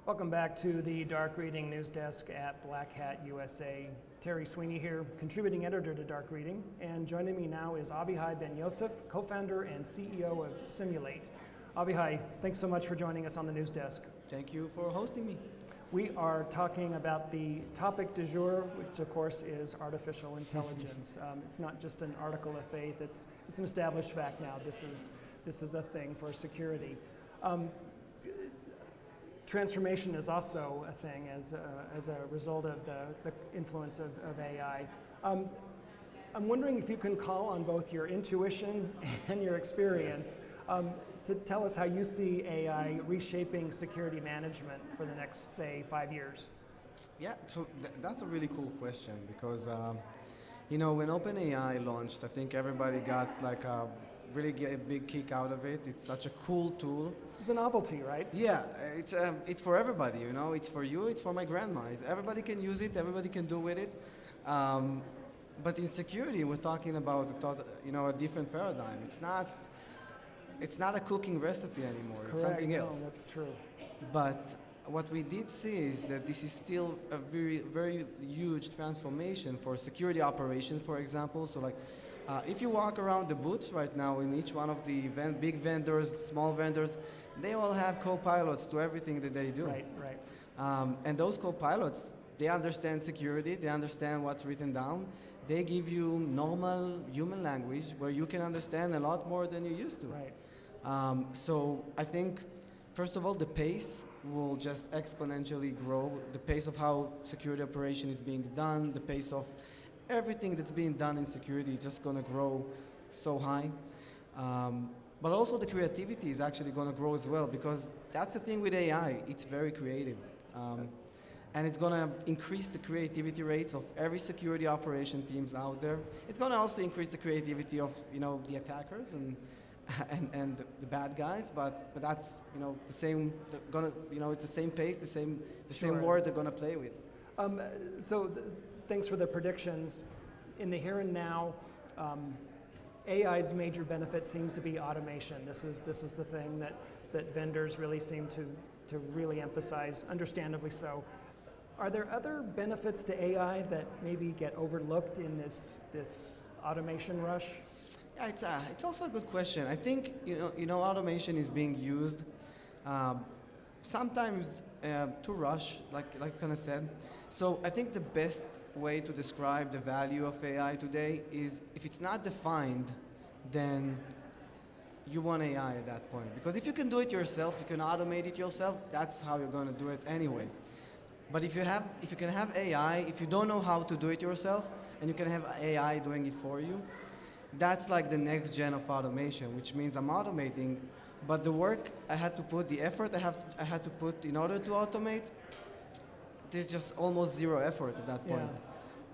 Welcome back to the Dark Reading News Desk at Black Hat USA. Terry Sweeney here, contributing editor to Dark Reading, and joining me now is Avihai Ben Yosef, co-founder and CEO of Simulate. Avihai, thanks so much for joining us on the news desk. Thank you for hosting me. We are talking about the topic du jour, which of course is artificial intelligence. It's not just an article of faith, it's an established fact now. This is a thing for security. Transformation is also a thing as a result of the influence of AI. I'm wondering if you can call on both your intuition and your experience to tell us how you see AI reshaping security management for the next, say, 5 years. Yeah, so that's a really cool question because, you know, when OpenAI launched, I think everybody got like a really big kick out of it. It's such a cool tool. It's a novelty, right? Yeah, it's for everybody, you know. It's for you, it's for my grandma. Everybody can use it, everybody can do with it. But in security, we're talking about a different paradigm. It's not a cooking recipe anymore. Correct. It's something else. No, that's true. But what we did see is that this is still a very, very huge transformation for security operations, for example. So like If you walk around the booths right now in each one of the big vendors, small vendors, they all have co-pilots to everything that they do. Right, right. And those co-pilots, they understand security, they understand what's written down. They give you normal human language where you can understand a lot more than you used to. Right. So I think, first of all, the pace will just exponentially grow. The pace of how security operation is being done, the pace of everything that's being done in security is just going to grow so high. But also the creativity is actually going to grow as well, because that's the thing with AI. It's very creative. And it's going to increase the creativity rates of every security operation teams out there. It's going to also increase the creativity of the attackers and the bad guys. But that's the same. It's the same pace, the same word they're going to play with. Thanks for the predictions. In the here and now, AI's major benefit seems to be automation. This is the thing that vendors really seem to really emphasize, understandably so. Are there other benefits to AI that maybe get overlooked in this automation rush? Yeah, it's also a good question. I think automation is being used sometimes to rush, like kind of said. So I think the best way to describe the value of AI today is if it's not defined, then you want AI at that point. Because if you can do it yourself, you can automate it yourself, that's how you're going to do it anyway. But if you can have AI, if you don't know how to do it yourself, and you can have AI doing it for you, that's like the next gen of automation, which means I'm automating, but the work I had to put, the effort I had to put in order to automate, there's just almost zero effort at that point.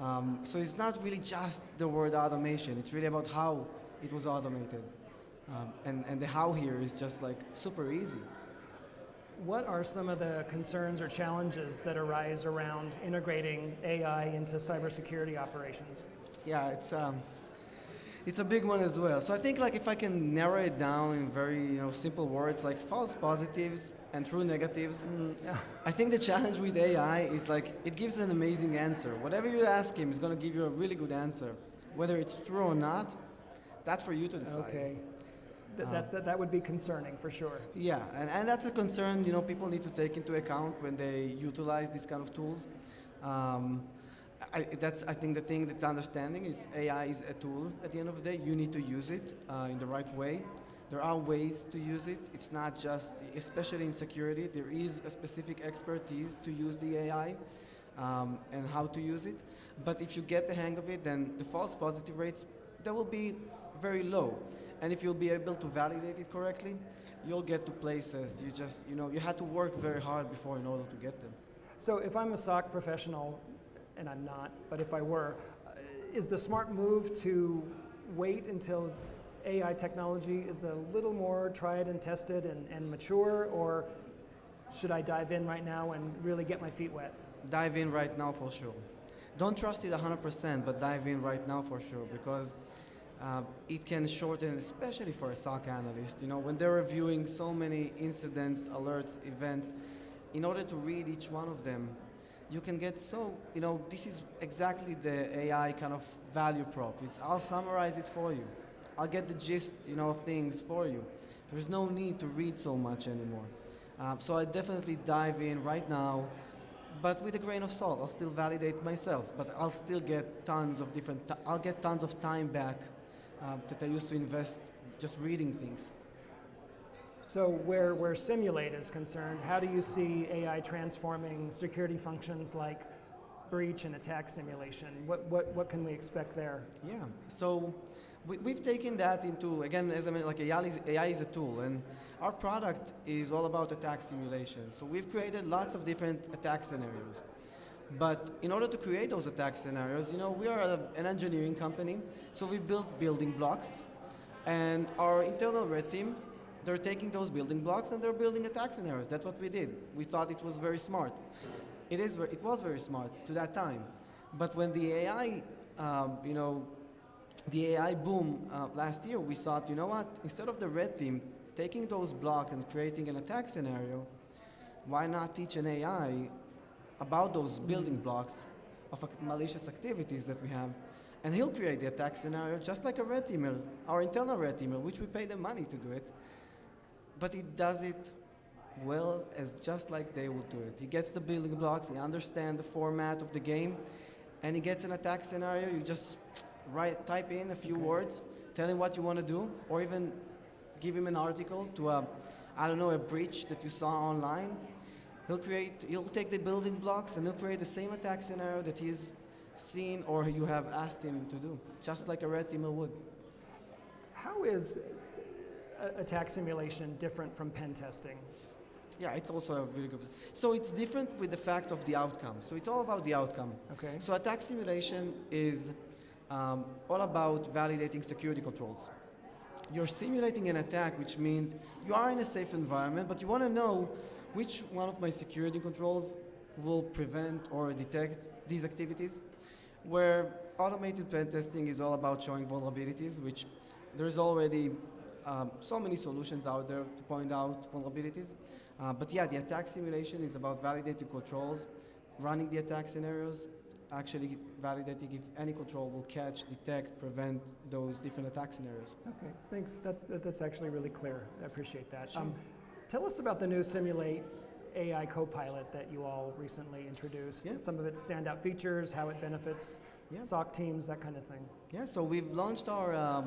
Yeah. So it's not really just the word automation, it's really about how it was automated. And the how here is just like super easy. What are some of the concerns or challenges that arise around integrating AI into cybersecurity operations? Yeah, it's a big one as well. So I think if I can narrow it down in very simple words, like false positives and true negatives. Yeah. I think the challenge with AI is it gives an amazing answer. Whatever you ask him is going to give you a really good answer. Whether it's true or not, that's for you to decide. Okay. That would be concerning for sure. Yeah, and that's a concern people need to take into account when they utilize these kind of tools. I think the thing that's understanding is AI is a tool at the end of the day. You need to use it in the right way. There are ways to use it. It's not just, especially in security, there is a specific expertise to use the AI and how to use it. But if you get the hang of it, then the false positive rates, they will be very low. And if you'll be able to validate it correctly, you'll get to places you just, you had to work very hard before in order to get them. So if I'm a SOC professional, and I'm not, but if I were, is the smart move to wait until AI technology is a little more tried and tested and mature, or should I dive in right now and really get my feet wet? Dive in right now for sure. Don't trust it 100%, but dive in right now for sure, because it can shorten, especially for a SOC analyst, when they're reviewing so many incidents, alerts, events, in order to read each one of them, you can get this is exactly the AI kind of value prop. I'll summarize it for you. I'll get the gist, of things for you. There's no need to read so much anymore. So I definitely dive in right now, but with a grain of salt. I'll still validate myself, but I'll still get tons of time back that I used to invest just reading things. So where Simulate is concerned, how do you see AI transforming security functions like breach and attack simulation? What can we expect there? Yeah, so we've taken that into, again, as I mentioned, AI is a tool, and our product is all about attack simulation. So we've created lots of different attack scenarios. But in order to create those attack scenarios, we are an engineering company, so we built building blocks, and our internal red team, they're taking those building blocks and they're building attack scenarios. That's what we did. We thought it was very smart. It was very smart to that time. But when the AI, the AI boom last year, we thought, instead of the red team taking those blocks and creating an attack scenario, why not teach an AI about those building blocks of malicious activities that we have, And he'll create the attack scenario just like a red teamer, our internal red teamer, which we pay them money to do it. But he does it well as just like they would do it. He gets the building blocks, he understands the format of the game, and he gets an attack scenario. You just type in a few words, tell him what you want to do, or even give him an article to a breach that you saw online. He'll take the building blocks and he'll create the same attack scenario that he's seen or you have asked him to do, just like a red teamer would. How is attack simulation different from pen testing? Yeah, it's also a really good. So it's different with the fact of the outcome. So it's all about the outcome. Okay. So attack simulation is all about validating security controls. You're simulating an attack, which means you are in a safe environment, but you want to know which one of my security controls will prevent or detect these activities. Where automated pen testing is all about showing vulnerabilities, which there's already so many solutions out there to point out vulnerabilities. But yeah, the attack simulation is about validating controls, running the attack scenarios, actually validating if any control will catch, detect, prevent those different attack scenarios. Okay, thanks. That's actually really clear. I appreciate that. Sure. Tell us about the new Simulate AI Copilot that you all recently introduced. Yeah. Some of its standout features, how it benefits SOC teams, that kind of thing. Yeah, so we've launched our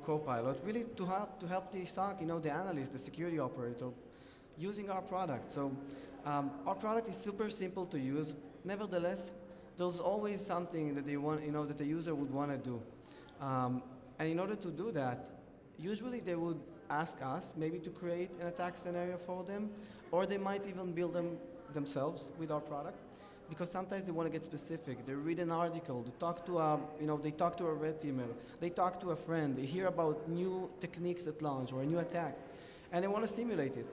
Copilot really to help the SOC, the analyst, the security operator, using our product. So our product is super simple to use. Nevertheless, there's always something that they want, that the user would want to do. And in order to do that, usually they would ask us maybe to create an attack scenario for them, or they might even build them themselves with our product, because sometimes they want to get specific. They read an article, they talk to a red teamer, they talk to a friend, they hear about new techniques at launch or a new attack, and they want to simulate it.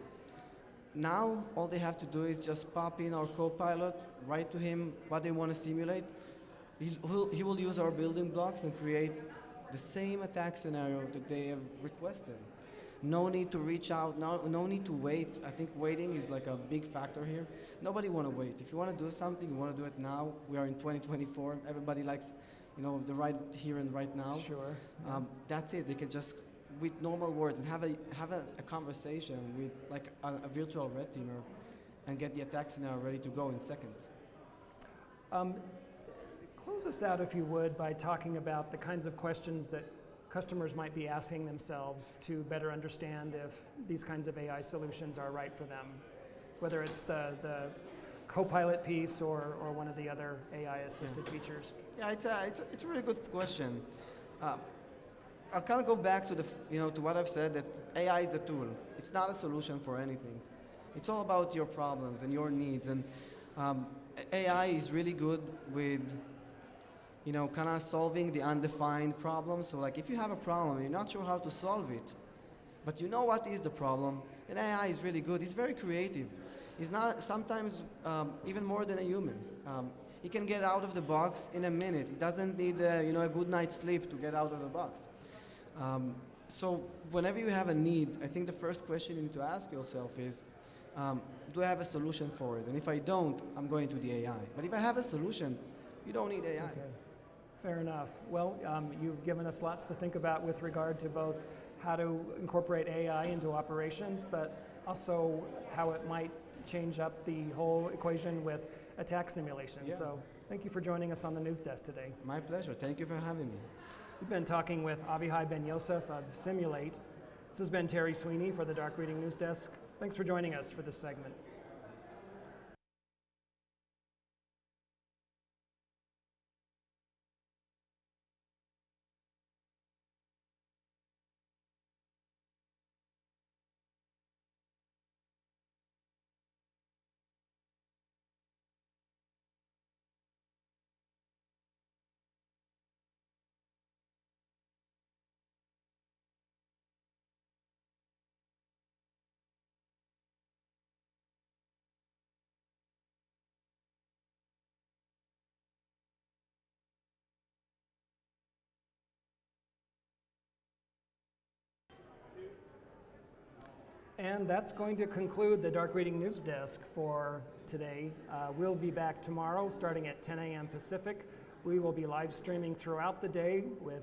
Now, all they have to do is just pop in our Copilot, write to him what they want to simulate. He will use our building blocks and create the same attack scenario that they have requested. No need to reach out, no need to wait. I think waiting is like a big factor here. Nobody want to wait. If you want to do something, you want to do it now. We are in 2024. Everybody likes, the right here and right now. Sure. That's it. They can just, with normal words, and have a conversation with like a virtual red teamer and get the attack scenario ready to go in seconds. Close us out, if you would, by talking about the kinds of questions that customers might be asking themselves to better understand if these kinds of AI solutions are right for them, whether it's the Copilot piece or one of the other AI-assisted features. Yeah, it's a really good question. I'll kind of go back to to what I've said, that AI is a tool. It's not a solution for anything. It's all about your problems and your needs. And AI is really good with kind of solving the undefined problem. So like if you have a problem, you're not sure how to solve it, but you know what is the problem, and AI is really good. It's very creative. It's not sometimes even more than a human. He can get out of the box in a minute. He doesn't need a good night's sleep to get out of the box. So whenever you have a need, I think the first question you need to ask yourself is, do I have a solution for it? And if I don't, I'm going to the AI. But if I have a solution, you don't need AI. Okay. Fair enough. Well, you've given us lots to think about with regard to both how to incorporate AI into operations, but also how it might change up the whole equation with attack simulation. Yeah. So thank you for joining us on the news desk today. My pleasure. Thank you for having me. We've been talking with Avihai Ben Yosef of Simulate. This has been Terry Sweeney for the Dark Reading News Desk. Thanks for joining us for this segment. And that's going to conclude the Dark Reading News Desk for today. We'll be back tomorrow starting at 10 a.m. Pacific We will be live streaming throughout the day with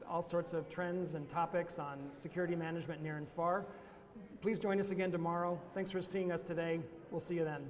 all sorts of trends and topics on security management near and far. Please join us again tomorrow. Thanks for seeing us today. We'll see you then.